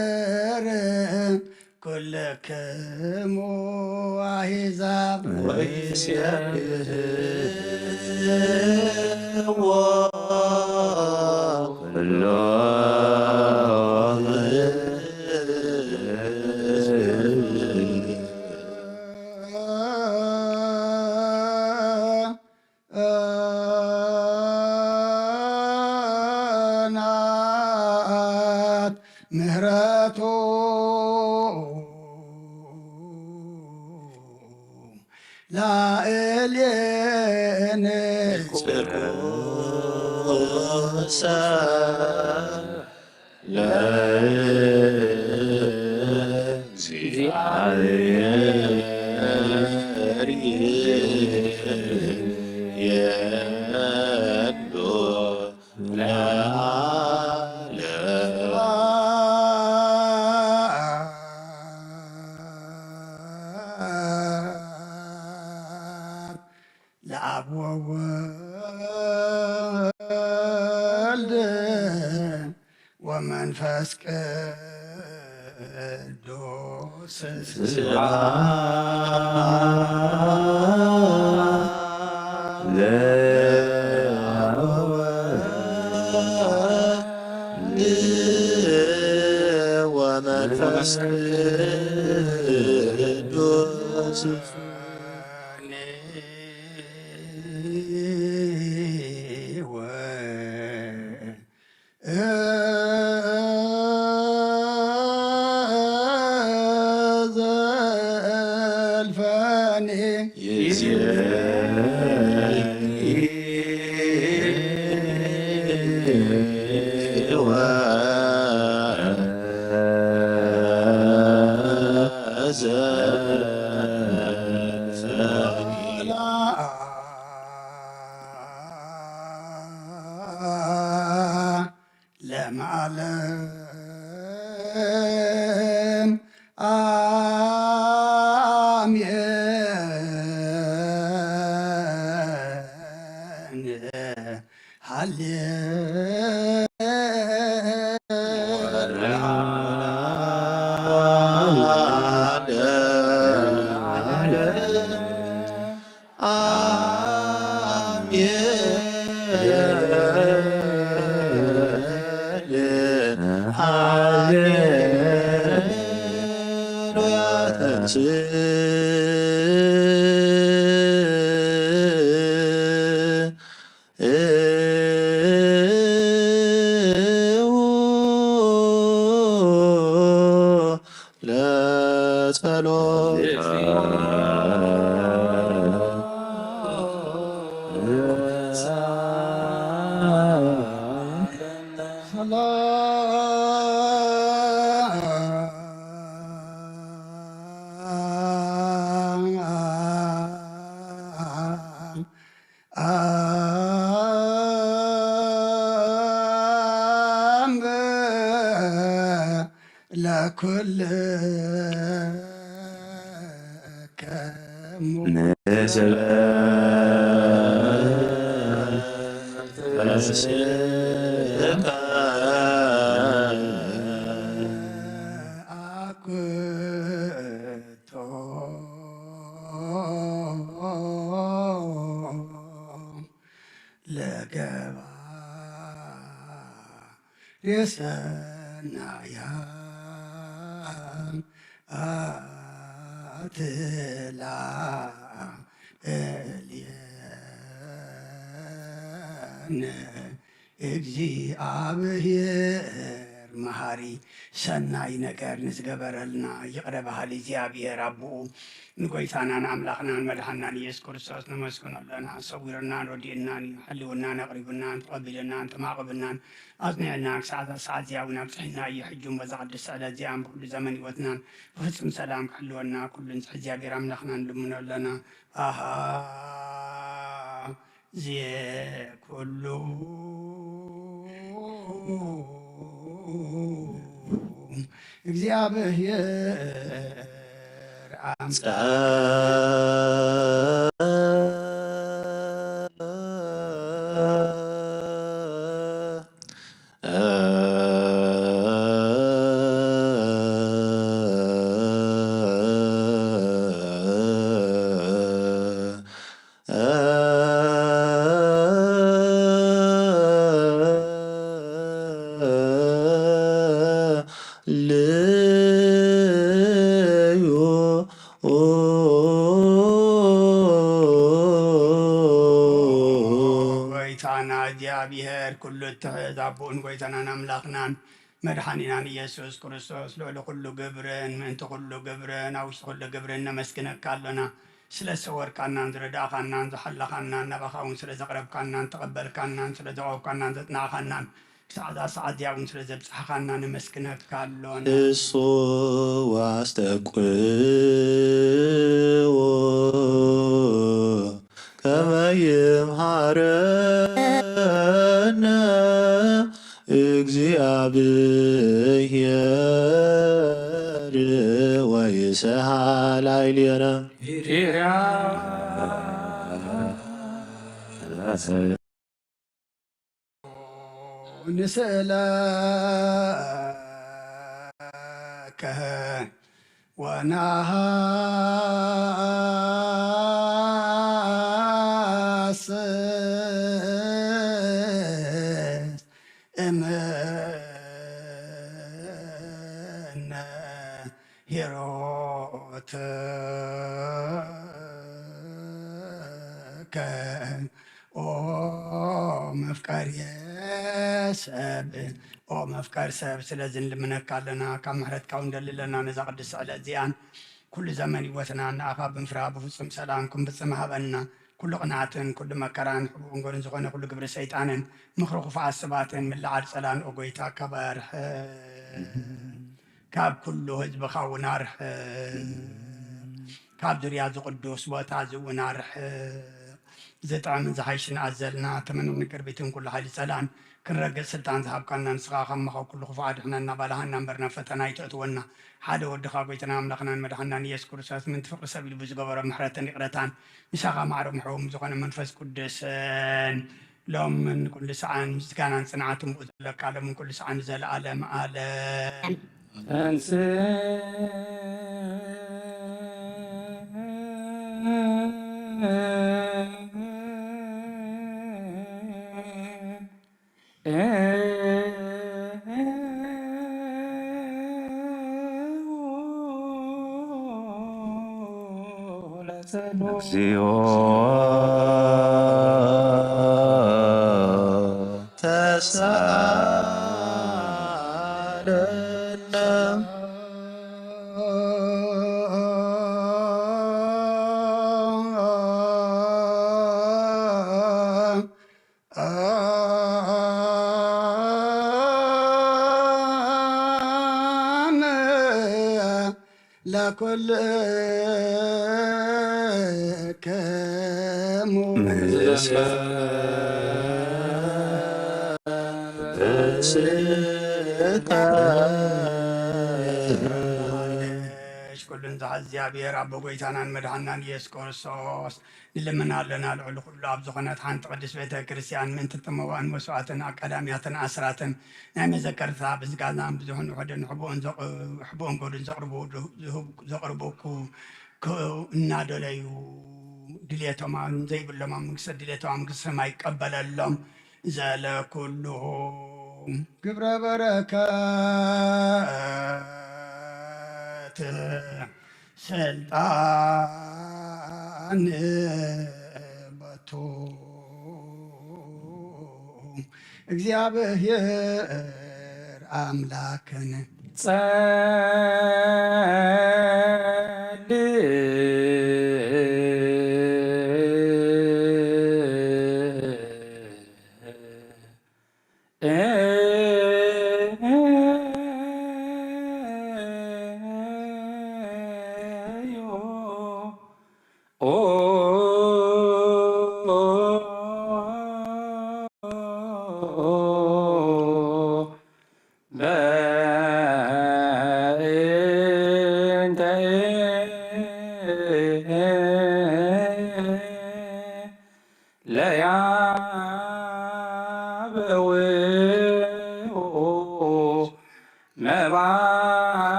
ለእግዚአብሔር ኩልክሙ አሕዛብ ወይሴብሕዎ ኩሎ ናት ምህረቱ ላዕሌነ ቅዱስ ለእግዚአብሔር የዶ ለአብ ወወልድ ወመንፈስ ቅዱስ ወመንፈስ ቅዱስ ለማለም አሜን። አኩቶ ሬሰናያ አትላ እልየነ እግዚአብሔር መሃሪ ሰናይ ነገር ንዝገበረልና ይቅረ ባህል እግዚአብሔር አቡኡ ንጎይታናን አምላኽናን መድሓናን ኢየሱስ ክርስቶስ ነመስግነለና ሰዊርናን ረዲእናን ሓልውናን ኣቕሪብናን ተቐቢልናን ተማቕብናን ኣጽኒዕና ክሳዕ ሰዓት እዚያውን ኣብፅሕና እዩ ሕጁን በዛ ቅድስ ዕለት እዚኣን ብኩሉ ዘመን ህይወትናን ብፍፁም ሰላም ክሕልወና ኩሉ ንፅሕ እግዚአብሔር ኣምላኽና ንልምነለና ኣሃ ዚየ ኩሉ እግዚአብሔር ጎይታና እግዚአብሔር ኩሉ እትሕዝ ኣቦኡን ጎይታናን ኣምላኽናን መድሓኒናን ኢየሱስ ክርስቶስ ልዕሊ ኩሉ ግብርን ምእንቲ ኩሉ ግብርን ኣብ ውሽጢ ኩሉ ግብርን ነመስግነካ ኣለና ስለ ዝሰወርካናን ዝረዳእኻናን ዝሓለኻናን ናባኻ እውን ስለ ዘቕረብካናን ተቐበልካናን ስለ ዘቐብካናን ዘጥናኻናን ክሳዕ ዛ ሰዓት እዚኣ እውን ስለ ዘብፅሕኻና ነመስግነካ ኣሎና እሱ ዋስተቁዎ ከመ ይምሃረነ እግዚአብሔር ወይስሐ ላዕሌነ ንስእለከ ወናሃስስ እምነ ሂሮትከ ኦ መፍቀርየ ሰብ ኦ መፍቀር ሰብ ስለዚ ንልምነካ ኣለና ካብ ምሕረትካ እውን ደልለና ነዛ ቅድስ ዕለት እዚኣን ኩሉ ዘመን ህይወትና ንኣኻ ብምፍራህ ብፍፁም ሰላም ክንፍፅም ሃበና ኩሉ ቅንዓትን ኩሉ መከራን ሕቡእን ጎርን ዝኾነ ኩሉ ግብሪ ሰይጣንን ምኽሪ ክፉዓት ሰባትን ምልዓል ፀላን ኦ ጎይታ ካብ ኣርሕ ካብ ኩሉ ህዝብኻ እውን ኣርሕ ካብ ዙርያ ዝቅዱስ ቦታ እዚ እውን ኣርሕ ዝጥዕምን ዝሓይሽን ኣዘልና ተመንም ንቅርቢትን ኩሉ ሓይሊ ፀላን ክንረግፅ ስልጣን ዝሃብካና ንስኻ ከመኸ ኩሉ ክፉዓ ድሕነና ባላሃና እምበርና ፈተና ይተእትወና ሓደ ወድኻ ጎይታና ኣምላኽናን መድሓናን ኢየሱስ ክርስቶስ ምንቲ ፍቅሪ ሰብ ኢሉ ብዝገበሮ ምሕረትን ይቕረታን ምሳኻ ማዕረ ምሕቡም ዝኾነ መንፈስ ቅዱስን ሎምን ኩሉ ሰዓን ምስጋናን ፅንዓትን ብኡ ዘለካ ሎምን ኩሉ ሰዓን ዘለኣለም ኣለም እግዚኦ ተሳለነ ለኩልከሙ ኩሉን ዝሓዝ እግዚኣብሔር ኣቦ ጎይታናን መድሓናን ኢየሱስ ክርስቶስ ንልምና ኣለና ልዕሊ ኩሉ ኣብ ዝኾነት ሓንቲ ቅድስ ቤተ ክርስቲያን ምእንቲ ጥመዋን መስዋዕትን ኣቀዳምያትን ኣስራትን ናይ መዘከርታ ብዝጋዛን ብዙሕን ውሕድን ሕቡእን ጎድን ዘቕርበኩ እናደለዩ ድልየቶም ዘይብሎም ኣብ መንግስቲ ድልየቶም ኣብ መንግስቲ ሰማይ ይቀበለሎም ዘለኩሉ ግብረ በረከት ስልጣን በቶ እግዚአብሔር አምላክን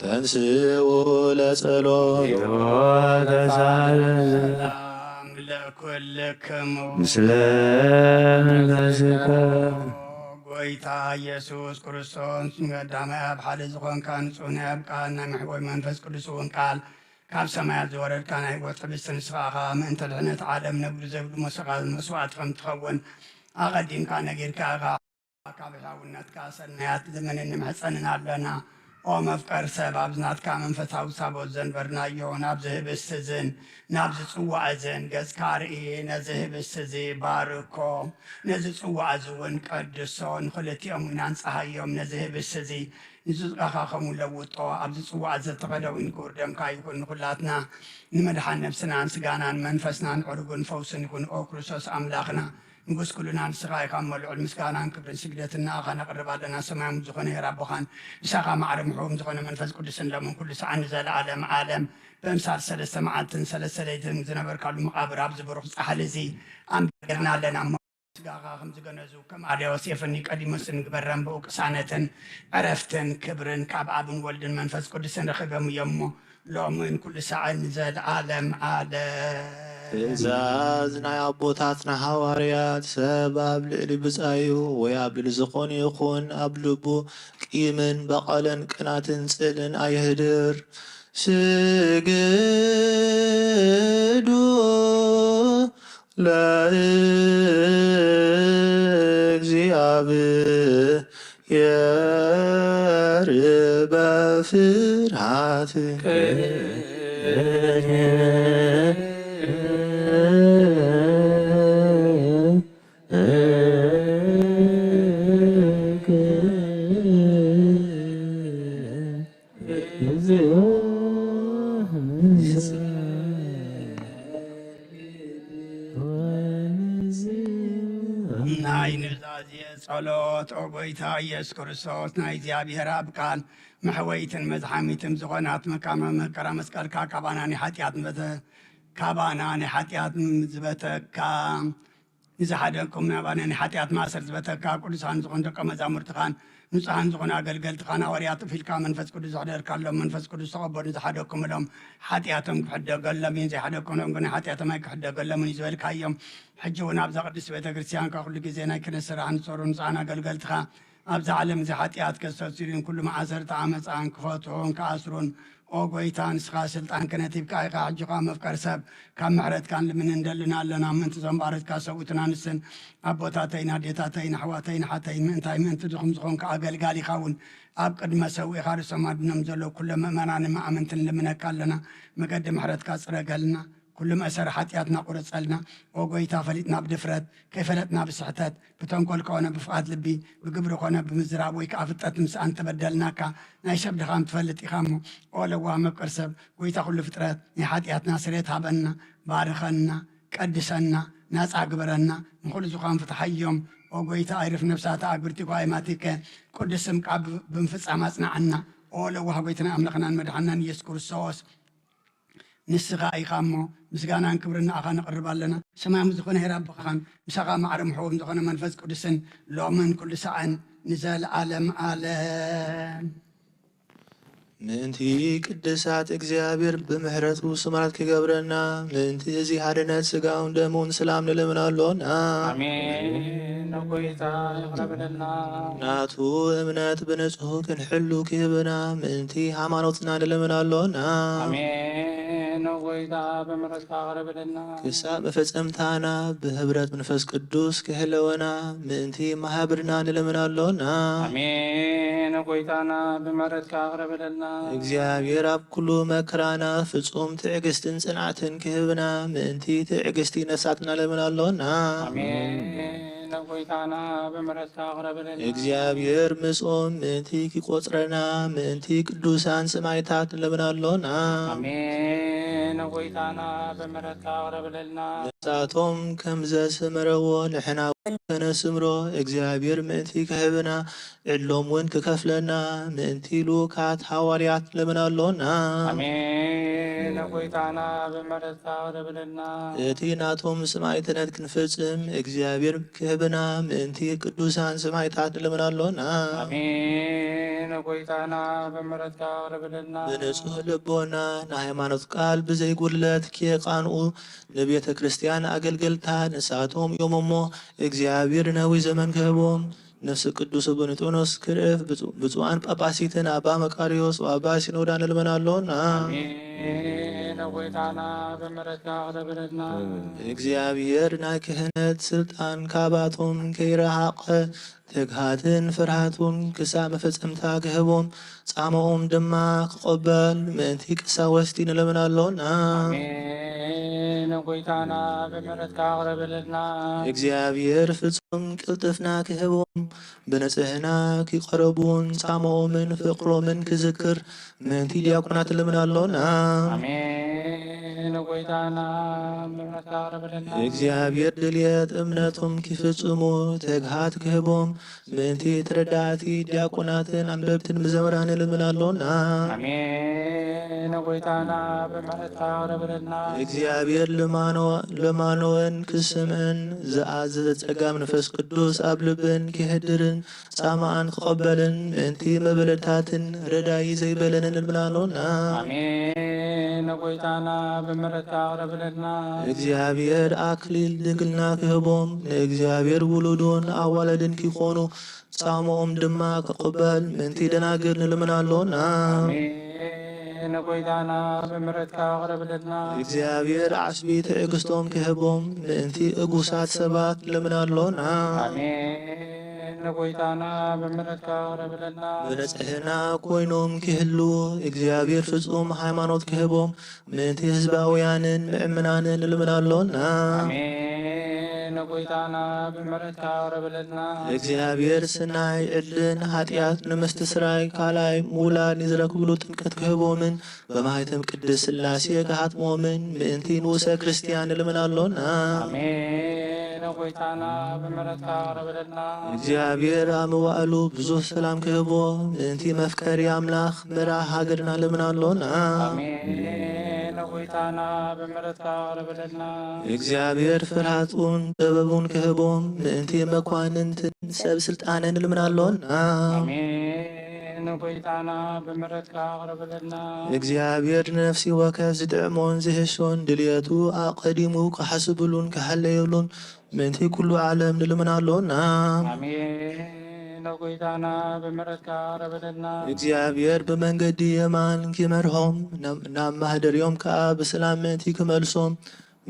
ተንሥኡ ለጸሎት ሰላም ለኩልክሙ ምስለ መንፈስከ ጎይታ ኢየሱስ ክርስቶስ ቀዳማይ ኣብ ሓደ ዝኾንካ ንጹህ ናይ ኣብ ቃል ናይ መሕወይ መንፈስ ቅዱስ እውን ቃል ካብ ሰማያት ዝወረድካ ናይ ሕይወት ሕብስቲ ንስኻኻ ምእንተ ድሕነት ዓለም ነብሪ ዘብሉ መስዋዕት ከም ትኸውን ኣቐዲምካ ነጊርካ ካብ ሕያውነትካ ሰናያት ዘመን ንምሕፀንን ኣለና ኦ መፍቀር ሰብ ኣብዝናትካ መንፈሳዊ ሳቦት ዘንበርናዮ ናብዚ ህብስቲ እዝን ናብዚ ጽዋዕ እዝን ገጽካ ርኢ ነዚ ህብስቲ እዚ ባርኮ ነዚ ጽዋዕ እዚ እውን ቀድሶ ንኽልቲኦም ኢና ንፀሃዮም ነዚ ህብስቲ እዚ ንዝጥቃኻ ከምኡ ለውጦ ኣብዚ ጽዋዕ ዘተኸደውን ክቡር ደምካ ይኹን ንኹላትና ንመድሓን ነብስናን ስጋናን መንፈስናን ዕሩግን ፈውስን ይኹን ኦ ክርስቶስ ኣምላኽና ንጉስ ኩሉና ንስኻ ኢኻ መልዑል ምስጋናን ክብርን ስግደትን ንኣኻ ነቕርብ ኣለና ሰማያዊ ዝኾነ የራቦኻን ንሳኻ ማዕረ ምሕቡም ዝኾነ መንፈስ ቅዱስን ለምን ኩሉ ሰዓት ንዘለዓለም ዓለም በምሳል 3 መዓልትን 3 ለይትን ዝነበርካሉ መቓብር ኣብዚ ብሩኽ ፃሕሊ እዚ ኣንበርና ኣለና ስጋኻ ከም ዝገነዙ ከም ኣድያዎስ የፈኒ ቀዲሞስን ግበረን ብኡ ቅሳነትን ዕረፍትን ክብርን ካብ ኣብን ወልድን መንፈስ ቅዱስን ረኺቦም እዮም እሞ ሎምን ኩሉ ሰዓት ንዘለዓለም ዓለም ትእዛዝ ናይ ኣቦታትና ሃዋርያት ሰብ ኣብ ልዕሊ ብፃዩ ወይ ኣብ ልዕሊ ዝኾነ ይኹን ኣብ ልቡ ቂምን በቐለን ቅናትን ጽልን ኣይህድር ስግዱ ለእግዚአብሔር በፍርሃት ናይ ንዛዜ ጸሎት ኦ ጎይታ ኢየሱስ ክርስቶስ ናይ እግዚኣብሔር ኣብ ቃል መሕወይትን መዝሓሚትን ዝኾናት መካመ መከራ መስቀልካ ካባና ናይ ሓጢኣት ዝበተካ ንዝሓደኩም ናባና ናይ ሓጢኣት ማእሰር ዝበተካ ቅዱሳን ዝኾኑ ደቀ መዛሙርትኻን ንጹሓን ዝኾኑ ኣገልገልትኻን ሃዋርያት ጥፊልካ መንፈስ ቅዱስ ዝሕደርካሎም መንፈስ ቅዱስ ተቐበሉ ዝሓደኩምሎም ሓጢኣቶም ክሕደገሎም እዩን ዘይሓደኩምሎም ግን ሓጢኣቶም ኣይክሕደገሎምን እዩ ዝበልካዮም ሕጂ እውን ኣብዛ ቅዱስ ቤተ ክርስቲያን ኩሉ ግዜ ናይ ክነት ስራሕ ንሰሩ ንጹሓን ኣገልገልትኻ ኣብዛ ዓለም እዚ ሓጢኣት ከስተሲሩን ኩሉ ማእሰርቲ ዓመፃን ክፈትሑን ክኣስሩን ኦ ጎይታ ንስኻ ስልጣን ክነቲብካ ኢኻ ሕጂኻ መፍቀር ሰብ ካብ ምሕረትካን ልምን እንደልና ኣለና ምእንቲ ዞም ባረትካ ሰብኡትን ኣንስትን ኣቦታተይን ኣዴታተይን ኣሕዋተይን ሓተይን ምእንቲ ድኹም ዝኾንካ ኣገልጋሊ ኢኻ እውን ኣብ ቅድመ ሰዊእኻ ርእሶም ኣድኖም ዘሎ ኩሎም ምእመናንን መኣምንትን ልምነካ ኣለና መገዲ ምሕረትካ ፅረገልና كل مأسر حتياتنا قرصلنا وقويتا فلتنا بدفرت كيفلتنا بسحتات بتنقل كونا بفقاد لبي بقبر كونا بمزراب ويكافتت مسا أنت بدلناكا نايشب دخام تفلت إخامو أولا وامك قرسب قويتا كل فترات حتياتنا سريتها بأننا بارخنا قدسنا ناس عقبرنا نقول زقام فتحيهم وقويتا عرف نفساتا عقبرتي قائماتك قدسم قاب بنفس عماسنا عنا أولا وحقويتنا أملقنا المدحنا يسكر السوس نسخة إيقامو مسقانا انكبرنا أخا نقرب لنا سماع مزخون هراب بخان مساقا معرم حوم زخون منفذ قدسن لومن كل ساعة نزال عالم عالم ምእንቲ ቅድሳት እግዚአብሔር ብምሕረቱ ስማት ክገብረና ምእንቲ እዚ ሓድነት ስጋውን ደሙን ሰላም ንለምናሎና አሜን። ነጎይታ ይቅረብልና ናቱ እምነት ብንጹህ ክንሕሉ ክህብና ምእንቲ ሃይማኖትና ንለምናሎና አሜን። ነጎይታ ብምሕረትካ ቅረብልና ክሳብ መፈጸምታና ብህብረት መንፈስ ቅዱስ ክህለወና ምእንቲ ማህበርና ንለምናሎና አሜን። ነጎይታና ብምሕረትካ ቅረብልና እግዚአብሔር ኣብ ኩሉ መከራና ፍጹም ትዕግስትን ጽንዓትን ክህብና ምእንቲ ትዕግስቲ ነፍሳትና ንለምናሎና አሜን። ነጎይታና ብምሕረትካ ቅረብልና እግዚአብሔር ምጽኦም ምእንቲ ክቆጽረና ምእንቲ ቅዱሳን ሰማዕታት ንለምናሎና አሜን። ነጎይታና ብምሕረትካ ቅረብልና ነፍሳቶም ከም ዘስመረዎ ንሕና ከነስምሮ እግዚአብሔር ምእንቲ ክህብና ዕድሎም እውን ክከፍለና ምእንቲ ልኡካት ሃዋርያት ንለምናሎና አሜን። ነጎይታና ብምሕረትካ ቅረብልና እቲ ናቶም ሰማዕትነት ክንፍጽም እግዚአብሔር ክህብና ምእንቲ ቅዱሳን ሰማዕታት ንለምናሎና አሜን። ነጎይታና ብምሕረትካ ቅረብልና ብንጹህ ልቦና ንሃይማኖት ቃል ብዘይጉድለት ከየቃንኡ ንቤተ ክርስቲያን ኣገልገልታ ንሳቶም እዮም እሞ እግዚአብሔር ነዊሕ ዘመን ክህቦም ነፍሲ ቅዱስ ብንጦኖስ ክርፍ ብፁዓን ጳጳሲትን አባ መቃርዮስ ወአባ ሲኖዳ ንልመናሎና አሜን። ነጎይታና ብምሕረትካ ቅረብልና እግዚአብሔር ናይ ክህነት ስልጣን ካባቶም ከይረሓቐ ትግሃትን ፍርሃቱን ክሳብ መፈጸምታ ክህቦም ጻምኦም ድማ ክቕበል ምእንቲ ቀሳወስቲ ንለምናሎና አሜን። ነጎይታና ብምሕረትካ ቅረብልና እግዚአብሔር ፍጹም ቅልጥፍና ክህቦም ብንጽህና ክቐረቡን ጻምኦምን ፍቅሮምን ክዝክር ምእንቲ ዲያቆናት ንለምናሎና አሜን። ነጎይታና ብምሕረትካ ቅረብልና እግዚአብሔር ድልየት እምነቶም ክፍጽሙ ትግሃት ክህቦም ምእንቲ ተረዳእቲ ዲያቆናትን አንበብትን መዘምራን ንለምናሎና አሜን። ነጎይታና ብምሕረትካ ቅረብልና እግዚአብሔር ለማኖወን ክስምዕን ዝኣዘዘ ጸጋ መንፈስ ቅዱስ ኣብ ልብን ክህድርን ጻማኣን ክቐበልን ምእንቲ መበለታትን ረዳይ ዘይበለን ንለምናሎና አሜን። ነጎይታና ብምሕረትካ ቅረብልና እግዚአብሔር አክሊል ድንግልና ክህቦም ንእግዚአብሔር ውሉዱን ኣዋለድን ክኾኑ ጻምኦም ድማ ክቕበል ምእንቲ ደናግል ንለምናሎና አሜን። ነጎይታና ብምሕረትካ ቅረብልና እግዚአብሔር ዓስቢ ትዕግስቶም ክህቦም ምእንቲ እጉሳት ሰባት ንለምናሎና አሜን። ነጎይታና ብምሕረትካ ቅረብልና ብንጽሕና ኮይኖም ክህሉ እግዚአብሔር ፍጹም ሃይማኖት ክህቦም ምእንቲ ህዝባውያንን ምእምናንን ንልምናሎና አሜን። ነጎይታና ብምሕረትካ ቅረብልና እግዚአብሔር ስናይ ዕድልን ኃጢአት ንምስትስራይ ካልኣይ ምውላድ ንዝረክብሉ ጥምቀት ክህቦምን በማኅተም ቅድስ ሥላሴ ክሃትሞምን ምእንቲ ንኡሰ ክርስቲያን ንልምናሎና አሜን። ነጎይታና ብምሕረትካ ቅረብልና እግዚአብሔር ኣብ መዋእሉ ብዙሕ ሰላም ክህቦ ምእንቲ መፍቀሪ ኣምላኽ ምራህ ሃገርና ንልምናሎና አሜን። ነጎይታና ብምሕረትካ ቅረብልና እግዚአብሔር ፍርሃቱን ጥበቡን ክህቦም ምእንቲ መኳንንትን ሰብ ስልጣንን ንልምናሎና አሜን። ነጎይታና ብምሕረትካ ቅረብልና እግዚአብሔር ነፍሲ ወከፍ ዝጥዕሞን ዝህሾን ድልየቱ ኣቐዲሙ ክሓስብሉን ክሓለየሉን ምእንቲ ኩሉ ዓለም ንልምናሎና አሜን። ነጎይታና ብምሕረትካ ቅረብልና እግዚአብሔር ብመንገዲ የማን ክመርሖም ናብ ማህደርዮም ከዓ ብሰላም ምእንቲ ክመልሶም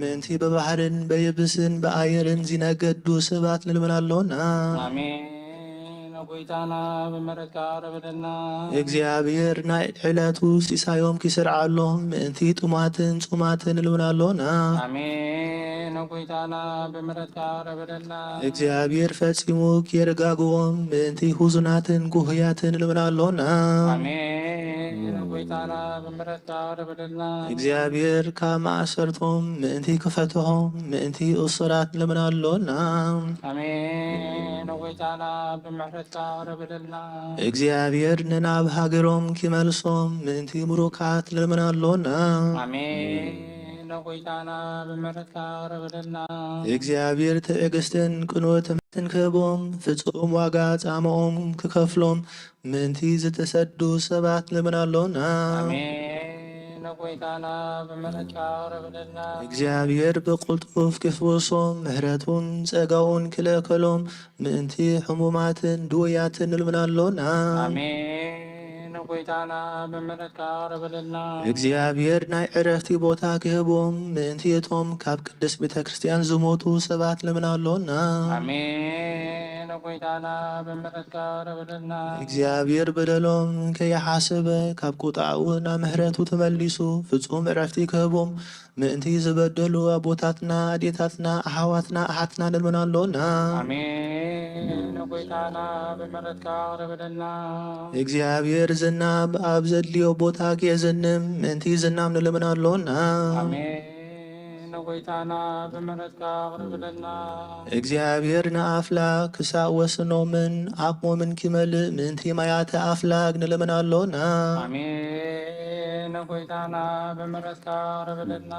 ምእንቲ በባሕርን በየብስን በኣየርን ዝነገዱ ሰባት ንልምናሎና አሜን። ነጎይታና ብመረትካ ረበደልና እግዚአብሔር ናይ ዕለቱ ሲሳዮም ኪስርዓሎም ምእንቲ ጥማትን ጹማትን ልብናሎና አሜን ነጎይታና ብመረትካ ረበደልና እግዚአብሔር ፈጺሙ ኪርጋግቦም ምእንቲ ሁዙናትን ጉህያትን ልብናሎና አሜን ነጎይታና ብመረትካ ረበደልና እግዚአብሔር ካብ ማእሰርቶም ምእንቲ ክፈትሖም ምእንቲ እስራት ልብናሎና አሜን ነጎይታና ብምሕረትካ ረበደልና እግዚአብሔር ንናብ ሃገሮም ኪመልሶም ምእንቲ ሙሩካት ልብናሎና አሜን ነጎይታና ብምሕረትካ ረበደልና እግዚአብሔር ትዕግስትን ቅንወትን ክህቦም ፍጹም ዋጋ ጻምኦም ክከፍሎም ምእንቲ ዝተሰዱ ሰባት ልብናሎና አሜን ነጎይታና ብምሕረትካ ረበደልና እግዚአብሔር ብቁልጡፍ ክፍወሶም ምሕረቱን ጸጋውን ክልእከሎም ምእንቲ ሕሙማትን ድውያትን ልብናሎና አሜን ነጎይታና ብምሕረትካ ረበደልና እግዚአብሔር ናይ ዕረፍቲ ቦታ ክህቦም ምእንቲ እቶም ካብ ቅድስት ቤተ ክርስቲያን ዝሞቱ ሰባት ልብናሎና አሜን ነጎይታና ብምሕረትካ ረበደልና እግዚአብሔር በደሎም ከይሓሰበ ካብ ቁጣኡ ናብ ምሕረቱ ተመሊሱ ፍጹም ዕረፍቲ ክህቦም ምእንቲ ዝበደሉ ኣቦታትና ኣዴታትና ኣሕዋትና ኣሓትና ንልብናሎና አሜን ነጎይታና ብምሕረትካ ረበደልና እግዚአብሔር ዝናብ ኣብ ዘድልዮ ቦታ ክየዝንም ምእንቲ ዝናብ ንልብናሎና አሜን ነጎይታና ብምሕረትካ ረበደልና እግዚአብሔር ንኣፍላግ ክሳብ ወስኖምን ዓቕሞምን ኪመልእ ምእንቲ ማያተ ኣፍላግ ንልብናሎና አሜን ነጎይታና ብምሕረትካ ረበደልና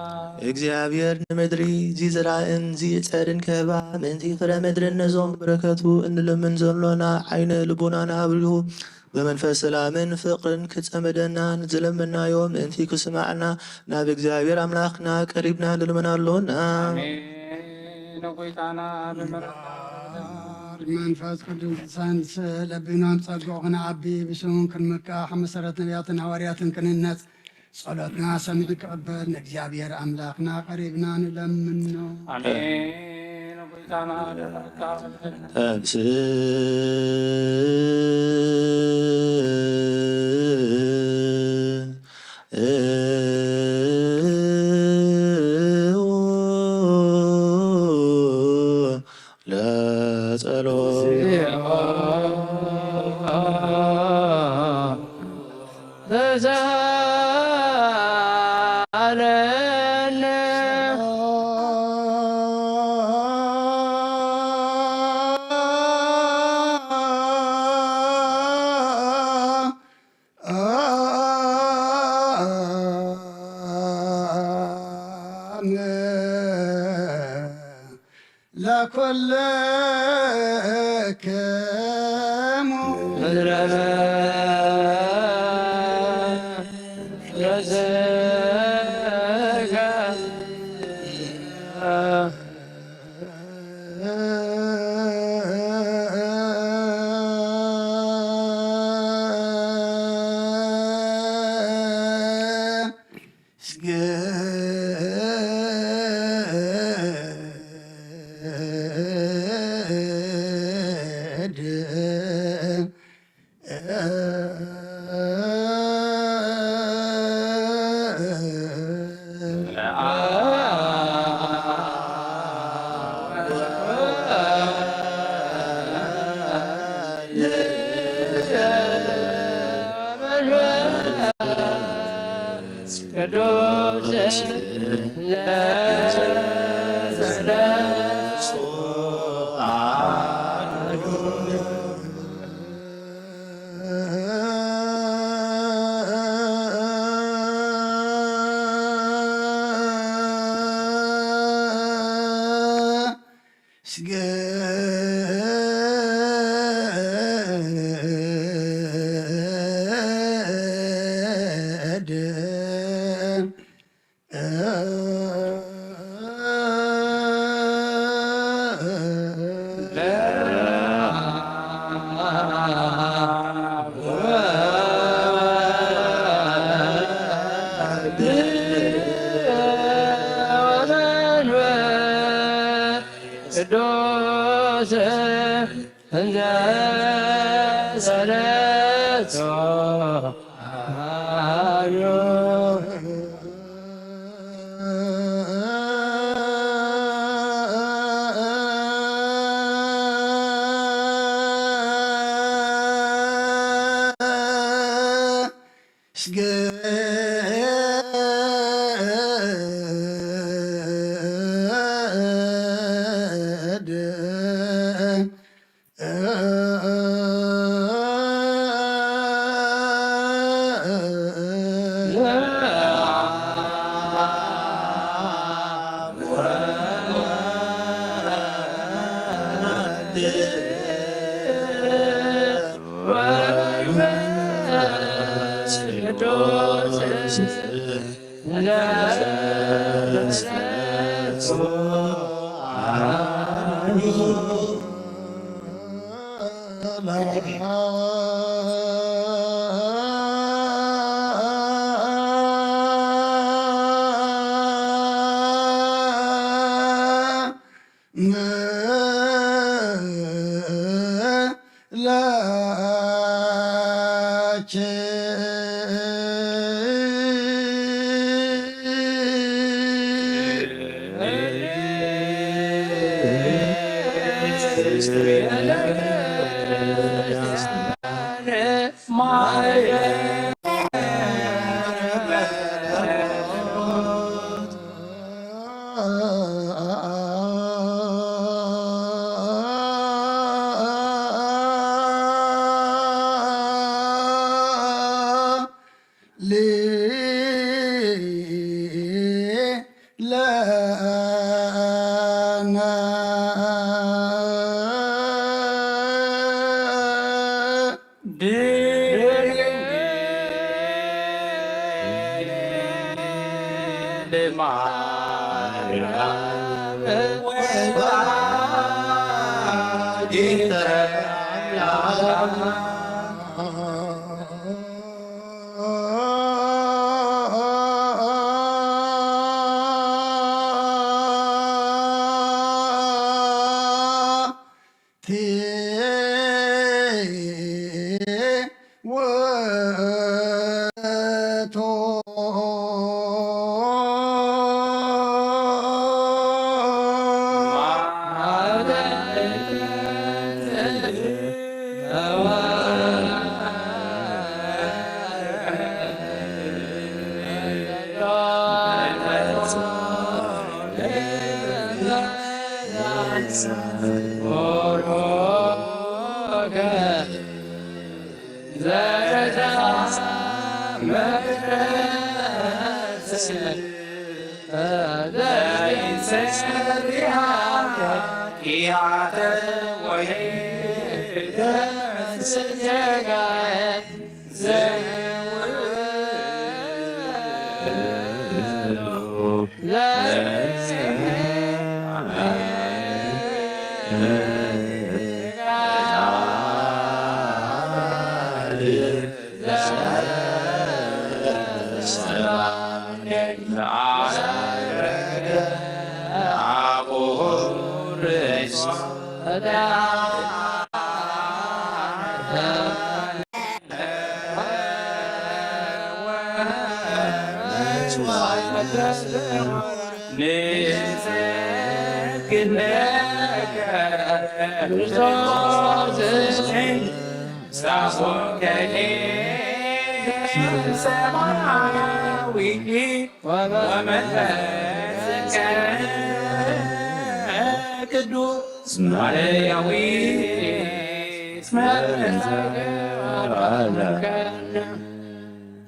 እግዚአብሔር ንምድሪ ዚዝራእን ዚዕጸድን ክህባ ምእንቲ ፍረ ምድርን ነዞም በረከቱ እንልምን ዘሎና ዓይነ ልቡናና አብሪሁ በመንፈስ ሰላምን ፍቅርን ክጸመደናን ዝለምናዮ ምእንቲ ክስማዕና ናብ እግዚአብሔር አምላክና ቀሪብና ንልምናሎና አሜን ነጎይታና ብምሕረትካ መንፈስ ቅዱስ ሳንስ ለቢናም ጸጋውን ዓቢ ብስሙን ክንምካሕ መሰረት ነቢያትን ሐዋርያትን ክንነጽ ጸሎትና ሰሚዕ ክቅበል ንእግዚአብሔር አምላክና ቀሪብና ንለምን ነው። አሜን ነጎይታና ብምሕረትካ ረበደልና ተንስ ለኩልክሙ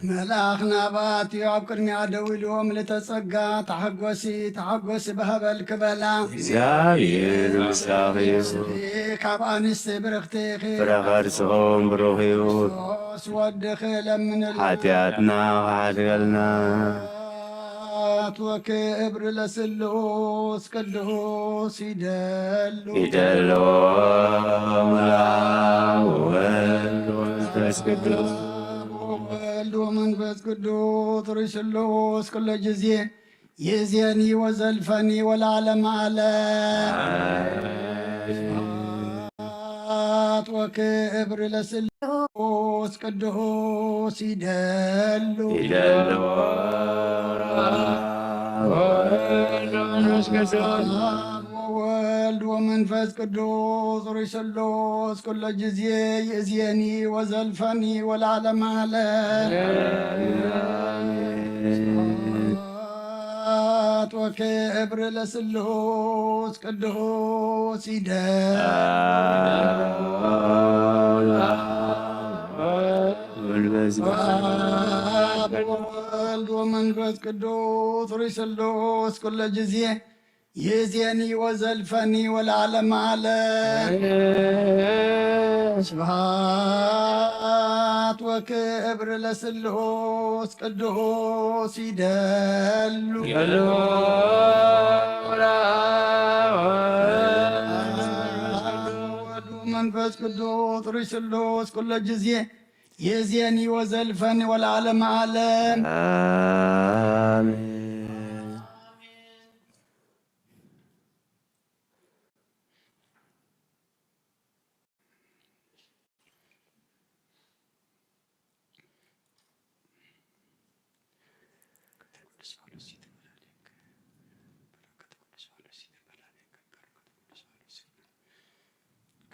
መልአክ ናባት ዮአብ ቅድሚያ ደው ኢሎም ለተጸጋ ተሐጐሲ ተሐጐሲ በሃበል ክበላ እግዚአብሔር ምስራኽ እዩ ካብ አንስቲ ብርክቲ ፍረኸርስኹም ብሩኽ እዩ ሶስ ወድኽ ለምንል ሓጢኣትና ካሓድገልና ወክብር ለስሉስ ቅዱስ ይደሉ ይደልዎ ምላክ ወወልድ ወመንፈስ ቅዱስ ወወልድ ወመንፈስ ቅዱስ ርስሉስ ኩለ ጊዜ ይእዜኒ ወዘልፈኒ ወለዓለመ ዓለም وكبر لسلوس قدوس يدلو وولد ومنفس قدوس رسلوس كل جزية يزيني وزلفني والعالم على وكبر لسلوس قدوس والولد ومنفس قدوس رسلوس كل جزية يزيني وزلفني والعالم على سبحات وكبر لسلوس قدوس يدلو ومنفس قدوس رسلوس كل جزية يزيني وزلفني والعالم على آمين.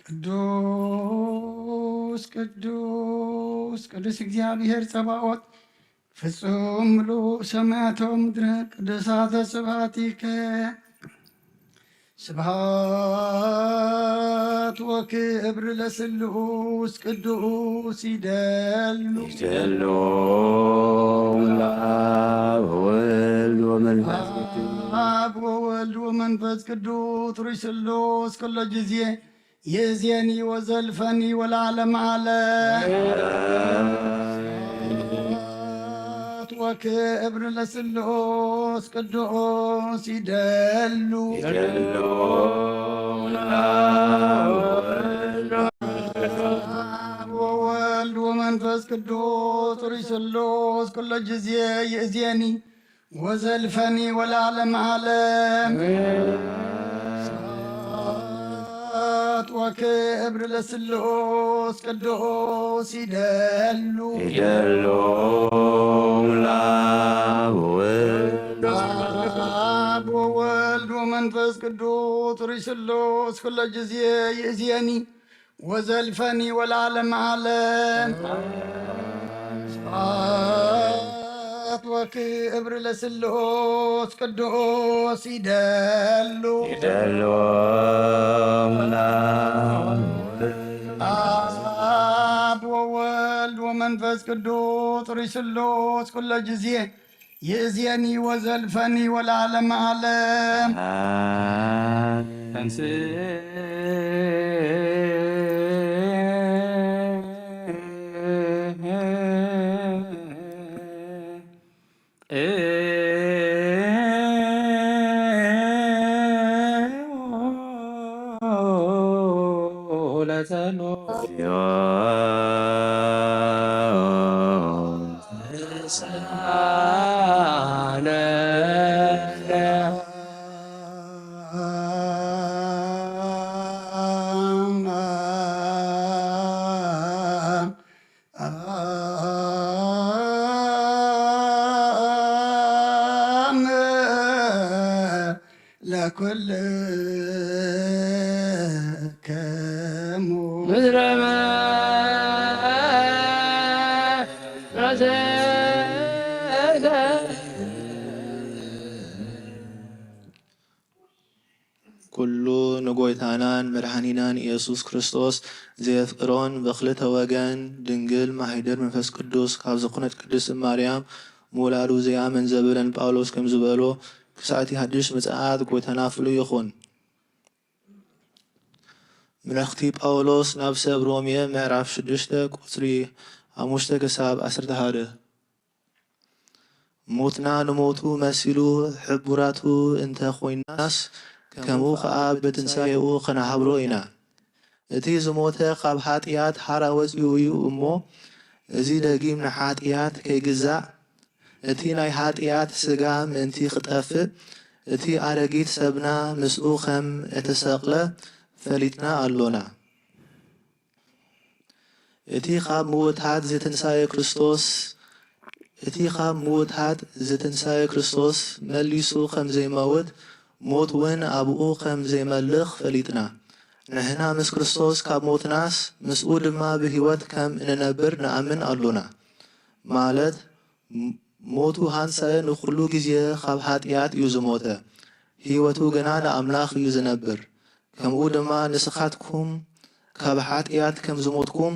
ቅዱስ ቅዱስ ቅዱስ እግዚአብሔር ጸባኦት ፍጹም ምሉእ ሰማያተ ምድረ ቅዱሳተ ስብሐቲከ ስብሐት ወክብር ለስሉስ ቅዱስ ይደሉ ለአብ ወወልድ ወመንፈስ ቅዱስ አብ ወወልድ ወመንፈስ ቅዱስ ርእስሉስ ኩሎ ጊዜ የዚየኒ ወዘልፈኒ ወለዓለመ ዓለም ወክብር ለስሉስ ቅዱስ ይደሉ ወወልድ ወመንፈስ ቅዱስ ርእስሉስ ኩሎ ጊዜ የዚየኒ ወዘልፈኒ ወለዓለመ ዓለም ወክብር ለስሉስ ቅዱስ ይደሉ ለአብ ወወልድ ወመንፈስ ቅዱስ ርእስሉስ ኩሎ ጊዜ ይእዜኒ ወዘልፈኒ ወለዓለመ ዓለም ወክብር ለስሉስ ቅዱስ ይደሉ አብ ወወልድ ወመንፈስ ቅዱስ ርእስሉስ ኩሎ ጊዜ ይእዜኒ ወዘልፈኒ ወለዓለመ ዓለም ለኩል ከሙ ምድረ ኩሉ ንጎይታናን መድኃኒናን ኢየሱስ ክርስቶስ ዘየፍቅሮን በክልተ ወገን ድንግል ማሂደር መንፈስ ቅዱስ ካብ ዝኾነት ቅድስት ማርያም ምውላዱ ዘያምን ዘብለን ጳውሎስ ከም ዝበሎ ክሳእቲ ሓድሽ ምጽኣት ጎይታና ፍሉይ ይኹን። መልእኽቲ ጳውሎስ ናብ ሰብ ሮሜ ምዕራፍ 6 ቁጽሪ 5 ክሳብ 11 ሞትና ንሞቱ መሲሉ ሕቡራቱ እንተ ኾይናስ ከምኡ ከዓ ብትንሣኤኡ ኸነሃብሮ ኢና። እቲ ዝሞተ ካብ ሓጢኣት ሓራ ወፂኡ እዩ እሞ እዚ ደጊም ንሓጢኣት ከይግዛእ እቲ ናይ ሓጢኣት ስጋ ምእንቲ ክጠፍእ እቲ ኣረጊት ሰብና ምስኡ ከም እተሰቕለ ፈሊጥና ኣሎና። እቲ ካብ ምውታት ዝተንሳየ ክርስቶስ መሊሱ ከም ዘይመውት ሞት እውን ኣብኡ ከም ዘይመልኽ ፈሊጥና ንሕና ምስ ክርስቶስ ካብ ሞትናስ ምስኡ ድማ ብህይወት ከም እንነብር ንኣምን ኣሎና ማለት ሞቱ ሃንሰ ንኩሉ ግዜ ካብ ሓጢኣት እዩ ዝሞተ ህይወቱ ገና ንኣምላኽ እዩ ዝነብር ከምኡ ድማ ንስኻትኩም ካብ ሓጢኣት ከም ዝሞትኩም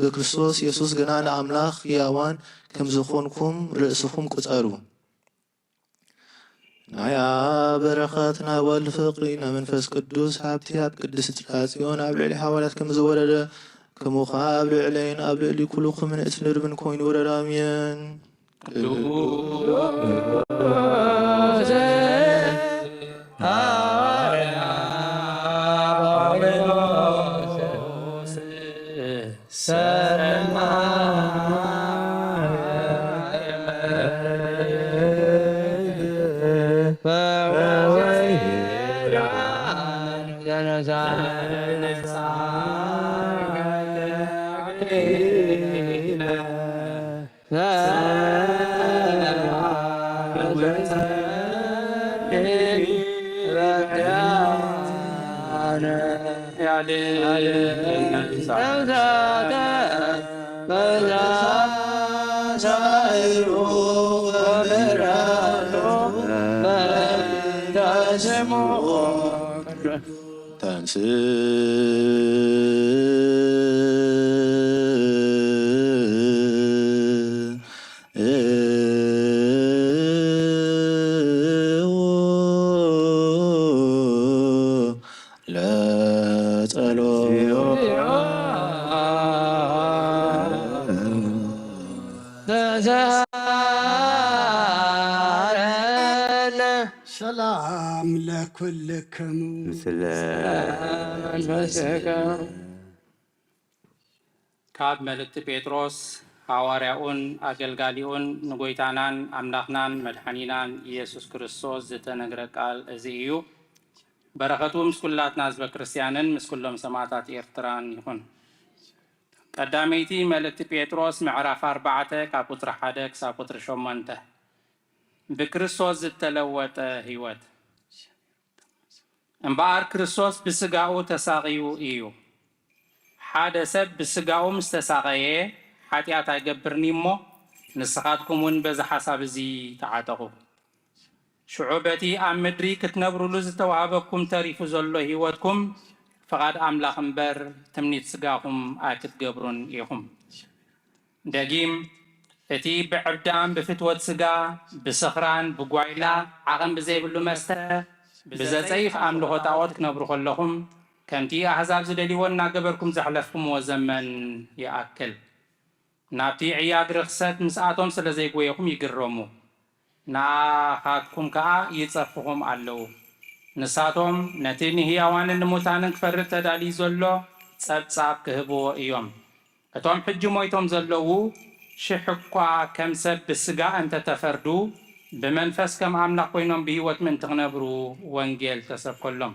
ብክርስቶስ ኢየሱስ ገና ንኣምላኽ ሕያዋን ከም ዝኾንኩም ርእስኹም ቁፀሩ ናይ ኣብ በረኸት ናይ ወልድ ፍቕሪ ናይ መንፈስ ቅዱስ ሃብቲ ኣብ ቅድስት ጽዮን ኣብ ልዕሊ ሓዋርያት ከም ዝወረደ ከምኡ ኸ ኣብ ልዕለይን ኣብ ልዕሊ ኩልኩም ንእትንርብን ኮይኑ ወረዳ ኣሜን ተንስ ሰላም ለኩልክሙ ካብ መልእክቲ ጴጥሮስ ሐዋርያኡን ኣገልጋሊኡን ንጎይታናን ኣምላኽናን መድሓኒናን ኢየሱስ ክርስቶስ ዝተነግረ ቃል እዚ እዩ በረኸቱ ምስ ኩላትና ህዝበ ክርስቲያንን ምስ ኩሎም ሰማዕታት ኤርትራን ይኹን ቀዳመይቲ መልእክቲ ጴጥሮስ ምዕራፍ 4 ካብ ቁጥሪ 1 ክሳብ ቁጥሪ 8 ብክርስቶስ ዝተለወጠ ህይወት እምበኣር ክርስቶስ ብስጋኡ ተሳቒዩ እዩ ሓደ ሰብ ብስጋኡ ምስ ተሳቐየ ሓጢኣት ኣይገብርኒ እሞ ንስኻትኩም እውን በዚ ሓሳብ እዚ ተዓጠቑ ሽዑ በቲ ኣብ ምድሪ ክትነብሩሉ ዝተዋሃበኩም ተሪፉ ዘሎ ህይወትኩም ፍቓድ ኣምላኽ እምበር ትምኒት ስጋኹም ኣይክትገብሩን ኢኹም ደጊም እቲ ብዕብዳም ብፍትወት ስጋ ብስኽራን ብጓይላ ዓቐን ብዘይብሉ መስተ ብዘፀይፍ ኣምልኾ ጣዖት ክነብሩ ከለኹም ከምቲ ኣሕዛብ ዝደልይዎ እናገበርኩም ዘሕለፍኩምዎ ዘመን ይኣክል ናብቲ ዕያግ ርኽሰት ምስኣቶም ስለ ዘይጎየኹም ይግረሙ ንኣኻትኩም ከዓ ይፀርፍኹም ኣለዉ ንሳቶም ነቲ ንህያዋንን ንሙታንን ክፈርድ ተዳልዩ ዘሎ ጸብጻብ ክህብዎ እዮም እቶም ሕጂ ሞይቶም ዘለዉ ሽሕ እኳ ከም ሰብ ብስጋ እንተተፈርዱ ብመንፈስ ከም ኣምላኽ ኮይኖም ብህይወት ምእንቲ ክነብሩ ወንጌል ተሰብከሎም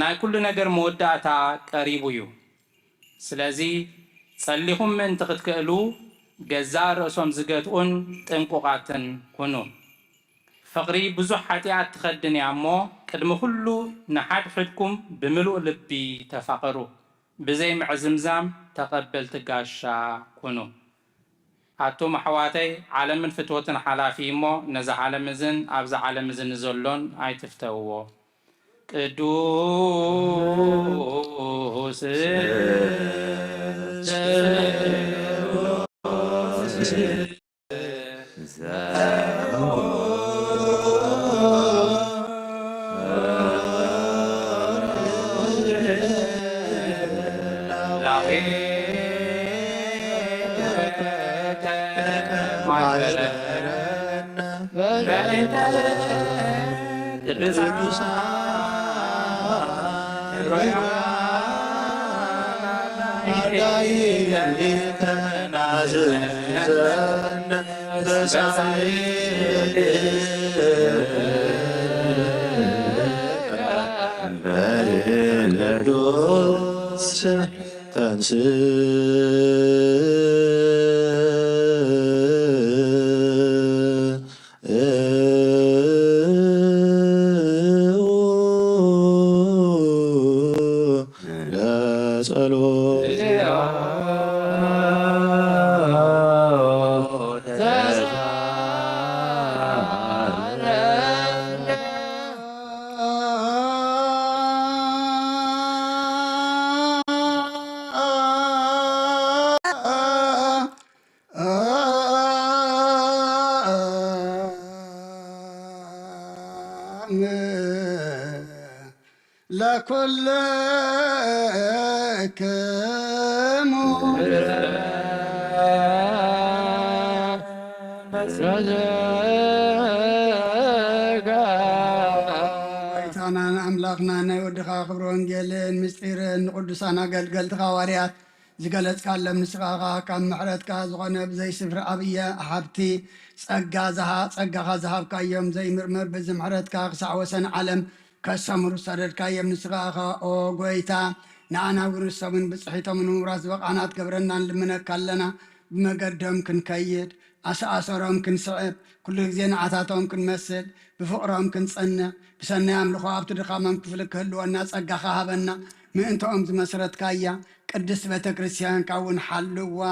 ናይ ኩሉ ነገር መወዳእታ ቀሪቡ እዩ ስለዚ ጸሊኹም ምእንቲ ክትክእሉ ገዛ ርእሶም ዝገትኡን ጥንቁቓትን ኩኑ ፍቕሪ ብዙሕ ሓጢኣት ትኸድን እያ እሞ ቅድሚ ኩሉ ንሓድሕድኩም ብምሉእ ልቢ ተፋቐሩ ብዘይ ምዕዝምዛም ተቐበልቲ ጋሻ ኩኑ ኣቶም ኣሕዋተይ ዓለምን ፍትወትን ሓላፊ እሞ ነዚ ዓለም እዝን ኣብዚ ዓለም እዝን ዘሎን ኣይትፍተውዎ ቅዱስ ጎይታናን ኣምላኽና ናይ ወድኻ ክብሪ ወንጌልን ምስጢርን ንቅዱሳን ኣገልገልቲ ሐዋርያት ዝገለጽካሎም ንስኻኻ ካብ ምሕረትካ ዝኾነ ብዘይ ስፍሪ ኣብየ ሃብቲ ጸጋኻ ዝሃብካዮም ዘይምርምር በዚ ምሕረትካ ክሳዕ ወሰን ዓለም ከሰምሩ ሰደድካዮም ንስኻኻ ኦ ጎይታ ንኣና ውርሰምን ብፅሒቶምን ምውራስ በቓናት ገብረናን ልምነካ ኣለና ብመገዶም ክንከይድ ኣሰኣሰሮም ክንስዕብ ኩሉ ግዜ ንዓታቶም ክንመስል ብፍቕሮም ክንጸንዕ ብሰናይ ኣምልኾ ኣብቲ ድኻሞም ክፍሊ ክህልወና ጸጋኻ ሃበና ምእንተኦም ዝመስረትካያ ቅድስቲ ቤተ ክርስቲያንካ እውን ሓልዋ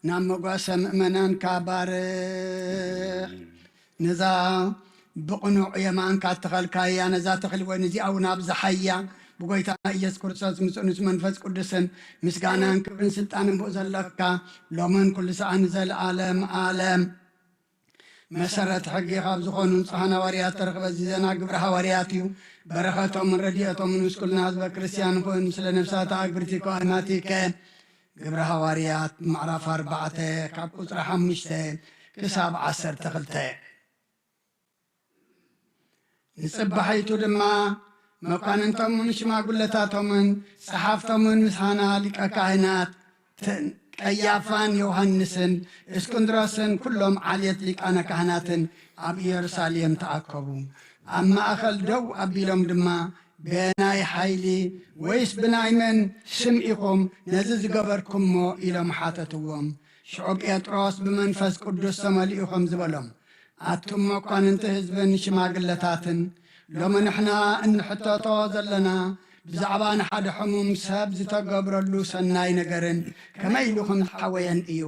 ናብ መጓሰ ምእመናንካ ባርኽ ነዛ ብቕኑዕ የማንካ እትኸልካያ ነዛ ተኽሊ ወይ ነዚኣ እውን ኣብዝሓያ ብጎይታና ኢየሱስ ክርስቶስ ምስ ንስ መንፈስ ቅዱስን ምስጋናን ክብርን ስልጣንን ብኡ ዘለካ ሎምን ኩሉ ሰዓን ዘለዓለም ዓለም መሰረት ሕጊ ካብ ዝኾኑ ንጹሓን ሃዋርያት ተረኽበ ዜና ግብሪ ሃዋርያት እዩ በረኸቶምን ረድኤቶምን ምስ ኩልና ህዝበ ክርስቲያን ኮን ስለ ነፍሳት ኣግብርቲ ኮናቲከ ግብሪ ሃዋርያት ምዕራፍ 4 ካብ ቁፅሪ 5 ክሳብ 12 ንጽባሒቱ ድማ መኳንንቶምን ሽማግለታቶምን ጸሓፍቶምን ምሳና ሊቀ ካህናት ቀያፋን ዮሐንስን እስክንድሮስን ኩሎም ዓልየት ሊቃነ ካህናትን ኣብ ኢየሩሳሌም ተኣከቡ ኣብ ማእኸል ደው ኣቢሎም ድማ ብናይ ሓይሊ ወይስ ብናይ መን ስም ኢኹም ነዚ ዝገበርኩምሞ ኢሎም ሓተትዎም ሽዑ ጴጥሮስ ብመንፈስ ቅዱስ ተመሊኡኹም ዝበሎም ኣቱም መኳንንቲ ህዝብን ሽማግለታትን ሎሚ ንሕና እንሕተቶ ዘለና ብዛዕባ ንሓደ ሕሙም ሰብ ዝተገብረሉ ሰናይ ነገርን ከመይ ኢሉኹም ዝሓወየን እዩ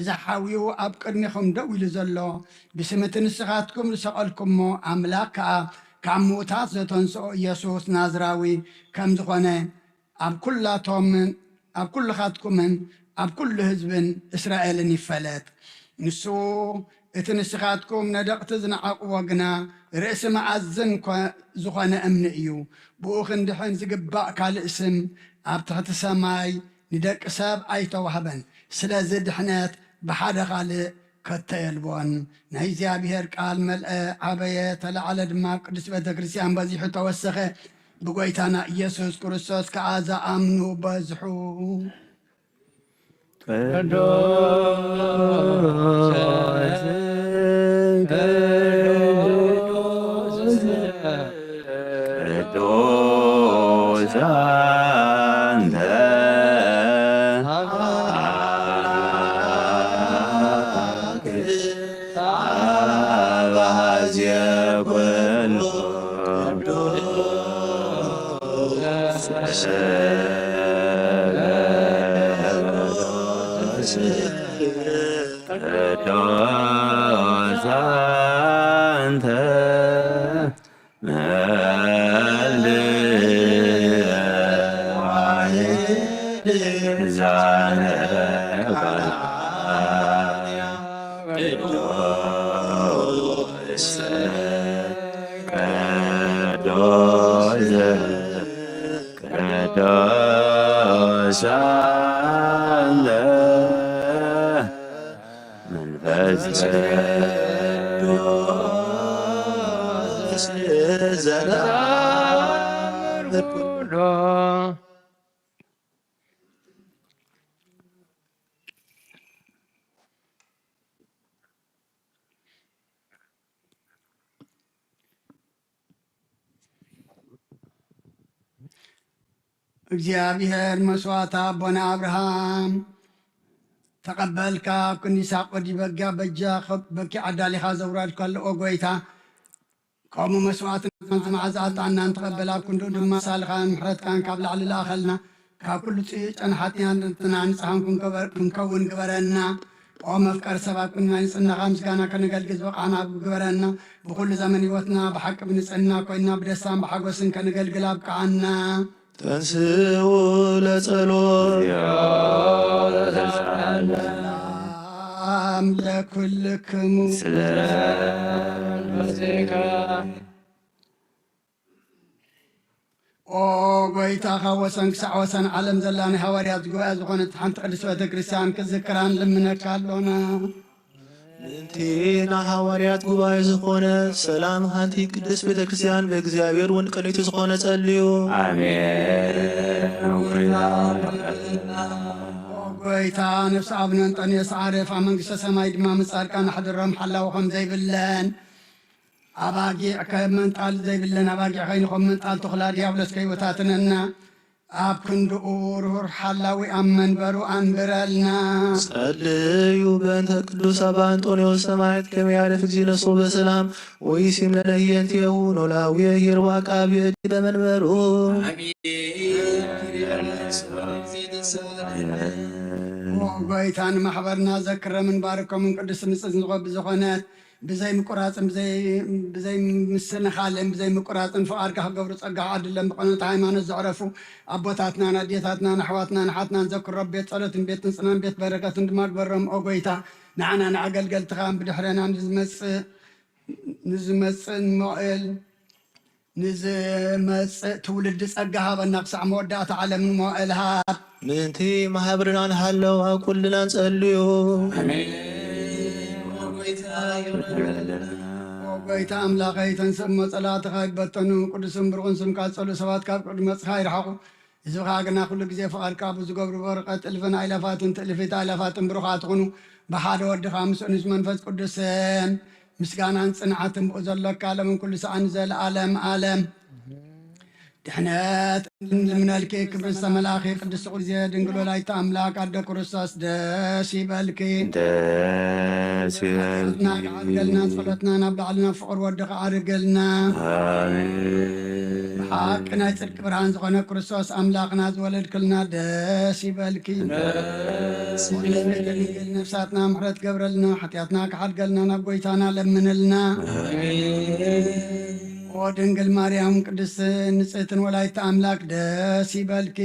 እዛ ሓዊኡ ኣብ ቅድሚኹም ደው ኢሉ ዘሎ ብስምቲ ንስኻትኩም ዝሰቐልኩምሞ ኣምላክ ከዓ ካብ ምዉታት ዘተንስኦ ኢየሱስ ናዝራዊ ከም ዝኾነ ኣብ ኩልኻትኩምን ኣብ ኩሉ ህዝብን እስራኤልን ይፈለጥ ንሱ እቲ ንስኻትኩም ነደቕቲ ዝነዓቕዎ ግና ርእሲ መዓዝን ዝኾነ እምኒ እዩ ብኡ ክንድሕን ዝግባእ ካልእ ስም ኣብ ትሕቲ ሰማይ ንደቂ ሰብ ኣይተዋህበን ስለዚ ድሕነት ብሓደ ካልእ ከተየልቦን ናይ እግዚኣብሔር ቃል መልአ ዓበየ ተላዓለ ድማ ኣብ ቅዱስ ቤተ ክርስቲያን በዚሑ ተወሰኸ ብጎይታና ኢየሱስ ክርስቶስ ከዓ ዝኣምኑ በዝሑ እግዚአብሔር መስዋዕታ አቦና አብርሃም ተቀበልካ ኩኒሳቅ ወዲ በጋ በጃ በኪ ዓዳሊኻ ዘውራድ ከልኦ ጎይታ ከምኡ መስዋዕትን ዝመዓዛኣጣና ንተቐበላ ኩንዱ ድማ ሳልኻን ምሕረትካን ካብ ላዕሊ ላኸልና ካብ ኩሉ ጭንሓትን ሓጢያትና ንፅሓን ክንከውን ግበረና ኦ መፍቀር ሰባት ኩና ንፅናኻ ምስጋና ከነገልግል ዝበቃዕና ግበረና ብኩሉ ዘመን ህይወትና ብሓቂ ብንፅህና ኮይና ብደስታን ብሓጎስን ከነገልግል ኣብቅዓና ተንስኡ ለጸሎት ሰላም ለኩልክሙ ኦ ጎይታ ካብ ወሰን ክሳዕ ወሰን ዓለም ዘላ ናይ ሃዋርያት ጉባኤ ዝኾነት ሓንቲ ቅድስት ቤተ ክርስቲያን ክዝክራን ልምነካ ኣሎና ምንቲ ናይ ሃዋርያት ጉባኤ ዝኾነ ሰላም ሓንቲ ቅድስት ቤተ ክርስቲያን ብእግዚአብሔር እውን ቅኒቱ ዝኾነ ጸልዩ አሜን። ጎይታ ነፍሲ ኣብነ እንጠንዮስ ዓረፍ ኣብ መንግስተ ሰማይ ድማ ምጻድቃን ሓድሮም ሓላዊ ከም ዘይብለን ኣባጊዕ ከመንጣል ዘይብለን ኣባጊዕ ከይንኹም ምንጣል ተኽላ ዲያብሎስ ከይወታትነና ኣብ ክንድኡ ርሁር ሓላዊ ኣብ መንበሩ ኣንብረልና ጸልዩ በእንተ ቅዱስ አባ አንጦንዮስ ሰማዕት ከመ ያዕርፍ እግዚእነ ነፍሶ በሰላም ወይሲም ለነ ህየንቲሁ ኖላዊ ሂርዋቃ ብእዲ በመንበሩ ጎይታ ንማሕበርና ዘክረምን ባርከምን ቅዱስ ንጽህ ዝቆብ ዝኾነት ብዘይ ምቁራፅን ብዘይ ምስንኻልን ብዘይ ምቁራፅን ፍቓድካ ክገብሩ ፀጋ ዓድለን ብቐኖት ሃይማኖት ዘዕረፉ ኣቦታትናን ኣዴታትናን ኣሕዋትናን ሓትናን ዘክሮ ቤት ጸሎትን ቤት ንፅናን ቤት በረከትን ድማ ግበሮም ኦ ጎይታ ንዓና ንኣገልገልትኻ ብድሕረና ንዝመፅእ ሞኤል ንዝመፅእ ትውልዲ ፀጋ ሃበና ክሳዕ መወዳእታ ዓለምን ሞኤል ሃብ ምንቲ ማሕበርና ንሃለው ኣብ ኩልና ንጸልዩ ጎይታ ኣምላኸይ ተንስእ መጸላእትኻ ይበተኑ ቅዱስን ብርቑን ስምካ ዝጸልዩ ሰባት ካብ ቅድሚ መፅኻ ይርሓቑ ህዝብኻ ግና ኩሉ ግዜ ፍቓድካ ብዝገብሩ በርቀት እልፍን ኣይላፋትን ትእልፊት ኣይላፋትን ብሩኻት ትኹኑ ብሓደ ወድኻ ምስኡ ንስ መንፈስ ቅዱስን ምስጋናን ጽንዓትን ብኡ ዘለካ ለምን ኩሉ ሰዓን ዘለዓለም ዓለም ድሕነት ልምነልኪ ክብሪ ዝተመላኺ ቅዱስ ጊዜ ድንግል ወላዲተ ኣምላክ ኣደ ክርስቶስ ደስ ይበልኪ ደስ ና ዓርገልና ጸሎትና ናብ ላዕልና ፍቅሪ ወድኻ ዓርገልና ብሓቂ ናይ ጽድቂ ብርሃን ዝኾነ ክርስቶስ ኣምላኽና ዝወለድክልና ደስ ይበልኪ ነፍሳትና ምሕረት ገብረልና ሓጢኣትና ክሓድገልና ናብ ጎይታና ለምንልና ኦ ድንግል ማርያም ቅድስት ንጽሕትን ወላዲተ ኣምላክ ደስ ይበልኪ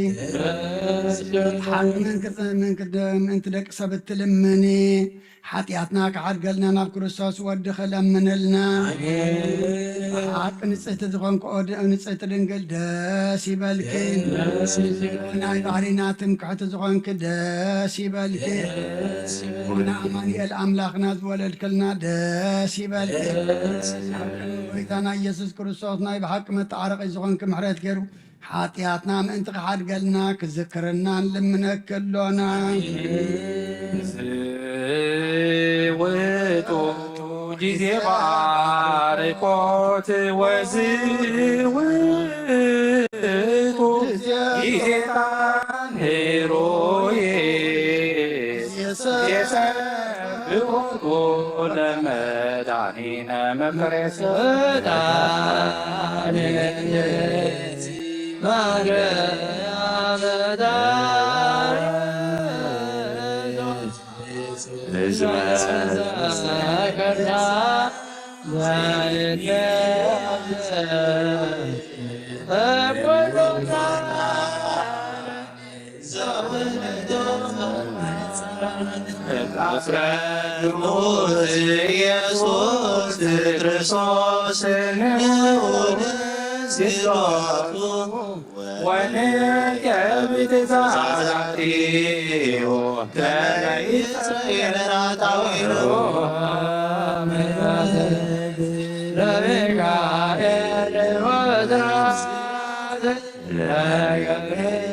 ምእንቲ ደቂ ሰብ እትልምኒ ሓጢኣትና ክሓድገልና ናብ ክርስቶስ ወድኸ ለምንልና ሓቂ ንጽሕቲ ዝኾንክ ንጽሕቲ ድንግል ደስ ይበልኪ ናይ ባሕሪና ትምክሕቲ ዝኾንክ ደስ ይበልኪ ንኣማኒኤል ኣምላኽና ዝወለድክልና ደስ ይበልኪ ጎይታና ኢየሱስ ክርስቶስ ናይ ብሓቂ መተዓረቂ ዝኾንክ ምሕረት ገይሩ ሓጢኣትና ምእንቲ ክሓድገልና ክዝክረና ልምነክሎና ውጡ ጊዜ ባርኮት ወዝውጡ ጊዜታን ሄሮዬ የሰብሖ ለመድኃኒነ መከረ ሰዳን ኢየሱስ ክርስቶስ ወንገብት ዛዛቲዮ ከለይሰየነናታዊሮ ለሚካኤል ወዝራዝ ለገብርኤል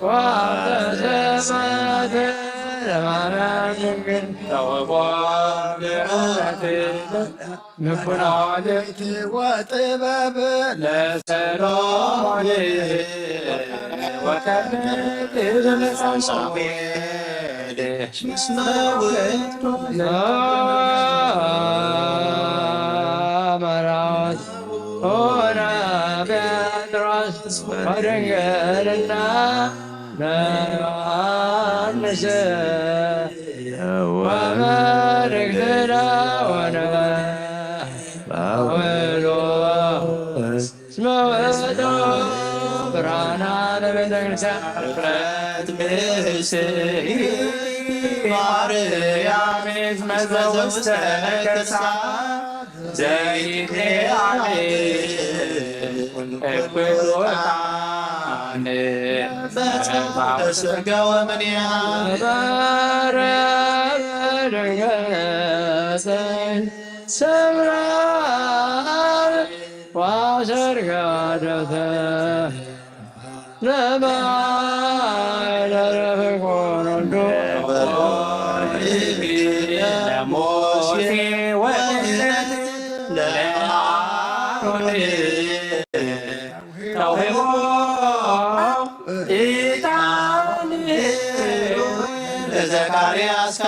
ወተሰማት وطبب لسلام وكبد مرات هنا بيدرس ورجلنا نساء وما رجلنا ونما باولو اسمه برانا لبدرسا فرات مسيح مريم مزوستكسا زيتي عليه اقبلوتاني بسرقة ومنيا بارد سمران وسرقة دفتا لما لرفقون لموسي وإنت زكرياس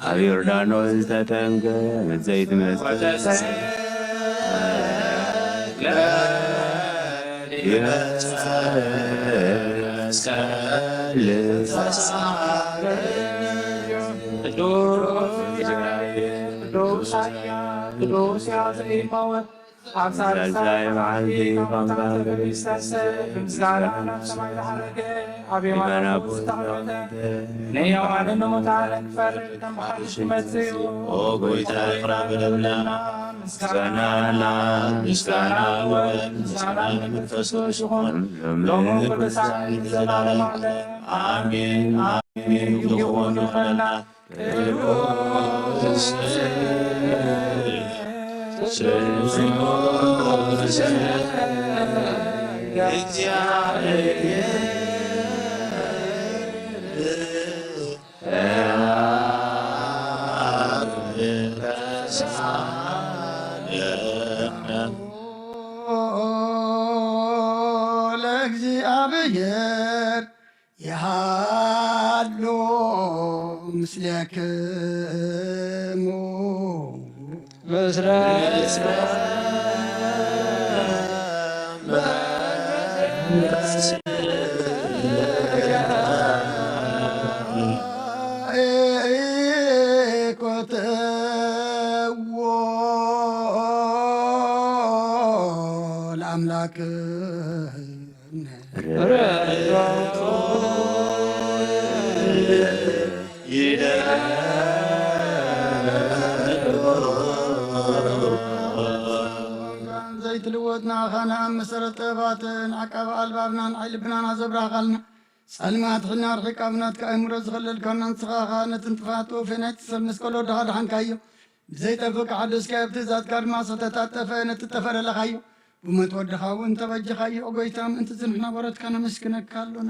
أبيردانوس تتنك زيت مسك زي معلدي فانقال بمن أبوه آمين آمين يكون لنا ለእግዚአብሔር ይሃሎ ምስሌክሙ ኮተዎ ለአምላክ ዘይትልወጥና ኻና መሰረተ ባትን ዓቀብ ኣልባብናን ዓይልብናን ኣዘብራኻልና ጸልማት ሒና ርሒቃብናት ከኣእምሮ ዝኸለልካና ንስኻኻ ነትንጥፋቶ ፈናይት ሰብ መስቀሎ ድኻድሓንካዮ ብዘይጠፍቅ ሓደስካዮ ብትእዛዝካ ድማ ሰተታጠፈ ነትጠፈረለኻዮ ብሞት ወድኻ እውን ተበጅኻዮ ጐይታ ምእንቲ ዝንሕና በረትካ ነመስግነካ ኣሎና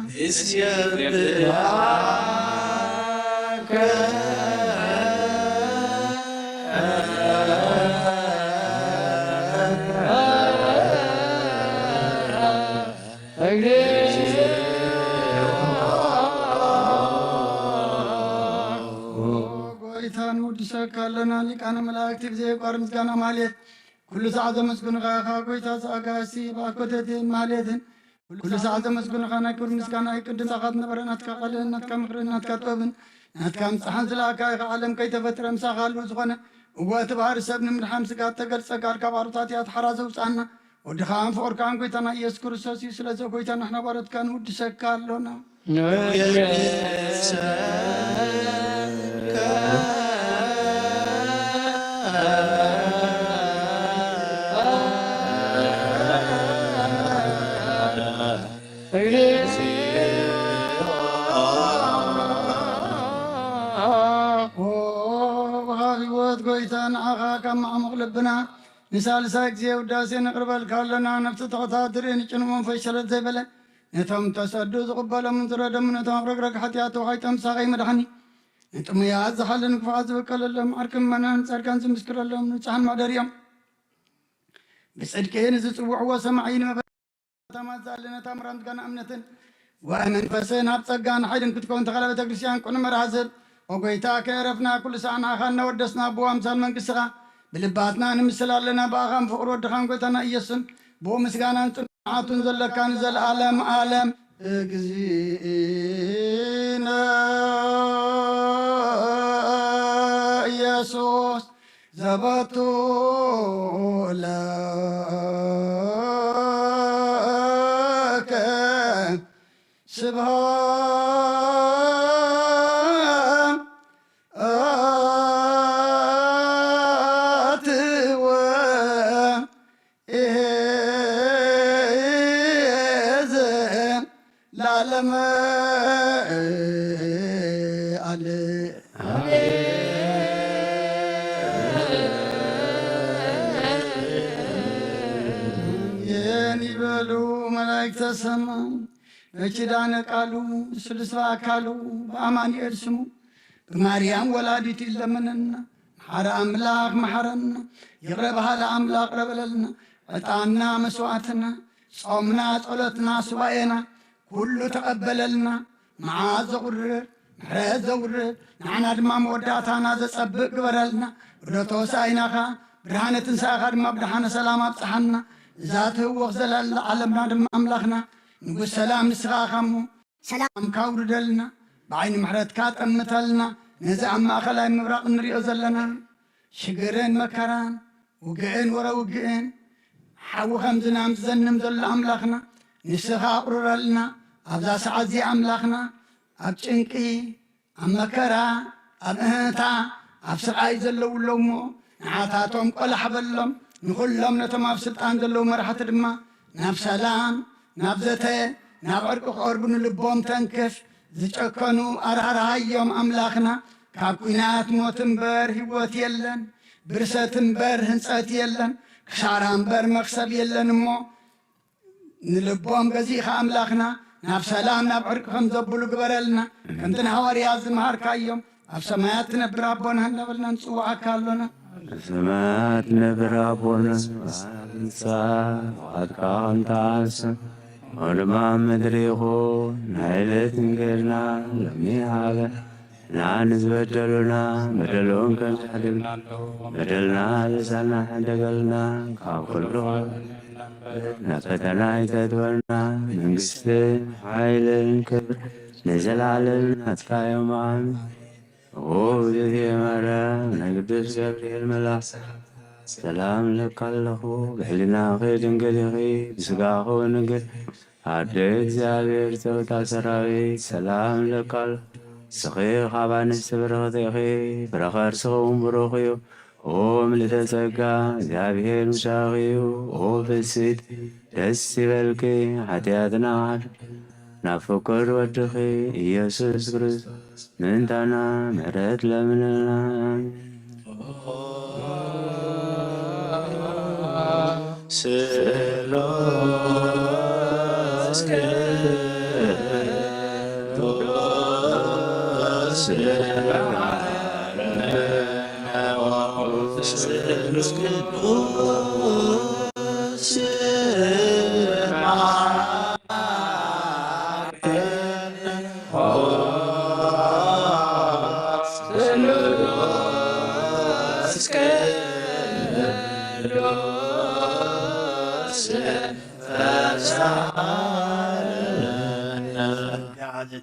ጐይታ ንውድሰካ ኣለና ሊቃነ መላእክቲ ብዘይቋር ምስጋና ማልየት ኩሉ ሰዓት ዘመስግኑኻ ኢኻ ጐይታ ዘኣጋሲ ባኮተት ማልየትን ኩሉ ሰዓት ዘመስግኑኻ ናይ ክብሪ ምስጋና ይቅድስ ኣኻት ነበረ ናትካ ቐልህን ናትካ ምክርን ናትካ ጥበብን ናትካ ምፅሓን ዝለኣካ ኢኻ ዓለም ከይተፈጥረ ምሳኻ ኣልቦ ዝኾነ እወ እቲ ባህሪ ሰብ ንምድሓን ስጋ ተገልጸካ ካብ ኣሩታት እያ ተሓራ ዘውፃና ወድኻን ፍቕርካን ጐይታና ኢየሱስ ክርስቶስ እዩ ስለዚ ጐይታ ንሕና ባረትካ ንውድሰካ ኣሎና ህይወት ጐይታ ንዓኻ ካብ ማዕሙቕ ልብና ንሳልሳይ ግዜ ውዳሴ ነቕርበልካ ኣለና ነፍሲ ተኸታትርን ጭንሞን ፈይሰለት ዘይበለ ነቶም ተሰዱ ዝቕበሎምን ዝረደምን ነቶም ኣብ ረግረግ ሓጢኣት ተዋሒጦም ሳኸይ መድሓኒ ንጥሙያት ዝሓልን ክፉዓት ዝበቀለሎም ዓርክን መናን ጸድቃን ዝምስክረሎም ንጹሓን ማዕደርዮም ብጽድቂ ንዝጽውዕዎ ሰማዒ ንመበታማት ዝኣለነታ ምራን ዝጋና እምነትን ወመንፈስን ኣብ ጸጋን ሓይልን ክትከውን ተኻለ ቤተ ክርስቲያን ቁኑ መርሃዝብ ወጐይታ ከየረፍና ኩሉ ሰዓት ንዓኻ እናወደስና ብዎ ኣምሳል መንግሥትኻ ብልባትና ንምስል ኣለና ብኣኻን ፍቕሪ ወድኻን ጐይታና ኢየሱስን ብኡ ምስጋናን ጽንዓቱን ዘለካ ንዘለኣለም ዓለም እግዚእነ ኢየሱስ ዘበቱ ለከ ስብሃት ወኢዝ ለዓለመ ይበሉ መላእክተ ሰማይ በኪዳነ ቃሉ ስልስባ አካሉ በአማኑኤል ስሙ በማርያም ወላዲት ይለመነና መሐረ አምላክ መሐረና ይቅረ ባህለ አምላክ ረበለልና ዕጣና መስዋዕትና ጾምና ጸሎትና ሱባኤና ኩሉ ተቀበለልና መዓዝ ዘቁርር ምሕረት ዘውርድ ንዓና ድማ መወዳእታና ዘጸብቕ ግበረልና ርደቶ ወሳኢናኻ ብርሃነ ትንሣኤኻ ድማ ብድሓነ ሰላም ኣብፅሓና እዛ ትህወኽ ዘላላ ዓለምና ድማ ኣምላኽና ንጉሥ ሰላም ንስኻ ኻሞ ሰላም ካውርደልና ብዓይኒ ምሕረትካ ጠምተልና ነዚ ኣብ ማእኸላይ ምብራቕ እንሪኦ ዘለና ሽግርን መከራን ውግእን ወረውግእን ሓዊ ከም ዝናም ዝዘንም ዘሎ ኣምላኽና ንስኻ ቁርረልና ኣብዛ ሰዓት እዚ ኣምላኽና ኣብ ጭንቂ ኣብ መከራ ኣብ እህታ ኣብ ስቃይ ዘለውሎ እሞ ንዓታቶም ቆላሕበሎም ንኹሎም ነቶም ኣብ ስልጣን ዘለዉ መራሕቲ ድማ ናብ ሰላም ናብ ዘተ ናብ ዕርቂ ክቐርቡ ንልቦም ተንክፍ ዝጨከኑ ኣራርሃዮም ኣምላኽና ካብ ኩናት ሞት እምበር ህይወት የለን ብርሰት እምበር ህንፀት የለን ክሳራ እምበር መክሰብ የለን እሞ ንልቦም ገዚእኻ ኣምላኽና ናብ ሰላም ናብ ዕርቂ ከም ዘብሉ ግበረልና ከምቲ ንሃዋርያት ዝመሃርካዮም ኣብ ሰማያት ትነብር ኣቦና እንዳበልና ንፅዋዓካ ኣሎና سمات نبرابنا وعدك أنت عسى ورما مدريخو نعيلة نقرنا لمي هذا نعنز بدلنا بدلون كان حدقنا بدلنا لسانا حدقلنا كاكله نفتنا يتدورنا منقست عيل كبر نزل على النتفا يوم عامي ووجد مرة نقدس جبريل ملاح سلام لك الله بحلنا غير نقلغي بسقاخ ونقل عدك زابير توتا سراوي سلام لك الله سخي خابان استبرغتيخي برخار سخوم بروخيو ኦም ለተጸጋ እግዚአብሔር ምሳኺዩ ኦ ብእሲት ደስ ይበልኪ ኃጢአትና ናብ ፍቅር ወድኺ ኢየሱስ ክርስቶስ ምንታና ምሕረት ለምንልና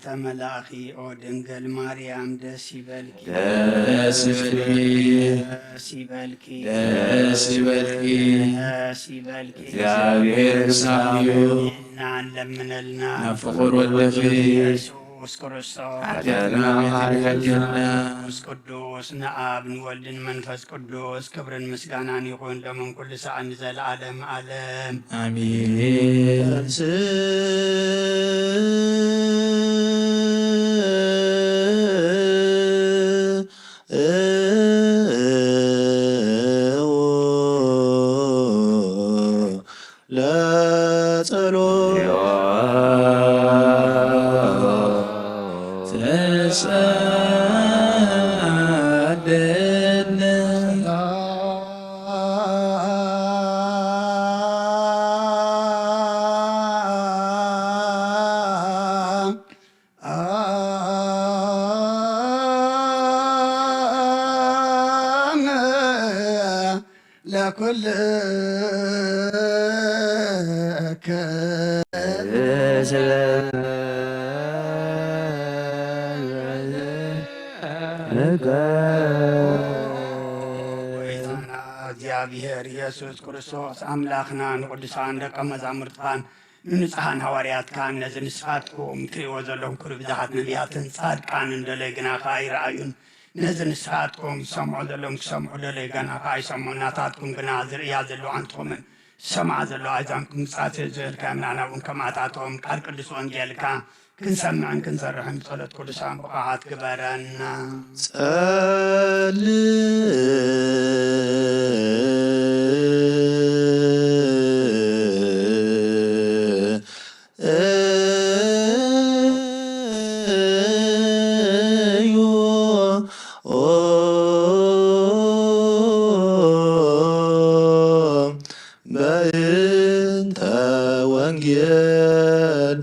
ተመላኺ ኦ ድንግል ማርያም ደስ ይበልኪ ደስ ይበልኪ ደስ ይበልኪ እግዚአብሔር ሳሚዩ እናን ለምነልና ፍቁር ወልደኺ ኢየሱስ ክርስቶስ ኃጢአትና ኃጢአትና ቅዱስ ንአብ ንወልድን መንፈስ ቅዱስ ክብርን ምስጋናን ይሁን ለምን ኩሉ ሰዓት ዘለዓለም ዓለም አሜን። ለኩልከ እግዚአብሔር ኢየሱስ ክርስቶስ አምላኽና ንቅዱሳን ደቀ መዛሙርትኻን ንንጹሓን ሃዋርያትካን ነዚ ንስኻትኩም ትሪእዎ ዘለኹም ኩሉ ብዙሓት ነቢያትን ጻድቃን እንደለይ ግና ከዓ ይረኣዩን ነዚ ንስኻትኩም ሰምዖ ዘለዎም ክሰምዑ ደለይ ገና ከዓ ይሰምዑ ናታትኩም ግና ዝርእያ ዘለዋ እንትኹምን ሰምዓ ዘለዋ እዛንኩም ጻት ዝብልካ ምናና እውን ከማታቶም ቃል ቅዱስ ወንጌልካ ክንሰምዕን ክንሰርሕን ጸሎት ቅዱሳን ብቕዓት ግበረና በእንተ ወንጌል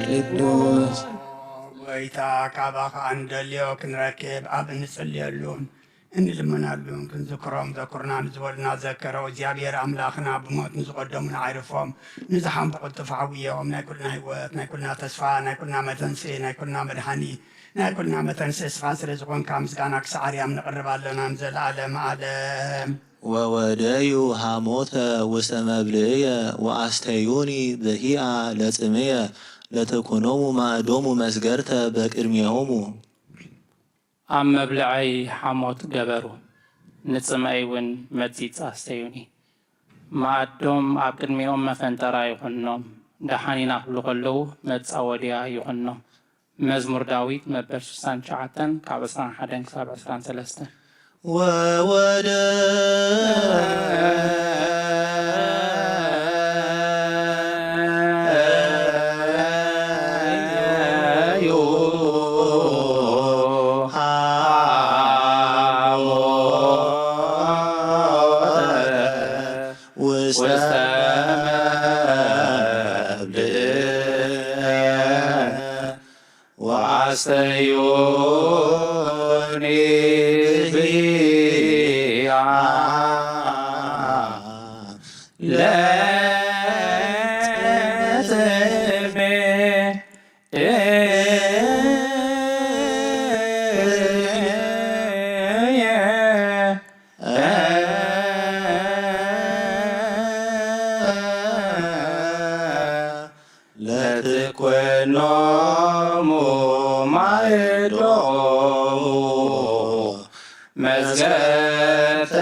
ቅዱስ ወይታ ካባኻ እንደልዮ ክንረክብ ኣብ እንጽልየሉን እንልመናሉን ክንዝክሮም ዘኩርናን ዝበሉና ዘከረው እግዚአብሔር ኣምላኽና ብሞት ንዝቐደሙን ዓይርፎም ንዝሓንበቑ ተፋዕውዮም ናይ ኩልና ህይወት ናይ ኩልና ተስፋ ናይ ኩልና መተንሲ ናይ ኩልና መድሃኒት ናይ ኩልና መተንሲ እስኻ ስለ ዝኾንካ ምስጋና ክሳዕ ኣርያም ነቕርብ ኣለና ንዘለዓለም ዓለም ወወደዩ ሃሞተ ውስተ መብልዕየ ወአስተዩኒ በሂአ ለጽምየ ለተኮኖሙ ማእዶሙ መስገርተ በቅድሚሆሙ ኣብ መብልዐይ ሓሞት ገበሩ ንጽምአይ እውን መጺፅ ኣስተዩኒ ማዕዶም ኣብ ቅድሚኦም መፈንጠራ ይኹኖም ዳሓኒና ክብሉ ከለዉ መፃወድያ ይኹኖም። መዝሙር ዳዊት መበል 69 ካብ 21 ክሳብ 23 ወወደ ወአስተዮኒ ብያ ለትሜ ለትኮኖሙ ማዕዶሙ መዝገርተ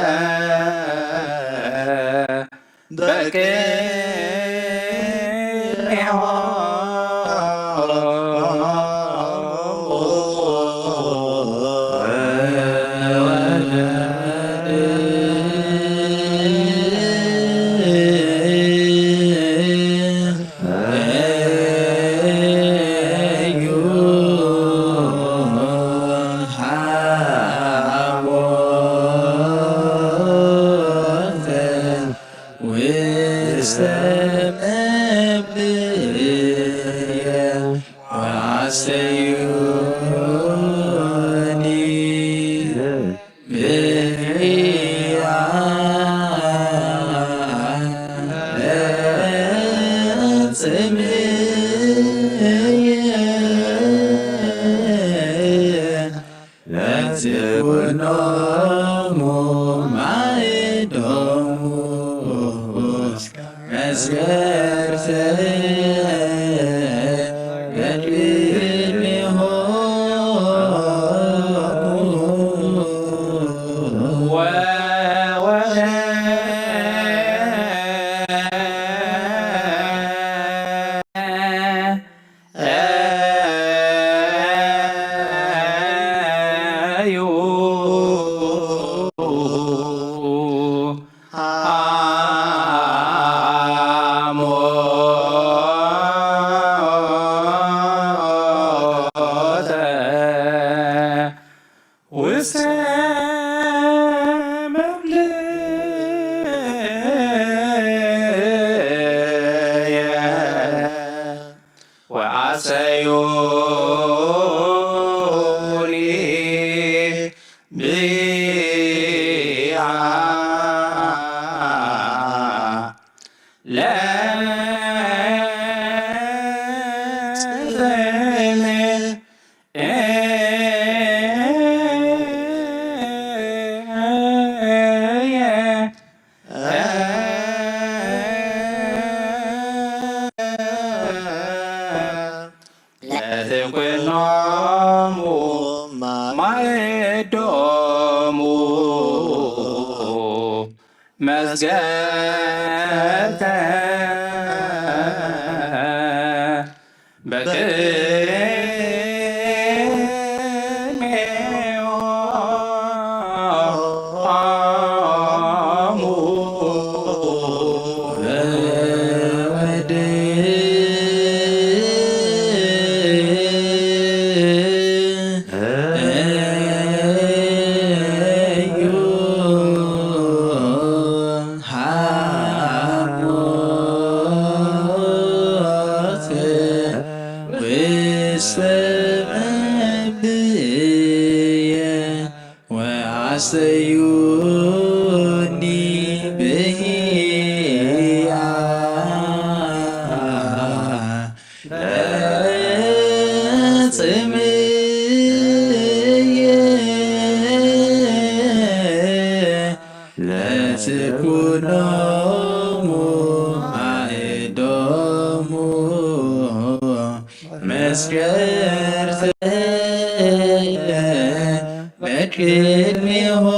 መዝገርተ በቅድሜሆሙ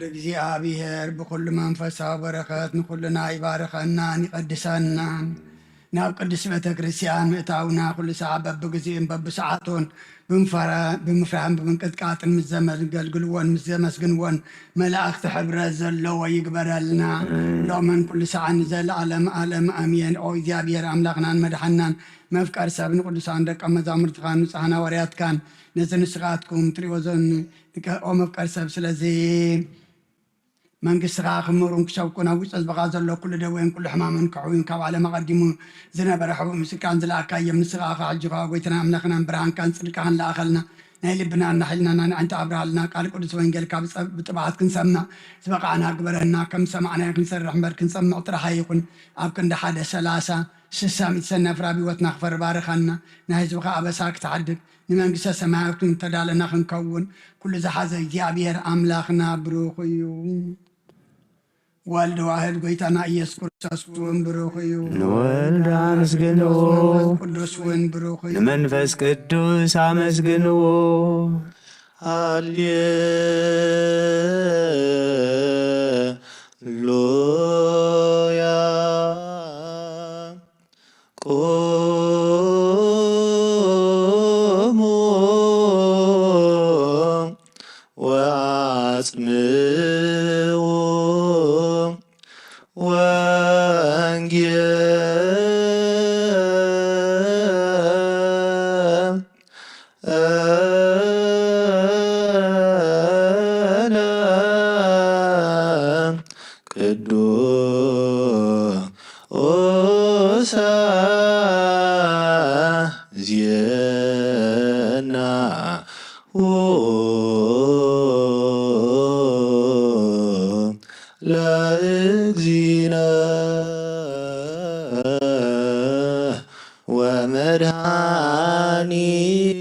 እግዚአብሔር ብኩሉ መንፈሳዊ በረከት ንኩልና ይባርከናን ይቀድሰናን ናብ ቅዱስ ቤተ ክርስቲያን ምእታውና ኩሉ ሰዓት በብግዚኡን በብሰዓቱን ብምፍራህን ብምንቅጥቃጥን ምስ ዘመገልግልዎን ምስ ዘመስግንዎን መላእክቲ ሕብረት ዘለዎ ይግበረልና ሎምን ኩሉ ሰዓት ንዘለዓለም ዓለም ኣሜን። ኦ እግዚኣብሔር ኣምላኽናን መድሓናን መፍቀር ሰብን ቅዱሳን ደቀ መዛሙርትካን ንጹሓን ሃዋርያትካን ነዚ ንስኻትኩም ትሪኦ ኦ መፍቀር ሰብ ስለዚ መንግስትኻ ክምሩን ክሸብቁን ኣብ ውሽጢ ህዝብኻ ዘሎ ኩሉ ደዌን ኩሉ ሕማምን ክዕውን ካብ ዓለም ኣቐዲሙ ዝነበረ ሕቡእ ምስካን ዝለኣካዮም ንስኻ ሕጂኻ ጎይትና ኣምላኽናን ብርሃንካን ፅድቅኻን ለኣኸልና ናይ ልብናን ናሕልናና ንዓይንቲ ኣብርሃልና ቃል ቅዱስ ወንጌልካ ብጥባዓት ክንሰምዕ ዝበቃዕና ግበረና ከም ሰማዕናዮ ክንሰርሕ እምበር ክንሰምዕ ጥራሓ ይኹን ኣብ ክንዲ 130 60 ሰነፍራ ብሂወትና ክፈር ባርኻና ናይ ህዝብኻ ኣበሳ ክትሓድግ ንመንግስተ ሰማያዊት ተዳለና ክንከውን ኩሉ ዝሓዘ እግዚኣብሔር ኣምላኽና ብሩኽ እዩ። والد واحد قيتنا يذكر ساسون بروخيو نولد أمسجنو قدوس وين بروخيو نمنفس قدوس أمسجنو هاليلويا قوموا وأسمعوا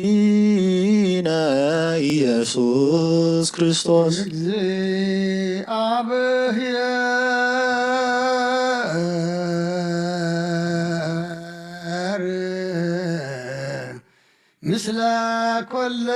ومدحانينا ኢየሱስ ክርስቶስ እግዚአብሔር ምስለ ኮለክሙ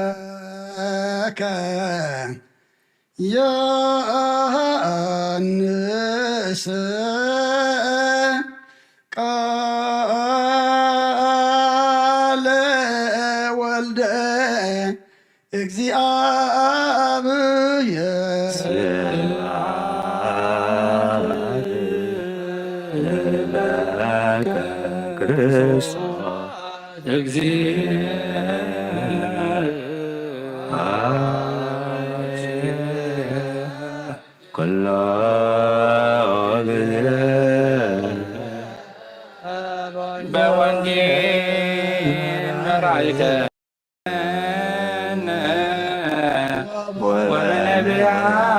ዘሰበከ ያንስ ቃለ ወልደ ክርስቶስ ኩሎ مرايك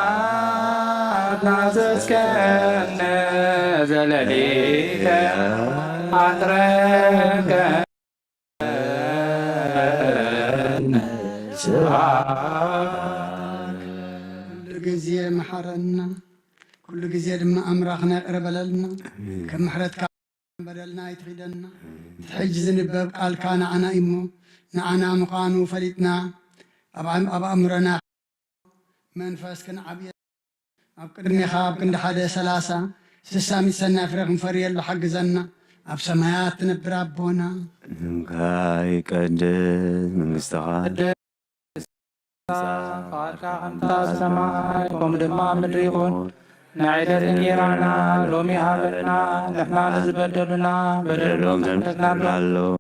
وبنبيات نعززكن زلاليك عطرك كل جزية محرنا كل جزية لما أمرخنا قربلنا كم محرتك بدلنا يتخدنا تحجز نباب قال كان أنا إمو نعنا مقانو فلتنا أبا أمرنا منفاس كن عبيد أب قدمي خاب كن حدا سلاسة سسامي سنة فرق مفريل لحق زنا أب سمايات نبر أبونا نمكاي قدس منستغاد فاتك خمتا السماء ومدما مدريقون نعيدت نيرانا لومي هابلنا نحنا نزبدلنا بدلهم زنتنا لالو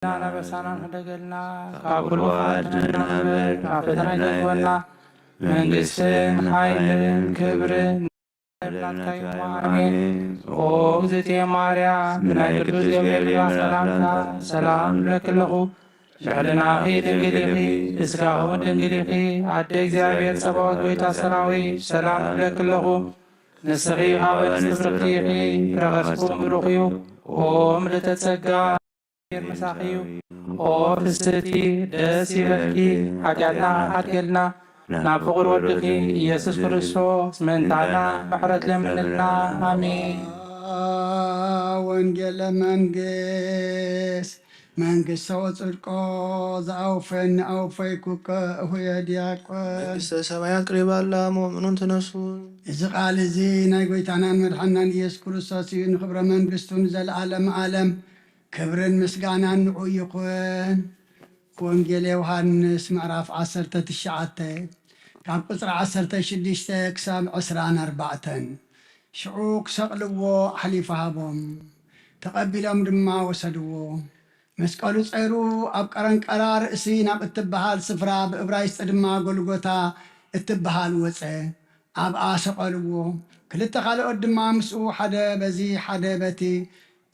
أنا بسانا ندقلنا كابل وفاتنا نعمل عفتنا يتولنا من قسم حيل كبر وغزتي ماريا من القدس جبريل سلام لك له شعلنا أخي دنقلقي إسكاهم دنقلقي عد إግዚአብሔር ጸባዖት ጌታ ሰራዊት ሰላም ለክ له ንስኺ ሃበ ንስፍርቲኺ ረኸስኩም ብሩኽዩ ኦም ለተጸጋ መሳኺዩ ኦ ፍስቲ ደስ ይበልኪ ኃጢአትና ሓድገልና ናብ ፍቕር ወድኺ ኢየሱስ ክርስቶስ መንታና ምሕረት ለምንልና አሜን። ወንጌለ መንግሥት ሰው ጽድቆ ዘአውፈን አውፈይኩከ እሁየ ዲያቆን መንግሥተ ሰማያት ቅሪባላ ሙእምኑን ተነሱ። እዚ ቃል እዚ ናይ ጎይታናን መድሓናን ኢየሱስ ክርስቶስ እዩ። ንክብረ መንግሥቱን ዘለዓለም ዓለም ክብርን ምስጋናን ንዑ ይኹን። ወንጌል ዮሐንስ ምዕራፍ 19 ካብ ቁፅሪ 16 ክሳብ 24 ሽዑ ክሰቕልዎ ሓሊፉ ሃቦም ተቐቢሎም ድማ ወሰድዎ። መስቀሉ ፀይሩ ኣብ ቀረንቀራ ርእሲ ናብ እትበሃል ስፍራ ብዕብራይስጥ ድማ ጎልጎታ እትበሃል ወፀ። ኣብኣ ሰቐልዎ። ክልተ ካልኦት ድማ ምስኡ ሓደ በዚ ሓደ በቲ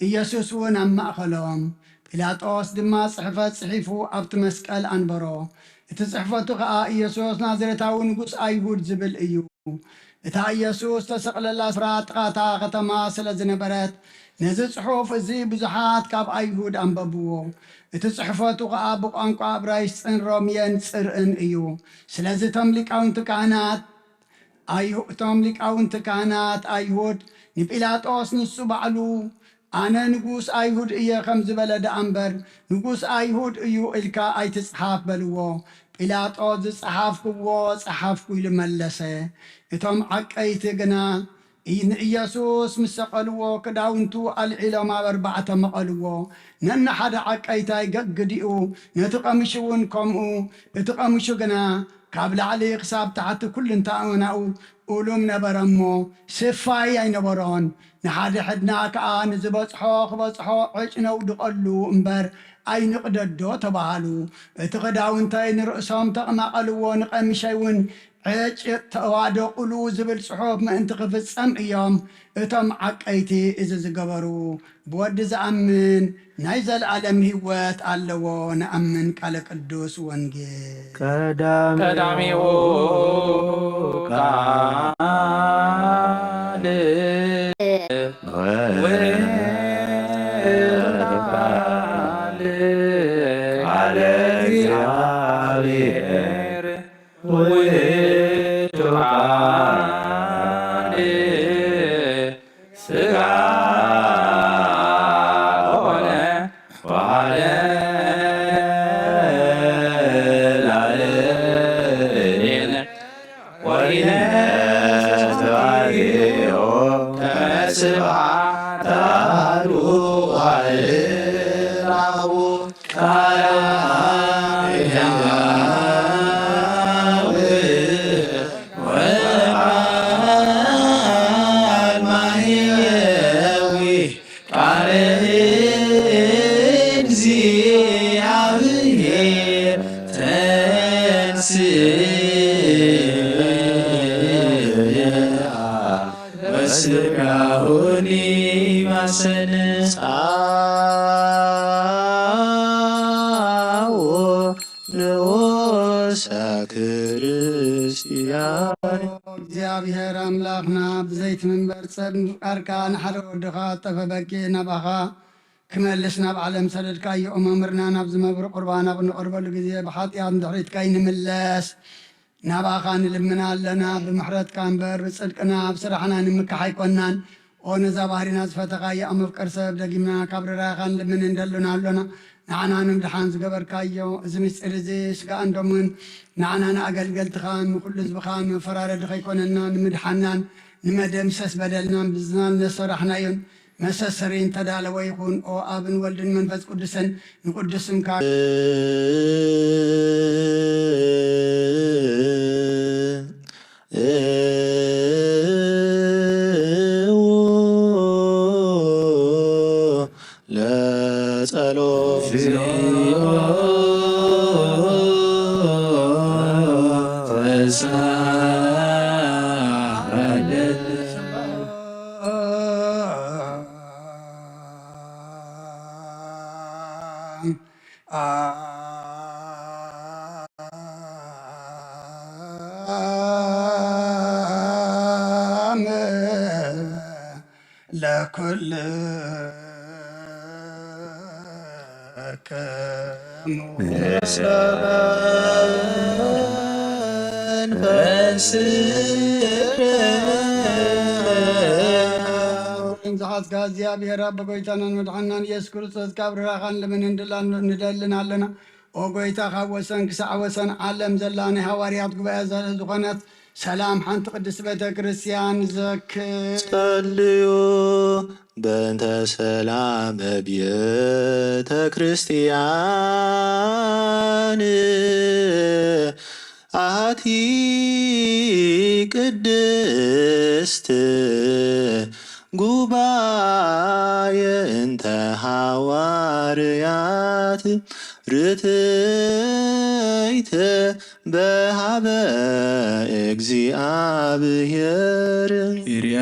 ኢየሱስ እውን ኣብ ማእኸሎም። ጲላጦስ ድማ ጽሕፈት ጽሒፉ ኣብቲ መስቀል ኣንበሮ። እቲ ጽሕፈቱ ከዓ ኢየሱስ ናዝሬታዊ ንጉሥ ኣይሁድ ዝብል እዩ። እታ ኢየሱስ ተሰቕለላ ስፍራ ጥቓታ ከተማ ስለ ዝነበረት ነዚ ጽሑፍ እዚ ብዙሓት ካብ ኣይሁድ ኣንበብዎ። እቲ ጽሕፈቱ ከዓ ብቋንቋ ዕብራይስጥን ሮምየን ጽርዕን እዩ። ስለዚ እቶም ሊቃውንቲ ካህናት ኣይሁድ ንጲላጦስ ንሱ ባዕሉ ኣነ ንጉሥ ኣይሁድ እየ ከም ዝበለ ደኣ እምበር ንጉሥ ኣይሁድ እዩ ኢልካ ኣይትጽሓፍ በልዎ። ጲላጦስ ዝጸሓፍክዎ ጸሓፍኩ ኢሉ መለሰ። እቶም ዓቀይቲ ግና ንኢየሱስ ምስ ሰቐልዎ ክዳውንቱ ኣልዒሎም ኣብ 4 መቐልዎ። ነና ሓደ ዓቀይታይ ገግዲኡ ነቲ ቀምሹ እውን ከምኡ። እቲ ቀምሹ ግና ካብ ላዕሊ ክሳብ ታሕቲ ኩልንታእናኡ ኡሉም ነበረ እሞ ስፋይ ኣይነበሮን። ንሓደ ሕድና ከዓ ንዝበጽሖ ክበጽሖ ዕጭነው ድቐሉ እምበር ኣይንቕደዶ ተባሃሉ። እቲ ክዳውንተይ ንርእሶም ተቕማቐልዎ ንቐሚሸይ እውን ዕጭ ተዋደቑሉ ዝብል ጽሑፍ ምእንቲ ክፍጸም እዮም እቶም ዓቀይቲ እዚ ዝገበሩ። ብወዲ ዝኣምን ናይ ዘለዓለም ህይወት ኣለዎ። ንኣምን ቃለ ቅዱስ ወንጌል ቀዳሚኡ ቃል ቃለ እግዚአብሔር ውእቱ ቃል ሥጋ ሆነ ወሐለ ላዕሌነ ወኢነስተባጊኦ ከስብሐት አሐዱ ወአልራቡ ስጋሁኒ ማሰነ ቤት መንበር ሰብ ኣርካን ሓደ ወድኻ ጠፈበቂ ናባኻ ክመልስ ናብ ዓለም ሰደድካዮ መምህርና ናብ ዝመብሩ ቁርባና ብንቐርበሉ ግዜ ብሓጢኣት ድሕሪትካ ይንምለስ ናባኻ ንልምና ኣለና ብምሕረትካ እምበር ብፅድቅና ብስራሕና ንምካሕ ኣይኮናን ኦ ነዛ ባህሪና ዝፈተኻዮ ኣብ መፍቀር ሰብ ደጊምና ካብ ርራይኻ ንልምን እንደሉና ኣሎና ንዓና ንምድሓን ዝገበርካዮ እዚ ምስጢር እዚ ስጋ እንዶምን ንዓና ንኣገልገልትኻ ንኩሉ ህዝብኻ ንመፈራረዲ ከይኮነና ንምድሓናን ንመደምሰስ በደልናን ብዝናን ዘሰራሕናዮን መሰሰሪ እንተዳለወ ይኹን ኦ ኣብን ወልድን መንፈስ ቅዱስን ንቅዱስ ስምካ ለኩል እንዛሓትካ እግዚኣብሔር ኣቦ ጎይታናን መድሓናን ኢየሱስ ክርስቶስ ካብ ርራኻን ልምን ንደልን ኣለና ኦ ጎይታ ካብ ወሰን ክሳዕ ወሰን ዓለም ዘላ ናይ ሃዋርያት ጉባኤ ዝኾነት ሰላም ሓንቲ ቅድስት ቤተ ክርስቲያን ዘክር ጸልዩ በእንተ ሰላም ቤተ ክርስቲያን አሐቲ ቅድስት ጉባኤ እንተ ሐዋርያት ርትዕት በሃበ እግዚአብሔር ይርያ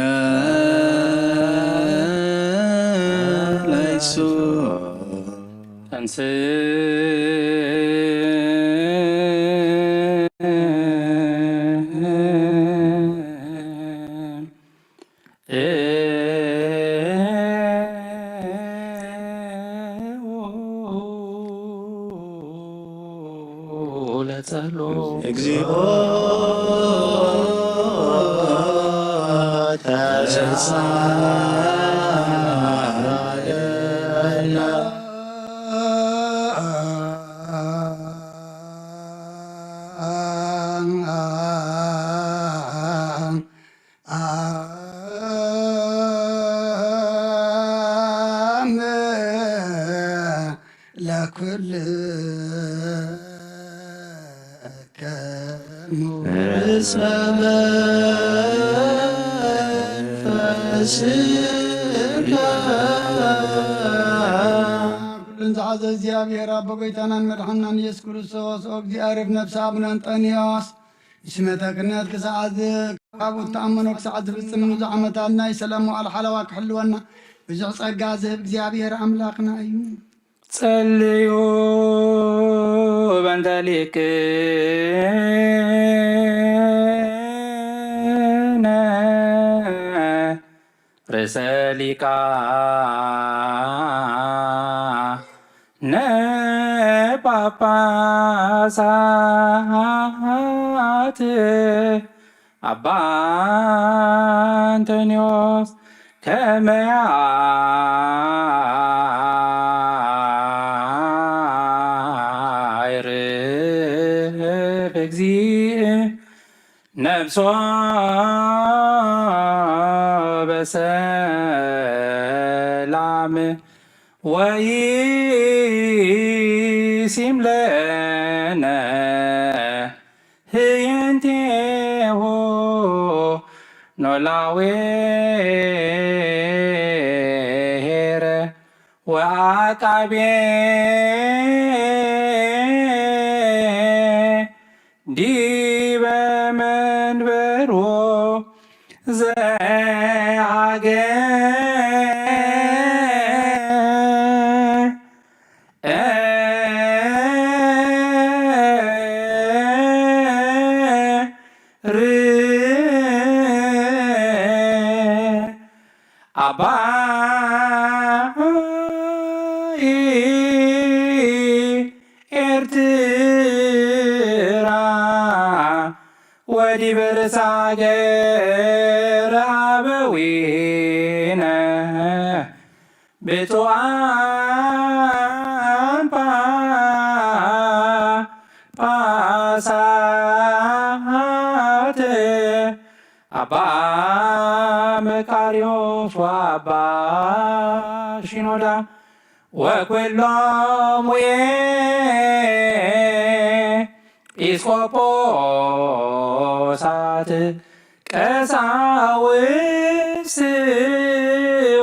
ላይሶ ተንስ እግዚኦ ተንሣለና ለኩል እስመ መንፈስከ ኩሉን ዝሓዘ እግዚኣብሔር ኣቦ ጎይታናን መድሓናን ኢየሱስ ክርስቶስ ኦ እግዚኣብሔር ነብሲ ኣቡነ አንጦንዮስ ንስመተ ክህነት ክሰዓት ካብኡ ተኣመኖ ክሰዓት ዝፍፅም ንብዙ ዓመታት ናይ ሰላም ዋዕል ሓለዋ ክሕልወና ብዙሕ ጸጋ ዝህብ እግዚኣብሔር ኣምላኽና እዩ ጸልዩ በእንተ ሊቅነ ርእሰ ሊቃነ ጳጳሳት አባ አንቶኒዮስ ከመ ያዕርፍ እግዚእ ነፍሶ በሰላም ወይሲም ለነ ህየንቴሆ ኖላዌ ሄረ ወአቃቤ ዲበ መንበሮ ዘአገር አባይ ኤርትራ ወዲህ በርሳ ገረ አበዊነ ብፁዓን ጳጳሳት አባ መቃርዮስ ወአባ ሽኖዳ ወኩሎሙ ኤጲስቆጶሳት ቀሳውስት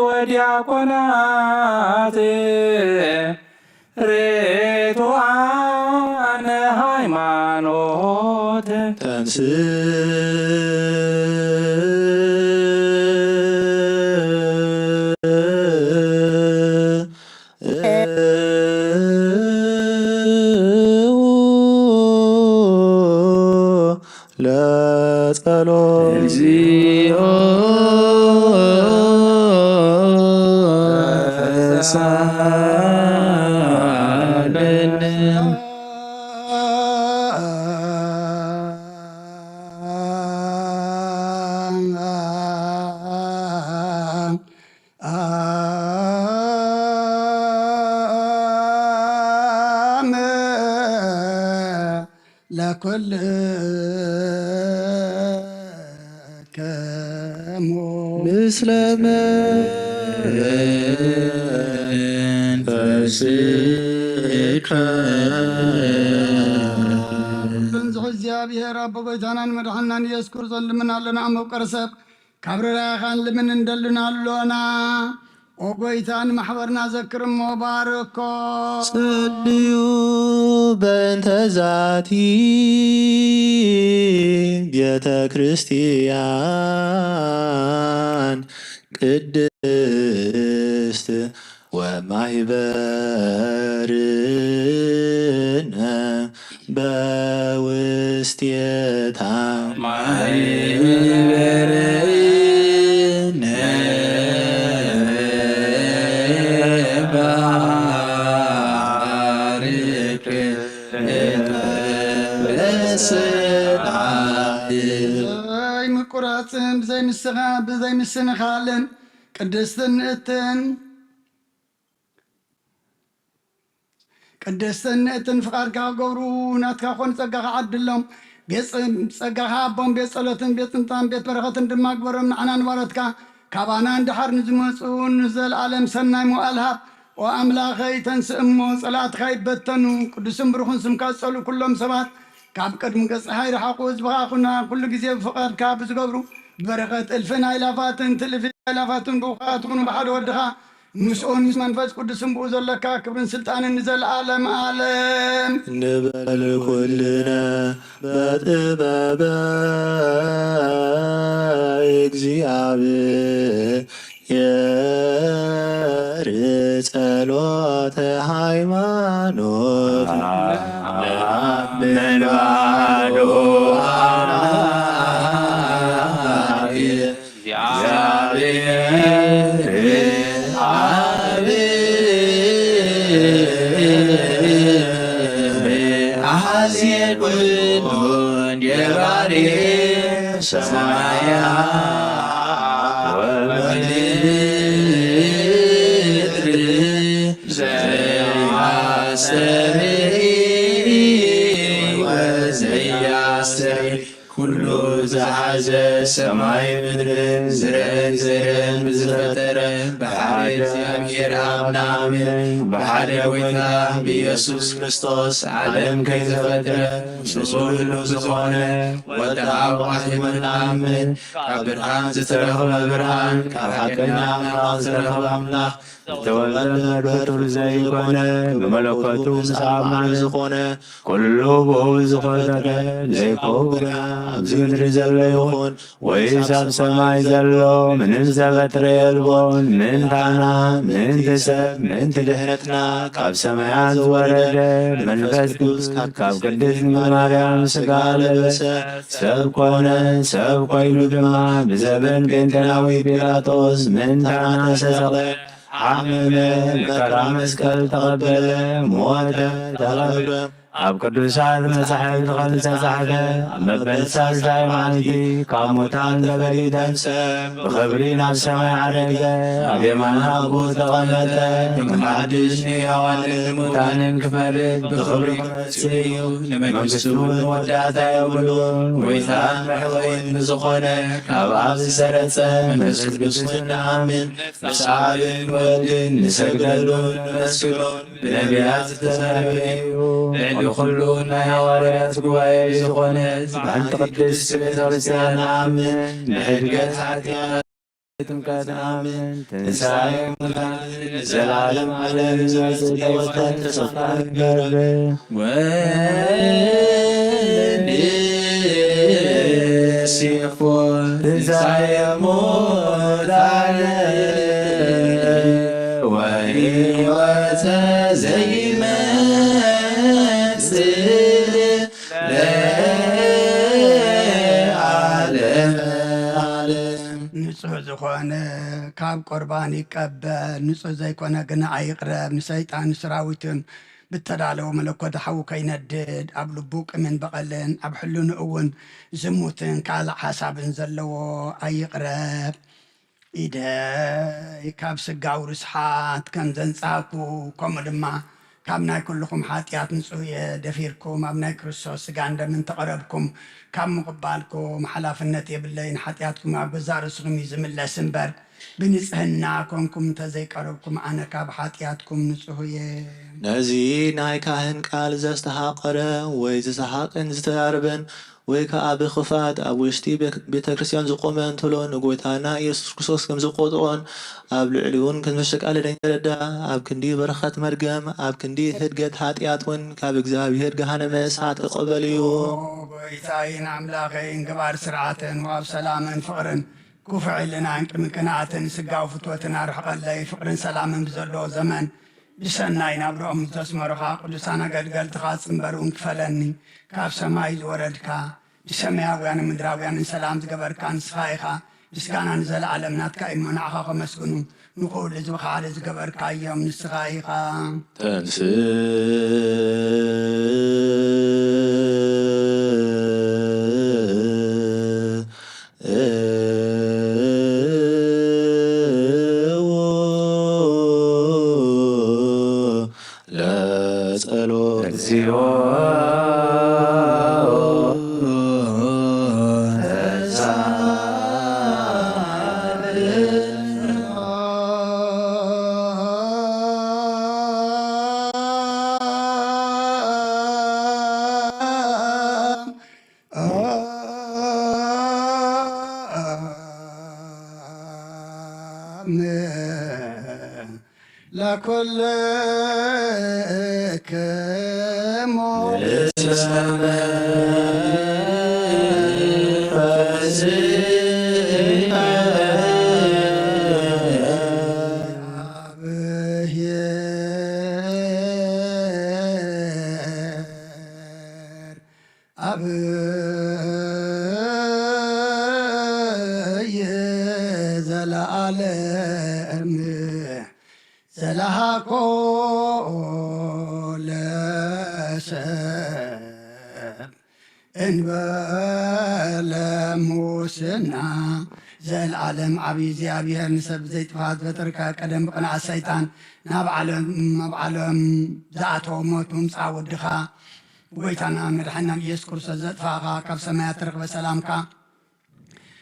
ወዲያቆናት ርቱዓነ ሃይማኖት ተንስ ለጸሎት እግዚኦ ተሳለነ ለኩልከሙ ምስለ መንፈስከ ብንዝሑ እግዚአብሔር አቦ ጎይታናን መድኃኒናን ኢየሱስ ክርስቶስ ልምናለና መውቀር ሰብ ካብ ርራኻን ልምን እንደልና ኣሎና ኦ ጎይታን ማሕበርና ዘክርሞ ባርኮ ጸልዩ በእንተ ዛቲ ቤተ ክርስቲያን ቅድስት ወማህበርነ በውስቴታ ማህበርነ ባርክ በስርዓት ብዘይ ምቁራፅን ብዘይ ምስንኻልን ቅድስትን እትን ፍቃድካ ገብሩ ናትካ ኮን ፀጋኻ ዓድሎም ፀጋኻ ኣቦም ቤት ጸሎትን ቤት ጥንታን ቤት በረኸትን ድማ ግበሮም ንዓና ንባረትካ ካባና እንድሓር ንዝመፁ ንዘለኣለም ሰናይ ሞኣልሃብ ኦ ኣምላኸይ ተንስእ እሞ ጸላእትካ ይበተኑ ቅዱስን ብሩኽን ስምካ ዝጸልኡ ኩሎም ሰባት ካብ ቅድሚ ገጽኻ ይረሓቑ ህዝብኻ ኩና ኩሉ ግዜ ብፍቓድካ ብዝገብሩ ብበረኸት እልፍን ኣይላፋትን ትልፊ ኣይላፋትን ብውኻት ኩኑ ብሓደ ወድኻ ምስኡን ምስ መንፈስ ቅዱስን ብኡ ዘለካ ክብርን ስልጣንን ንዘለዓለም ዓለም ንበል ኩልነ በጥበበ እግዚአብሔር ጸሎተ ሃይማኖት መንባዶ ሰማያ ወምድር ዘያስተሪ ወዘያስተሪ ኩሉ ዝሓዘ ሰማይ ምድርን ዝረን ዘረን ብዝፈጠረ ብሓደ እግዚአብሔር ኣብና ኣሜን ብሓደ ጎይታ ብኢየሱስ ክርስቶስ ዓለም ከይተፈጥረ ንሱ ህሉ ዝኾነ ወዲ ኣብ ዋሕድ ንኣምን ካብ ብርሃን ዝተረኽበ ብርሃን ካብ ሓቀኛ ኣምላኽ ዝተረኽበ ኣምላኽ ዝተወለደ በትሩ ዘይኮነ ብመለኮቱ ምስ ኣብ ማን ዝኾነ ኩሉ ብኡ ዝፈጠረ ዘይኮነ ኣብዚ ምድሪ ዘሎ ይኹን ወይስ ኣብ ሰማይ ዘሎ ምንም ዝተፈጥረ የልቦን ምንታና ምንቲ ሰብ ምንቲ ድኅነትና ካብ ሰማያት ዝወረደ መንፈስ ቅዱስ ካብ ቅድስት ማርያም ሥጋ ለበሰ ሰብ ኮነ። ሰብ ኮይኑ ድማ ብዘበን ጴንጤናዊ ጲላጦስ ምንታና ሰሰቐ፣ ሓመመ፣ መከራ መስቀል ተቐበለ፣ ሞተ፣ ተቐብረ። ኣብ ቅዱሳት መጻሕፍቲ ከም ዝተጻሕፈ ኣብ መበል ሳልሳይ መዓልቲ ካብ ሙታን ተገሊጠ ብኽብሪ ናብ ሰማይ ዓረገ፣ ኣብ የማነ አቡሁ ተቐመጠ። ንሓድሽ ሕያዋንን ሙታንን ክፈርድ ብኽብሪ ክመጽእ እዩ። ንመንግሥቱ መወዳእታ የብሉን። ጐይታን መሕወይን ብዝኾነ ካብ ኣብ ዝሰረጸ መንፈስ ቅዱስን ንኣምን። ምስ ኣብን ወልድን ንሰግደሉን ንመስግኖን ብነቢያት ዝተነብየ እዩ። ኩሉ ናይ ሐዋርያት ጉባኤ ዝኾነት በሓንቲ ቅድስት ቤተ ክርስቲያን ንኣምን። ንሕድገት ኃጢአት ጥምቀት ንኣምን። ትንሣኤ ሙታን ዘለዓለም ዓለም ዝመጽእ ሕይወትን ተስፋ ንገብር። ወንሴፎ ትንሣኤ ሙታን ወሕይወተ ንጹሕ ዝኾነ ካብ ቁርባን ይቀበል፣ ንጹሕ ዘይኮነ ግና ኣይቕረብ። ንሰይጣን ሰራዊትን ብተዳለወ መለኮት ሓዊ ከይነድድ፣ ኣብ ልቡ ቅምን በቐልን ኣብ ሕሉን እውን ዝሙትን ካልእ ሓሳብን ዘለዎ ኣይቕረብ። ኢደይ ካብ ስጋዊ ርስሓት ከም ዘንጻኩ ከምኡ ድማ ካብ ናይ ኩልኹም ሓጢአት ንጹሕ እየ ደፊርኩም ኣብ ናይ ክርስቶስ ሥጋ እንደምን ተቐረብኩም ካብ ምቕባልኩም ሓላፍነት የብለይን። ሓጢአትኩም ኣብ ገዛእ ርእስኩም እዩ ዝምለስ እምበር ብንጽህና ኮንኩም እንተዘይቀረብኩም ኣነ ካብ ሓጢአትኩም ንጹሕ እየ። ነዚ ናይ ካህን ቃል ዘስተሓቐረ ወይ ዝሰሓቅን ዝተዳርበን ወይ ከዓ ብኽፋት ኣብ ውሽጢ ቤተ ክርስቲያን ዝቆመ እንተሎ ንጎይታና ኢየሱስ ክርስቶስ ከም ዝቆጥሮን ኣብ ልዕሊ እውን ከም ዘሸቃለደን ተረዳ። ኣብ ክንዲ በረኸት መርገም ኣብ ክንዲ ህድገት ኃጢአት እውን ካብ እግዚአብሔር ገሃነመ እሳት ክቕበል እዩ። ጎይታዬን ኣምላኸይን ግባር ስርዓትን ወኣብ ሰላምን ፍቕርን ኩፍዕ ኢልናን ቅድሚ ቅንኣትን ስጋዊ ፍትወትን ኣርሕቐለይ ፍቕርን ሰላምን ብዘለዎ ዘመን ብሰናይ ናብርኦም ዝተስመሩኻ ቅዱሳን ኣገልገልትኻ ጽንበር እውን ክፈለኒ። ካብ ሰማይ ዝወረድካ ብሰማያውያን ምድራውያንን ሰላም ዝገበርካ ንስኻ ኢኻ። ምስጋና ንዘለዓለም ናትካ እዩ። መናዕኻ ከመስግኑ ንኹሉ ህዝቢ ከዓ ዝገበርካ እዮም ንስኻ ኢኻ። ተንስ ለጸሎት እግዚኦ ለኩልክሙ አብየ ዘለዓለም ዘለሃኮ ለሰብ እንበለ ሙስና ዘለዓለም ዓብይ እግዚኣብሔር ንሰብ ዘይጥፋት ፈጠርካ ቀደም ብቕንዓት ሰይጣን ናብ ዓለም ዝኣተወ ሞት ምምፃእ ወድኻ ጎይታና መድሓኒና ኢየሱስ ክርስቶስ ዘጥፋኻ ካብ ሰማያት ተረኽበ ሰላምካ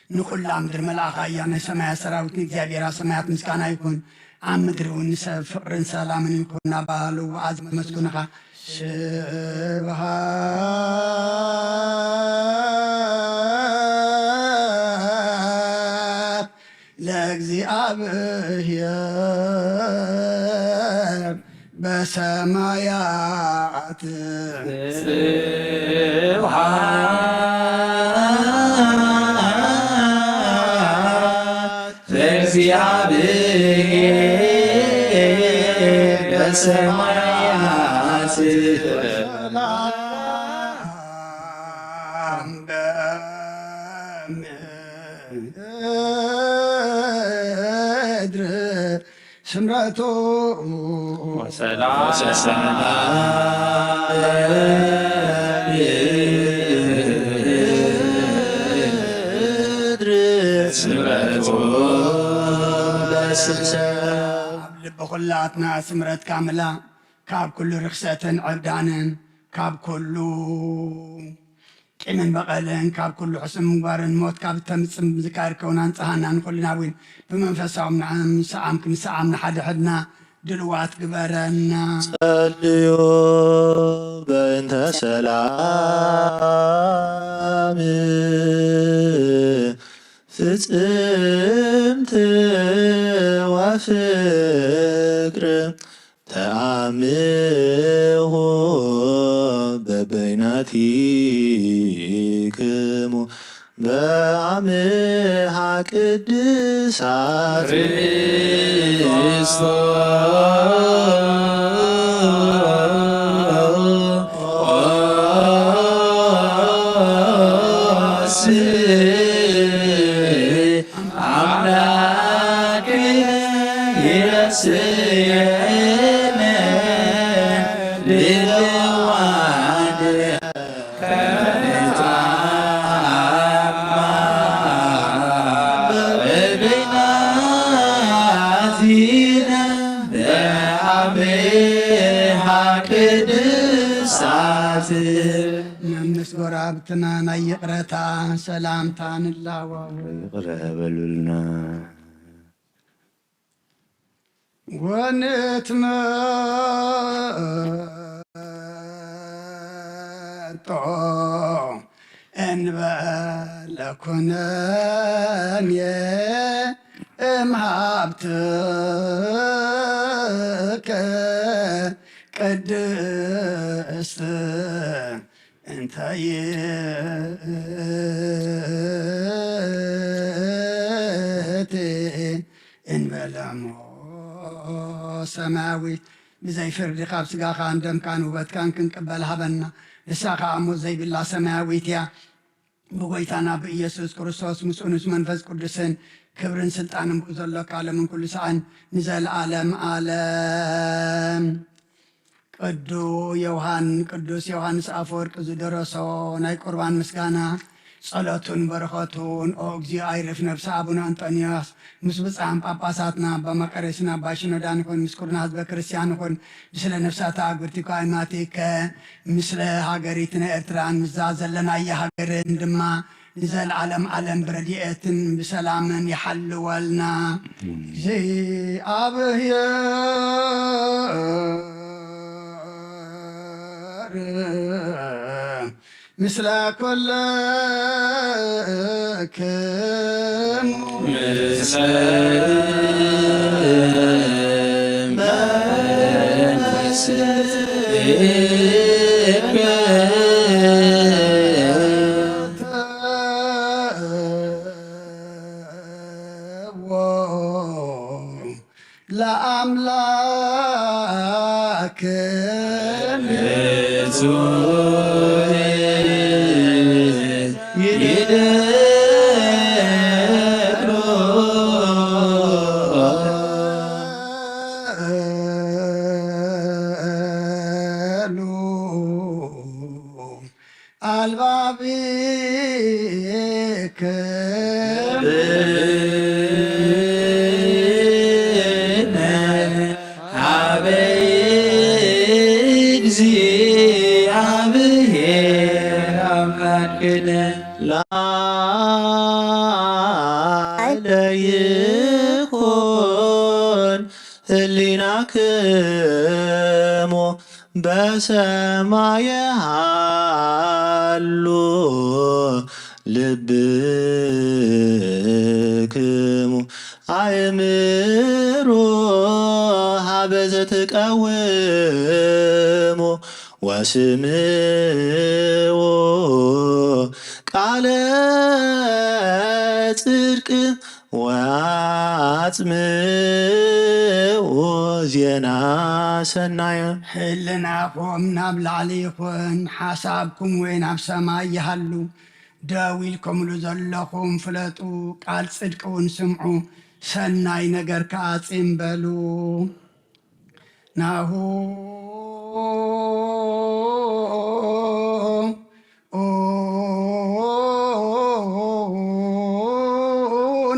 ንኹላ ምድሪ መልኣኻ እያ ናይ ሰማያት ሰራዊት ንእግዚኣብሔር ኣብ ሰማያት ምስጋና ይኩን ኣብ ምድሪ እውን ንሰብ ፍቕርን ሰላምን ይኩን እናባህሉ ኣዝ መስጉንኻ ስብሃት ለእግዚአብሔር በሰማያት ስብሃት ለእግዚአብሔር በሰማያት ሰላም በምድር ስምረቱ بخلاتنا سمرت كاملة كاب كل رخصة عبدانا كاب كل كمن بقلن كاب كل حسن مبارن موت كاب تمسم ذكار كونان صهانان كلنا وين بمنفسهم نعم سعامكم سعامنا حد حدنا دلوات قبرنا صليوا بنت سلام ፍጽምት ወፍቅር ተአምሆ በበይናቲክሙ በአምሃ ቅድሳት نمس قرابتنا نيقرتا سلامتان الله قرابلنا ونتمتع እንበለኩነን እምሃብትከ ቅድስት እንተ ይእቲ እንበለሞ ሰማያዊት ብዘይ ፍርዲ ካብ ስጋኻ እንደምካን ውበትካን ክንቅበል ሃበና ንሳኻ ሞት ዘይብላ ሰማያዊት እያ ብጎይታና ብኢየሱስ ክርስቶስ ምስኡ ንስ መንፈስ ቅዱስን ክብርን ስልጣንን ብኡ ዘሎካ ዓለምን ኩሉ ሰዓን ንዘለዓለም ዓለም ቅዱስ ዮሐንስ አፈወርቅ ዝደረሶ ናይ ቁርባን ምስጋና ጸሎቱን በረኸቱን ኦ እግዚኦ አይረፍ ነፍሰ አቡነ አንጦኒዮስ ምስ ብፃም ጳጳሳትና በመቀሬስና ባሽኖዳን ይኹን ምስ ኩርና ህዝበ ክርስቲያን ይኹን ምስለ ነፍሳታ አግብርቲኳ አይማቲከ ምስለ ሃገሪትና ኤርትራን ምዛ ዘለናየ ሃገርን ድማ ንዘለዓለም ዓለም ብረድኤትን ብሰላምን ይሓልወልና እግዚአብሔር ምስለ ኩልክሙ ለይኩን ህሊናክሙ በሰማየ ሃሉ ልብክሙ አእምሮ ሀበ ዘትቀውሙ ወስምዑ ቃለ ጽድቅ ወአጽምዑ ዜና ሰናየ ሕልናኹም ናብ ላዕሊ ይኹን ሓሳብኩም ወይ ናብ ሰማይ ይሃሉ ደው ኢልኩምሉ ዘለኹም ፍለጡ ቃል ጽድቂ እውን ስምዑ ሰናይ ነገር ከዓ ጽምበሉ ናሁ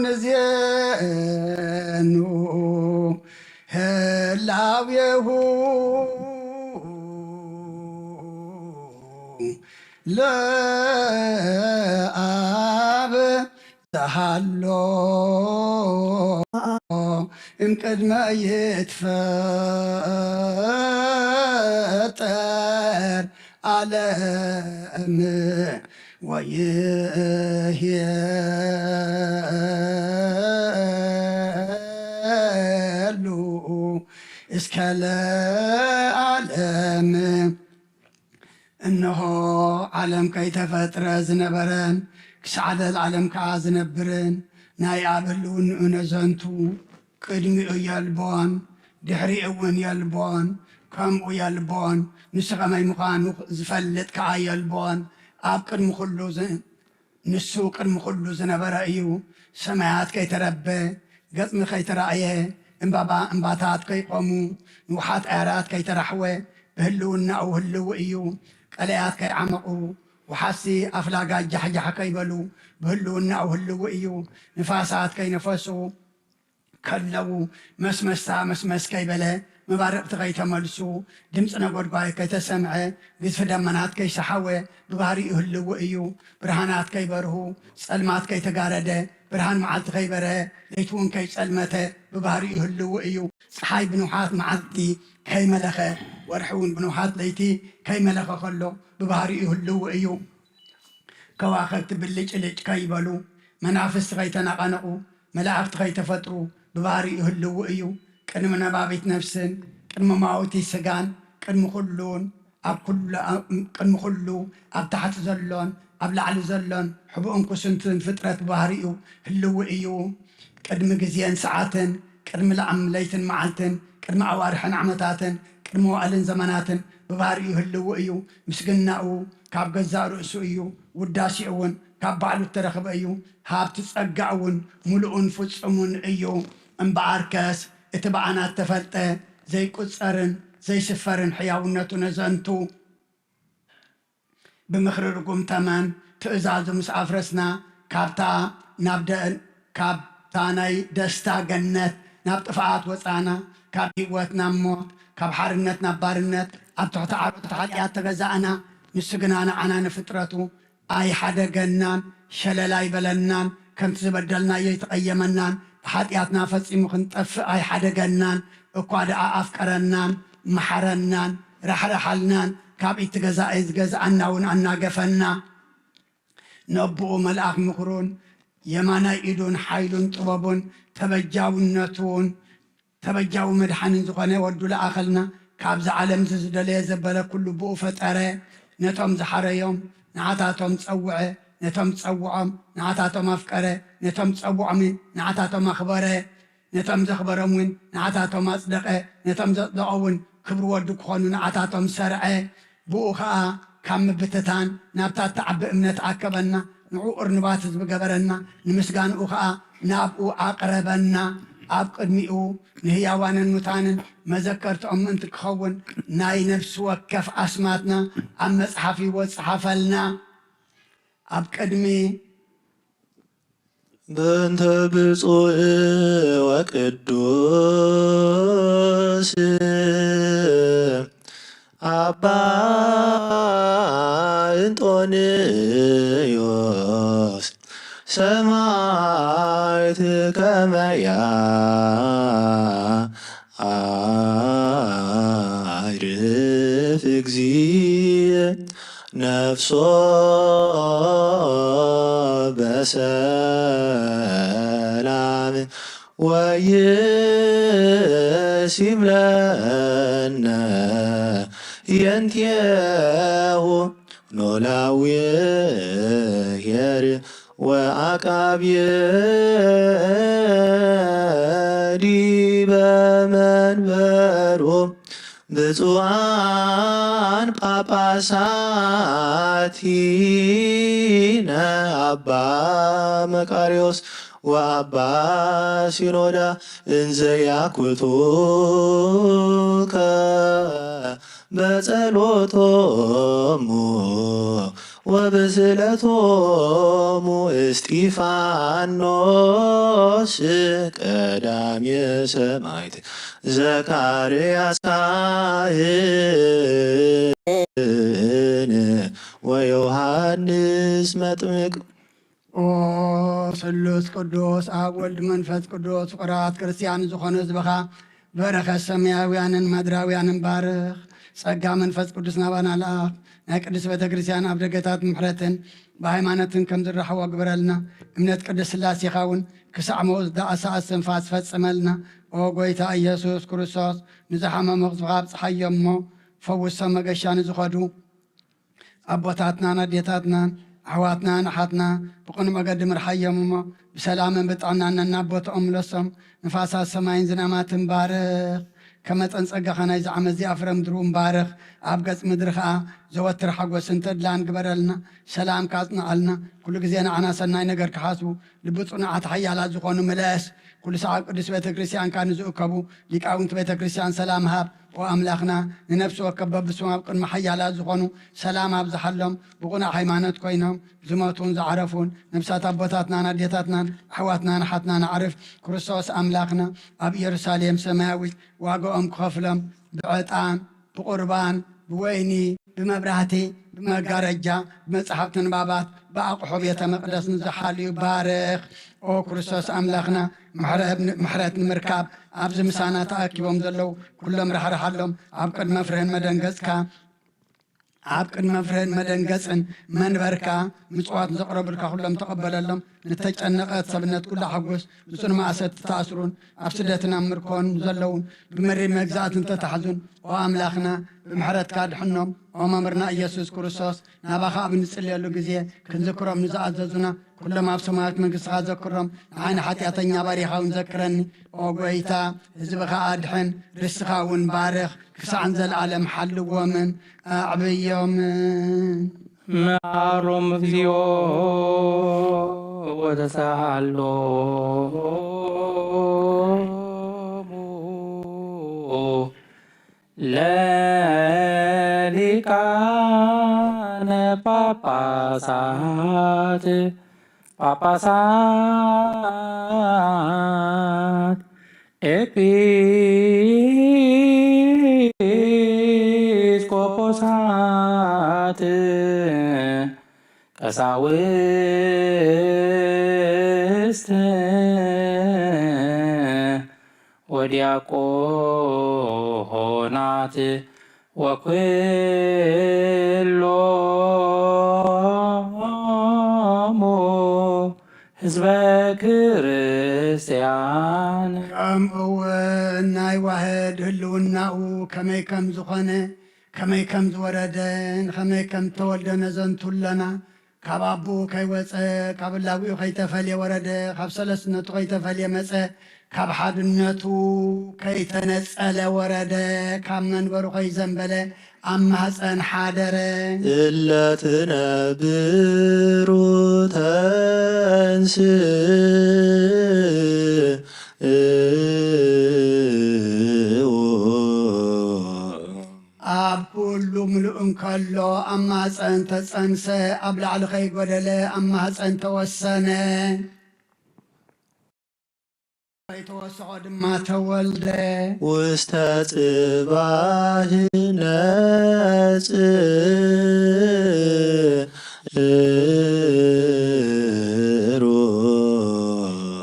ንዜኑ ህላዌሁ ለአብ ዘሃሎ እምቅድመ ይትፈጠር ዓለም ወይሄሉ እስከ ለዓለም እነሆ ዓለም ከይተፈጥረ ዝነበረን ክሳዕ ለዓለም ከዓ ዝነብርን ናይ ኣብ ህልውንኡ ነዘንቱ ቅድሚኡ የልቦን ድሕሪኡ እውን የልቦን ከምኡ የልቦን ንሱ ኸመይ ምዃኑ ዝፈልጥ ከዓ የልቦን ኣብ ቅድሚ ኩሉ ንሱ ቅድሚ ኩሉ ዝነበረ እዩ ሰማያት ከይተረበ ገጽሚ ከይተረእየ እምባታት ከይቆሙ ንውሓት ኣያራት ከይተራሕወ ብህልውናኡ ህልው እዩ ቀለያት ከይዓመቑ ወሓሲ ኣፍላጋ ጃሕጃሕ ከይበሉ ብህልውናኡ ህልው እዩ ንፋሳት ከይነፈሱ ከለዉ መስመስታ መስመስ ከይበለ መባርቕቲ ከይተመልሱ ድምፂ ነጐድጓድ ከይተሰምዐ ግዝፊ ደመናት ከይሰሓወ ብባህሪኡ ህልው እዩ ብርሃናት ከይበርሁ ጸልማት ከይተጋረደ ብርሃን መዓልቲ ከይበርሀ ለይቲ እውን ከይጸልመተ ብባህሪኡ ህልው እዩ ፀሓይ ብንውሓት መዓልቲ ከይመለኸ ወርሒ እውን ብንውሓት ለይቲ ከይመለኸ ከሎ ብባህሪኡ ህልው እዩ ከዋኸብቲ ብልጭልጭ ከይበሉ መናፍስቲ ከይተናቐነቑ መላእኽቲ ከይተፈጥሩ ብባህሪኡ ህልው እዩ ቅድሚ ነባቢት ነፍስን ቅድሚ ማውቲ ስጋን ቅድሚ ኩሉ ኣብ ታሕቲ ዘሎን ኣብ ላዕሊ ዘሎን ሕቡእን ኩስንትን ፍጥረት ብባህሪኡ ህልው እዩ ቅድሚ ግዜን ሰዓትን ቅድሚ ለይትን መዓልትን ቅድሚ ኣዋርሕን ዓመታትን ቅድሚ ዋዕልን ዘመናትን ብባህሪኡ ህልው እዩ ምስግናኡ ካብ ገዛእ ርእሱ እዩ ውዳሲኡ እውን ካብ ባዕሉ እተረኽበ እዩ ሃብቲ ጸጋእ እውን ሙሉኡን ፍጹሙን እዩ እምበኣርከስ እቲ በዓናት ተፈልጠ ዘይቁፀርን ዘይስፈርን ሕያውነቱ ነዘንቱ ብምኽሪ ርጉም ተመን ትእዛዙ ምስ ኣፍረስና ካብታ ናይ ደስታ ገነት ናብ ጥፍኣት ወፃና ካብ ህይወት ናብ ሞት ካብ ሓርነት ናብ ባርነት ኣብ ትሕቲ ዓሮት ሓጢኣት ተገዛእና ንሱ ግና ንዓና ንፍጥረቱ ኣይሓደገናን ሸለላ ይበለናን ከምቲ ዝበደልናዮ ይተቐየመናን ብሓጢኣትና ፈጺሙ ክንጠፍእ ኣይሓደገናን እኳ ደኣ ኣፍቀረናን መሓረናን ራሕራሓልናን ካብ ኢቲ ገዛኢ ዝገዝኣና እውን ኣናገፈና ነብኡ መልኣኽ ምኽሩን የማናይ ኢዱን ሓይሉን ጥበቡን ተበጃውነቱን ተበጃዊ መድሓንን ዝኾነ ወዱ ለኣኸልና ካብዚ ዓለም ዝደለየ ዘበለ ኩሉ ብኡ ፈጠረ ነቶም ዝሓረዮም ንዓታቶም ፀውዐ ነቶም ፀውዖም ንዓታቶም ኣፍቀረ ነቶም ፀውዖም ንዓታቶም ኣኽበረ ነቶም ዘኽበሮም እውን ንዓታቶም ኣጽደቐ ነቶም ዘጽደቐ እውን ክብሪ ወዱ ክኾኑ ንዓታቶም ሰርዐ ብኡ ከዓ ካብ ምብትታን ናብታ ተዓቢ እምነት ኣከበና ንዑ እርንባት ህዝቢ ገበረና ንምስጋንኡ ከዓ ናብኡ ኣቕረበና ኣብ ቅድሚኡ ንህያዋንን ሙታንን መዘከርቲኦም ምእንቲ ክኸውን ናይ ነፍሲ ወከፍ ኣስማትና ኣብ መፅሓፍ ይወፅሓፈልና ኣብ ቅድሚ በእንተ ብፁዕ ወቅዱስ አባ እንጦንዮስ ሰማዕት ከመያ አዕርፍ እግዚእ ነፍሶ በሰላም ወይሲም ለነ የንትየሁ ኖላዊ የር ወአቃብየ ዲበ መንበሮም ብፁዓን ጳጳሳቲነ አባ መቃርዮስ ወአባ ሲኖዳ እንዘ ያኩቱከ በጸሎቶሙ ወብስለቶሙ እስጢፋኖስ ቀዳሜ ሰማዕት ዘካርያስ ካህን ወዮሐንስ መጥምቅ። ኦ ስሉስ ቅዱስ አብ ወልድ መንፈስ ቅዱስ ፍቁራት ክርስቲያን ዝኾኑ ህዝብኻ በረኸት ሰማያውያንን ምድራውያንን ባርኽ። ጸጋ መንፈስ ቅዱስ ናባና ለኣኽ ናይ ቅዱስ ቤተ ክርስቲያን ኣብ ደገታት ምሕረትን ብሃይማኖትን ከም ዝረኸቦ ግብረልና። እምነት ቅዱስ ስላሴኻ እውን ክሳዕ መውፅእ ኣሳእ ስንፋስ ፈጽመልና። ኦ ጎይታ ኢየሱስ ክርስቶስ ንዝሓመሙ ህዝብኻ ኣብፅሓዮም እሞ ፈውሶም መገሻ ንዝኸዱ ኣቦታትናን ኣዴታትናን ኣሕዋትናን ኣሓትና ብቕኑ መገዲ ምርሓዮም እሞ ብሰላምን ብጥዕናን እናቦቶኦም ምለሶም። ንፋሳት ሰማይን ዝናማትን ባርኽ። ከመጠን ጸጋኻ ናይ ዝዓመት እዚኣ ፍረ ምድሩ እምባርኽ። ኣብ ገጽ ምድሪ ከዓ ዘወትር ሓጐስን ተድላን ግበረልና። ሰላም ካጽንዓልና። ኩሉ ግዜ ንዓና ሰናይ ነገር ክሓስቡ ልቢ ጽኑዓት ሓያላት ዝኾኑ ምለስ። ኩሉ ሰዓብ ቅዱስ ቤተ ክርስቲያንካ ንዝእከቡ ሊቃውንቲ ቤተ ክርስቲያን ሰላም ሃብ። ወኣምላኽና ንነፍሲ ወከፍ በብስም ኣብ ቅድሚ ሓያላት ዝኾኑ ሰላም ኣብዝሓሎም ብቑኑዕ ሃይማኖት ኮይኖም ዝሞቱን ዝዓረፉን ነብሳት ኣቦታትናን ኣዴታትናን ኣሕዋትናን ኣሓትናን ኣዕርፍ። ክርስቶስ ኣምላኽና ኣብ ኢየሩሳሌም ሰማያዊት ዋግኦም ክኸፍሎም ብዕጣን ብቁርባን ብወይኒ ብመብራህቲ ብመጋረጃ ብመጽሓፍቲ ንባባት ብኣቑሑ ቤተ መቕደስ ንዝሓልዩ ባርኽ። ኦ ክርስቶስ ኣምላኽና ምሕረት ንምርካብ ኣብዚ ምሳና ተኣኪቦም ዘለዉ ኩሎም ረሕርሓሎም። ኣብ ቅድመ ፍርህን መደንገጽካ ኣብ ቅድመ ፍርህን መደንገጽን መንበርካ ምጽዋት ዘቕረቡልካ ኩሎም ተቐበለሎም። ንተጨነቐት ሰብነት ኩላ ሓጐስ ብጽኑ ማእሰት ተኣስሩን ኣብ ስደትን ኣብ ምርኮን ዘለውን ብመሪር መግዛእትን ተታሕዙን። ኦ ኣምላኽና ብምሕረትካ ድሕኖም። ኦ መምህርና ኢየሱስ ክርስቶስ ናባኻ ኣብ ንጽልየሉ ግዜ ክንዝክሮም ንዝኣዘዙና ኩሎም ኣብ ሰማያዊት መንግሥትኻ ዘክሮም። ንዓይኒ ሓጢኣተኛ ባሪኻውን ዘክረኒ። ኦ ጐይታ ህዝብኻ ኣድሕን ርስኻ እውን ባርኽ። ክሳዕን ዘለዓለም ሓልዎምን ኣዕብዮምን። መዓሮም እግዚኦ ወተሳሃሎሙ ለሊቃነ ጳጳሳት ኤጲስቆጶሳት ቀሳውስት ወዲያቆናት ወኩሎሙ ህዝበ ክርስቲያን። ከምኡውን ናይ ዋህድ ህልውናኡ ከመይ ከም ዝኾነ ከመይ ከም ዝወረደን ከመይ ከም ተወልደነ ዘንቱለና ካብ ኣቦ ከይወፀ ካብ ላዊኡ ከይተፈልየ ወረደ ካብ ሰለስነቱ ከይተፈልየ መፀ ካብ ሓድነቱ ከይተነጸለ ወረደ ካብ መንበሩ ከይዘንበለ ኣብ ማህፀን ሓደረ። እለ ትነብሩ ተንሥኡ ኣብ ኩሉ ምሉእ እንከሎ ኣብ ማህፀን ተጸንሰ ኣብ ላዕሊ ከይጎደለ ኣብ ማህፀን ተወሰነ። ከይተወስኾ ድማ ተወልደ። ውስተ ጽባሕ ነጽሩ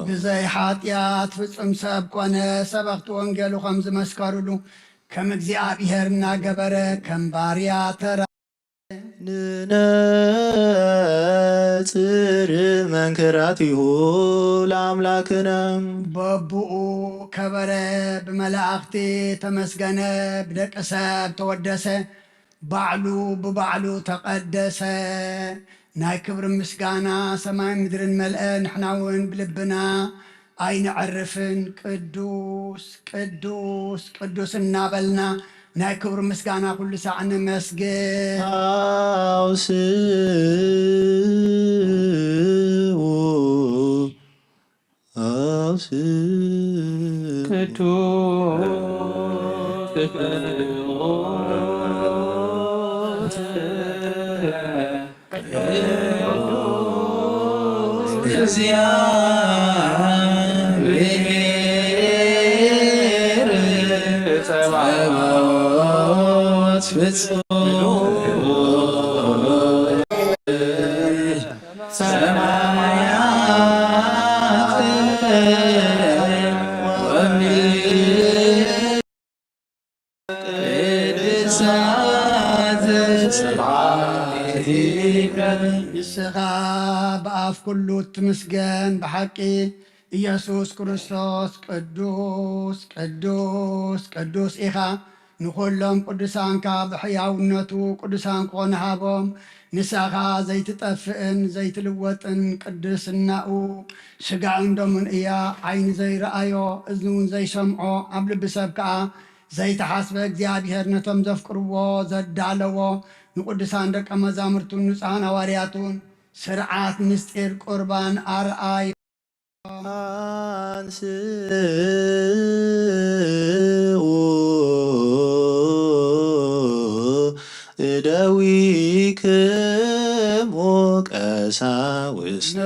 ብዘይ ሓጢኣት ፍጹም ሰብ ኮነ። ሰበኽቲ ወንጌሉ ከም ዝመስከሩሉ ከም እግዚኣብሔር እናገበረ ከም ባርያ ተራ ንነጽር መንክራቲሁ ለአምላክነ በብኡ ከበረ ብመላእኽቲ ተመስገነ ብደቂ ሰብ ተወደሰ ባዕሉ ብባዕሉ ተቐደሰ። ናይ ክብሪ ምስጋና ሰማይ ምድርን መልአ ንሕና እውን ብልብና ኣይንዕርፍን ቅዱስ ቅዱስ ቅዱስ እናበልና ናይ ክብሪ ምስጋና ኩሉ ሰዕ ንመስግን እግዚአብሔር ጸባኦት ፍጹም ሰማያት ወምድር ቅድሳት ጽባኦትከ ንስኻ ብኣፍ ኩሉ ትምስገን ብሓቂ ኢየሱስ ክርስቶስ ቅዱስ ቅዱስ ቅዱስ ኢኻ ንኩሎም ቅዱሳንካ ብሕያውነቱ ቅዱሳን ክኾኑ ሃቦም ንሳኻ ዘይትጠፍእን ዘይትልወጥን ቅድስናኡ ስጋኡን ደሙን እያ ዓይኒ ዘይረኣዮ እዝኒ እውን ዘይሰምዖ ኣብ ልቢ ሰብ ከዓ ዘይተሓስበ እግዚኣብሔር ነቶም ዘፍቅርዎ ዘዳለዎ ንቅዱሳን ደቀ መዛሙርቱን ንጹሓን ሃዋርያቱን ስርዓት ምስጢር ቁርባን ኣርኣይ አንስኡ እደዊክሙ ቀሳውስት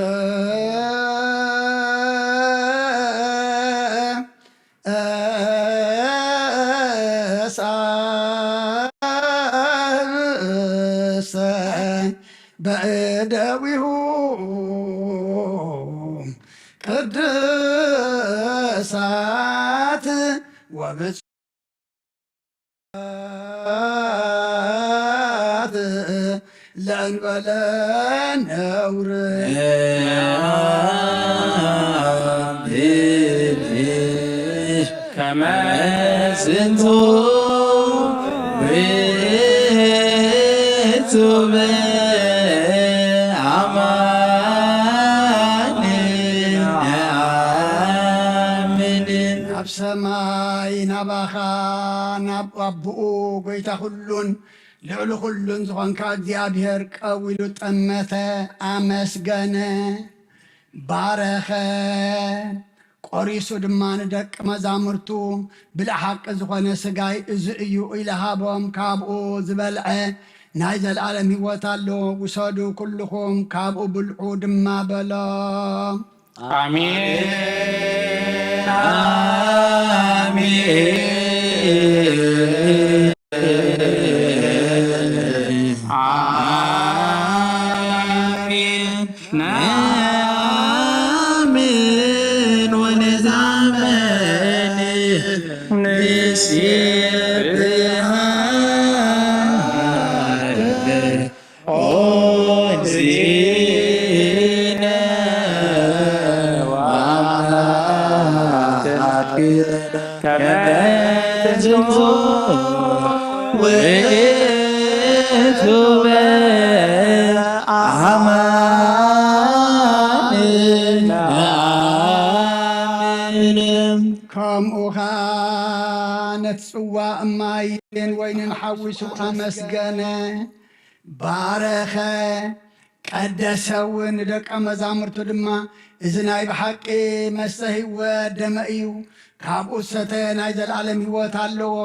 በእደዊሁ ቅድሳት ወብፅዓት ለእንበለ ነውር ከመ ዝንቱ ውእቱ ናብ ሰማይ ናባኻ ናብ ኣቦኡ ጎይታ ኩሉን ልዕሊ ኩሉን ዝኾንካ እግዚኣብሔር ቀዊሉ ጠመተ ኣመስገነ ባረኸ ቆሪሱ ድማ ንደቂ መዛሙርቱ ብልሓቂ ዝኾነ ስጋይ እዚ እዩ ኢለሃቦም ካብኡ ዝበልዐ ናይ ዘለዓለም ህይወት ኣሎ ውሰዱ ኩልኹም ካብኡ ብልዑ ድማ በሎም አሜን አሜን ነአምን ወነዛመን ንስብሐት ኦ እግዚእነ ከመ ዝንቱ ውእቱ በአማን ነአምን ከምኡኻ ነቲ ጽዋእ እማይን ወይንን ሓዊሱ ኣመስገነ ባረኸ ቀደሰውን ንደቀ መዛሙርቱ ድማ እዚ ናይ ብሓቂ መስተ ህይወት ደመ እዩ ካብኡ ዝሰተየ ናይ ዘለዓለም ህይወት ኣለዎ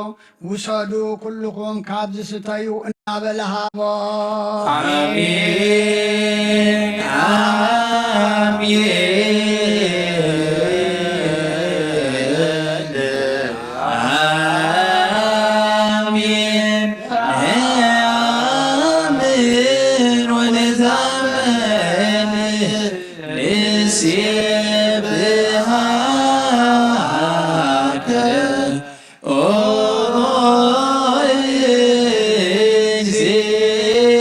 ውሰዱ ኩልኹም ካብ ዝስተዩ እናበለሃቦ አሜን አሜን ነአምን ወነዛመን ንስብሐት ኦ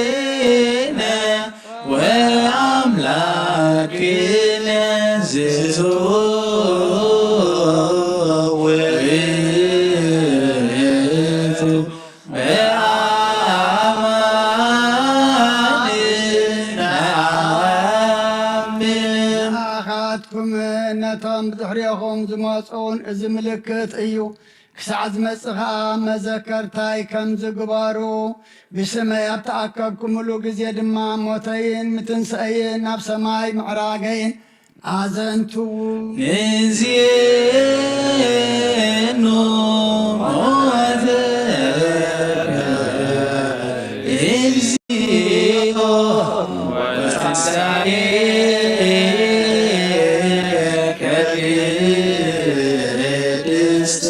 እግዚእነ ወአምላክነ እዚ ምልክት እዩ ክሳዕ ዝመጽእ ኸዓ መዘከርታይ ከም ዝግበሩ ብስመይ ኣብ ተኣከብኩምሉ ግዜ ድማ ሞተይን ምትንስአይን ናብ ሰማይ ምዕራገይን ኣዘንቱ ንዚኑ እግዚኦ ወትንሣኤከ ቅድስት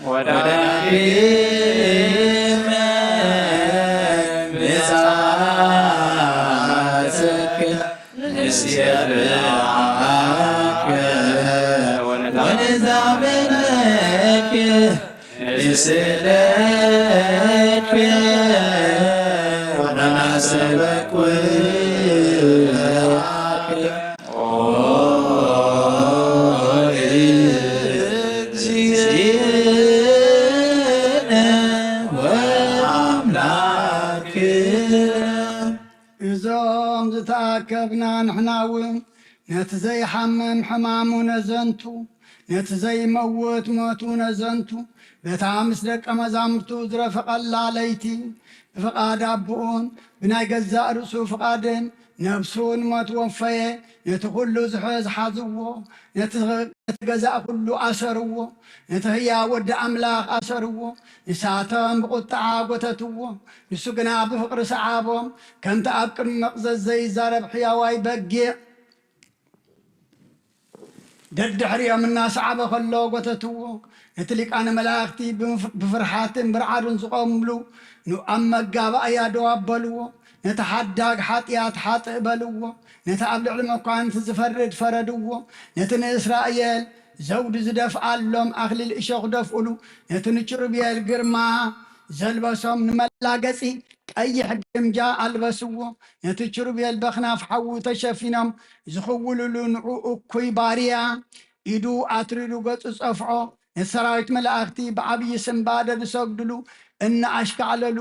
ወዳግመ ምጽአትከ ንሴብሐከ ወንዛብነከ ንስእለከ ወናሰበክ እዞም ዝተኣከብና ንሕና እውን ነቲ ዘይሓምም ሕማሙ ነዘንቱ ነቲ ዘይመውት ሞቱ ነዘንቱ በታ ምስ ደቀ መዛሙርቱ ዝረፈቐላ ለይቲ ብፍቓድ ኣቦኡን ብናይ ገዛእ ርእሱ ፍቓድን ነብሱን ሞት ወፈየ ነቲ ኩሉ ዝሓዝዎ ነቲ ገዛእ ኩሉ ኣሰርዎ ነቲ ህያው ወዲ ኣምላኽ ኣሰርዎ ንሳቶም ብቁጣዓ ጐተትዎ ንሱ ግና ብፍቕሪ ሰዓቦም ከምቲ ኣብ ቅድሚ መቕዘዝ ዘይዛረብ ሕያዋይ በጊዕ ደድሕሪኦም እናሰዓበ ከሎ ጐተትዎ ነቲ ሊቃነ መላእኽቲ ብፍርሓትን ብርዓድን ዝቖምሉ ኣብ መጋባእያ ደው ኣበልዎ ነቲ ሓዳግ ሓጢኣት ሓጥእ በልዎ ነቲ ኣብ ልዕሊ መኳንንቲ ዝፈርድ ፈረድዎ ነቲ ንእስራኤል ዘውዲ ዝደፍኣሎም ኣኽሊል እሾኽ ደፍኡሉ ነቲ ንኪሩቤል ግርማ ዘልበሶም ንመላገጺ ቀይሕ ግምጃ ኣልበስዎ ነቲ ኪሩቤል በኽናፍ ሓዊ ተሸፊኖም ዝኽውልሉ ንዑ እኩይ ባርያ ኢዱ ኣትሪዱ ገጹ ጸፍዖ ነቲ ሰራዊት መላእኽቲ ብዓብዪ ስምባደ ዝሰግድሉ እናኣሽካዕለሉ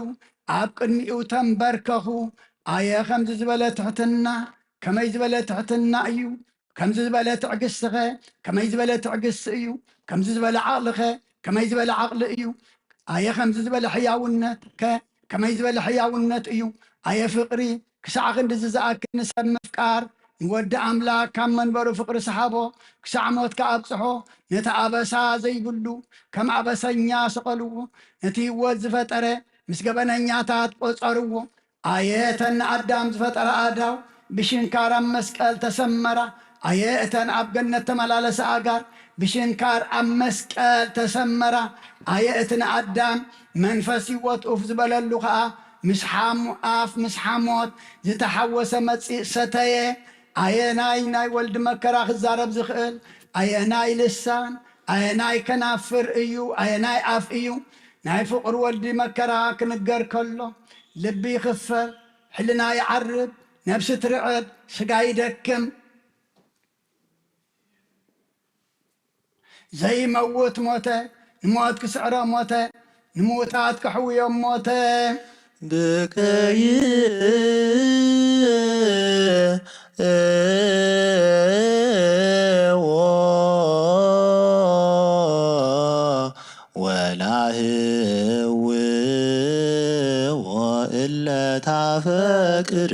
ኣብ ቅድሚኡ ተንበርከኹ ኣየ ከምዚ ዝበለ ትሕትና ከመይ ዝበለ ትሕትና እዩ ከምዚ ዝበለ ትዕግስትኸ ከመይ ዝበለ ትዕግስቲ እዩ ከምዚ ዝበለ ዓቕልኸ ከመይ ዝበለ ዓቕሊ እዩ ኣየ ከምዚ ዝበለ ሕያውነት ከመይ ዝበለ ሕያውነት እዩ ኣየ ፍቕሪ ክሳዕ ክንዲ ዝኣክል ንሰብ ምፍቃር ንወዲ ኣምላክ ካብ መንበሩ ፍቕሪ ሰሓቦ ክሳዕ ሞት ከኣብፅሖ ነቲ ኣበሳ ዘይብሉ ከም ኣበሰኛ ሰቐልዎ ነቲ ህይወት ዝፈጠረ ምስ ገበነኛታት ቆጸርዎ ኣየ እተን ኣዳም ዝፈጠረ ኣዳው ብሽንካር ኣብ መስቀል ተሰመራ ኣየ እተን ኣብ ገነት ተመላለሰ ኣጋር ብሽንካር ኣብ መስቀል ተሰመራ ኣየ እቲ ንኣዳም መንፈስ ህይወት ኡፍ ዝበለሉ ኸዓ ምስ ሓሙኣፍ ምስ ሓሞት ዝተሓወሰ መጺእ ሰተየ ኣየ ናይ ወልዲ መከራ ክዛረብ ዝኽእል ኣየ ናይ ልሳን ኣየ ናይ ከናፍር እዩ ኣየ ናይ ኣፍ እዩ ናይ ፍቕሪ ወልዲ መከራ ክንገር ከሎ ልቢ ይኽፈር ሕልና ይዓርብ ነብሲ ትርዕድ ስጋ ይደክም ዘይመውት ሞተ ንሞት ክስዕሮ ሞተ ንምውታት ክሕውዮም ሞተ ብከይዎ ወላህውዎ እለ ታፈቅር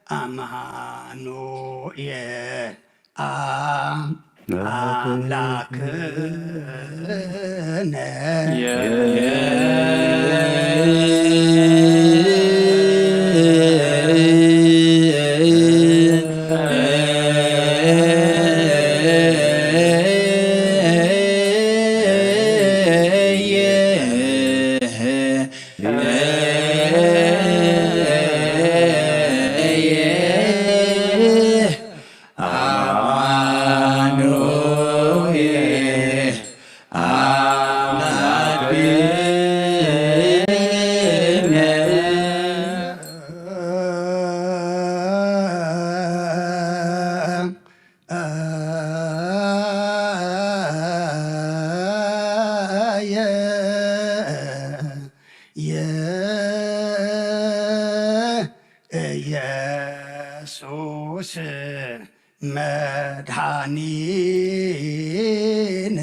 አማኑኤል ኢየሱስ መድኃኒነ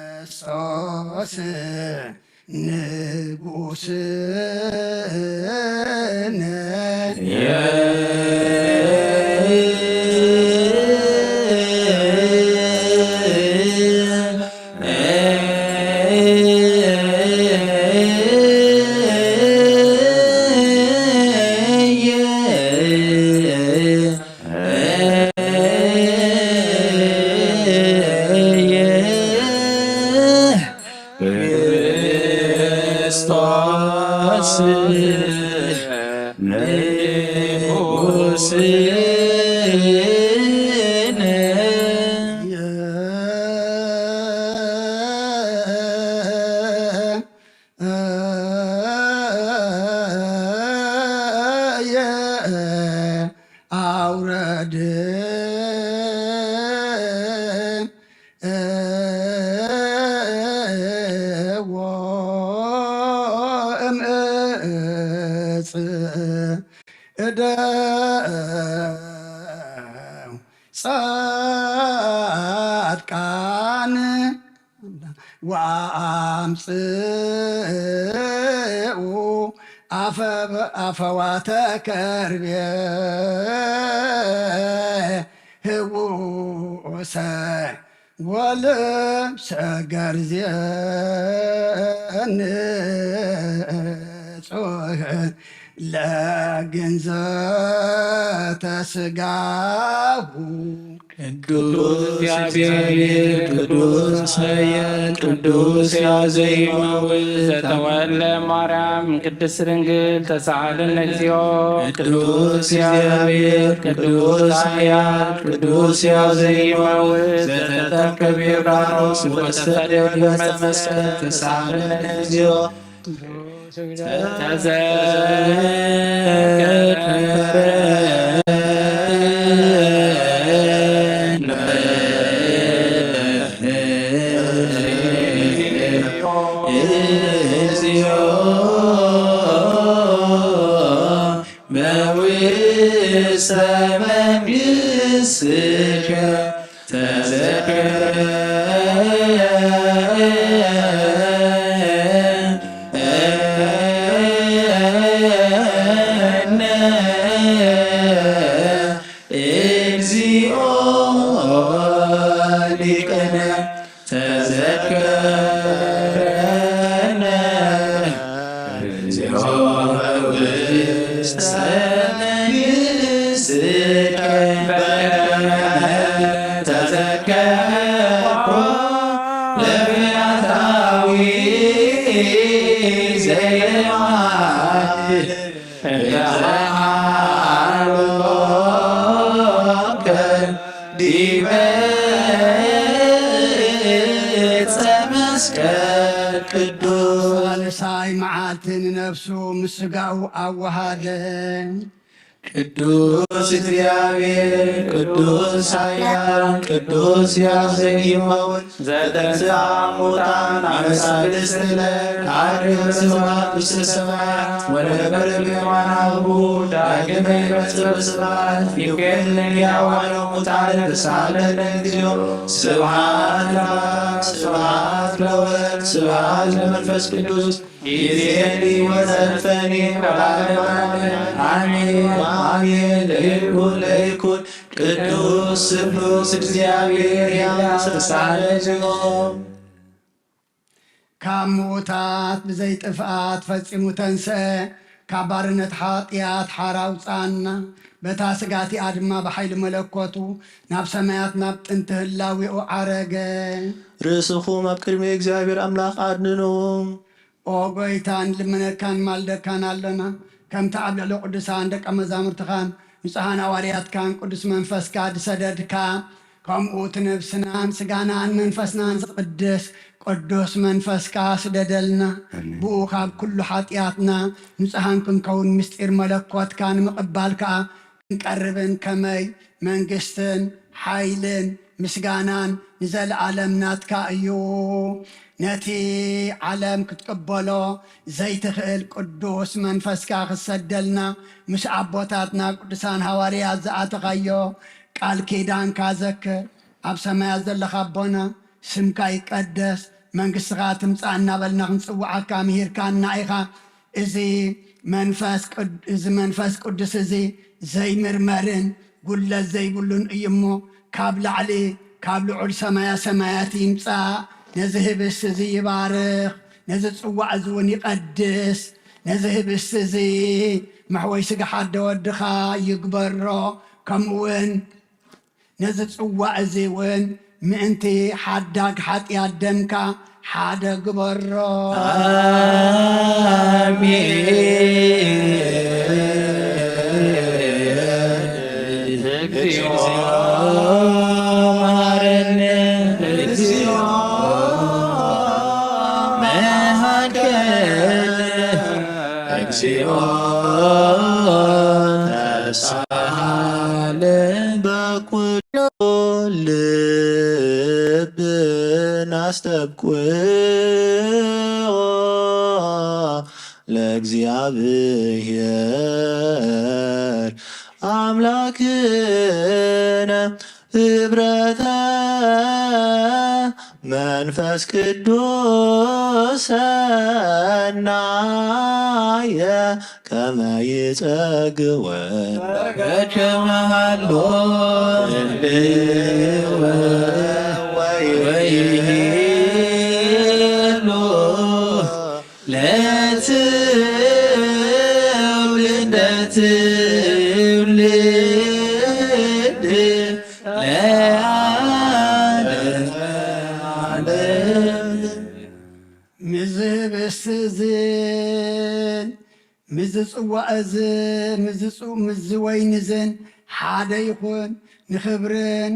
ክርስቶስ ንጉሥነ ክርስቶስ ንጉሥነ አውረድ ወእምዕፅ እደው ጻድቃን ወአምጽኡ አፈዋተ ከርቤ ህውሰ ወልብሰ ገርዜን ንጹሕ ለግንዘተ ሥጋሁ ቅዱስ እግዚአብሔር ቅዱስ ኃያል ቅዱስ ያዘይመውት ዘተወለ ማርያም ቅድስት ድንግል ተሳሃልን እግዚኦ ቅዱስ እግዚአብሔር ቅዱስ ኃያል ቅዱስ ያዘይመውት ዘተተከበ ዮርዳኖስ ወተሰደደ መስቀል ተሳሃልን እግዚኦ በውስተ መንግሥትከ እግዚኦ ሊቀነ ተዘከረነ እግዚኦ በውስተ መንግሥትከ ተዘከሮ ለብያታዊ ዘየማን ዲበ ዕፀ መስቀል ቅዱስ ሳልሳይ መዓልትን ነፍሱ ምስጋው አዋሃደ ቅዱስ እግዚአብሔር ቅዱስ ኃያል ቅዱስ ያዘይመውት ዘተንሥአ እሙታን አመ ሣልስት ዕለት ዐርብ ስብሐት ውስተ ሰማያት ወነበረ በየማናሁ ዳግመ ይመጽእ በስብሐት ይቤልነ ሕያዋነ ወሙታነ ተሳለነ እግዚኦ ስብሐት ለአብ ስብሐት ለወልድ ስብሐት ለመንፈስ ቅዱስ ይእዜኒ ወዘልፈኒ ወለዓለመ አሜን አሜን። ለይኩን ለይኩን ቅዱስ ቅዱስ እግዚአብሔር ያስተሳለ ዚኦም ካብ ምዉታት ብዘይ ጥፍኣት ፈጺሙ ተንስአ ካብ ባርነት ኃጢአት ሓራ አውፃና በታ ስጋቲኣ ድማ ብሓይሊ መለኮቱ ናብ ሰማያት ናብ ጥንቲ ህላዊኡ ዓረገ። ርእስኹም ኣብ ቅድሚ እግዚአብሔር ኣምላኽ ኣድንኑ። ኦ ጎይታን ልመነካን ማልደካን ኣለና ከምቲ ኣብ ልዕሊ ቅዱሳን ደቀ መዛሙርትኻን ንጹሓን ሐዋርያትካን ቅዱስ መንፈስካ ድሰደድካ ከምኡ እቲ ነብስናን ስጋናን መንፈስናን ዝቅድስ ቅዱስ መንፈስካ ስደደልና ብኡ ካብ ኩሉ ኃጢአትና ንጹሓን ክንከውን ምስጢር መለኮትካ ንምቕባል ከዓ ክንቀርብን ከመይ መንግስትን ሓይልን ምስጋናን ንዘለዓለም ናትካ እዩ። ነቲ ዓለም ክትቅበሎ ዘይትኽእል ቅዱስ መንፈስካ ክሰደልና ምስ ኣቦታትና ቅዱሳን ሐዋርያት ዝኣተኻዮ ቃል ኪዳንካ ዘክር። ኣብ ሰማያት ዘለኻ ኣቦና ስምካ ይቀደስ መንግስትኻ ትምጻእ እናበልና ክንጽዋዓካ ምሂርካና ኢኻ። እዚ መንፈስ ቅዱስ እዚ ዘይምርመርን ጉለት ዘይብሉን እዩ እሞ ካብ ላዕሊ ካብ ልዑል ሰማያት ይምጻእ። ነዚ ህብስት እዚ ይባርኽ፣ ነዚ ጽዋዕ እዚ እውን ይቐድስ። ነዚ ህብስት እዚ መሕወይ ስጋ ሓደ ወድኻ ይግበሮ። ከምኡውን ነዚ ጽዋዕ እዚ እውን ምእንቲ ሓዳግ ኃጢአት ደምካ ሓደ ግበሮ። እግዚኦ ተሳሃለ በኩሉ ልብን አስተብቁዖ ለእግዚአብሔር አምላክነ ህብረተ መንፈስ ቅዱስ ሰናየ ከመ ይጸግወን በከመሃሎ እልወ ወይሄሎ ለትውልደ ትውልድ ምዝ ህብስት እዝን ምዝ ጽዋዕ እዚ ምዝ ወይኒ እዝን ሓደ ይኹን ንኽብርን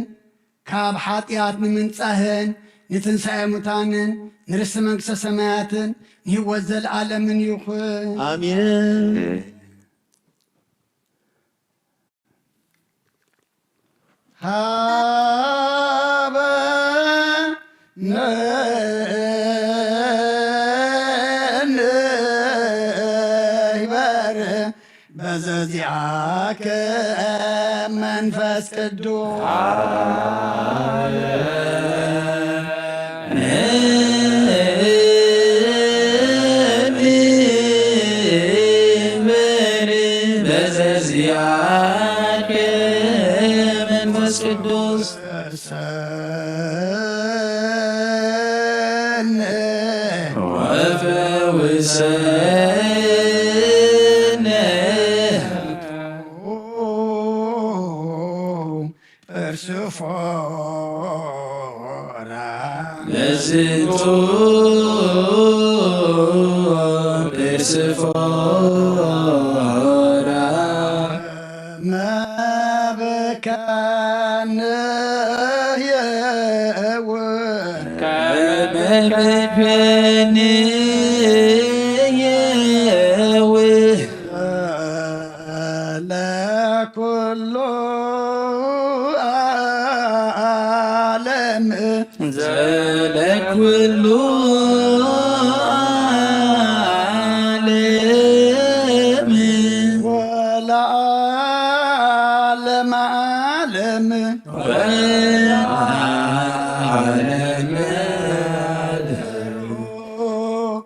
ካብ ኃጢአት ንምንጻህን ንትንሣኤ ሙታንን ንርስቲ መንግሥተ ሰማያትን ንህይወት ዘለዓለምን ይኹን አሜን። ሃበ ንይበር በዘዚአከ መንፈስ ቅዱስ በዘዚአከ መንፈስ ቅዱስ ሰነ ወፈውሰነ እርስፎራ ለዝንቱ እርስፎራ መበካነ የው ከመድፈንየው ለነ ولكل عالم ولعالم عالم والعالم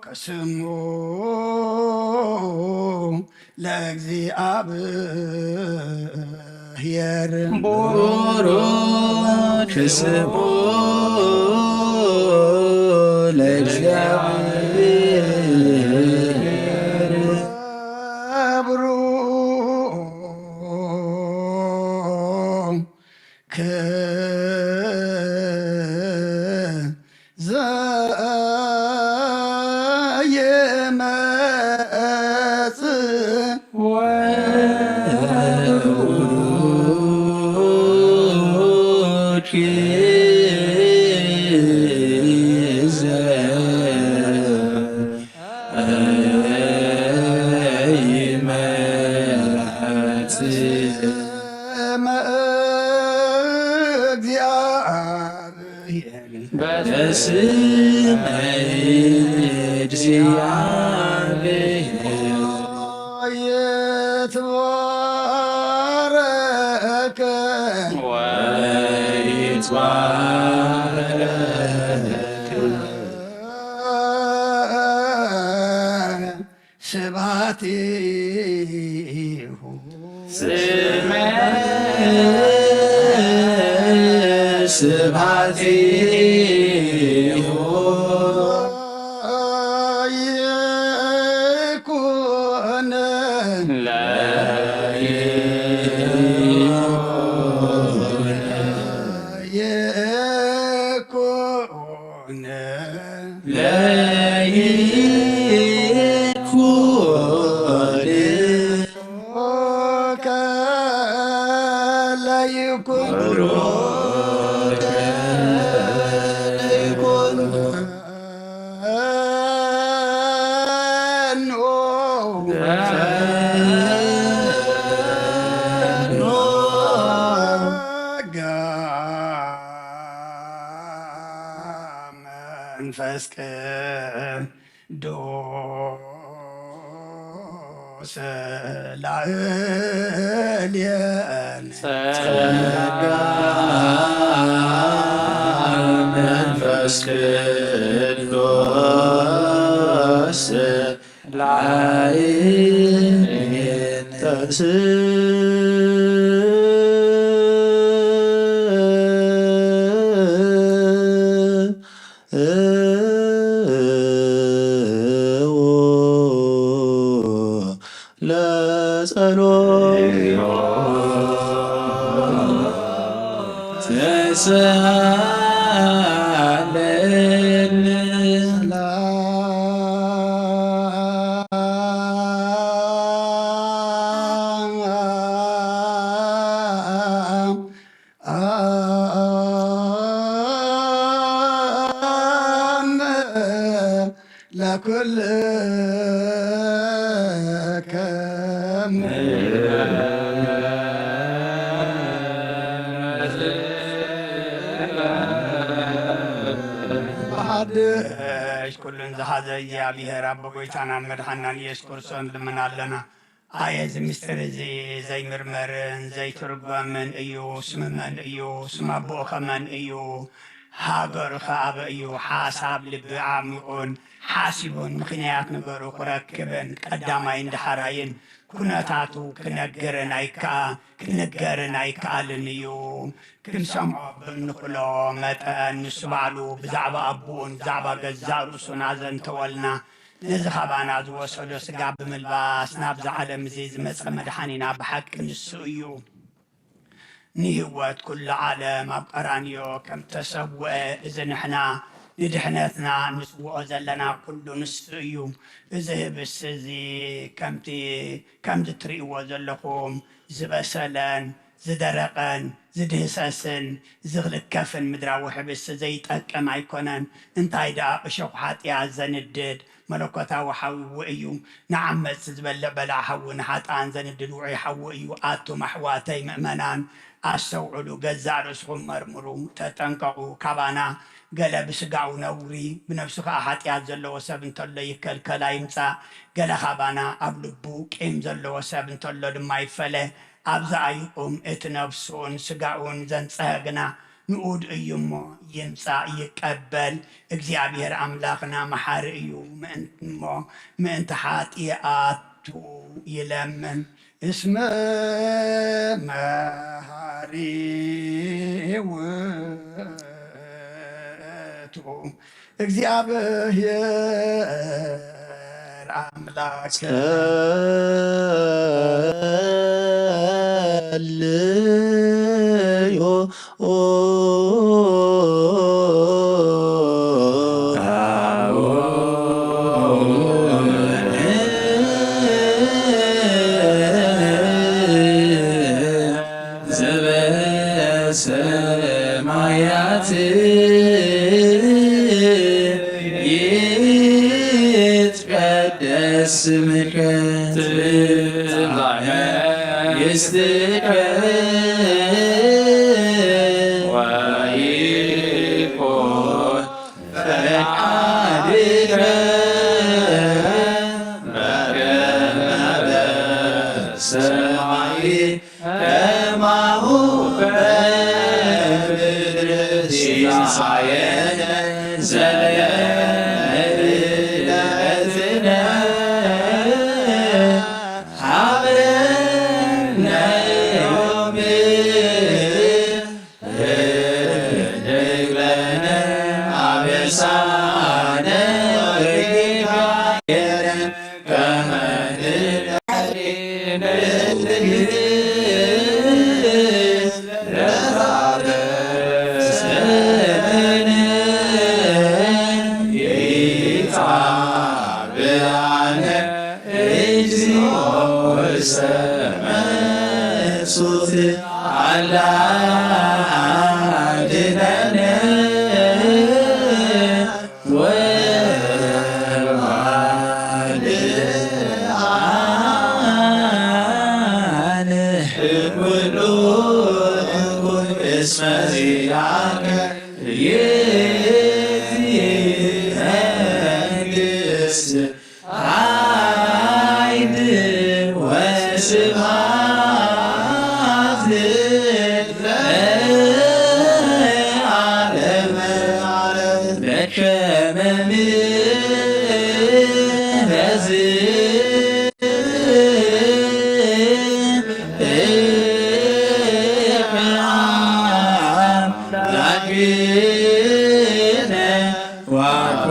ከስሙ ለእግዚአብሔር ቡሩክ ስሙ ለእግዚአብሔር ብሩክ ዘየመጽእ ወቡሩክ ዘየመጽእ በስመ እግዚአብሔር የተባረከ ወይትባረክ ስብሐቲሁ ስመ ስብሐቲሁ ይኩን ይኩን ለይኩን መንፈስ ቅዱስ ላዕሌነ ጸጋ መንፈስ ቅዱስ ላዕሌነ ለጸሎት ተሳለን ለኩልከም ባድሽ ኩሉን ዝሓዘ እግዚአብሔር ኣቦ ጎይታናን መድሓናን ኢየሱስ ክርስቶስ ልምናለና ኣየዚ ምስጢር እዚ ዘይምርመርን ዘይትርጎምን እዩ። ስምመን እዩ። ስም ኣቦኡ ኸመን እዩ። ሃገሩ ኸኣበ እዩ። ሓሳብ ልቢ ዓሚቑን ሓሲቡን ምክንያት ነገሩ ክረክብን ቀዳማይን ዳሕራይን ኩነታቱ ክነግርን ኣይከኣልን እዩ። ክንሰምዖ ብንኽእሎ መጠን ንሱ ባዕሉ ብዛዕባ ኣቦኡን ብዛዕባ ገዛእ ርእሱን ኣዘንተወልና ነዚ ኸባና ዝወሰዶ ስጋ ብምልባስ ናብዚ ዓለም እዚ ዝመፀ መድሓኒና ብሓቂ ንሱ እዩ። ንህይወት ኩሉ ዓለም ኣብ ቀራንዮ ከም ተሰውአ እዚ ንሕና ንድሕነትና ንስውዖ ዘለና ኩሉ ንሱ እዩ። እዚ ህብስ እዚ ከምዚ ትርእይዎ ዘለኹም ዝበሰለን ዝደረቐን ዝድህሰስን ዝኽልከፍን ምድራዊ ሕብስ ዘይጠቅም ኣይኮነን። እንታይ ደኣ እሾኽ ሓጢኣት ዘንድድ መለኮታዊ ሓዊ እዩ ንዓመፅ ዝበልዕ በላዕ ሓዊ ንሓጣን ዘንድድ ውዑይ ሓዊ እዩ ኣቱም ኣሕዋተይ ምእመናን ኣስተውዕሉ ገዛእ ርእስኩም መርምሩ ተጠንቀቑ ካባና ገለ ብስጋው ነውሪ ብነፍሱ ከዓ ሓጢኣት ዘለዎ ሰብ እንተሎ ይከልከላ ይምፃእ ገለ ካባና ኣብ ልቡ ቂም ዘለዎ ሰብ እንተሎ ድማ ይፈለ ኣብዛ ኣይቁም እቲ ነፍሱን ስጋኡን ዘንፀግና ንኡድ እዩ እሞ ይምፃእ ይቀበል እግዚኣብሔር ኣምላኽና መሓሪ እዩ እሞ ምእንቲ ሓጢኣቱ ይለምን እስመ መሃሪ ውእቱ እግዚአብሔር አምላክ ጸልዩ ዘበሰማያት ይትቀደስ ስምከ ትምጻእ መንግሥትከ ወይኩን ፈቃድከ በከመ በሰማይ ከማሁ በምድር ሲሳየነ ዘለለዕለትነ ሀበነ ዮም ንግለነ አበሳነ ወጌጋየነ ከመ ሰመሱት አላ አድነነ ወማልአነ ኩሉ እኩይ እስመ ዚአከ ይእቲ መንግሥት ኃይል ወስብሐት ለዓለመ ዓለም በከመ ምሕረትከ አምላክነ ዋኮ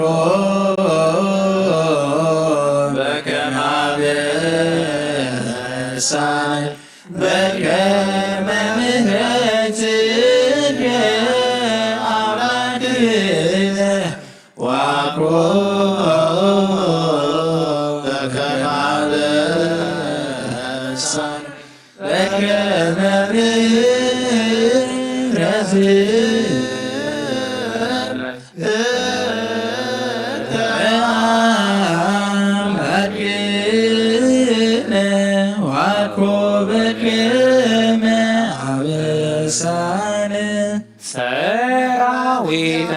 በከመ አበሳነ በከመ ምሕረትከ አምላክነ ዋኮ በከመ አበሳነ በከመ አምላክነ ዋኮ በከመ አበሳነ ሰራዊተ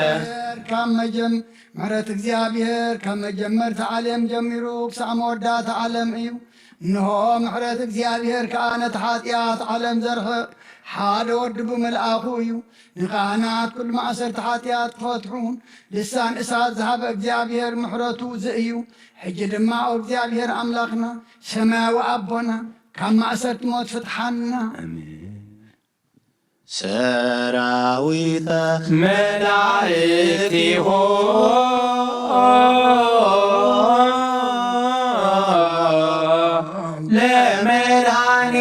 ምሕረት እግዚአብሔር ከመጀመርታ ዓለም ጀሚሩ ክሳብ መወዳእታ ዓለም እዩ እንሆ ምሕረት እግዚአብሔር ከዓ ነቲ ሓጢኣት ዓለም ዘርሕቕ ሓደ ወዲ ብመልኣኹ እዩ ንካህናት ኩሉ ማእሰርቲ ሓጢኣት ክፈትሑን ልሳን እሳት ዝሃበ እግዚአብሔር ምሕረቱ እዚ እዩ ሕጂ ድማ ኦ እግዚአብሔር ኣምላኽና ሰማያዊ ኣቦና ካብ ማእሰርቲ ሞት ፍትሓና ሰራዊተ መላእክቲሁ ለመድኃኔ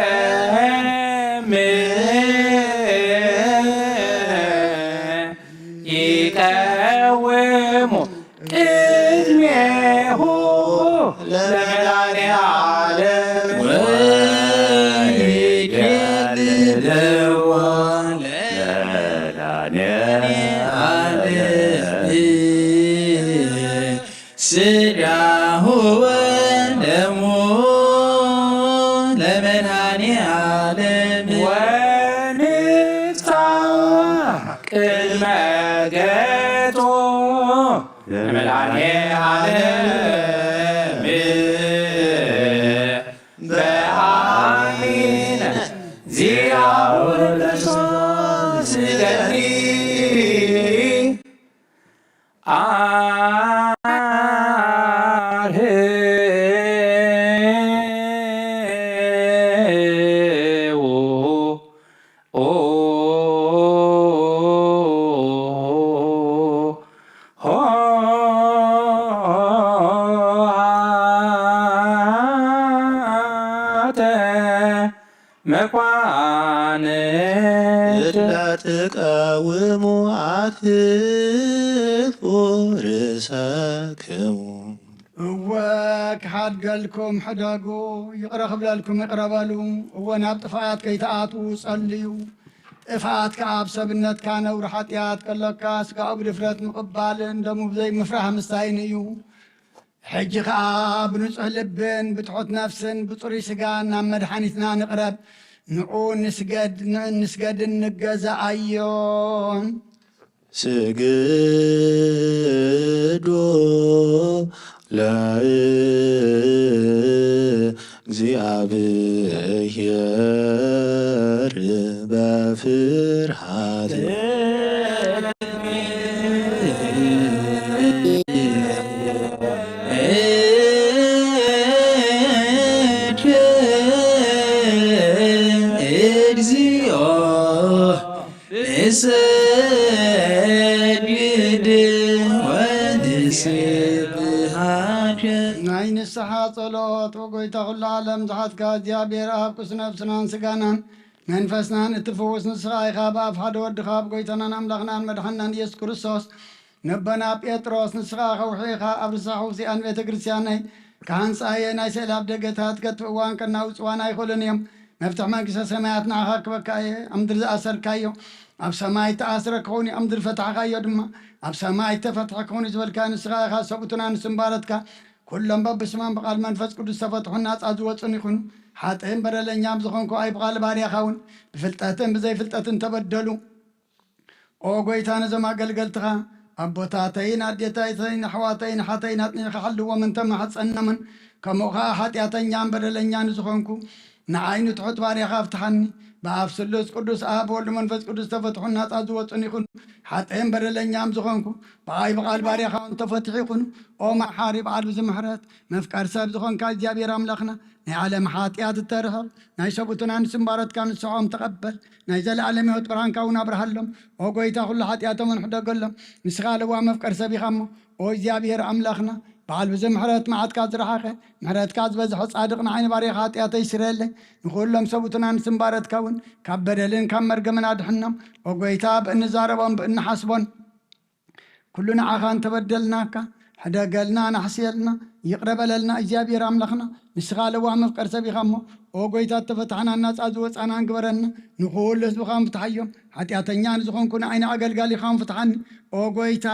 ዓለም ይቀውሙ ቅድሜሁ ለመድኃኔ ዓለም ወይኬልልዎ ለመድኃኔ ዓለም ስጋሁ ወደሙ ለመድኃኔ ዓለም ወንፍታ ቅድመ ገጾ ለመድኃኔ ዓለም በአሚነ ዚአሁ ለክርስቶስ ገኒ መኳንንት እላትቃወሙ አትጥፉ ርእሰክሙ እወ ክሓድገልኩም ሕደጉ ይቕረ ክብለልኩም ይቕረበሉ እወ ናብ ጥፋያት ከይተኣትዉ ጸልዩ ጥፋት ከኣብ ሰብነትካ ነውሪ ሓጢኣት ከለካ ስጋኡ ብድፍረት ምቕባልን ደሙ ብዘይ ምፍራሕ ምስታይን እዩ ሕጂ ከዓ ብንጹሕ ልብን ብትሑት ነፍስን ብፅሩይ ስጋን ናብ መድሓኒትና ንቕረብ ንዑ ንስገድን ንገዛኣዮን ስግዱ ለእግዚአብሔር በፍርሃት እግዚኦ ንሰግድ ወንስብሐከ ናይ ንስሓ ጸሎት ወጎይታ ኩሉ ዓለም ዝሓትካ እግዚኣብሔር ኣብ ቅዱስ ነብስናን ስጋናን መንፈስናን እትፍውስ ንስኻ ኢኻ ብኣብ ሓደ ወድኻ ብጎይታናን ኣምላኽናን መድሓንናን ኢየሱስ ክርስቶስ ነቦና ጴጥሮስ ንስኻ ኸውሒኻ ኣብ ርሳሕ ውፅኣን ቤተ ክርስቲያነይ ካህንፃየ ናይ ስእሊ ኣብ ደገታት ከትፍ እዋን ከናውፅዋን ኣይኽእሉን እዮም መፍትሕ መንግስተ ሰማያት ንዓኻ ክበካ እየ ኣብ ምድሪ ዝኣሰርካዮ ኣብ ሰማይ ተኣስረ ክኸውን ኣብ ምድሪ ፈታሕካዮ ድማ ኣብ ሰማይ ተፈትሐ ክኸውን ዝበልካ ንስኻ ኢኻ ሰብኡትና ንስምባረትካ ኩሎም በብስማን ብቓል መንፈስ ቅዱስ ተፈትሑን ናፃ ዝወፁን ይኹኑ ሓጥእን በደለኛም ዝኾንኩ ኣይ ብቓል ባርያኻ እውን ብፍልጠትን ብዘይፍልጠትን ተበደሉ ኦ ጎይታ ነዞም ኣገልገልትኻ ኣቦታተይን ኣዴታተይን ኣሕዋተይን ሓተይን ኣጥኒዕኻ ሓልዎም እንተማሓፀነምን ከምኡ ከዓ ሓጢኣተኛን በደለኛን ዝኾንኩ ንዓይኑ ትሑት ባርያኻ ኣፍትሓኒ ብኣብ ስሉስ ቅዱስ ኣብ ወልዲ መንፈስ ቅዱስ ተፈትሑን ናፃ ዝወፁን ይኹኑ ሓጥእን በደለኛም ዝኾንኩ ብኣይ ብቓል ባርያኻ እውን ተፈትሑ ይኹኑ ኦ መሓሪ በዓል ብዝምሕረት መፍቃድ ሰብ ዝኾንካ እግዚኣብሔር ኣምላኽና ናይ ዓለም ሓጢኣት እተርህቕ ናይ ሰብኡትና ንስምባረትካ ንስሖም ተቐበል ናይ ዘለዓለም ህይወት ብርሃንካ እውን ኣብርሃሎም ኦ ጎይታ ኩሉ ሓጢኣቶምን ሕደገሎም ንስኻ ልዋ መፍቀር ሰብ ኢኻ እሞ ኦ እግዚኣብሔር ኣምላኽና በዓል ብዝምሕረት መዓትካ ዝረሓኸ ምሕረትካ ዝበዝሖ ጻድቕ ንዓይኒ ባርያኻ ሓጢኣተይ ይስረየለይ ንኩሎም ሰብኡትና ንስምባረትካ እውን ካብ በደልን ካብ መርገምን ኣድሕኖም ኦ ጎይታ ብእንዛረቦም ብእንሓስቦን ኩሉ ንዓኻ እንተበደልናካ ሕደገልና ናሕስየልና ይቕረበለልና እግዚኣብሔር ኣምላኽና ንስኻ ልዋ መፍቀር ሰብ ኢኻ እሞ ኦ ጎይታ ተፈትሓና ናፃ ዝወፃና ንግበረና ንኩሉ ህዝብኻ ንፍትሓዮም ሓጢኣተኛ ንዝኾንኩ ንዓይኒ ኣገልጋሊኻ ንፍትሓኒ ኦ ጎይታ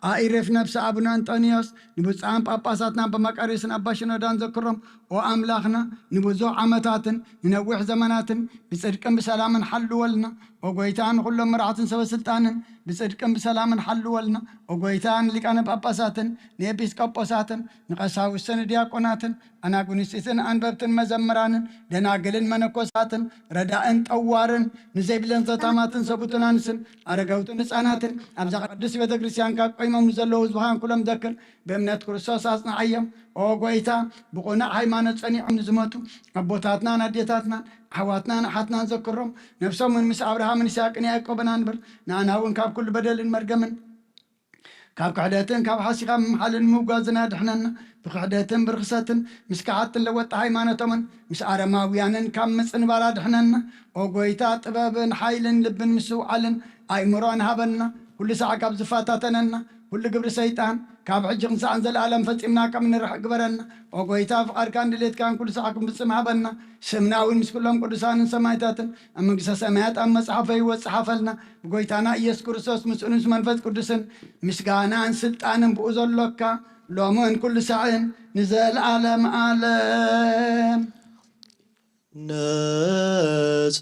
ኣኢሬፍ ነብሲ ኣቡነ አንጦኒዮስ ንብፃን ጳጳሳትና በመቃሪስን ኣባ ሽኖዳን ዘክሮም ኦ ኣምላኽና ንብዙሕ ዓመታትን ንነዊሕ ዘመናትን ብፅድቅን ብሰላምን ሓልወልና ኦ ጎይታ ንኩሎም መራሕትን ሰበስልጣንን ብፅድቅን ብሰላምን ሓልወልና ኦ ጎይታ ንሊቃነ ጳጳሳትን ንኤጲስቆጶሳትን ንቐሳውስትን ዲያቆናትን ኣናጉንስቲትን ኣንበብትን መዘምራንን ደናግልን መነኮሳትን ረዳእን ጠዋርን ንዘይብለን ዘታማትን ሰቡትናንስን ኣረጋውትን ህፃናትን ኣብዛ ቅዱስ ቤተ ክርስቲያን ካብ ቆይሞም ንዘለዉ ህዝብኻን ኩሎም ዘክር ብእምነት ክርስቶስ ኣጽናዓዮም ኦ ጎይታ ብቑናዕ ሃይማኖት ጸኒዖም ንዝመቱ ኣቦታትናን ኣዴታትናን ኣሕዋትናን ኣሓትናን ዘክሮም ነብሶምን ምስ ኣብርሃምን ይስሐቅን ያዕቆብን ኣንብር ንኣና እውን ካብ ኩሉ በደልን መርገምን ካብ ክሕደትን ካብ ሓሲኻ ምምሓልን ምውጓዝና ድሕነና ብክሕደትን ብርክሰትን ምስ ካሓትን ለወጣ ሃይማኖቶምን ምስ ኣረማውያንን ካብ ምፅንባራ ድሕነና ኦ ጎይታ ጥበብን ሓይልን ልብን ምስውዓልን ኣእምሮን ሃበና ኩሉ ሰዓ ካብ ዝፋታተነና ኩሉ ግብሪ ሰይጣን ካብ ሕጂ ክንሳዕን ዘለኣለም ፈፂምና ከም ንርሕ ግበረና ኦ ጎይታ ፍቓድካን ድሌትካን ኩሉ ሰዓ ክንፍፅም ሃበና ስምና እውን ምስ ኩሎም ቅዱሳንን ሰማይታትን ኣብ መንግስተ ሰማያት ኣብ መፅሓፈ ህይወት ፀሓፈልና ብጎይታና ኢየሱስ ክርስቶስ ምስኡን ምስ መንፈስ ቅዱስን ምስጋናን ስልጣንን ብኡ ዘሎካ لومن كل ساعة نزال عالم عالم ناصر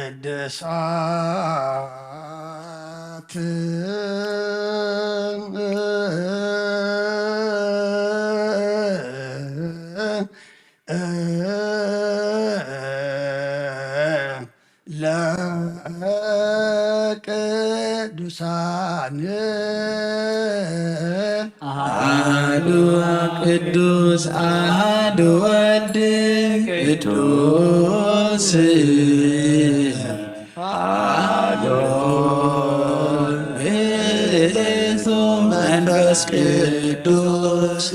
ቅድሳት ለቅዱሳን አሐዱ ቅዱስ አሐዱ ወልድ ቅዱስ አሐዱ ውእቱ መንፈስ ቅዱስ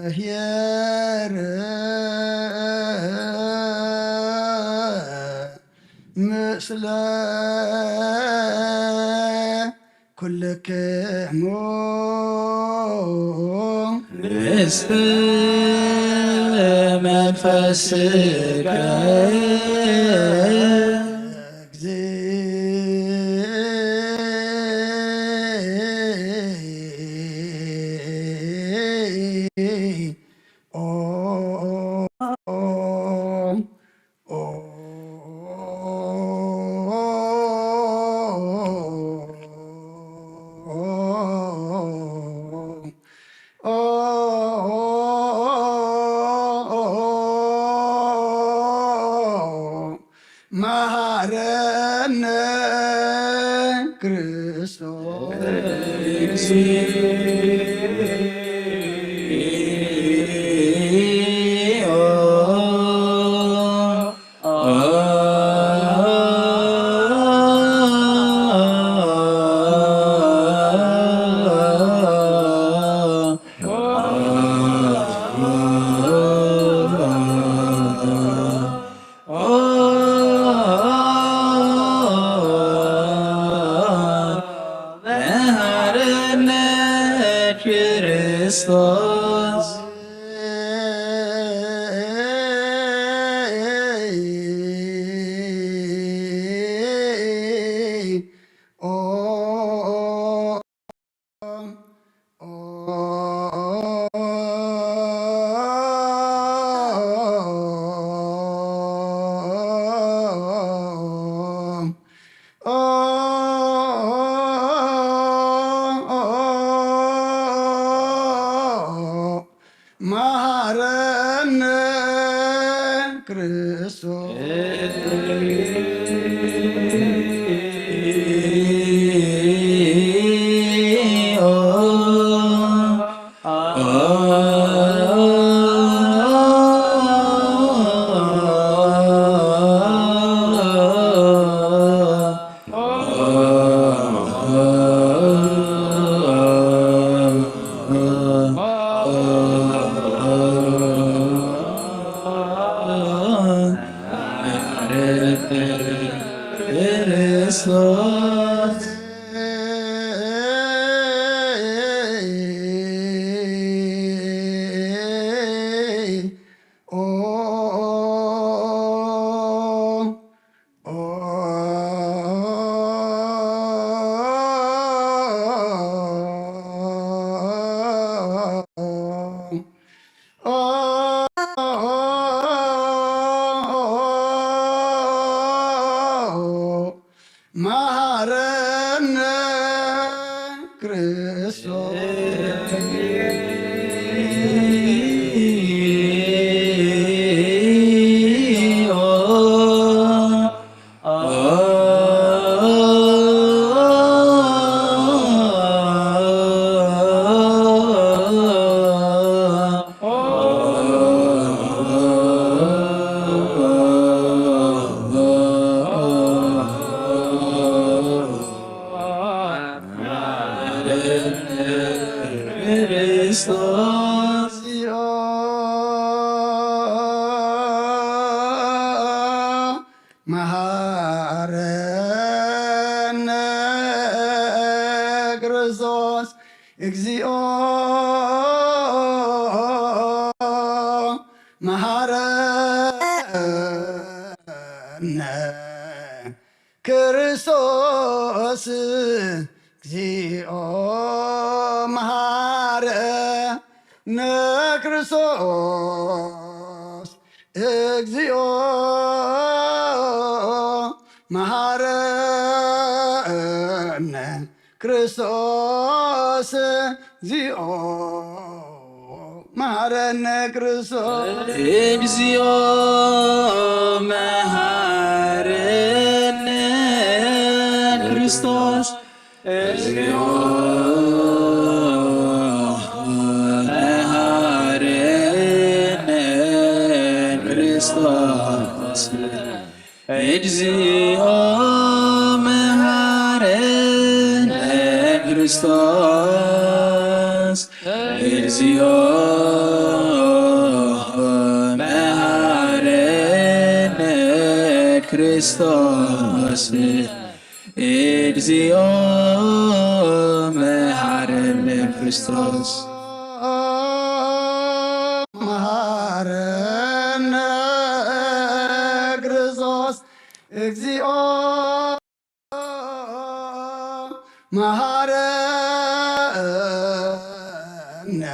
እግዚአብሔር ምስለ ኩልክሙ ምስለ መንፈስከ መሐረነ ክርስቶስ መሐረነ ክርስቶስ መሐረነ ክርስቶስ ክርስቶስ መሐረነ ክርስቶስ ክርስቶስ መሐረነ ክርስቶስ እግዚኦ መሐረነ ክርስቶስ እግዚኦ መሐረነ ክርስቶስ እግዚኦ መሐረነ ክርስቶስ እግዚኦ መሐረነ ክርስቶስ እግዚኦ መሐረነ ክርስቶስ እግዚኦ መሐረነ ክርስቶስ እግዚኦ መሐረነ ክርስቶስ እግዚኦ መሐረነ ክርስቶስ እግዚኦ መሐረነ ክርስቶስ መሐረነ ክርስቶስ እግዚኦ መሐረነ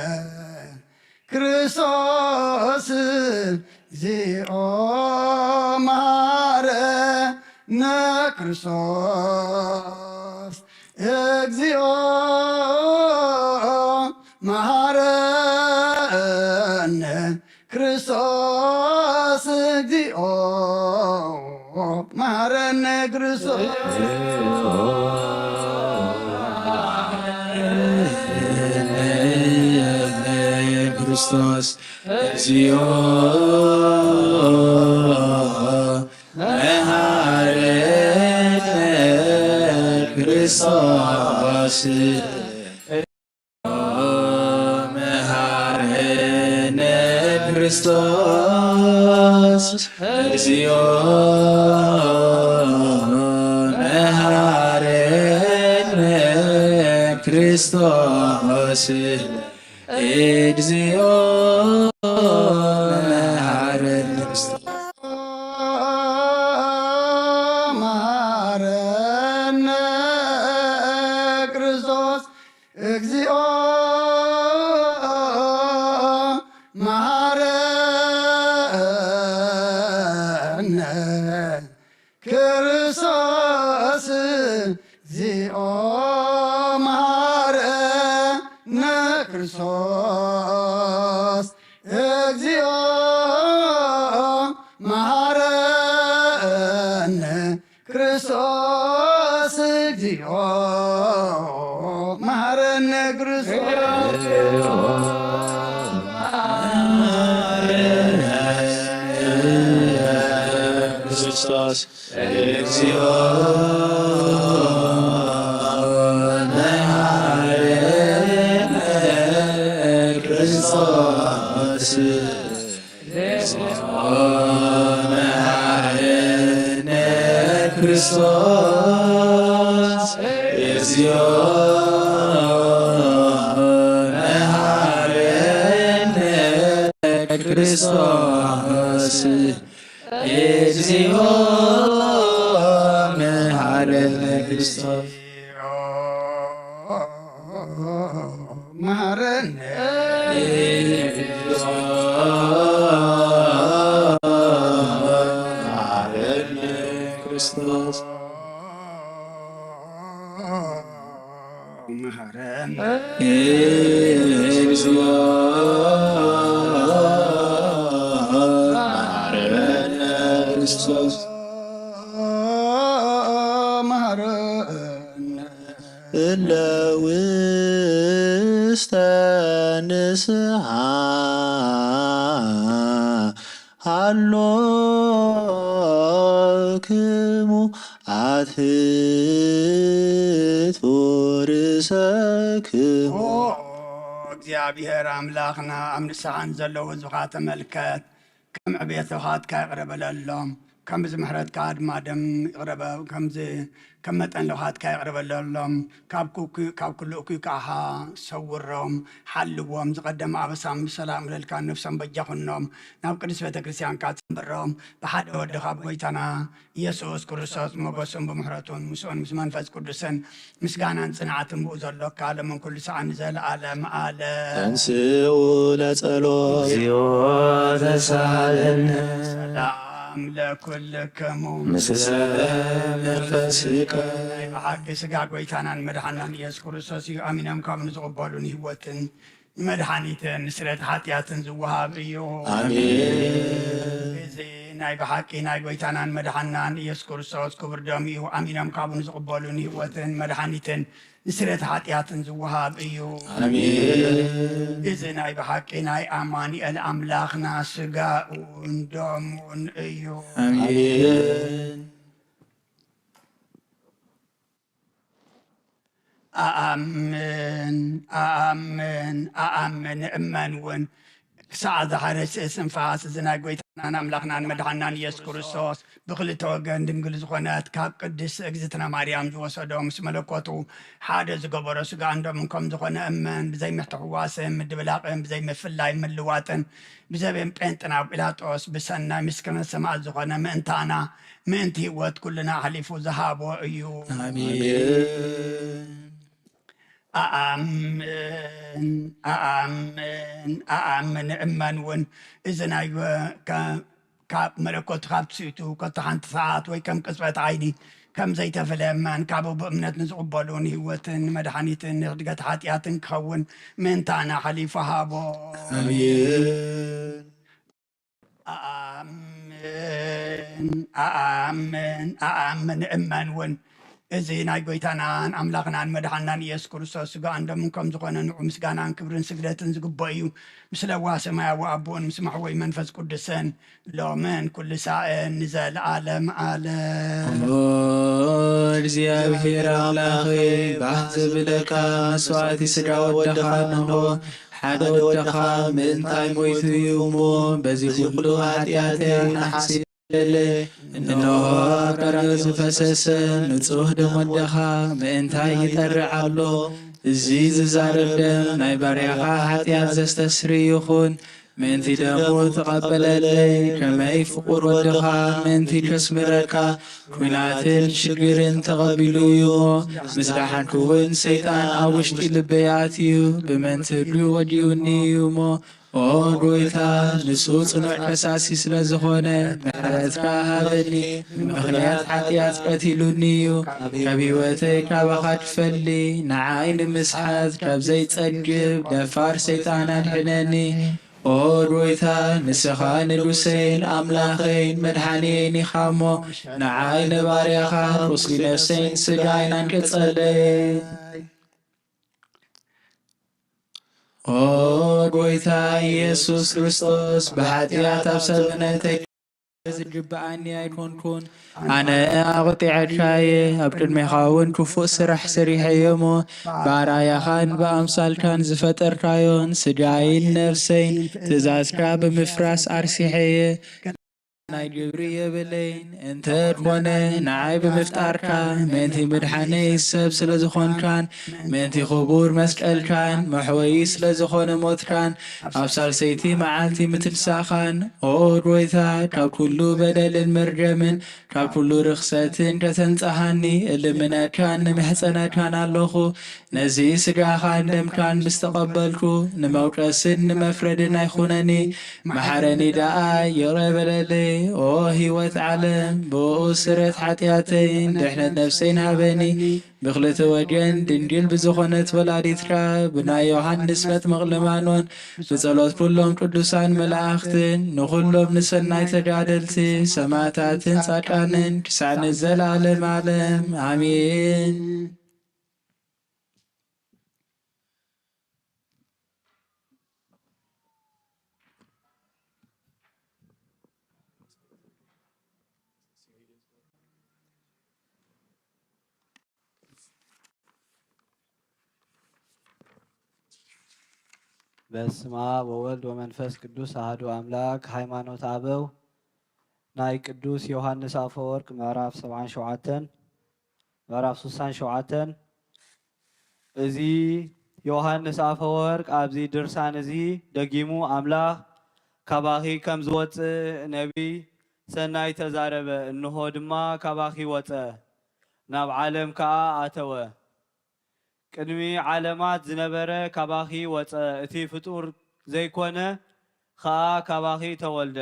ክርስቶስ እግዚኦ መሐረነ ክርስቶስ እግዚኦ መሐረነ ክርስቶስ እግዚኦ መሐረነ ክርስቶስ ክርስቶስ እግዚኦ መሐረነ ክርስቶስ መሐረነ ክርስቶስ እግዚኦ መሐረነ ክርስቶስ እግዚኦ መሐረነ መሐረነ ክርስቶስ እግዚኦ መሐረነ ክርስቶስ እግዚኦ መሐረነ ክርስቶስ እግዚኦ መሐረነ ክርስቶስ እግዚኦ መሐረነ ክርስቶስ እግዚኦ መሐረነ ክርስቶስ እግዚኦ መሐረነ ክርስቶስ እግዚኦ መሐረነ ክርስቶስ እግዚኦ መሐረነ ክርስቶስ መሐረነ መሐረነ ክርስቶስ መሐረነ እግዚኦ መሐረነ ክርስቶስ መሐረነ እለ ውስተ ንስሐ ሃሎክሙ አትሕቱ ርእሰክሙ እግዚአብሔር አምላኽና ኣብ ንስሓን ዘለዉ ህዝብኻ ተመልከት ከም ዕቤትኻ ይቕረበለሎም ከም ዝምሕረትካ ድማ ደም ይቕረበ ከም መጠን ለውሃትካ ይቕረበለሎም ካብ ኩሉ እኩይ ከዓ ሰውሮም ሓልዎም ዝቐደመ ኣበሳም ብሰላም ለልካ ነፍሶም በጃኹኖም ናብ ቅዱስ ቤተ ክርስቲያንካ ፅምብሮም ብሓደ ወድኻ ብጎይታና ኢየሱስ ክርስቶስ ሞገሱን ብምሕረቱን ምስኡን ምስ መንፈስ ቅዱስን ምስጋናን ጽንዓትን ብኡ ዘሎካ ለመን ኩሉ ሰዓን ዘለኣለም ኣለ ተንስኡ ለጸሎት እግዚኦ ተሳለነ ሰላም ለኩልክሙ ምስሰ መንፈስከ ብሓቂ ስጋ ጎይታናን መድሓናን ኢየሱስ ክርስቶስ እዩ ኣሚኖም ካብ ንዝቕበሉን ህይወትን መድሓኒትን ስረት ሓጢኣትን ዝወሃብ እዩ አሜን እዚ ናይ ብሓቂ ናይ ጎይታናን መድሓናን ኢየሱስ ክርስቶስ ክቡር ደም እዩ ኣሚኖም ካብ ንዝቕበሉን ህይወትን መድሓኒትን ንስረት ሓጢኣትን ዝወሃብ እዩ አሜን እዚ ናይ ብሓቂ ናይ ኣማኒኤል ኣምላኽና ስጋኡን ደሙን እዩ አሜን ኣኣምን ኣኣምን ኣኣምን እመን እውን ክሳዕ ዝሓረስ ስንፋስ እዚ ናይ ጎይታናን ኣምላኽናን መድሓናን ኢየሱስ ክርስቶስ ብክልተ ወገን ድንግል ዝኾነት ካብ ቅድስ እግዝእትና ማርያም ዝወሰዶ ምስ መለኮቱ ሓደ ዝገበሮ ስጋ እንዶምን ከም ዝኾነ እመን ብዘይ ምትሕዋስን ምድብላቕን ብዘይ ምፍላይ ምልዋጥን ብዘበን ጴንጥናዊ ጲላጦስ ብሰናይ ምስክነ ሰማዕት ዝኾነ ምእንታና ምእንቲ ህይወት ኩልና ሓሊፉ ዝሃቦ እዩ አሜን ኣኣምን እመን እውን እዚ ናይ ካብ መለኮት ካብ ትስእቱ ከቶ ሓንቲ ሰዓት ወይ ከም ቅፅበት ዓይኒ ከም ዘይተፈለየ እመን ካብኡ ብእምነት ንዝቕበሉን ህይወትን መድሓኒትን ንኽድገት ሓጢኣትን ክኸውን ምእንታና ሓሊፉ ሃቦ አሜን ኣኣምን እመን እውን እዚ ናይ ጎይታናን ኣምላኽናን መድሓናን ኢየሱስ ክርስቶስ ስጋ እንደምን ከም ዝኾነ ንዑ ምስጋናን ክብርን ስግደትን ዝግበኦ እዩ ምስ ለዋ ሰማያዊ ኣቦን ምስ ማሕወይ መንፈስ ቅዱስን ሎምን ኩሉ ሳእን ንዘለኣለም ኣለም እግዚአብሔር አምላኽ ባህ ዘብለካ መስዋዕቲ ስጋ ወድኻ እንሆ ሓደ ወድኻ ምእንታይ ሞይቱ እዩ እሞ በዚ ኩሉ ኃጢአተይ ንሓሲብ እነሆ ቀረብ ዝፈሰሰ ንጹህ ደም ወድኻ ምእንታይ ይጠርዕ ኣሎ እዚ ዝዛረብ ደም ናይ ባርያኻ ኃጢአት ዘስተስሪ ይኹን ምእንቲ ደሙ ተቐበለለይ ከመይ ፍቁር ወድኻ ምእንቲ ከስምረካ ኩናትን ሽግርን ተቐቢሉ እዩ ምስ ዳሓንኩ እውን ሰይጣን ኣብ ውሽጢ ልበይ ኣትዩ ብመንቲ እግሪ ወዲኡኒ እዩ እሞ ኦ ጎይታ ንሱ ጽኑዕ ከሳሲ ስለ ዝኾነ ምሕረትካ ሃበኒ ምኽንያት ኃጢአት ቀቲሉኒ እዩ ካብ ህይወተይ ካባኻ ትፈሊ ንዓይ ንምስሓት ካብ ዘይጸግብ ደፋር ሰይጣን ኣድሕነኒ ኦ ጎይታ ንስኻ ንጉሰይን ኣምላኸይን መድሓኒየን ኢኻ እሞ ንዓይ ንባርያኻ ቁስሊ ነፍሰይን ስጋይን አንቅጸለይ ኦ ጎይታ ኢየሱስ ክርስቶስ ብኃጢአት ኣብ ሰብነተይ ዝግብኣኒ ኣይኮንኩን ኣነ ኣቕጢዐካየ ኣብ ቅድሜኻ እውን ክፉእ ስራሕ ሰሪሐየ እሞ ብኣርኣያኻን ብኣምሳልካን ዝፈጠርካዮን ስጋይን ነፍሰይን ትእዛዝካ ብምፍራስ ኣርሲሐየ ናይ ግብሪ የብለይን እንተ ኮነ ንዓይ ብምፍጣርካ ምእንቲ ምድሓነይ ሰብ ስለ ዝኾንካን ምእንቲ ክቡር መስቀልካን መሕወይ ስለ ዝኾነ ሞትካን ኣብ ሳልሰይቲ መዓልቲ ምትንሳኻን ኦ ጎይታ ካብ ኩሉ በደልን መርገምን ካብ ኩሉ ርኽሰትን ከተንጸሃኒ እልምነካን ንምሕፀነካን ኣለኹ ነዚ ስጋኻን ደምካን ምስ ተቐበልኩ ንመውቀስን ንመፍረድን ኣይኹነኒ መሓረኒ ደኣ ይቕረ በለለይ ኦ ህይወት ዓለም ብኡ ስረት ኃጢአተይን ድሕነት ነፍሰይን ሃበኒ ብክልተ ወገን ድንግል ብዝኾነት ወላዲትካ ብናይ ዮሃንስ መጥምቕ ልማኖን ብጸሎት ኩሎም ቅዱሳን መላእኽትን ንኹሎም ንሰናይ ተጋደልቲ ሰማዕታትን ጻድቃንን ክሳዕ ንዘለዓለም ዓለም አሜን። በስመ አብ ወወልድ ወመንፈስ ቅዱስ አሐዱ አምላክ። ሃይማኖት አበው ናይ ቅዱስ ዮሐንስ አፈወርቅ ምዕራፍ 77 ምዕራፍ 67 እዚ ዮሐንስ አፈወርቅ ኣብዚ ድርሳን እዚ ደጊሙ አምላኽ ካባኺ ከም ዝወፅእ ነቢይ ሰናይ ተዛረበ እንሆ ድማ ካባኺ ወፀ ናብ ዓለም ከዓ አተወ ቅድሚ ዓለማት ዝነበረ ካባኺ ወፀ እቲ ፍጡር ዘይኮነ ከዓ ካባኺ ተወልደ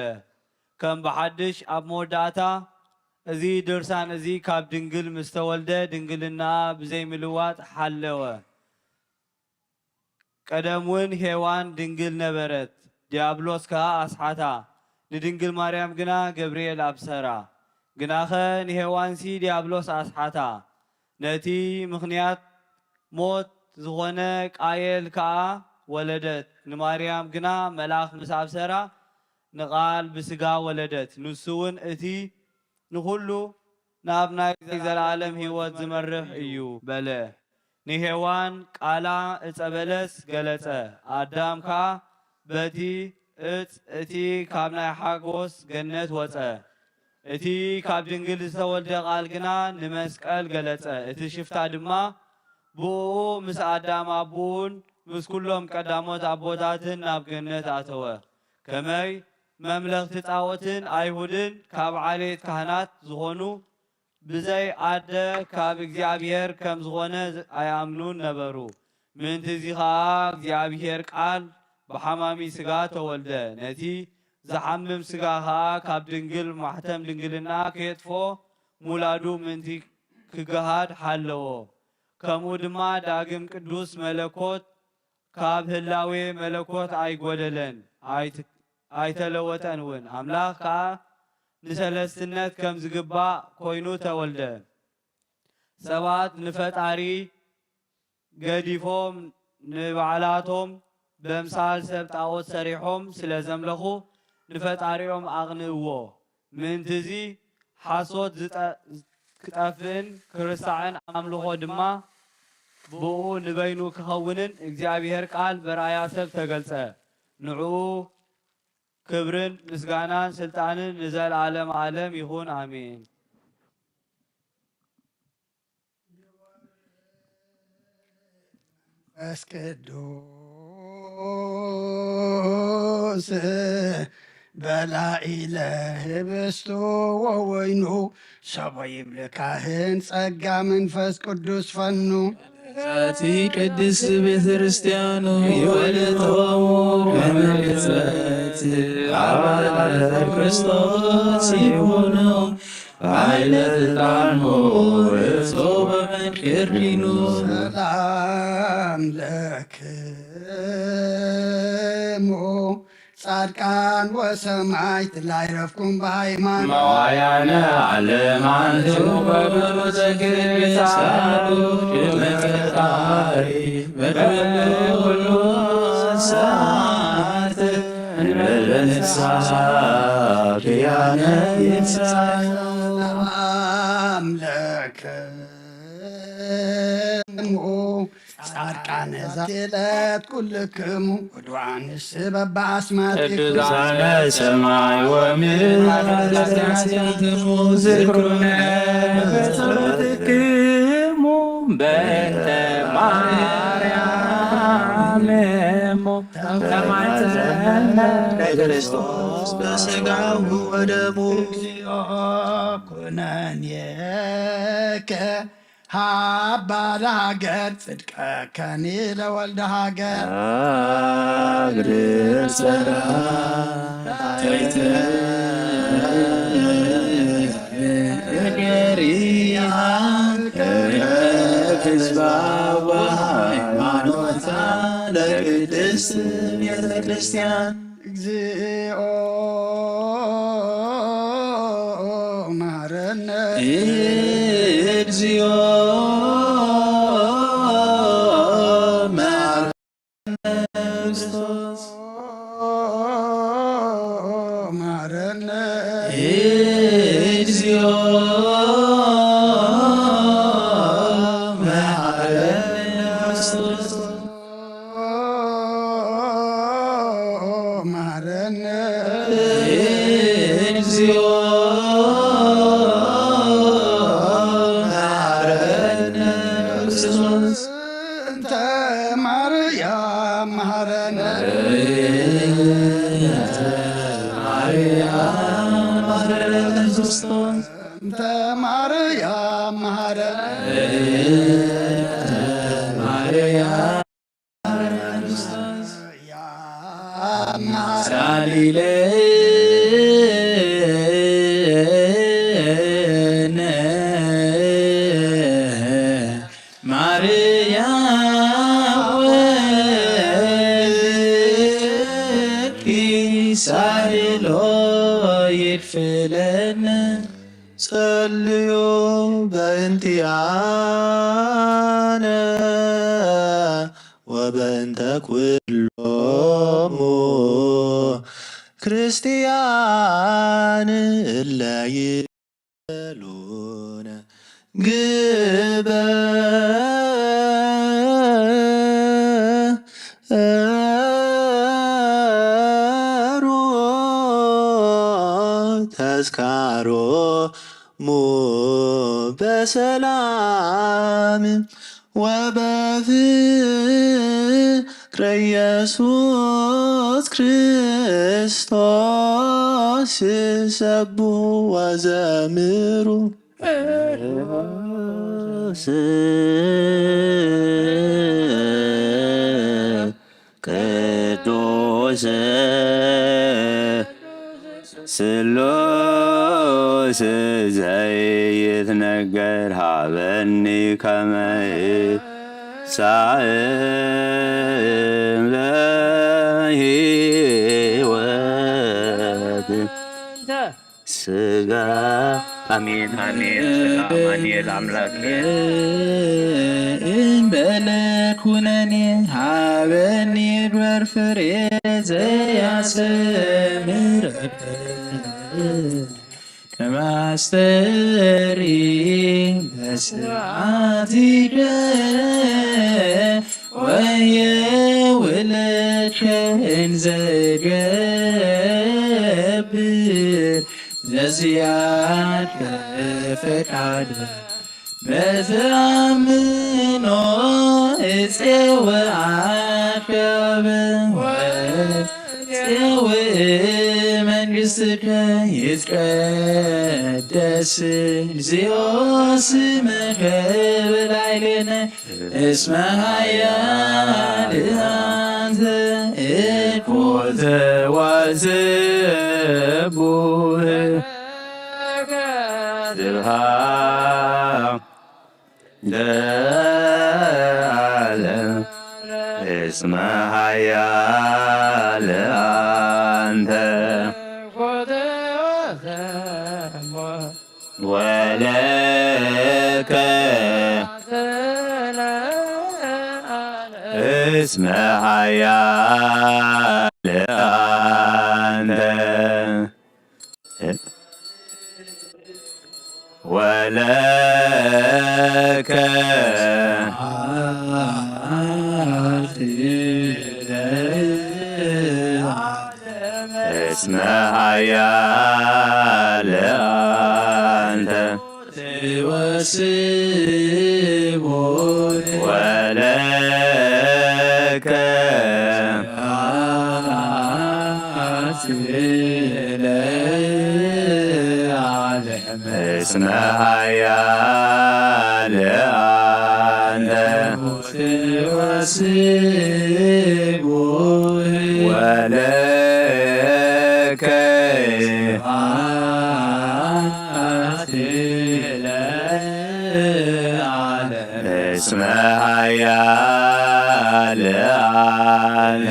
ከም በሓድሽ ኣብ መወዳእታ እዚ ድርሳን እዚ ካብ ድንግል ምስ ተወልደ ድንግልና ብዘይ ምልዋጥ ሓለወ ቀደም እውን ሄዋን ድንግል ነበረት ዲያብሎስ ከዓ ኣስሓታ ንድንግል ማርያም ግና ገብርኤል ኣብሰራ ግናኸ ንሄዋንሲ ዲያብሎስ ኣስሓታ ነቲ ምኽንያት ሞት ዝኾነ ቃየል ከዓ ወለደት ንማርያም ግና መልአኽ ምስ ኣብሰራ ንቓል ብስጋ ወለደት ንሱ እውን እቲ ንኹሉ ናብ ናይ ዘለዓለም ህይወት ዝመርሕ እዩ በለ ንሄዋን ቃላ ዕፀ በለስ ገለጸ ኣዳም ከዓ በቲ እፅ እቲ ካብ ናይ ሓጎስ ገነት ወፀ እቲ ካብ ድንግል ዝተወልደ ቃል ግና ንመስቀል ገለጸ እቲ ሽፍታ ድማ ብኡ ምስ ኣዳም ኣቡን ምስ ኩሎም ቀዳሞት ኣቦታትን ናብ ገነት ኣተወ ከመይ መምለኽቲ ጣዖትን ኣይሁድን ካብ ዓሌት ካህናት ዝኾኑ ብዘይ ኣደ ካብ እግዚኣብሔር ከም ዝኾነ ኣይኣምኑን ነበሩ ምንቲ እዚ ከዓ እግዚኣብሔር ቃል ብሓማሚ ስጋ ተወልደ ነቲ ዝሓምም ስጋ ከዓ ካብ ድንግል ማሕተም ድንግልና ከየጥፎ ሙላዱ ምንቲ ክገሃድ ሓለዎ ከምኡ ድማ ዳግም ቅዱስ መለኮት ካብ ህላዌ መለኮት ኣይጎደለን ኣይተለወጠን እውን ኣምላኽ ከዓ ንሰለስትነት ከም ዝግባእ ኮይኑ ተወልደ ሰባት ንፈጣሪ ገዲፎም ንባዕላቶም በምሳል ሰብ ጣዖት ሰሪሖም ስለ ዘምለኹ ንፈጣሪኦም ኣቕንእዎ ምንቲ እዚ ሓሶት ክጠፍእን ክርስታዕን ኣምልኾ ድማ ብኡ ንበይኑ ክኸውንን እግዚኣብሔር ቃል በራእያ ሰብ ተገልጸ ንዕኡ ክብርን ምስጋናን ስልጣንን ንዘለዓለም ዓለም ይኹን አሜን መንፈስ ቅዱስ በላዒለ ህብስቱ ወወይኑ ሰቦ ይብል ካህን ጸጋ መንፈስ ቅዱስ ፈኑ ዛቲ ቅድስ ቤተ ክርስቲያኑ የወለቶሙ ከመቅጽበት አባላተ ክርስቶስ ይሁኑ በኃይለ ዕጣኑ እርሶ በመንክሪኑ ሰላም ለክሙ ጻድቃን ወሰማዕት ላይረፍኩም በሃይማኖት መዋያነ ዓለማንቱ በብሩተ ግሳሉ ድመፈጣሪ በደለ ሁሉ ሰዓት እንበለንስሳ ክያነ ይንሳይ ሰላም ለክሙ ጻድቃነ ዛቴለት ኩልክሙ ወድዋንስ በበአስማቲክሙ ቅዱሳነ ሰማይ ወምድር ዝክሩነ በጸሎትክሙ በእንተ ማርያም እሙ ተማይፀነ ለክርስቶስ በሥጋው ወደሙ እግዚኦ ኩነኔከ ሃባ ለሃገር ጽድቀከኒ ለወልደ ሃገር አግርር ጸራ ተይተ ገሪያን ከህዝባ ወሃይማኖታ ለቅድስት ቤተ ክርስቲያን እግዚኦ ማረነ እግዚኦ መሐረነ ክርስቶስ ማረነ እግዚኦ መሐረነ ክርስቶስ ማረነ እግዚኦ መሐረነ እንተ ማርያም መሐረነ ሳሊለነ ማርያም ወልድኪ ሳይሎ ይድፍለነ ጸልዮ በእንቲአነ ወበእንተ ኩሎሙ ክርስቲያን እለ ይቤሉነ ግበሩ ተዝካሮሙ በሰላም ወበፍቅረ ኢየሱስ ክርስቶስ ሰቡ ወዘምሩ ቅዱስ ስሉስ ዘይትነገር ሃበኒ ከመ ሳእም ለሕይወት ስጋ አሜን አሜን። ስጋ አማኑኤል አምላክ እንበለ ኩነኔ ሃበኒ ዶር ፍሬ ዘያስተምር ከማስተሪ በስርዓቲከ ወየውለከ እንዘገብር ዘዚአከ ፈቃደ በተአምኖ እፄወአከ ወእፄውእ መንግሥትከ ይትቀደስ እግዚኦ ስምከ በላዕሌነ እስመ ኃያል አንተ እኩል ወዘቡህ ስብሐት ለዓለም እስመ ኃያል አንተ ወለከ እስመ ኃያል አንተ ወለከ እስመ ኃያል አንተ ወስቦ ወለከ እስመ ኃያል አንተ ወስቦ ወለከ እስመ ኃያል አንተ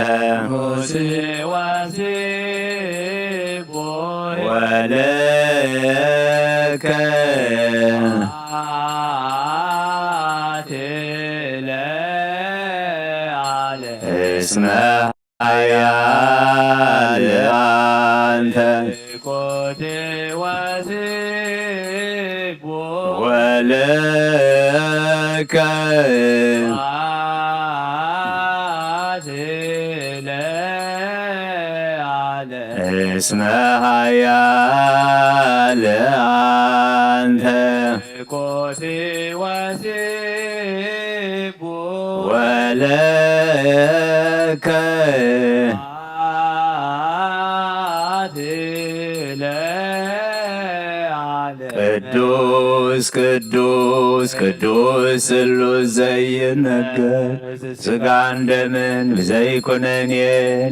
ወለከ እስመ ኃያል አንተ ወለከ እስመ ኃያል አንተ ወለከ ወለከ ቅዱስ ቅዱስ ቅዱስ ስሉስ ዘይነገር ስጋን ደምን ብዘይኮነን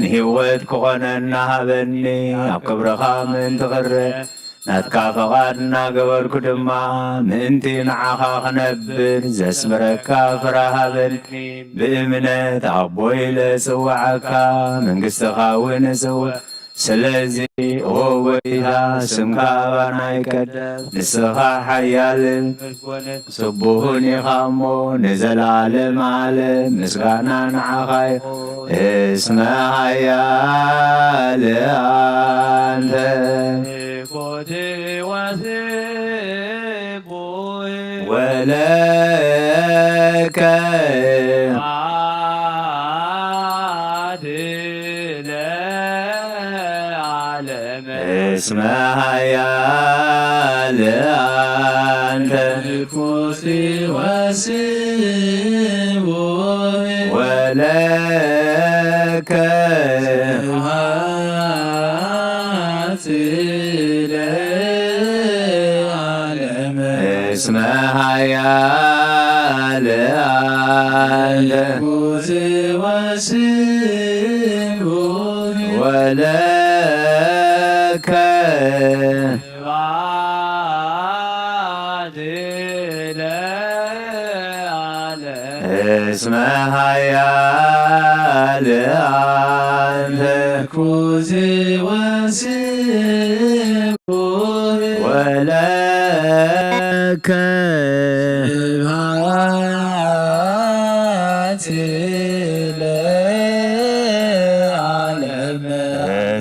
ንህይወት ክኾነና ሃበኒ ኣብ ክብረኻ ምን ትኽረ ናትካ ፈቓድና ገበርኩ ድማ ምእንቲ ንዓኻ ክነብር ዘስምረካ ፍራሃበኒ ብእምነት ኣቦይ ለጽዋዓካ መንግሥትኻ እውን እጽውዕ ስለዚ ኦ ጐይታ ስምካ ኣባና ይቀደስ ንስኻ ሓያልን ስቡህን ኢኻ እሞ ንዘላለም ዓለም ምስጋና ንዓኻ እስመ ሓያል አንተ ወለከ እስመ ሓያል አንተ ወለከ እስመ ሓያል አንተ ወለከ እስመ ሓያል አንተ ወለከ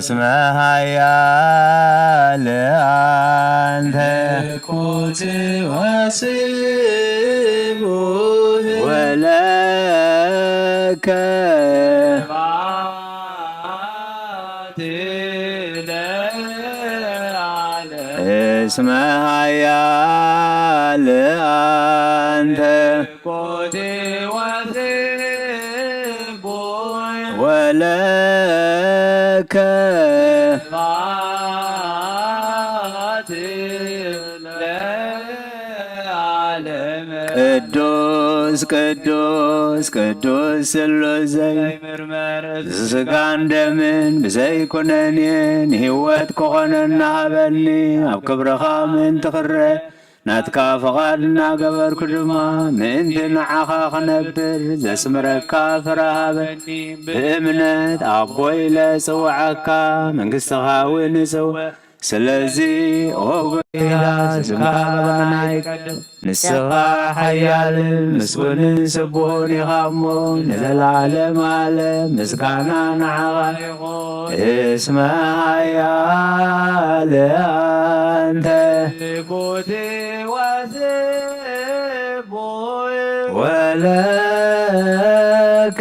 እስመ ሓያል አንተ ወለከ እስመ ሓያል አንተ ወለከ ቅዱስ ቅዱስ ቅዱስ ስሉስ ዘይምርመር ስጋን ደምን ብዘይኮነን ንህይወት ክኾነና ሃበኒ ኣብ ክብረኻ ምን ትኽረ ናትካ ፈቓድና ገበርኩ ድማ ምእንቲ ንዓኻ ክነብር ዘስምረካ ፍራሃበኒ ብእምነት ኣቦይ ለጽውዓካ መንግሥትኻ እውን እጽውዕ ስለዚ ኦ ጐይታ ስምካ ኣባና ይቀድስ ንስኻ ሓያልን ምስጉንን ስቡህን ኢኻ እሞ ንዘላለም ዓለም ምስጋና ንዓኻ እስመ ሓያል አንተ ወለከ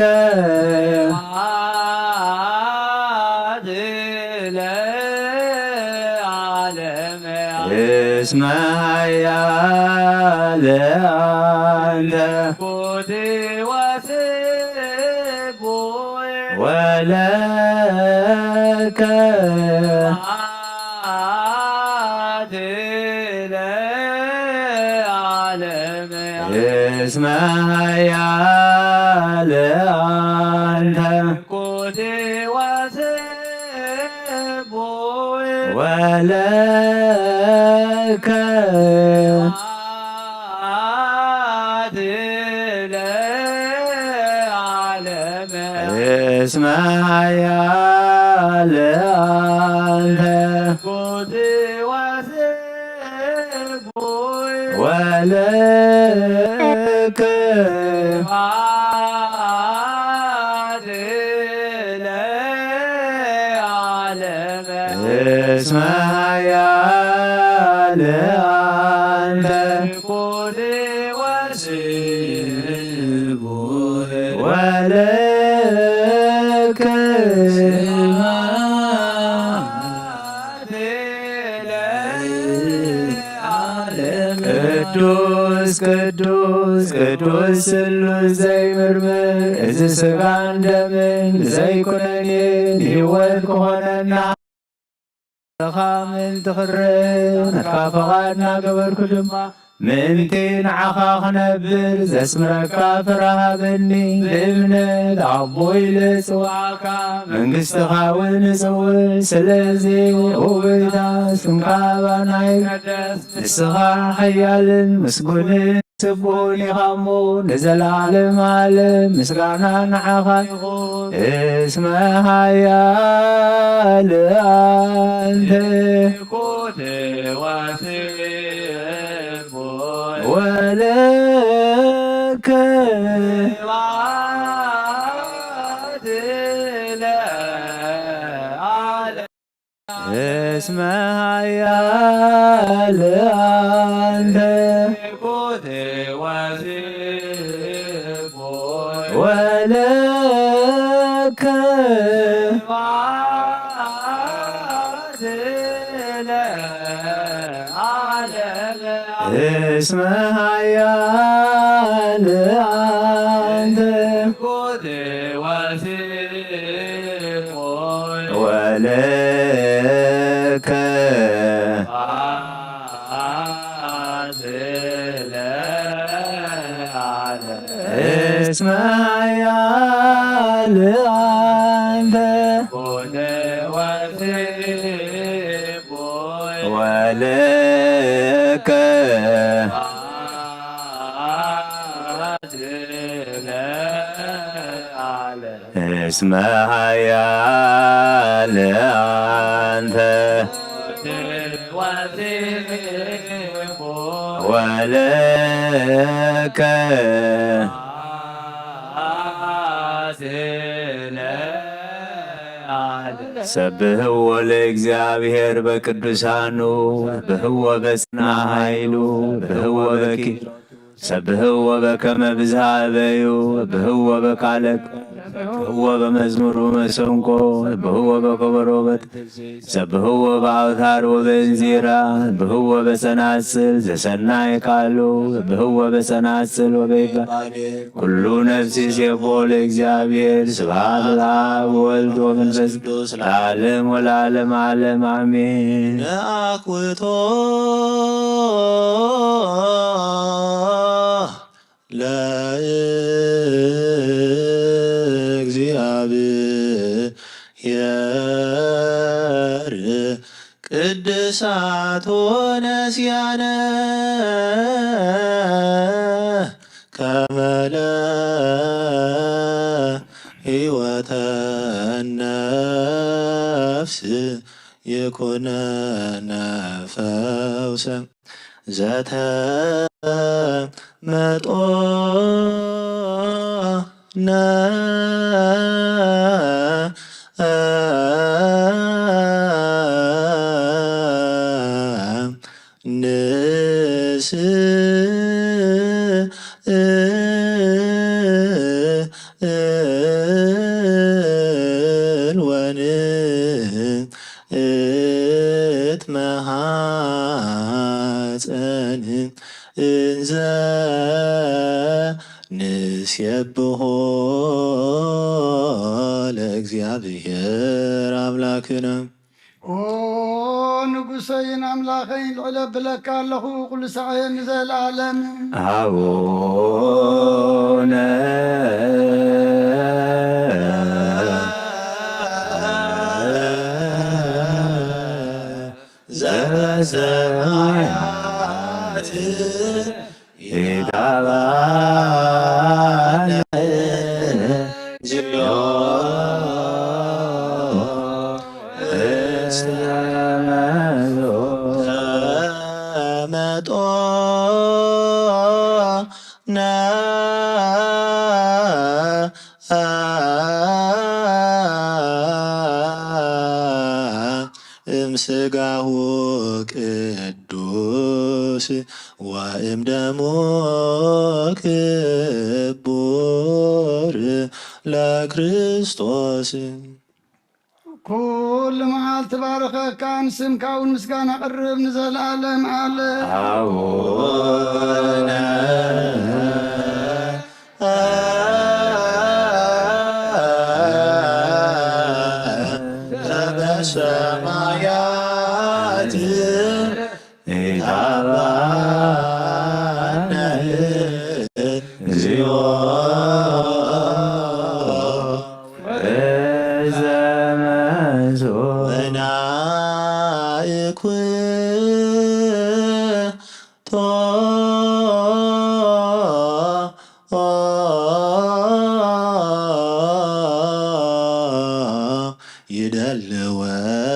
እስመ ሓያል አንተ ወለከ እስመ ሓያል አንተ ወለከ እስመ ሓያል አንተ ወለከ እስመ ሓያል አንተ ወለከ ቅዱስ መንፈስ ቅዱስ ቅዱስ ስሉስ ዘይምርምር እዚ ስጋን ደምን ዘይኮነንን ሕይወት ክኾነና ኻምን ትኽርን ናካፈቓድና ገበርኩ ድማ ምእንቲ ንዓኻ ኽነብር ዘስምረካ ፍርሃበኒ ብእምነት ኣቦይ ልጽዋዕካ መንግሥትኻ እውን ንጽውዕ ስለዚ ውእታ ስምካ ባናይ ንስኻ ሓያልን ምስጉንን ስቡሕን ኢኻ እሞ ንዘለዓለም ዓለም ምስጋና ንዓኻ ይኹን እስመ ሓያል አንተ ولك اسمها يا لأنت ولك اسمها يا لأنت ولك اسمها يا لأنت ولك اسمها يا لأنت ولك ሰብህዎ ለእግዚአብሔር በቅዱሳኑ ብህዎ በጽና ኃይሉ ብህዎ በኪ ሰብህዎ በከመ ብዝሃ እበዩ ብህዎ በቃለቅ ብህዎ በመዝሙሩ መሰንቆ ብህዎ በከበሮ ሰብህዎ በአውታር ወበእንዚራ ብህዎ በጸናጽል ዘሰናይ ቃሉ ብህዎ በጸናጽል ወበይባ ኩሉ ነፍሲ ሴቦ ለእግዚአብሔር ስብሐት ለአብ ወወልድ ወመንፈስ ቅዱስ ለዓለም ወለዓለመ ዓለም አሜን። ነአኩቶ ለእግዚአብሔር ቅድሳት ወነስያነ ከመ ለሕይወተ ነፍስ ይኩነነ ፈውሰ ዘተመጦነ እትመሃፀን እንዘ ንሴብሖ ለእግዚአብሔር አምላክነ። ኦ ንጉሰይን አምላኸይን ልዕለ ብለካ ኣለኹ ኩሉ ሰዓየ ንዘለዓለም አቡነ ዘበሰማያት ይትባረክ እግዚኦ ተመጦነ እምሥጋሁ ቅዱስ ወእምደሙ ክቡር ለክርስቶስ كل ما تبارك كان سمك والمسكان قرب نزل عالم عالم أبونا በሰማያት ኢታባነ እግዚኦ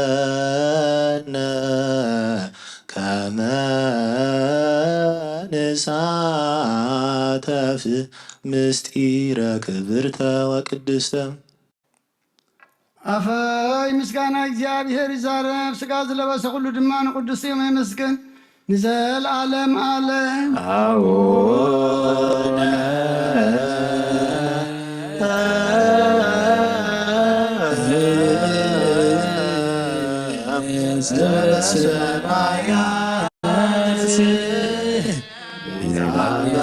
ይደልወነ ከመ ንሳተፍ ምስጢረ ክብርተ ወቅድስተ አፈይ ምስጋና እግዚአብሔር ይዛረብ ስጋ ዝለበሰ ሁሉ ድማ ንቅዱስ ይመስገን ንዘለዓለም ዓለም አቡነ ዘበሰማያት ኢታባነ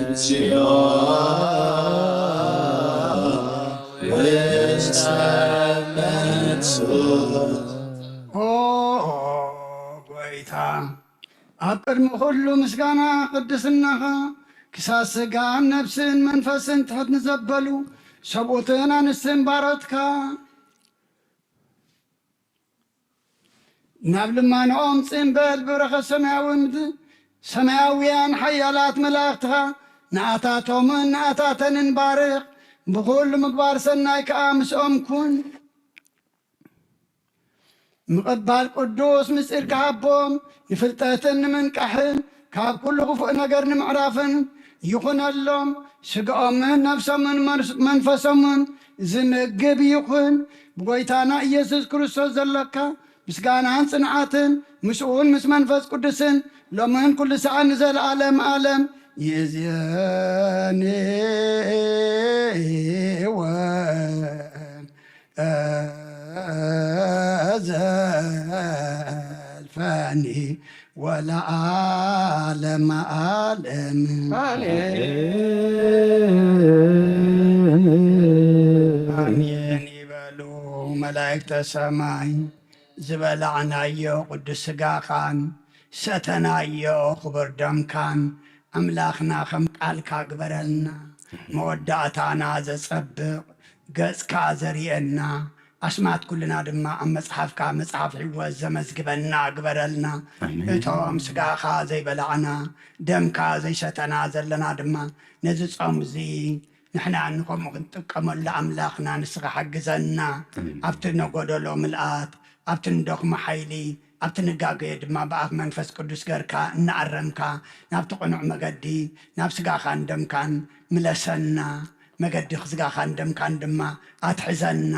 እግዚኦ ጎይታ ኣብ ቅድሚ ኩሉ ምስጋና ቅድስናኻ ክሳብ ስጋን ነብስን መንፈስን ትሕት ንዘበሉ ሰብኡትን ኣንስትን ባሮትካ ናብ ልማንኦም ፅምበል ብረኸ ሰማያዊ ምድሪ ሰማያውያን ሓያላት መላእኽትኻ ንኣታቶምን ንኣታተንን ባርኽ ብኩሉ ምግባር ሰናይ ከዓ ምስኦም ኩን ምቕባል ቅዱስ ምስጢር ክሃቦም ንፍልጠትን ንምንቃሕን ካብ ኩሉ ክፉእ ነገር ንምዕራፍን ይኹነሎም ስግኦምን ነፍሶምን መንፈሶምን ዝምግብ ይኹን ብጎይታና ኢየሱስ ክርስቶስ ዘለካ ምስጋናን ጽንዓትን ምስኡን ምስ መንፈስ ቅዱስን ሎምን ኩሉ ሰዓት ንዘለዓለም ዓለም ይእዜኒ ወዘልፈኒ ወለዓለመ ዓለም አሜን ይበሉ መላእክተ ሰማይ ዝበላዕናዮ ቅዱስ ስጋኻን ሰተናዮ ክቡር ደምካን ኣምላኽና ከም ቃልካ ግበረልና መወዳእታና ዘጸብቕ ገጽካ ዘርየና ኣስማት ኩልና ድማ ኣብ መጽሓፍካ መጽሓፍ ሕይወት ዘመዝግበና ግበረልና እቶም ስጋኻ ዘይበላዕና ደምካ ዘይሰተና ዘለና ድማ ነዚ ጾም እዚ ንሕና ንከምኡ ክንጥቀመሉ ኣምላኽና ንስኻ ሓግዘና ኣብቲ ነጎደሎ ምልኣት ኣብቲ ንደኽሞ ሓይሊ ኣብቲ ንጋገየ ድማ ብኣፍ መንፈስ ቅዱስ ገርካ እናኣረምካ ናብቲ ቕኑዕ መገዲ ናብ ስጋኻን ደምካን ምለሰና መገዲ ስጋኻን ደምካን ድማ ኣትሕዘና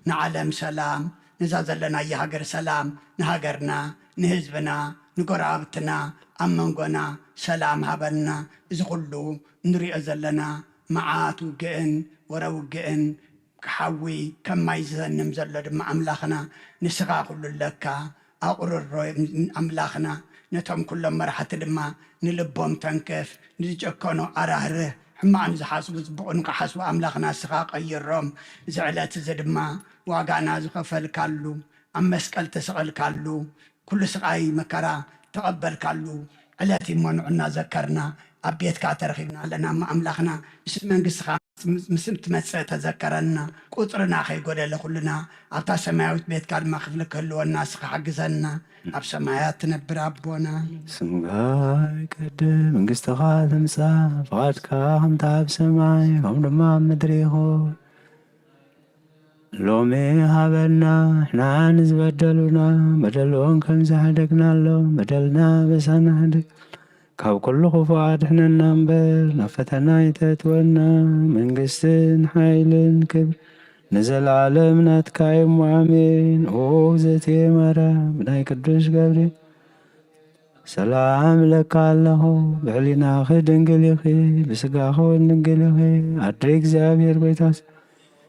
ንዓለም ሰላም ነዛ ዘለና የሃገር ሰላም ንሃገርና ንህዝብና ንጎራብትና ኣብ መንጎና ሰላም ሃበልና እዚ ኩሉ ንሪኦ ዘለና መዓት ውግእን ወረውግእን ሓዊ ከማይ ዝዘንም ዘሎ ድማ ኣምላኽና ንስኻ ኩሉ ለካ ኣቁርሮ ኣምላኽና ነቶም ኩሎም መራሕቲ ድማ ንልቦም ተንከፍ ንዝጨከኖ ኣራህርህ ሕማቅ ንዝሓስቡ ፅቡቕ ንክሓስቡ ኣምላኽና ንስኻ ቀይሮም እዚ ዕለት እዚ ድማ ዋጋና ዝኸፈልካሉ ኣብ መስቀል ተሰቐልካሉ ኩሉ ስቃይ መከራ ተቐበልካሉ ዕለት ይመንዑና ዘከርና ኣብ ቤትካ ተረኺብና ኣለና እማ ኣምላኽና ምስ መንግስትኻ ምስ ትመፅእ ተዘከረና ቁፅርና ከይጎደለ ኩልና ኣብታ ሰማያዊት ቤትካ ድማ ክፍሊ ክህልወና ንስኻ ሓግዘና ኣብ ሰማያት ትነብር ኣቦና ስምካ ይቀድስ መንግስትኻ ትምጻእ ፍቓድካ ከምቲ ኣብ ሰማይ ከምኡ ድማ ኣብ ምድሪ ይኹን ሎሚ ሃበና ንሕና ንዝበደሉና በደልዎም ከም ዝሓደግናሎም በደልና በሳና ሓደግ ካብ ኩሉ ክፉእ ኣድሕነና እምበር ናብ ፈተና ይተእትወና መንግስትን ሓይልን ክብር ንዘለዓለም ናትካ እሞ ኣሜን። ኦ እግዝእትየ ማርያም ናይ ቅዱስ ገብርኤል ሰላም ለካ ኣለኹ ብሕሊናኺ ድንግል ኢኺ ብስጋኺ እውን ድንግል ኢኺ ኣዴ እግዚኣብሔር ጎይታስ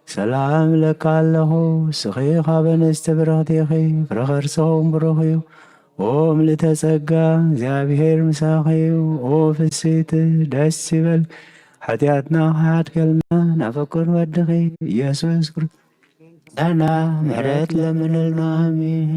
ሰላም ለካ ኣለኹ ስኺ ኻብ ኣንስቲ ብርኽቲ ኢኺ ፍረ ከርሰኹም ብሩኽ እዩ ኦ ምልዕተ ጸጋ እግዚኣብሔር ምሳኺ እዩ ኦ ፍስይቲ ደስ ይበል ሓጢኣትና ክሓድገልና ናፈቁር ወድኺ ኢየሱስ ክርስቶስ ዳና ምሕረት ለምንልና ኣሜን።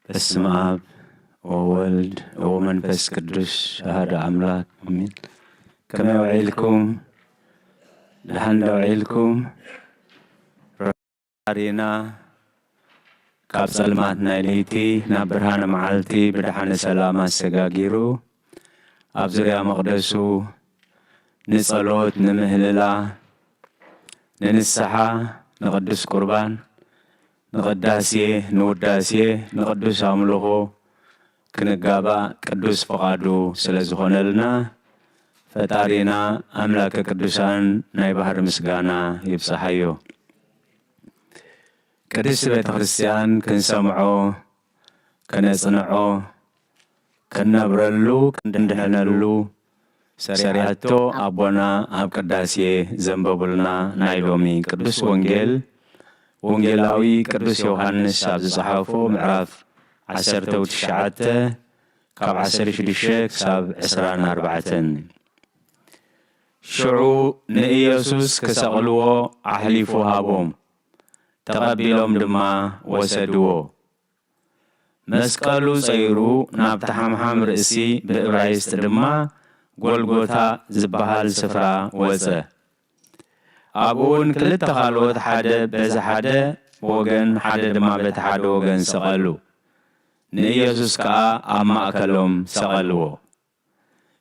በስመ አብ ወወልድ ወመንፈስ ቅዱስ አሐዱ አምላክ አሜን። ከመይ ውዒልኩም ድሓን ውዒልኩም ፈጣሪና ካብ ጸልማት ናይ ለይቲ ናብ ብርሃነ መዓልቲ ብድሓነ ሰላም ኣሰጋጊሩ ኣብ ዙርያ መቕደሱ ንጸሎት ንምህልላ ንንስሓ ንቅዱስ ቁርባን ንቅዳሴ ንውዳሴ ንቅዱስ ኣምልኾ ክንጋባእ ቅዱስ ፈቃዱ ስለ ዝኾነልና ፈጣሪና ኣምላከ ቅዱሳን ናይ ባህሪ ምስጋና ይብፅሓዮ። ቅድስቲ ቤተ ክርስቲያን ክንሰምዖ ከነጽንዖ ከነብረሉ ክንድሕነሉ ሰሪያቶ ኣቦና ኣብ ቅዳሴ ዘንበቡልና ናይ ሎሚ ቅዱስ ወንጌል ወንጌላዊ ቅዱስ ዮሐንስ ኣብ ዝጸሓፎ ምዕራፍ 19 ካብ 16 ክሳብ 24 ሽዑ ንኢየሱስ ክሰቕልዎ ኣሕሊፉ ሃቦም ተቐቢሎም ድማ ወሰድዎ መስቀሉ ጸይሩ ናብ ተሓምሓም ርእሲ ብዕብራይስጥ ድማ ጎልጎታ ዝበሃል ስፍራ ወፀ ኣብኡን ክልተ ካልኦት ሓደ በዚ ሓደ ወገን ሓደ ድማ በቲ ሓደ ወገን ሰቐሉ ንኢየሱስ ከዓ ኣብ ማእከሎም ሰቐልዎ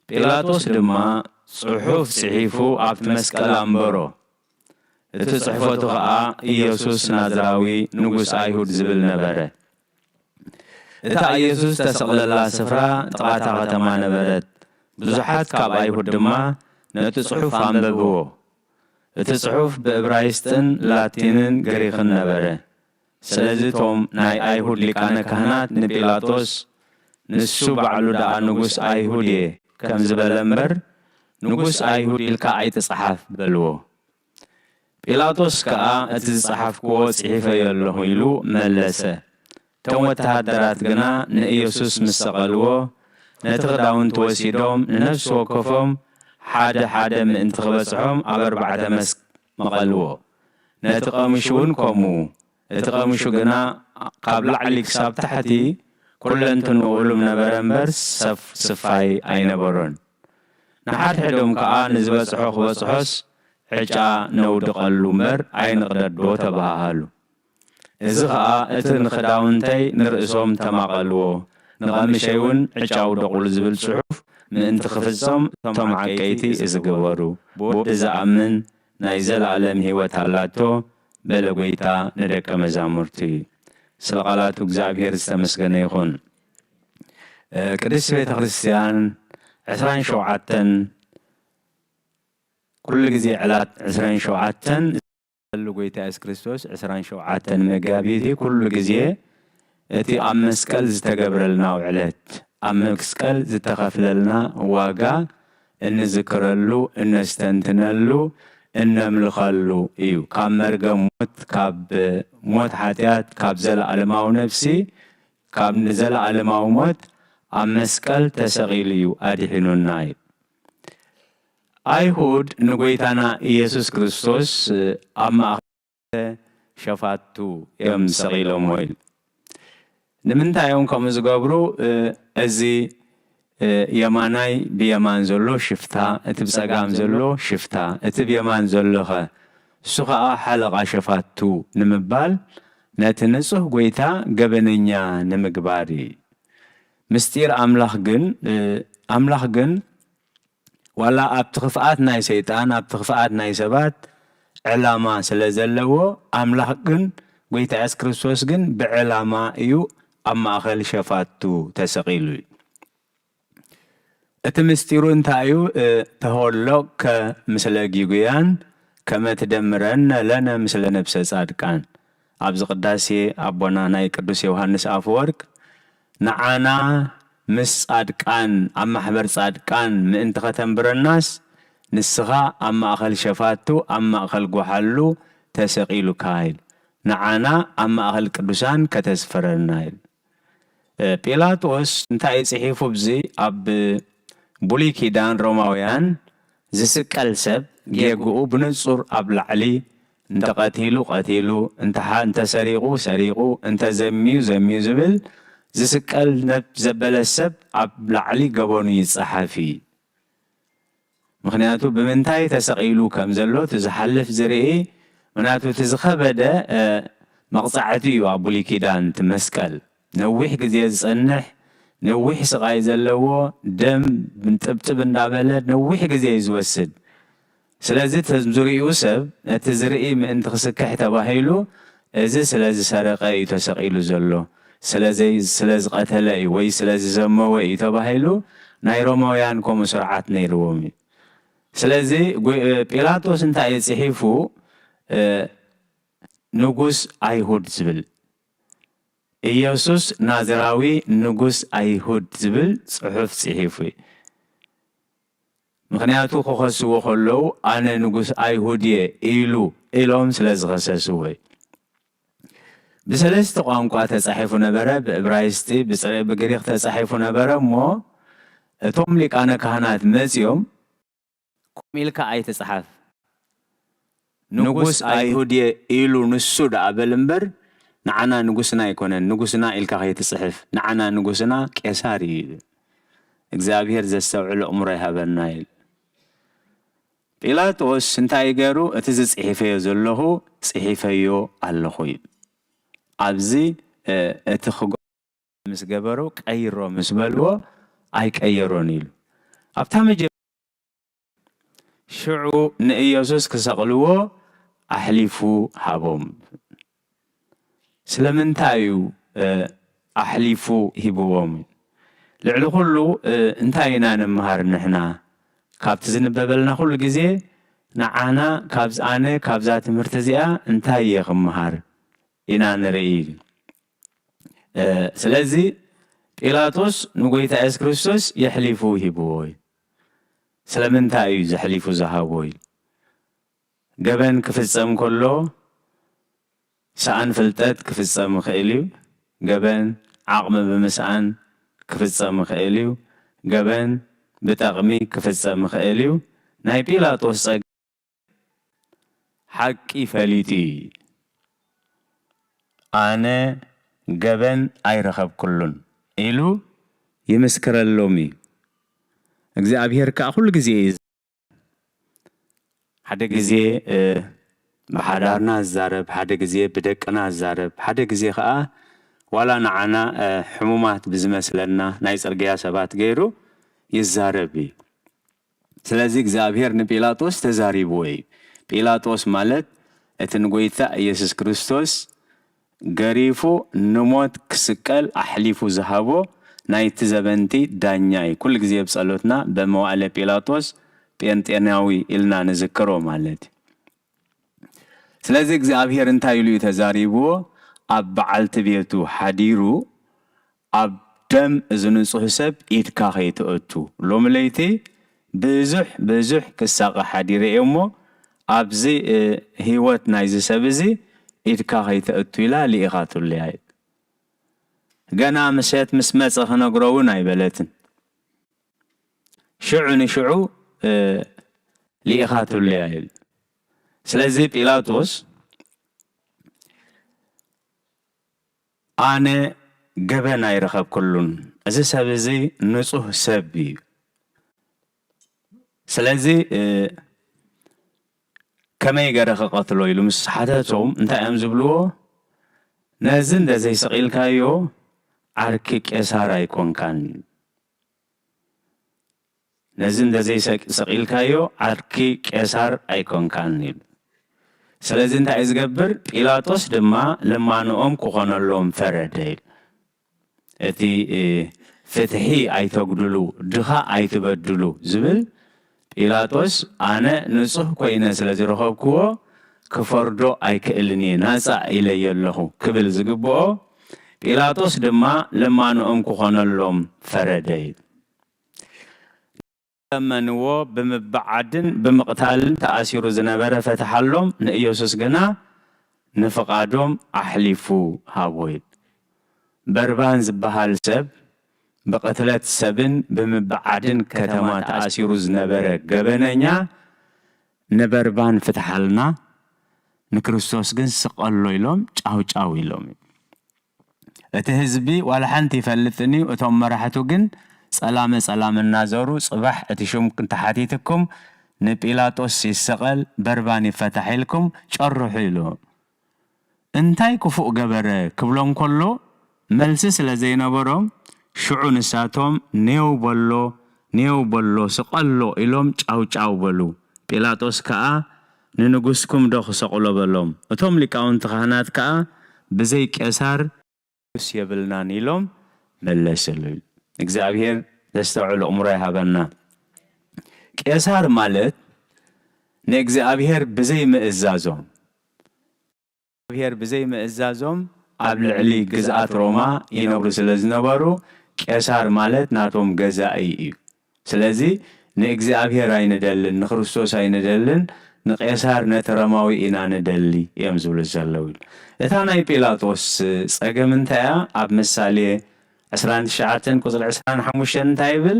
ጲላጦስ ድማ ጽሑፍ ጽሒፉ ኣብቲ መስቀል ኣንበሮ እቲ ጽሕፈቱ ከዓ ኢየሱስ ናዝራዊ ንጉስ ኣይሁድ ዝብል ነበረ እታ ኢየሱስ ተሰቕለላ ስፍራ ጥቓታ ከተማ ነበረት ብዙሓት ካብ ኣይሁድ ድማ ነቲ ጽሑፍ ኣንበብዎ እቲ ጽሑፍ ብዕብራይስጥን ላቲንን ግሪክን ነበረ ስለዚ ቶም ናይ ኣይሁድ ሊቃነ ካህናት ንጲላጦስ ንሱ ባዕሉ ደኣ ንጉስ ኣይሁድ እየ ከም ዝበለ እምበር ንጉስ ኣይሁድ ኢልካ ኣይትጽሓፍ በልዎ ጲላጦስ ከዓ እቲ ዝጸሓፍክዎ ጽሒፈዮ ኣለኹ ኢሉ መለሰ እቶም ወተሃደራት ግና ንኢየሱስ ምስ ሰቐልዎ ነቲ ክዳውንቲ ወሲዶም ንነፍሲ ወከፎም ሓደ ሓደ ምእንቲ ክበጽሖም ኣብ 4 መስክ መቐልዎ ነቲ ቀሚሹ እውን ከምኡ እቲ ቀሚሹ ግና ካብ ላዕሊ ክሳብ ታሕቲ ኩለንትኑ እሉም ነበረ እምበር ስፋይ ኣይነበሮን ንሓድሕዶም ከዓ ንዝበጽሖ ክበጽሖስ ዕጫ ነውድቐሉ እምበር ኣይንቕደዶ ተባሃሉ እዚ ከዓ እቲ ንኽዳውንተይ ንርእሶም ተማቐልዎ ንቐሚሸይ እውን ዕጫ ውደቑሉ ዝብል ጽሑፍ ምእንቲ ክፍጾም እቶም ዓቀይቲ ዝግበሩ ብወዲ ዝኣምን ናይ ዘለዓለም ህይወት ኣላቶ በለ ጐይታ ንደቀ መዛሙርቱ እዩ ስለ ቃላቱ እግዚአብሔር ዝተመስገነ ይኹን ቅድስቲ ቤተ ክርስቲያን 27 ኩሉ ግዜ ዕላት 27 ዘሎ ጐይታ ኢየሱስ ክርስቶስ 27 መጋቢት ኩሉ ግዜ እቲ ኣብ መስቀል ዝተገብረልና ውዕለት ኣብ መስቀል ዝተኸፍለልና ዋጋ እንዝክረሉ እነስተንትነሉ እነምልኸሉ እዩ ካብ መርገም ሞት ካብ ሞት ሓጢአት ካብ ዘለዓለማዊ ነፍሲ ካብ ንዘለዓለማዊ ሞት ኣብ መስቀል ተሰቒሉ እዩ ኣድሒኑና እዩ ኣይሁድ ንጐይታና ኢየሱስ ክርስቶስ ኣብ ማእኸል ሸፋቱ እዮም ሰቒሎሞ ኢሉ ንምንታይ እዮም ከምኡ ዝገብሩ እዚ የማናይ ብየማን ዘሎ ሽፍታ እቲ ብጸጋም ዘሎ ሽፍታ እቲ ብየማን ዘሎኸ እሱ ከዓ ሓለቓ ሸፋቱ ንምባል ነቲ ንጹህ ጐይታ ገበነኛ ንምግባር ምስጢር ኣምላኽ ግን ዋላ ኣብቲ ክፍኣት ናይ ሰይጣን ኣብቲ ክፍኣት ናይ ሰባት ዕላማ ስለ ዘለዎ ኣምላኽ ግን ጐይታ ኢየሱስ ክርስቶስ ግን ብዕላማ እዩ ኣብ ማእኸል ሸፋቱ ተሰቒሉ እዩ እቲ ምስጢሩ እንታይ እዩ ተወሎ ከምስለ ጊጉያን كما تدمرن لنا مثل نفس صادقان أبز قداسي أبونا ناي قدوس يوحنس أفورك نعانا مس صادقان أما حبر صادقان من ختنبر الناس نسخا أما أخل شفاتو أما أخل قوحلو تسقيلو كايل نعانا أما أخل قدوسان كتسفرنايل بيلاطوس انتاي صحيفو بزي أب بولي كيدان روماويان زسقل سب جيغو بنصر أبلعلي انت قتيلو انت سريقو انت زميو زبل زسقل نب زبل السب أبلعلي قبونو يتصحفي مخنياتو بمنتاي تسقيلو كم زلو تزحلف زرئي مناتو تزخبدا مقصعتيو أبولي كيدان تمسكل نوح قزي يزنح نوح سقاي زلو دم بنتبتب اندابلد نوح قزي يزوسد سلازي تزرئيو سب تزرئي من تخسكح تباهيلو ازي سلازي سرقاي تسقيلو زلو سلازي قتلائي وي سلازي زموي تباهيلو ناي روماويان كومو سرعات نيرومي سلازي بيلاطوس انتا يصحيفو نغوس ايهود زبل ኢየሱስ ናዝራዊ ንጉስ አይሁድ ዝብል ጽሑፍ ጽሒፉ ምክንያቱ ኮኸስዎ ከለው አነ ንጉስ አይሁድ ኢሎም ስለዝኸሰስዎ ብሰለስተ ቋንቋ ተጻሒፉ ነበረ ብዕብራይስጥ ብግሪክ ተጻሒፉ ነበረ እሞ እቶም ሊቃነ ካህናት መጺኦም ኮሚልካ አይተጻሓፍ ንጉስ አይሁድ ኢሉ ንሱ ዳአበል እምበር نعنا نغسنا يكونن نغسنا إلك خيت الصحف نعنا نغسنا كيساري እግዚአብሔር ዘስተውዕል ኡምሮ ይሃበናይል ጲላጦስ እንታይ ገሩ እቲ ዝጽሒፈዮ ዘለኹ ጽሒፈዮ ኣለኹ ኣብዚ እቲ خጎ ምስ ገበሩ ቀይሮ ምስ በልዎ ኣይቀየሮን ኢሉ ኣብታ ሽዑ ንኢየሱስ ክሰቕልዎ ኣሕሊፉ ሃቦም ስለምንታዩ ኣሕሊፉ ሂብዎም ልዕሊ ኩሉ እንታይ ኢና ንምሃር ንሕና ካብቲ ዝንበበልና ኩሉ ግዜ ንዓና ካብዚ ኣነ ካብዛ ትምህርቲ እዚኣ እንታይ እየ ክምሃር ኢና ንርኢ ስለዚ ጲላጦስ ንጎይታ ኢየሱስ ክርስቶስ የሕሊፉ ሂብዎ ስለምንታይ እዩ ዘሕሊፉ ዝሃቦ ገበን ክፍጸም ከሎ سأن فلتت كفصم خيليو جبن عقم بمسان كفصم خيليو جبن بتقمي كفصم خيليو ناي بيلاطوس حقي فليتي انا جبن ايرخب كلن إلو يمسكر اللومي እግዚአብሔር ከሁሉ ጊዜ ሓደ ጊዜ بحدارنا الزارب حدا جزيه بدقنا الزارب حدا جزيه خا ولا نعنا حمومات بزمسلنا ناي صرغيا سبات غيرو يزاربي ስለዚህ እግዚአብሔር ንጲላጦስ ተዛሪቦ ጲላጦስ ማለት እትንጎይታ ኢየሱስ ክርስቶስ ገሪፎ ንሞት ክስቀል አሕሊፉ ዝሃቦ ናይቲ ዘበንቲ ዳኛይ ኩል ጊዜ በጸሎትና በመዋዕለ ጲላጦስ ጴንጤናዊ ኢልና ንዝክሮ ማለት ስለዚህ እግዚአብሔር እንታይ ኢሉ ተዛሪቦ ኣብ በዓልቲ ቤቱ ሓዲሩ ኣብ ደም ዝንጹህ ሰብ ኢድካ ኸይትእቱ ሎም ለይቲ ብዙሕ ክሳቀ ሓዲረ እሞ ኣብዚ ህይወት ናይዚ ሰብ እዚ ኢድካ ኸይትእቱ ኢላ ሊኢኻቱልያ ገና ምሸት ምስ መጸ ክነግሮውን ኣይበለትን ሽዑ ንሽዑ ሊኢኻቱልያ ስለዚህ ጲላጦስ አነ ገበን አይረኸብ ኩሉን እዚ ሰብ እዚ ንጹህ ሰብ እዩ ስለዚህ ከመይ ገረ ከቀትሎ ኢሉ ምስ ሓተቶም እንታይ እዮም ዝብልዎ ነዚ እንደዘይ ሰቂልካዮ ዓርኪ ቄሳር ኣይኮንካን ነዚ እንደዘይ ሰቂልካዮ ዓርኪ ቄሳር ኣይኮንካን ኢሉ ስለዚህ እንታይ ዝገብር ጲላጦስ ድማ ለማንኦም ክኾነሎም ፈረደ እቲ ፍትሒ ኣይተጉድሉ ድኻ ኣይትበድሉ ዝብል ጲላጦስ ኣነ ንጹህ ኮይነ ስለ ዝረኸብክዎ ክፈርዶ ኣይክእልኒ ናፃ ኢለየ ኣለኹ ክብል ዝግብኦ ጲላጦስ ድማ ለማንኦም ክኾነሎም ፈረደ ለመንዎ ብምብዓድን ብምቕታልን ተኣሲሩ ዝነበረ ፈትሓሎም ንኢየሱስ ግና ንፍቓዶም ኣሕሊፉ ሃቦ በርባን ዝበሃል ሰብ بقتلت سبن بمبعدن كتما تأثير زنبرة جبنانيا نبربان فتحلنا نكريستوس جن سقال لهم أو يلوم اتهزبي ولا حنتي فلتني وتم مرحتو جن سلام النازورو صباح اتشوم كنت حديثكم نبيلاتوس يسقال برباني فتح لكم شرحوا له انتاي كفوق جبره كبلهم كله ملسس لزينبرهم شعو نساتهم نيو بلو سقالو إلوم چاو بلو بيلاطوس كا ننقسكم دوخ سقلو بلوم وتوم لكاون تخانات كا بزي كأسار يبلنان إلوم ملسلو اكزابير دستوعو أمره هبنا كأسار مالت نكزابير بزي مئزازهم قبل علي جزءات روما ينبرو سلزنبرو كأسار مالت ناتهم جزائي سلزي نكزابير عين دلن نخرستوس عين دلن نقيسار نترماوي إنا ندلي يمزول الزلويل لتانا بيلاطوس سأجمن تايا أب مسالي عسران شعاتن كوزل عسران حموشن تايبل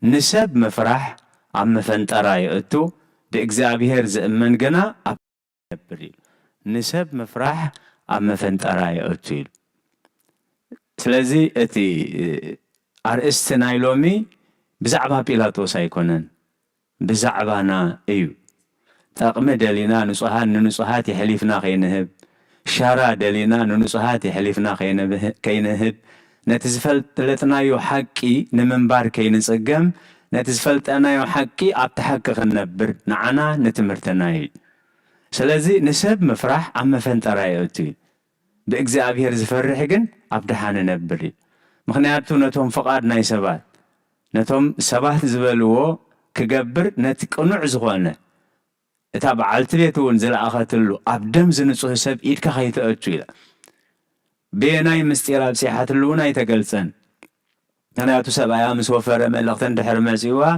نسب مفرح عم فنتراي اتو بإكزابير زمن جنا أب بريل نسب مفرح عم فنتراي اتو سلزي اتي أرئستنا يلومي بزعبا بيلاطوس هيكونن بزعبانا ايو تقم دلينا نصحات حليفنا خينهب شارع دلينا نصحات حليفنا كينهب نتزفلت لتنا يو حقي نمنبار كينسقم نتزفلت انا يو حقي ابتحقق النبر نعنا نتمرتناي سلازي نسب مفرح عم فنترايوتي بإكزابير زفرح جن ابدحان نبري مخنياتو نتهم فقاد ناي سبات نتهم سبات زبلوو كجبر نتقنع زغانه تابع عالتبيتون زل أخذله أبدم زنصه سب إيد كخيت أتشيله بيناي مستيراب سيحات اللونا يتقلسن أنا أتوسب أيام سوفر ملقتن دحر مسيوا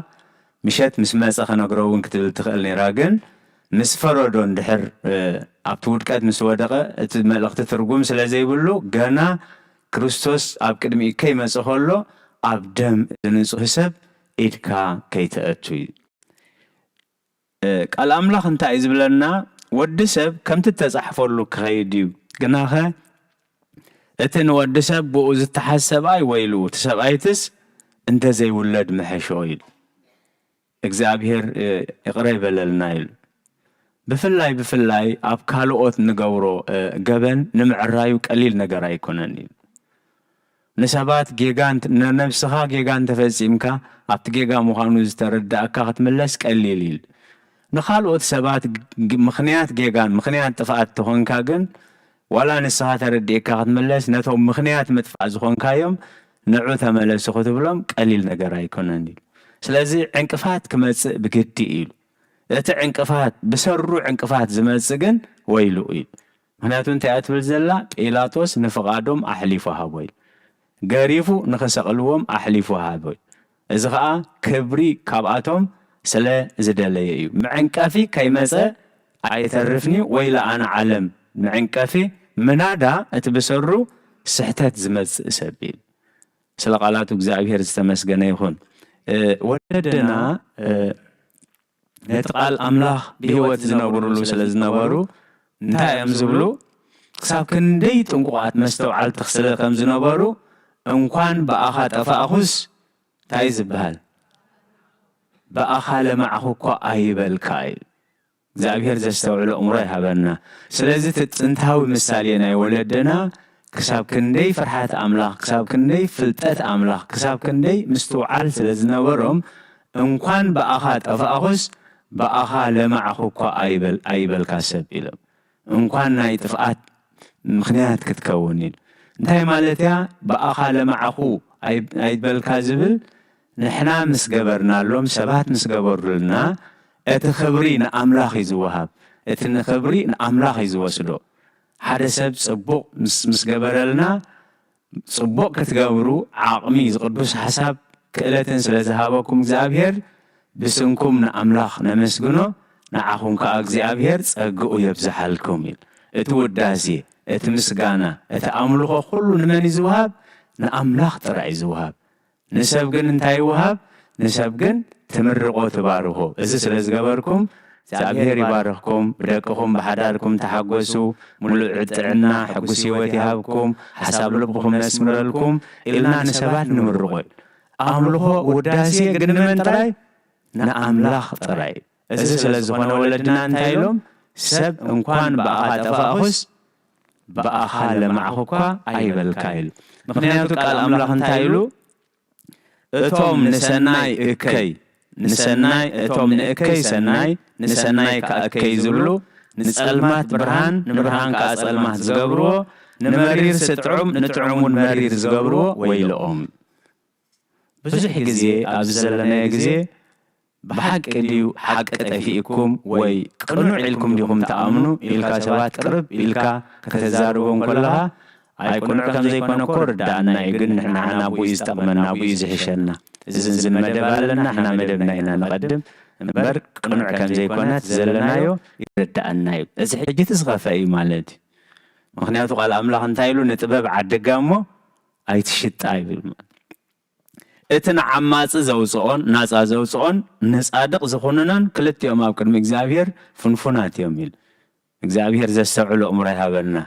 مشت مسمسخ نقرون كتب تخلني راجن مسفردون دحر أبتود كات مسودقة ملقت ترجم سلزي بلو جنا كريستوس أبكدمي كي مسخله أبدم زنصه سب إيد كخيت أتشيله قال أملاخ انت عايز بلنا ودسب كم تتصحفوا له كخيديو قناخه اتن ودسب بوز التحسب اي ويلو تسب ايتس انت زي ولد محشويل اكزابير يقريب للنايل بفلاي اب كالوت نغورو غبن نمعرايو قليل نغر ايكونني نسبات جيجانت نفسها جيجانت تفصيمكا اب جيجا مخانو زترداك ختملس قليل نخالوت سبات مخنيات جيجان مخنيات تفعت تهون كاجن ولا نسها ترديك ختملس نتهم مخنيات مدفع زخون كايوم نعو تملس خطبلهم قليل نجار يكونني سلازي عنقفات كمص بجدي إيل اتا عنقفات بسرو عنقفات زمصجن ويلو إيل مخنياتو انت اتبل زلا بيلاطوس نفقادهم احليفها بويل غريفو نخسقلوهم احليفها بويل اذا خا كبري كاباتهم سلا زدلي معنكافي كيمزه ايترفني ويلا انا علم معنكافي منادا اتبسرو سحتات زمز سبيل سلا قالاتو እግዚአብሔር ዝተመስገነ ይሁን ወደደና ነጥቃል አምላኽ በህይወት ዝነብሩሉ ስለዝነበሩ እንታይ እዮም ዝብሉ ክሳብ ክንደይ ጥንቁቃት መስተውዓል ተኽስለ ከም ዝነበሩ እንኳን በአኻ ጠፋእኹስ ታይ ዝበሃል بأخال معه أيبل كايل زابير زستوعلو أمره هبنا سلازي تنتهاوي مثالينا يولدنا كساب كندي فرحات أملاق كساب كندي فلتات أملاق كساب كندي مستوعال سلازنا ورم انقوان بأخات أفأخس بأخال معه أيبل كاسب إلم انقوان نايتفقات مخنيات كتكونين انتهي مالتها بأخال معه أيبل كازبل نحنا مسجبرنا لهم سبات مسجبرنا اتخبري نأملاخ يزوهاب اتنخبري نأملاخ يزوسدو حدا سب صبوق مسجبرلنا صبوق كتجبرو عقمي قدوس حساب كألتن سلزهابكم زابير بسنكم نأملاخ نمسجنو نعهم كأجزابير تجقوا يبزحلكم اتوداسي اتمسجانا اتأملخو كله نمن يزوهاب نأملاخ ترى يزوهاب نسبقن انتاي وهاب نسبقن تمرقو تبارخو إذا سلزقبركم زابير يبارخكم بدككم بحداركم تحقسوا ملء عنا حقسي وتهابكم حساب لبكم نسمر لكم إلنا نسبات نمرقو أملخو وداسي قن من تراي نأملاخ تراي إذا سلزقنا ولدنا انتايلهم سب انقوان بأخا تفاخس بأخا لمعخوكا أي بالكايل مخنياتو قال أملاخ انتايلو اتوم نسناي اكي نسناي اتوم ناكي سناي نسناي كاكي زبلو نسلمات برهان نبرهان كاسلمات زغبرو نمرير ستعم نتعمون مرير زغبرو ويلهم بزح غزي ابزلنا غزي بحق ديو حق تفيكم وي قنوع لكم ديكم تامنوا الكا سبات قرب الكا كتزاربون كلها أي كنوع كم زي كنا كورد دعنا يقول نحن عنا أبو يستقمنا أبو يزحشنا زنزل مدبالنا نحن مدبنا هنا نقدم برك كنوع كم زي كنا تزلنا يو يرد عنا يو إذا حجي تسغف أي مالتي مخنياتو قال أملاخ انتايلو نتباب عدقامو أي تشت أي بالمال اتنا عماس زوصون ناس زوصون ناس أدق زخوننان كلت يوم أبكر مكزابير فنفنات يوميل مكزابير زي السبعلو أمري هابلنا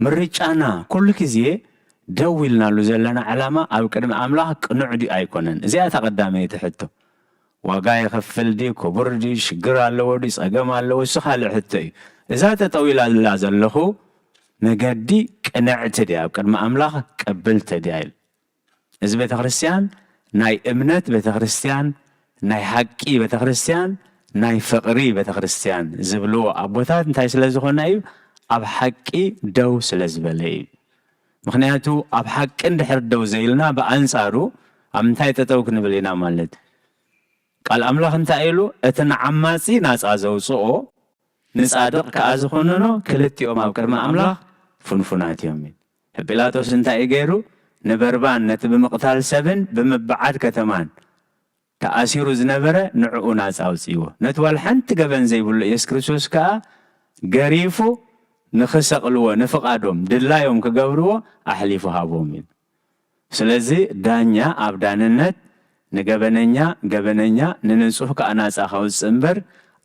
مريجانا كل كزيه دويلنا له زلنا علامة أو كلام أملاك نعدي أيقونن زي أتقدم يتحتو وقاي خفل دي كبر دي شجر على وديس أجمع على وسخال حتى إذا تطويل الله زله نجدي كنعتدي أو كلام أملاك قبلت ديال إذا بيت خريستيان ناي إمنت بيت خريستيان ناي حقي بيت خريستيان ناي فقري بيت خريستيان زبلو أبوثات نتاي سلزخونا أيو أب حقي دو سلزبلي مخنياتو أب حق اندحر دو زيلنا بأنصارو أمنتاي تتوك نبلينا مالد قال أملاخ انتايلو اتنا عماسي ناس أزوصو نصادق كأزخوننو كلتي أم أبكر ما أملاخ فنفنات يومين بيلاتوس انتاي غيرو نبربان نتب مقتال سبن بمبعاد كتمان تأسيرو زنبرة نعو ناس أوسيوه نتوال حنت قبن زي بلو يسكرسوس كا قريفو نخسقلوه نفقادهم دلايهم كقبروه أحليفو هابومين سلزي دانيا أبداننت نقبننيا قبننيا ننسوه كأناس أخوز سنبر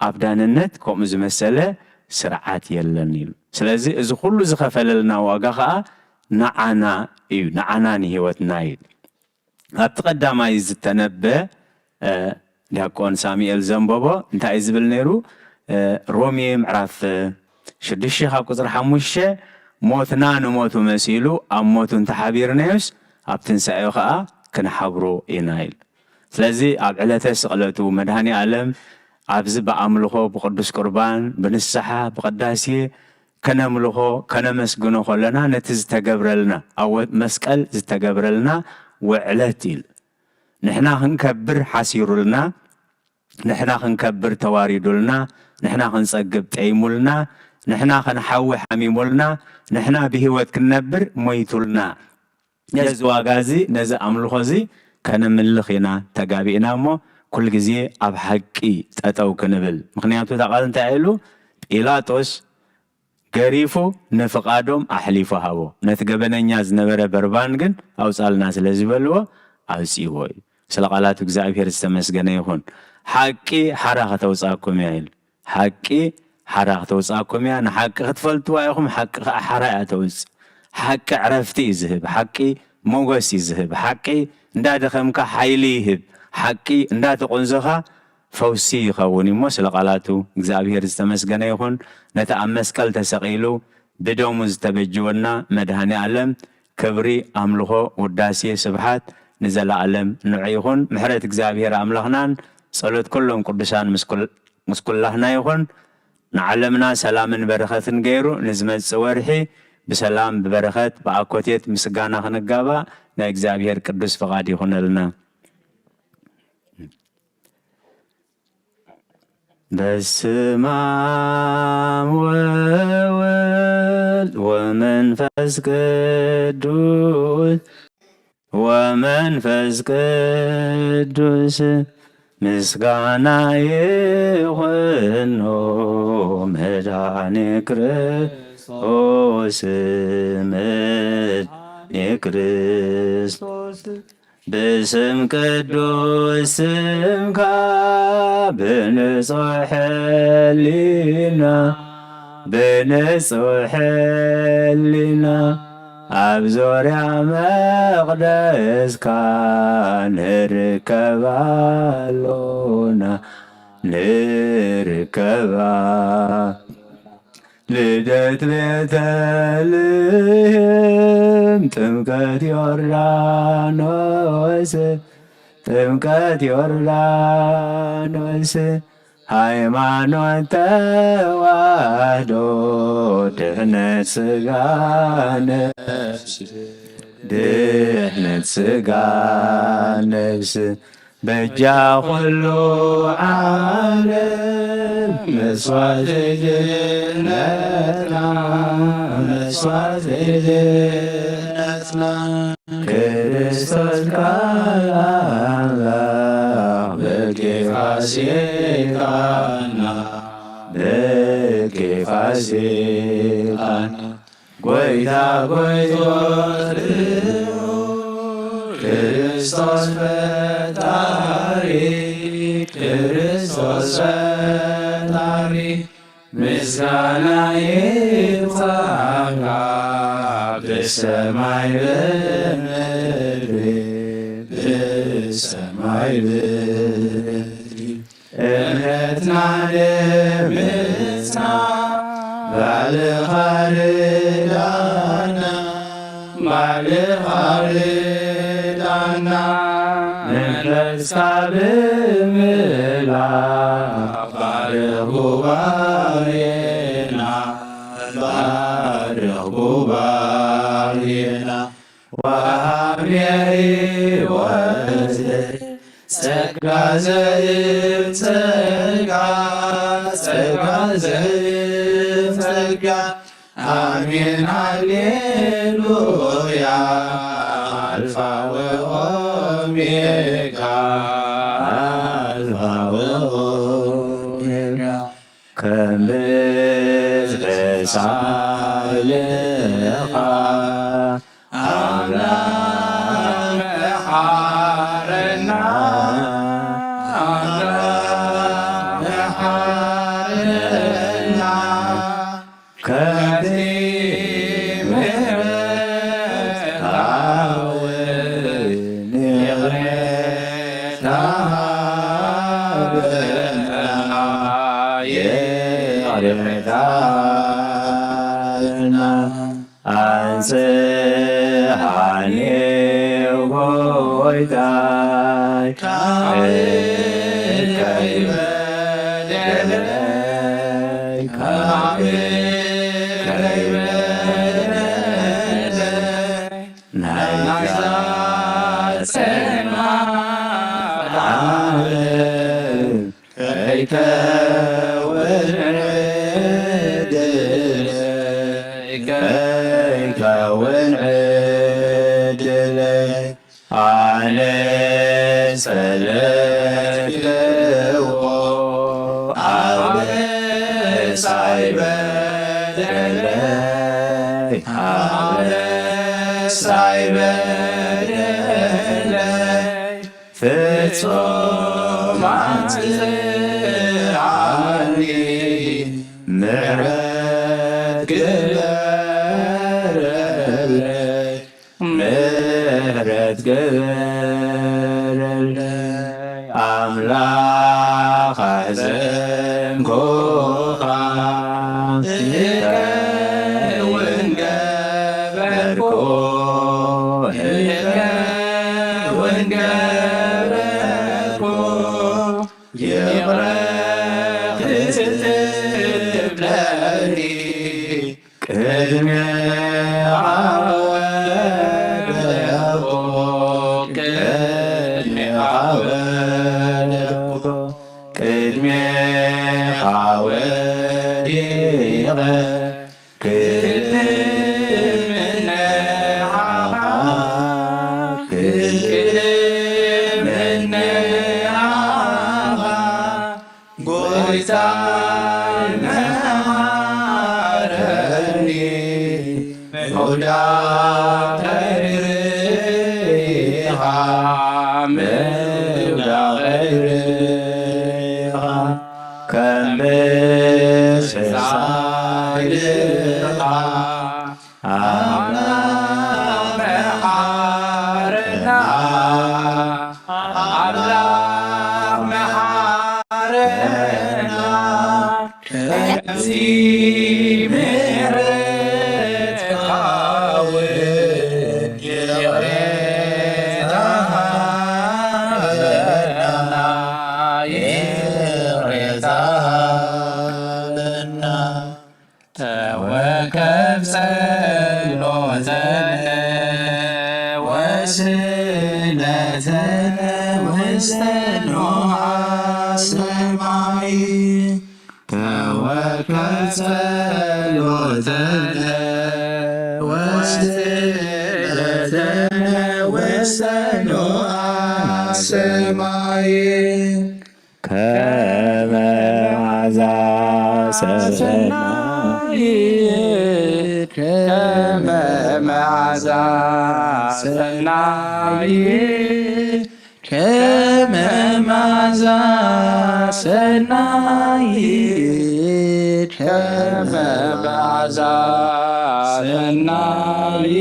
أبداننت كومز مسألة سرعات يلنيل سلزي إذا كله زخفللنا واقعا نعنا إيو نعناني هوتنايل أبتقدام عايز تنبه لهكون ساميل زنبابا انت عايز بالنيرو رومي معرف شدشي خاب قصر حموشة موتنا نموتو مسيلو أم موتو انت حبير نيوس أبتنسايو خاا كنحبرو إنايل سلازي أب علته سقلتو مدهاني عالم أبزب أملخو بقدس قربان بنسحة بقداسي كنملخو كنمسقنو خلنا نتز تقبرلنا أو مسكال زتقبرلنا وعلاتيل نحنا هنكبر حسيرولنا نحنا هنكبر تواردولنا نحنا هنسقب تعيمولنا نحنا هنحوي حميمولنا نحنا بهوت كنبر ميتولنا يزوا غازي نزا أملخوزي كان ملخينا تقابينا مو كل جزية أب حقي تأتو كنبل مخنياتو تقال انتعيلو إيلاتوس قريفو نفقادهم أحليفو هاو نتقبنا نياز نبرا بربانقن أو سأل ناس لزبلو أو سيوي سلقالاتو كزايب هرستمس قنيخون حقي حراخة توساكم يعيل حقي حراخة توساكم يعيل حق خطفلتوا يخم حق حراء توس حق عرفتي يزهب حقي موغس يزهب حقي انداد خمك حيلي يهب حقي انداد قنزخا فوسي يخوني مو سلقالاتو كزايب هرستمس قنيخون نتأمس كال تسقيلو بدومز تبجونا مدهاني علم كبري أملخو وداسي سبحات نزل علم نعيهون محرت كزابير أملخنان صلوت كلهم قدسان مسكول لهنا يخون نعلمنا سلام برخة غيرو نزمت سوارحي بسلام ببرخة بأكوتيت مسقانا خنقابا نا كزابير قدس فقاد يخون لنا በስመ አብ ወወልድ ወመንፈስ ቅዱስ ምስጋና ይሁን መድኃኔ ክርስቶስ ክርስቶስ በስም ቅዱስ ስምካ በንጹሕ ሕሊና ኣብ ዙርያ መቕደስካ ንርከባ ልደት ቤተልሔም ጥምቀት ዮርዳኖስ ሃይማኖት ተዋህዶ ድህነት ሥጋ ነፍስ በጃ ኩሉ ዓለም መስዋዕት ድህነትና ክርስቶስ ቃል አምላክ በጌፋሴቃና ጎይታ ክርስቶስ ፈጣሪ ምስጋና ይብዛልካ በሰማይ በምድር እምነትና ደምና ባልኻ ርዳና መንፈስካ ብምላእ ባርኽ ጉባኤና ወሃብኒ ሕይወት ጸጋ ዘእምጸጋ አሜን ሃሌሉያ አልፋ ወኦሜጋ ከምትሳለኻ አምላክ መሐረና አንጽሐኒ ሆይታይ ከይከውን ዕድለይ አነ ጸለይክዎ አብ ሳይበደለይ ፍጹም አንጽሐኒ ምሕረት ግበረለይ አምላክ አዘንኮኻ ቅድሜ ጸቢቐ ክልምነ ክልምነ ጎይታ መሃረኒ መውዳቕ ሪኻ መውዳቕ ሪኻ ከም ሳይልኻ አምላክ መሃረና አምላክ መሃረና ከዚህ ምሕረት ካውን የሬታሃለና የሬታሃለና ተወከፍ ጸሎተነ ወስእለተነ ውስተ ኖኃ ሰማይ ተወከፍ ጸሎተነ ወስእለተነ ውስተ ኖኃ ሰማይ ከመ መዓዛ ሰናይ ከመ መዓዛ ሰናይ ከመ መዓዛ ሰናይ ከመ መዓዛ ሰናይ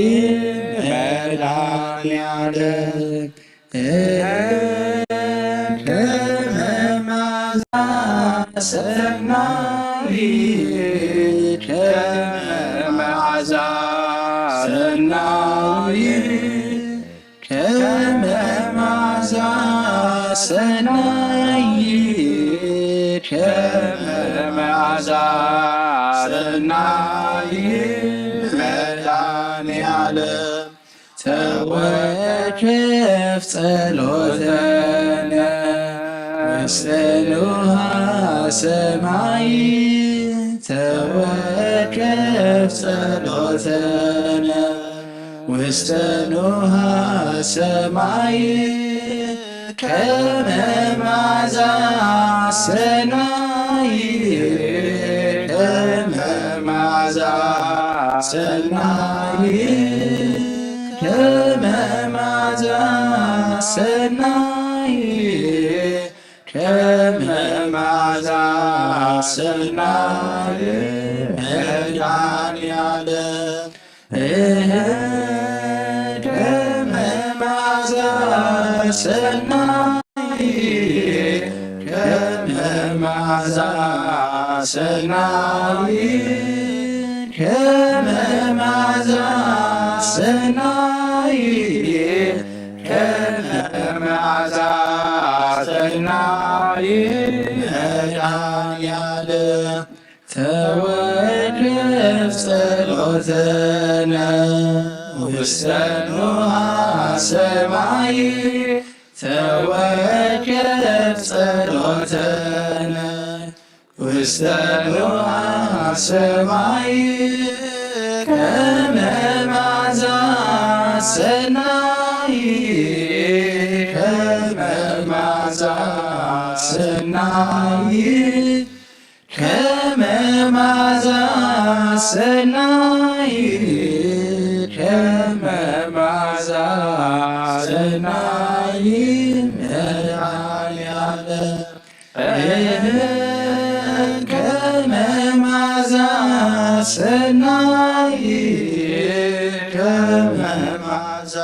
መድኃኔዓለም ከመ መዓዛ ሰናይ ከመ መዓዛ ሰናይ ከመ መዓዛ ሰናይ ከመ መዓዛ ሰናይ መድኃኔዓለም ተወከፍ ጸሎተነ ውስተ ኖኃ ሰማይ ተወከፍ ጸሎተነ ውስተ ኖኃ ሰማይ ከመ መዓዛ ሰናይ ከመ መዓዛ ሰናይ ከመ መዓዛ ሰናይ ከመ መዓዛ ሰናይ መድኃኔዓለም ከመ መዓዛ ሰናይ ከመ መዓዛ ሰናይ ከመ መዓዛ ሰናይ ከመ መዓዛ ሰናይ መድኃኔዓለም ተወከፍ ጸሎተነ ውስተ ኖኃ ሰማይ ተወከፍ ጸሎተነ ውስተ ኖኃ ሰማይ ከመ መዓዛ ሰናይ ከመ መዓዛ ሰናይ ከመ መዓዛ ሰናይ ከመ መዓዛ ሰናይ መድኃኔዓለም ከመ መዓዛ ሰናይ ከመ መዓዛ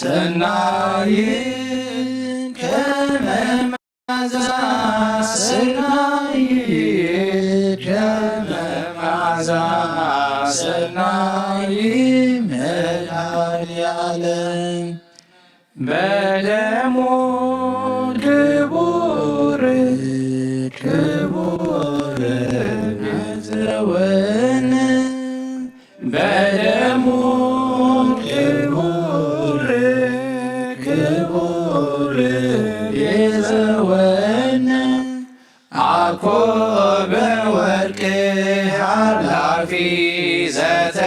ሰናይ ከመ መዓዛ ሰናይ ከመ መዓዛ ሰናይ መድኃኔዓለም በደሙ ክቡር ክቡር ቤዛወነ በደሙ ክቡር ክቡር ቤዛወነ አኮበ ወርቅ ሃላፊ ዘተሳየጠነ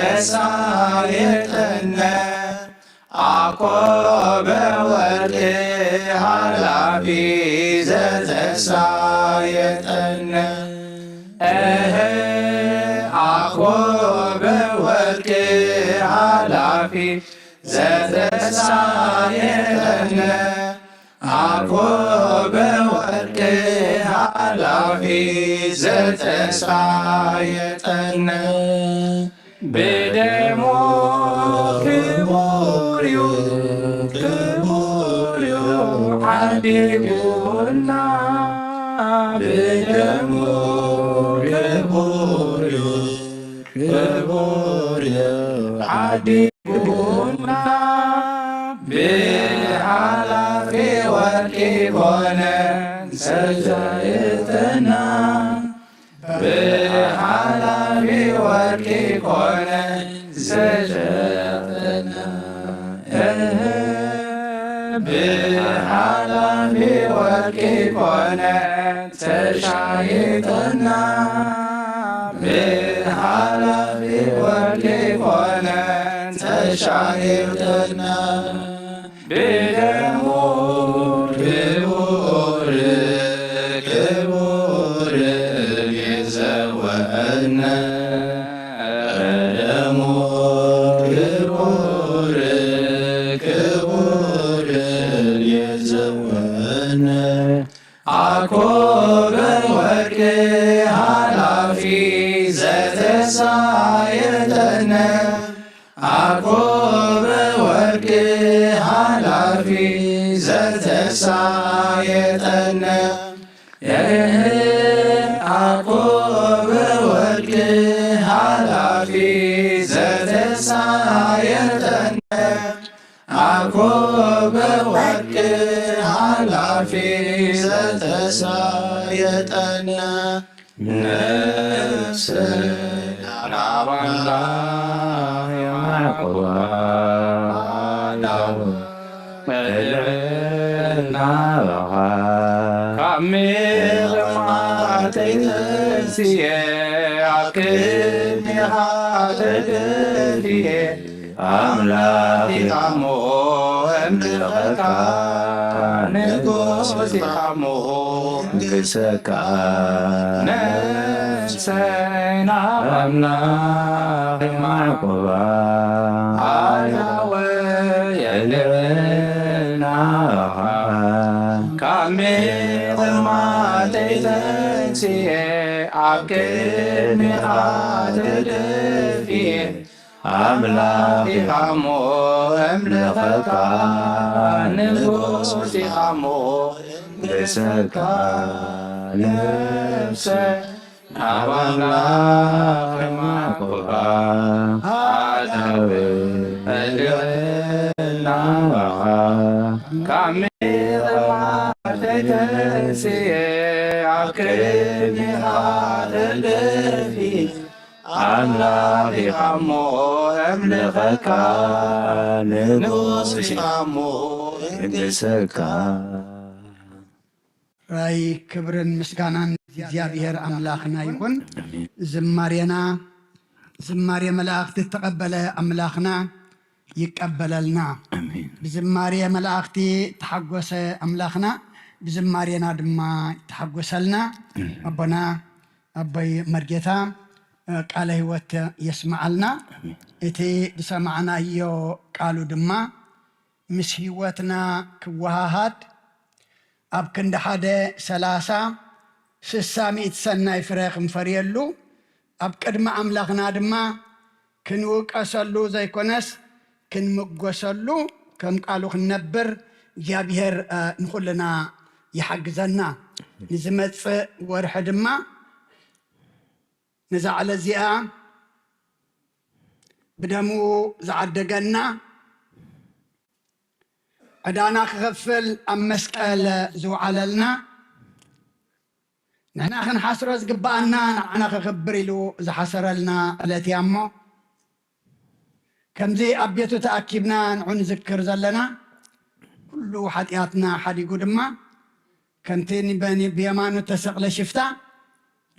አኮበ ወርቅ ሃላፊ ዘተሳየጠነ አኮበ ወርቅ ሃላፊ ዘተሳየጠነ አኮበ ወርቅ ሃላፊ ዘተሳየጠነ በደሞ ክቡርዩ ክቡርዩ ዓዲጉና በደሞ ክቡርዩ ክቡርዩ ዓዲጉና ብሃላፊ ወርቂ ኮነ ሰጃየተና ብሃላፊ ወርቂ ኮነ ሰጃየተና ብሃላፊ ወርቂ ኮነ ተሻየተና ብሃላፊ ወርቂ ኮነ ተሻየተና በደሙ ክቡር ክቡር የዘወአነ በደሙ ክቡር ክቡር የዘወአነ አኮበ ወርቅ ሃላፊ ዘተሳየጠነ አኮበ ወርቅ ሃላፊ ዘተሳየጠነ አኮበ ወርቅ ሃላፊ ዘተሳየጠነ አኮበ ወርቅ ሃላፊ ዘተሳየጠነ ነፍሰ ናባላ ያዕቆባ ካሜርማተይተንስየ አክኒሃ ተደልየ አምላኪታሞ እምልኸካ ንጉሲታሞ ግሰካ ነፍሰና አምላክ ያዕቆባ አያወ የልብና ካሜርማተይተንስየ አክኒሃ ተደልየ አምላኪታሞ እምልኸካ ንጉሲታሞ ግሰካ ነፍሰ አምላክ ያዕቆባ አዳዌ እልልና ካሜርማተይተንስየ አክኒሃ ተደልየ አምላኪታሞ እምልኸካ ንጉሲታሞ ግሰካ ራይ ክብርን ምስጋናን እግዚአብሔር አምላክና ይሁን። ዝማሬና ዝማሬ መላእክት ተቀበለ አምላክና ይቀበለልና ብዝማሬ መላእክቲ ተሐጎሰ አምላክና ብዝማሬና ድማ ተሐጎሰልና አቦና አባይ መርጌታ ቃለ ሕይወት የስማዓልና እቲ ብሰማዕናዮ ቃሉ ድማ ምስ ሕይወትና ክወሃሃድ ኣብ ክንዲ ሓደ 30-60 ሰናይ ፍረ ክንፈርየሉ ኣብ ቅድሚ ኣምላኽና ድማ ክንውቀሰሉ ዘይኮነስ ክንምጎሰሉ ከም ቃሉ ክንነብር እግዚአብሔር ንኹልና ይሓግዘና። ንዝመፅእ ወርሒ ድማ ነዛ ዓለ እዚኣ ብደሙ ዝዓደገና ዕዳና ክኸፍል ኣብ መስቀል ዝውዓለልና ንሕና ክንሓስሮ ዝግባአና ንዓና ክኽብር ኢሉ ዝሓሰረልና ዕለት እያ እሞ ከምዚ ኣብ ቤቱ ተኣኪብና ንዑ ንዝክር ዘለና ኩሉ ሓጢኣትና ሓዲጉ ድማ ከምቲ ብየማኑ ተሰቕለ ሽፍታ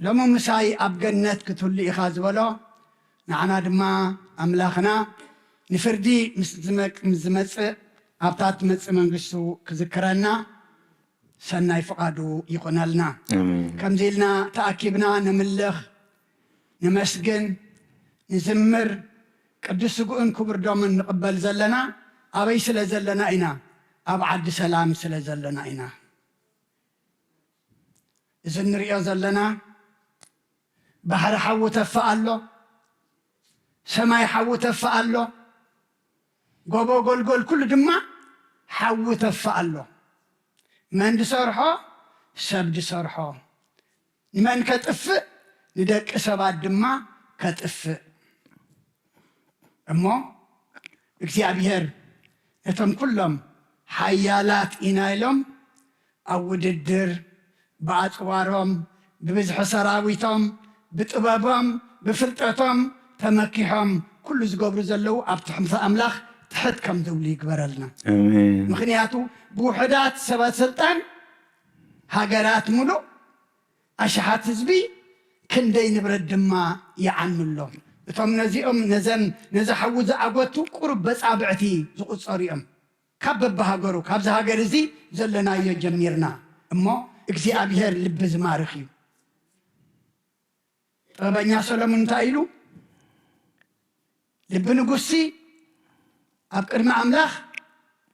ሎሚ ምሳይ ኣብ ገነት ክትህሉ ኢኻ ዝበሎ نعنا دما أملاخنا نفردي مزمص أبطات مص منغسو كذكرنا سناي فقادو يقنالنا كم زيلنا تأكيبنا نملخ نمسجن نزمر قدس قون كبر دومن نقبل زلنا أبي سلا زلنا إنا أبعد سلام سلا زلنا إنا إذن نريو زلنا بحر حو تفعله سماي حو تفعله قبو قول كل دما حو تفعله من دي صرحه سب دي صرحه من كتف ندك سبات دما كتف أما እግዚአብሔር እተም ኩሎም ሓያላት ኢና ኢሎም ኣብ ውድድር ብኣፅዋሮም ብብዝሒ ሰራዊቶም ብጥበቦም ብፍልጠቶም ተመኪሖም ኩሉ ዝገብሩ ዘለው ኣብ ትሕቲ ኣምላኽ ትሕት ከም ዝብሉ ይግበረልና ምክንያቱ ብውሕዳት ሰባት ስልጣን ሃገራት ሙሉእ ኣሽሓት ህዝቢ ክንደይ ንብረት ድማ ይዓንሎም እቶም ነዚኦም ነዚ ሓዊ ዝዓገቱ ቁሩብ በፃብዕቲ ዝቁፀሩ እዮም ካብ በብሃገሩ ካብዚ ሃገር እዚ ዘለናዮ ጀሚርና እሞ እግዚአብሔር ልቢ ዝማርኽ እዩ ጥበበኛ ሰሎሞን እንታይ ኢሉ ልቢ ንጉሲ ኣብ ቅድሚ ኣምላኽ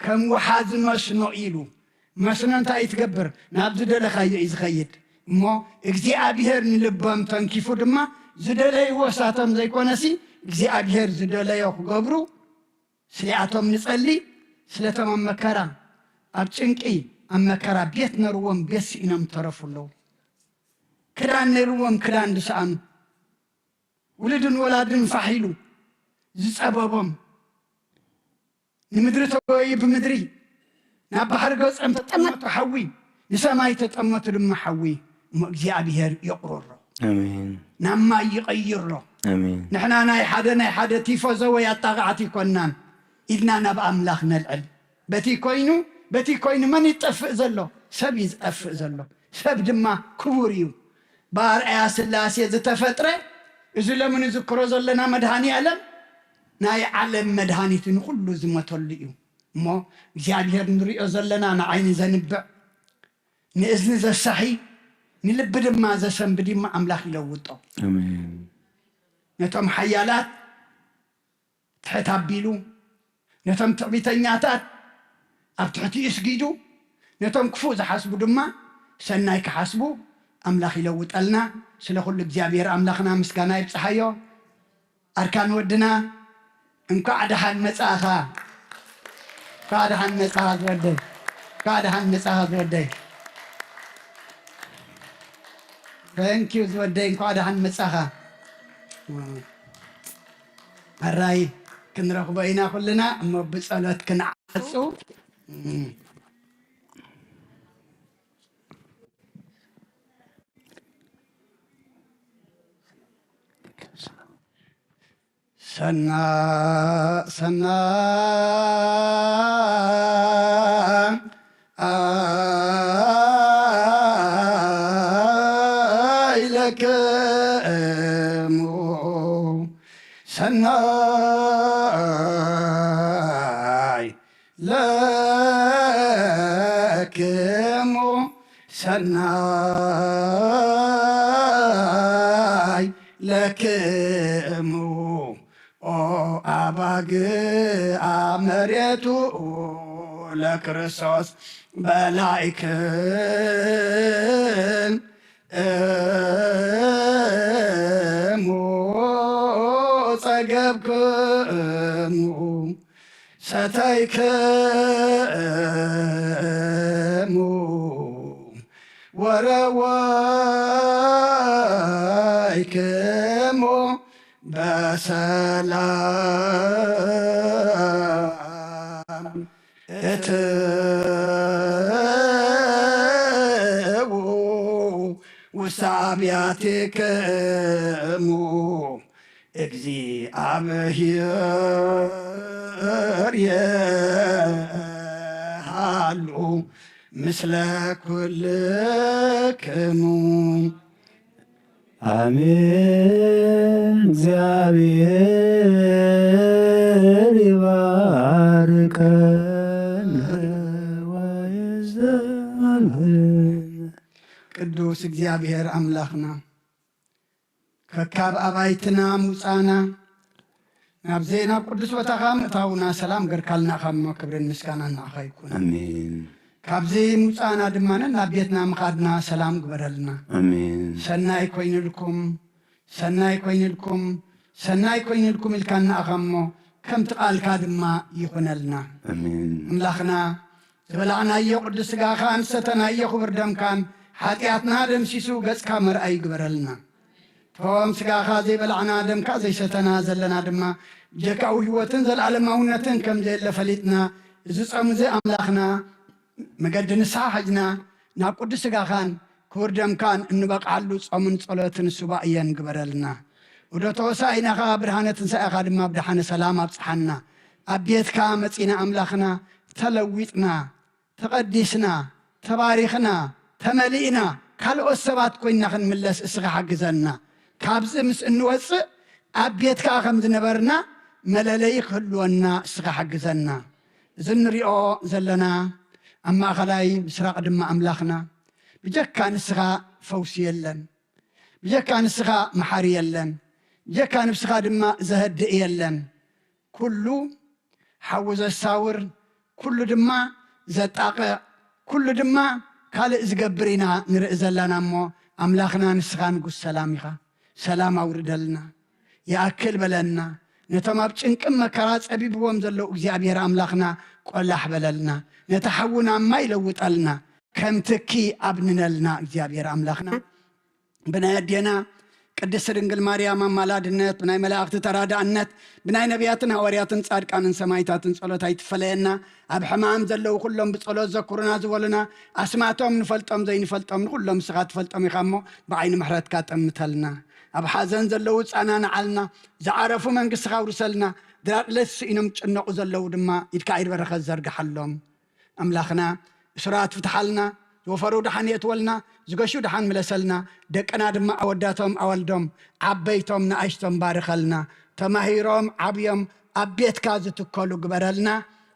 ከም ወሓዚ መስኖ ኢሉ መስኖ እንታይ ትገብር ናብ ዝደለኻዮ እዩ ዝኸይድ እሞ እግዚአብሔር ንልቦም ተንኪፉ ድማ ዝደለይዎ ሳቶም ዘይኮነሲ እግዚአብሔር ዝደለዮ ክገብሩ ስሊኣቶም ንጸሊ ስለቶም መከራ ኣብ ጭንቂ ኣብ መከራ ቤት ነርዎም ቤት ሲኢኖም ተረፉለው ክዳን ነርዎም ክዳን ድሰኣኑ ውልድን ወላድን ፋሒሉ ዝጸበቦም ንምድሪ ተጎዩ ብምድሪ ናብ ባሕሪ ገጾም ተጠመቱ ሓዊ ንሰማይ ተጠመቱ ድማ ሓዊ እሞ እግዚአብሔር የቕርሮ آمين نما يغير له آمين نحن ناي حدا تيفوز ويطاغعتي كنان إذنا نبقى أملاخنا العلم بتي كوينو من يتفق زلو سب يتفق زلو سب دما كوريو بار آياس اللاسي إذا تفترة إذا لمن يذكروا زلنا مدهاني علم ناي علم مدهاني تنقلو زمتو الليو مو زيادة نريو زلنا نعين زنبع نإذن ذا الصحي نلب دما ذا سنب دما أملاخ يلوطو آمين نتم حيالات تحتابيلو نتم تعبيتنياتات أبتحتي اسجيدو نتم كفوز حاسبو دما سنايك حاسبو أملاخ يلوط ألنا سلخل الجابير أملاخنا مسكانا يبصحيو أركان ودنا انكو عدحان مصاخا كادحان مصاخ ودي كادحان مصاخ ودي Thank you ودي انكو عدحان مصاخا الراي كنرخ بينا كلنا أما بصلات كنعصو سنا لك سناي لكم سناي لكم او اباغ امريتو لكريستوس بلايكن صقبكم ستيكم وروايكم بسلام اتبو وسابياتكم እግዚአብሔር የሃሉ ምስለ ኩልክሙ አሜን። እግዚአብሔር ይባርከን ወይዘልል። ቅዱስ እግዚአብሔር አምላኽና ከካብ አባይትና ሙፃና ናብ ዜና ቅዱስ ቦታኻ ምእታውና ሰላም ገርካልና ኻሞ ክብርን ምስጋና ንዓኻ ይኩን አሜን ካብዚ ሙፃና ድማነ ናብ ቤትና ምኻድና ሰላም ግበረልና አሜን ሰናይ ኮይንልኩም ሰናይ ኮይንልኩም ሰናይ ኮይንልኩም ኢልካ ንዓኻሞ ከምቲ ቃልካ ድማ ይኹነልና አሜን ኣምላኽና ዝበላዕናዮ ቅዱስ ስጋኻን ሰተናዮ ክቡር ደምካን ሓጢኣትና ደምሲሱ ገጽካ መርኣይ ይግበረልና ቶም ስጋኻ ዘይበላዕና ደምካ ዘይሰተና ዘለና ድማ ጀካዊ ህይወትን ዘለዓለማውነትን ከም ዘየለ ፈሊጥና እዚ ጾም እዚ ኣምላኽና መገዲ ንስሓ ሐጅና ናብ ቅዱስ ስጋኻን ክቡር ደምካን እንበቃሉ ጾምን ጸሎትን ሱባእ እየን ግበረልና ወደ ተወሳኢናኻ ብርሃነ ትንሣኤኻ ድማ ብድሓነ ሰላም ኣብፅሓና ኣብ ቤትካ መፂና ኣምላኽና ተለዊጥና ተቐዲስና ተባሪኽና ተመሊእና ካልኦት ሰባት ኮይንና ክንምለስ እስኻ ሓግዘና ካብዚ ምስ እንወፅእ ኣብ ቤትካ ከም ዝነበርና መለለይ ክህልወና እስኻ ሓግዘና እዚ እንሪኦ ዘለና ኣብ ማእኸላይ ምስራቅ ድማ ኣምላኽና ብጀካ ንስኻ ፈውሲ የለን ብጀካ ንስኻ መሓሪ የለን ብጀካ ንብስኻ ድማ ዘህድእ የለን ኩሉ ሓዊ ዘሳውር ኩሉ ድማ ዘጣቕዕ ኩሉ ድማ ካልእ ዝገብር ኢና ንርኢ ዘለና እሞ ኣምላኽና ንስኻ ንጉስ ሰላም ኢኻ ሰላም ኣውርደልና ይኣክል በለና ነቶም ኣብ ጭንቅም መከራ ፀቢብዎም ዘለዉ እግዚኣብሔር ኣምላኽና ቆላሕ በለልና ነቲ ሓውና ማይ ለውጠልና ከም ትኪ ኣብንነልና እግዚኣብሔር ኣምላኽና ብናይ ኣዴና ቅድስቲ ድንግል ማርያም ኣማላድነት ብናይ መላእኽቲ ተራዳእነት ብናይ ነቢያትን ሃዋርያትን ጻድቃንን ሰማይታትን ጸሎት ኣይትፈለየና ኣብ ሕማም ዘለዉ ኩሎም ብጸሎት ዘኩሩና ዝበሉና ኣስማቶም ንፈልጦም ዘይንፈልጦም ንኩሎም ንስኻ ትፈልጦም ኢኻ እሞ ብዓይኒ ምሕረትካ ጠምተልና ኣብ ሓዘን ዘለዉ ፃና ንዓልና ዝዓረፉ መንግሥትኻ ውርሰልና ድራጥለት ስኢኖም ጭነቑ ዘለዉ ድማ ኢድካ ኢድበረኸት ዘርግሓሎም ኣምላኽና እሱራት ፍትሓልና ዝወፈሩ ድሓን የትወልና ዝገሹ ድሓን ምለሰልና ደቀና ድማ ኣወዳቶም ኣወልዶም ዓበይቶም ንኣሽቶም ባርኸልና ተማሂሮም ዓብዮም ኣብ ቤትካ ዝትከሉ ግበረልና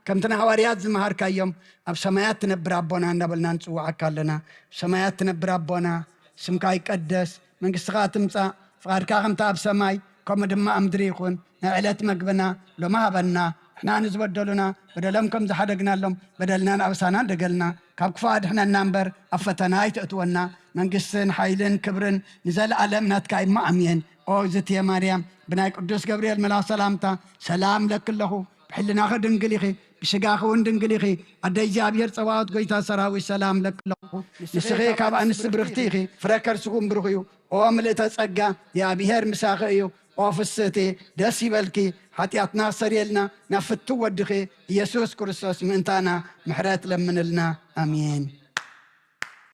ከምቲ ንሃዋርያት ዝመሃርካዮም ኣብ ሰማያት ትነብር ኣቦና እንዳበልና ንፅዋዓካ ኣለና ሰማያት ትነብር ኣቦና ስምካ ይቀደስ መንግሥትኻ ትምፃእ ፍቓድካ ከምታ ኣብ ሰማይ ከምኡ ድማ ኣብ ምድሪ ይኹን ናይ ዕለት መግብና ሎማ ሃበና ንሕና ንዝበደሉና በደሎም ከም ዝሓደግናሎም በደልናን ኣበሳና ደገልና ካብ ክፉእ ኣድሕነና እምበር ኣብ ፈተና ኣይተእትወና መንግስትን ሓይልን ክብርን ንዘለኣለም ናትካ እሞ ኣሜን ኦ እግዝእትየ ማርያም ብናይ ቅዱስ ገብርኤል መልኣኽ ሰላምታ ሰላም ለክለኹ ብሕልናኸ ድንግል ኢኺ ብሽጋኸ እውን ድንግል ኢኺ ኣደይ እግዚኣብሔር ፀባዖት ጎይታ ሰራዊት ሰላም ለክለኹ ንስኺ ካብ ኣንስቲ ብርኽቲ ኢኺ ፍረ ከርስኹም ብሩኽ እዩ ኦ ምልእተ ጸጋ እግዚኣብሔር ምሳኺ እዩ ኦ ፍስእቲ ደስ ይበልኪ ሓጢኣትና ሰሪየልና ናብ ፍቱ ወድኺ ኢየሱስ ክርስቶስ ምእንታና ምሕረት ለምንልና ኣሜን